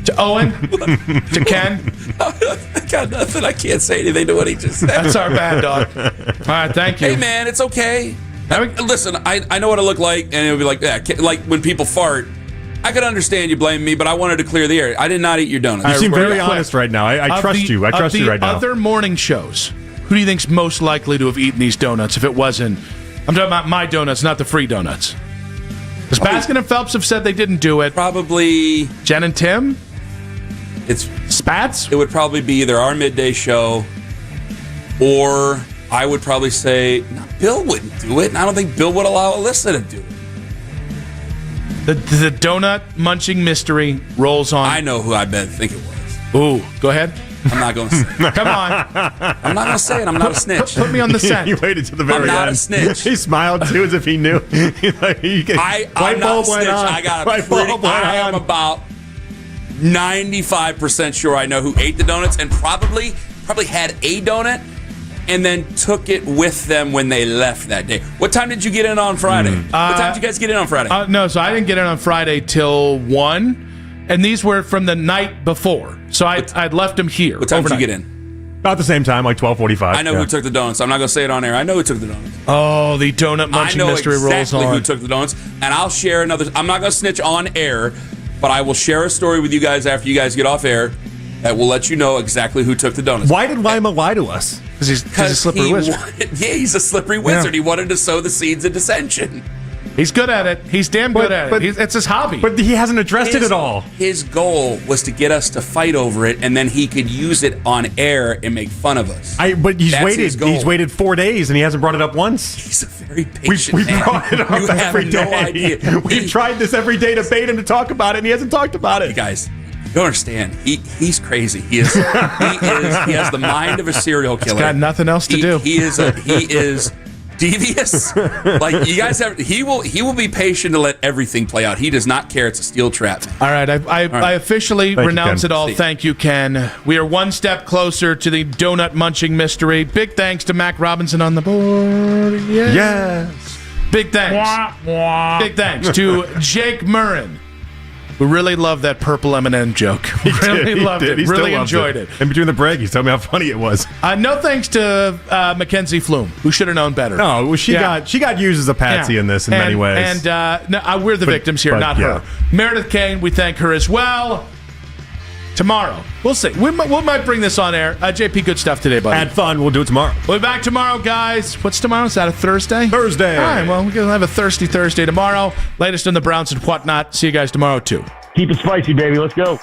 To Owen, to Ken. I got nothing. I can't say anything to what he just said. That's our bad, dog. All right, thank you. Hey, man, it's okay. Listen, I know what I look like, and it would be like that. Like when people fart. I could understand you blaming me, but I wanted to clear the air. I did not eat your donuts. You seem very honest right now. I trust you. I trust you right now. Other morning shows, who do you think's most likely to have eaten these donuts if it wasn't? I'm talking about my donuts, not the free donuts. Because Baskin and Phelps have said they didn't do it. Probably Jen and Tim. It's Spats. It would probably be either our midday show, or I would probably say Bill wouldn't do it, and I don't think Bill would allow Alyssa to do it. The donut munching mystery rolls on. I know who I think it was. Ooh, go ahead. I'm not going to say it. Come on. I'm not going to say it. I'm not a snitch. Put me on the scent. You waited to the very end. I'm not a snitch. He smiled too as if he knew. I'm not a snitch. I am about 95% sure I know who ate the donuts and probably had a donut and then took it with them when they left that day. What time did you get in on Friday? What time did you guys get in on Friday? No, so I didn't get in on Friday till 1, and these were from the night before. So I'd left them here. What time overnight. did you get in? About the same time, like 12:45. I know who took the donuts. I'm not going to say it on air. I know who took the donuts. Oh, the donut munching mystery rolls on. I know exactly who took the donuts, and I'll share another. I'm not going to snitch on air, but I will share a story with you guys after you guys get off air that will let you know exactly who took the donuts. Why did Lima lie to us? Because he's a slippery wizard. He's a slippery wizard. He wanted to sow the seeds of dissension. He's good at it. He's damn good at it. It's his hobby. But he hasn't addressed it at all. His goal was to get us to fight over it, and then he could use it on air and make fun of us. But he's waited. He's waited 4 days, and he hasn't brought it up once. He's a very patient we man. brought it up You have every no day. idea. We've tried this every day to bait him to talk about it, and he hasn't talked about it. You guys, you don't understand. He's crazy. He has the mind of a serial killer. He's got nothing else to do. He is devious. Like, you guys have. He will be patient to let everything play out. He does not care. It's a steel trap. All right, I officially renounce it all. See. Thank you, Ken. We are one step closer to the donut munching mystery. Big thanks to Mac Robinson on the board. Yes. Big thanks. Big thanks to Jake Murrin, who really loved that purple M&M joke. Really loved it. He really still loves enjoyed it. In between the break, he's telling me how funny it was. No thanks to Mackenzie Flume, who should have known better. No, she got used as a patsy in this in many ways. And we're the victims here, not her. Meredith Kane, we thank her as well. Tomorrow, we'll see. We might bring this on air. JP, good stuff today, buddy. Had fun. We'll do it tomorrow. We'll be back tomorrow, guys. What's tomorrow? Is that a Thursday? Thursday. All right, well, we're going to have a thirsty Thursday tomorrow. Latest on the Browns and whatnot. See you guys tomorrow, too. Keep it spicy, baby. Let's go.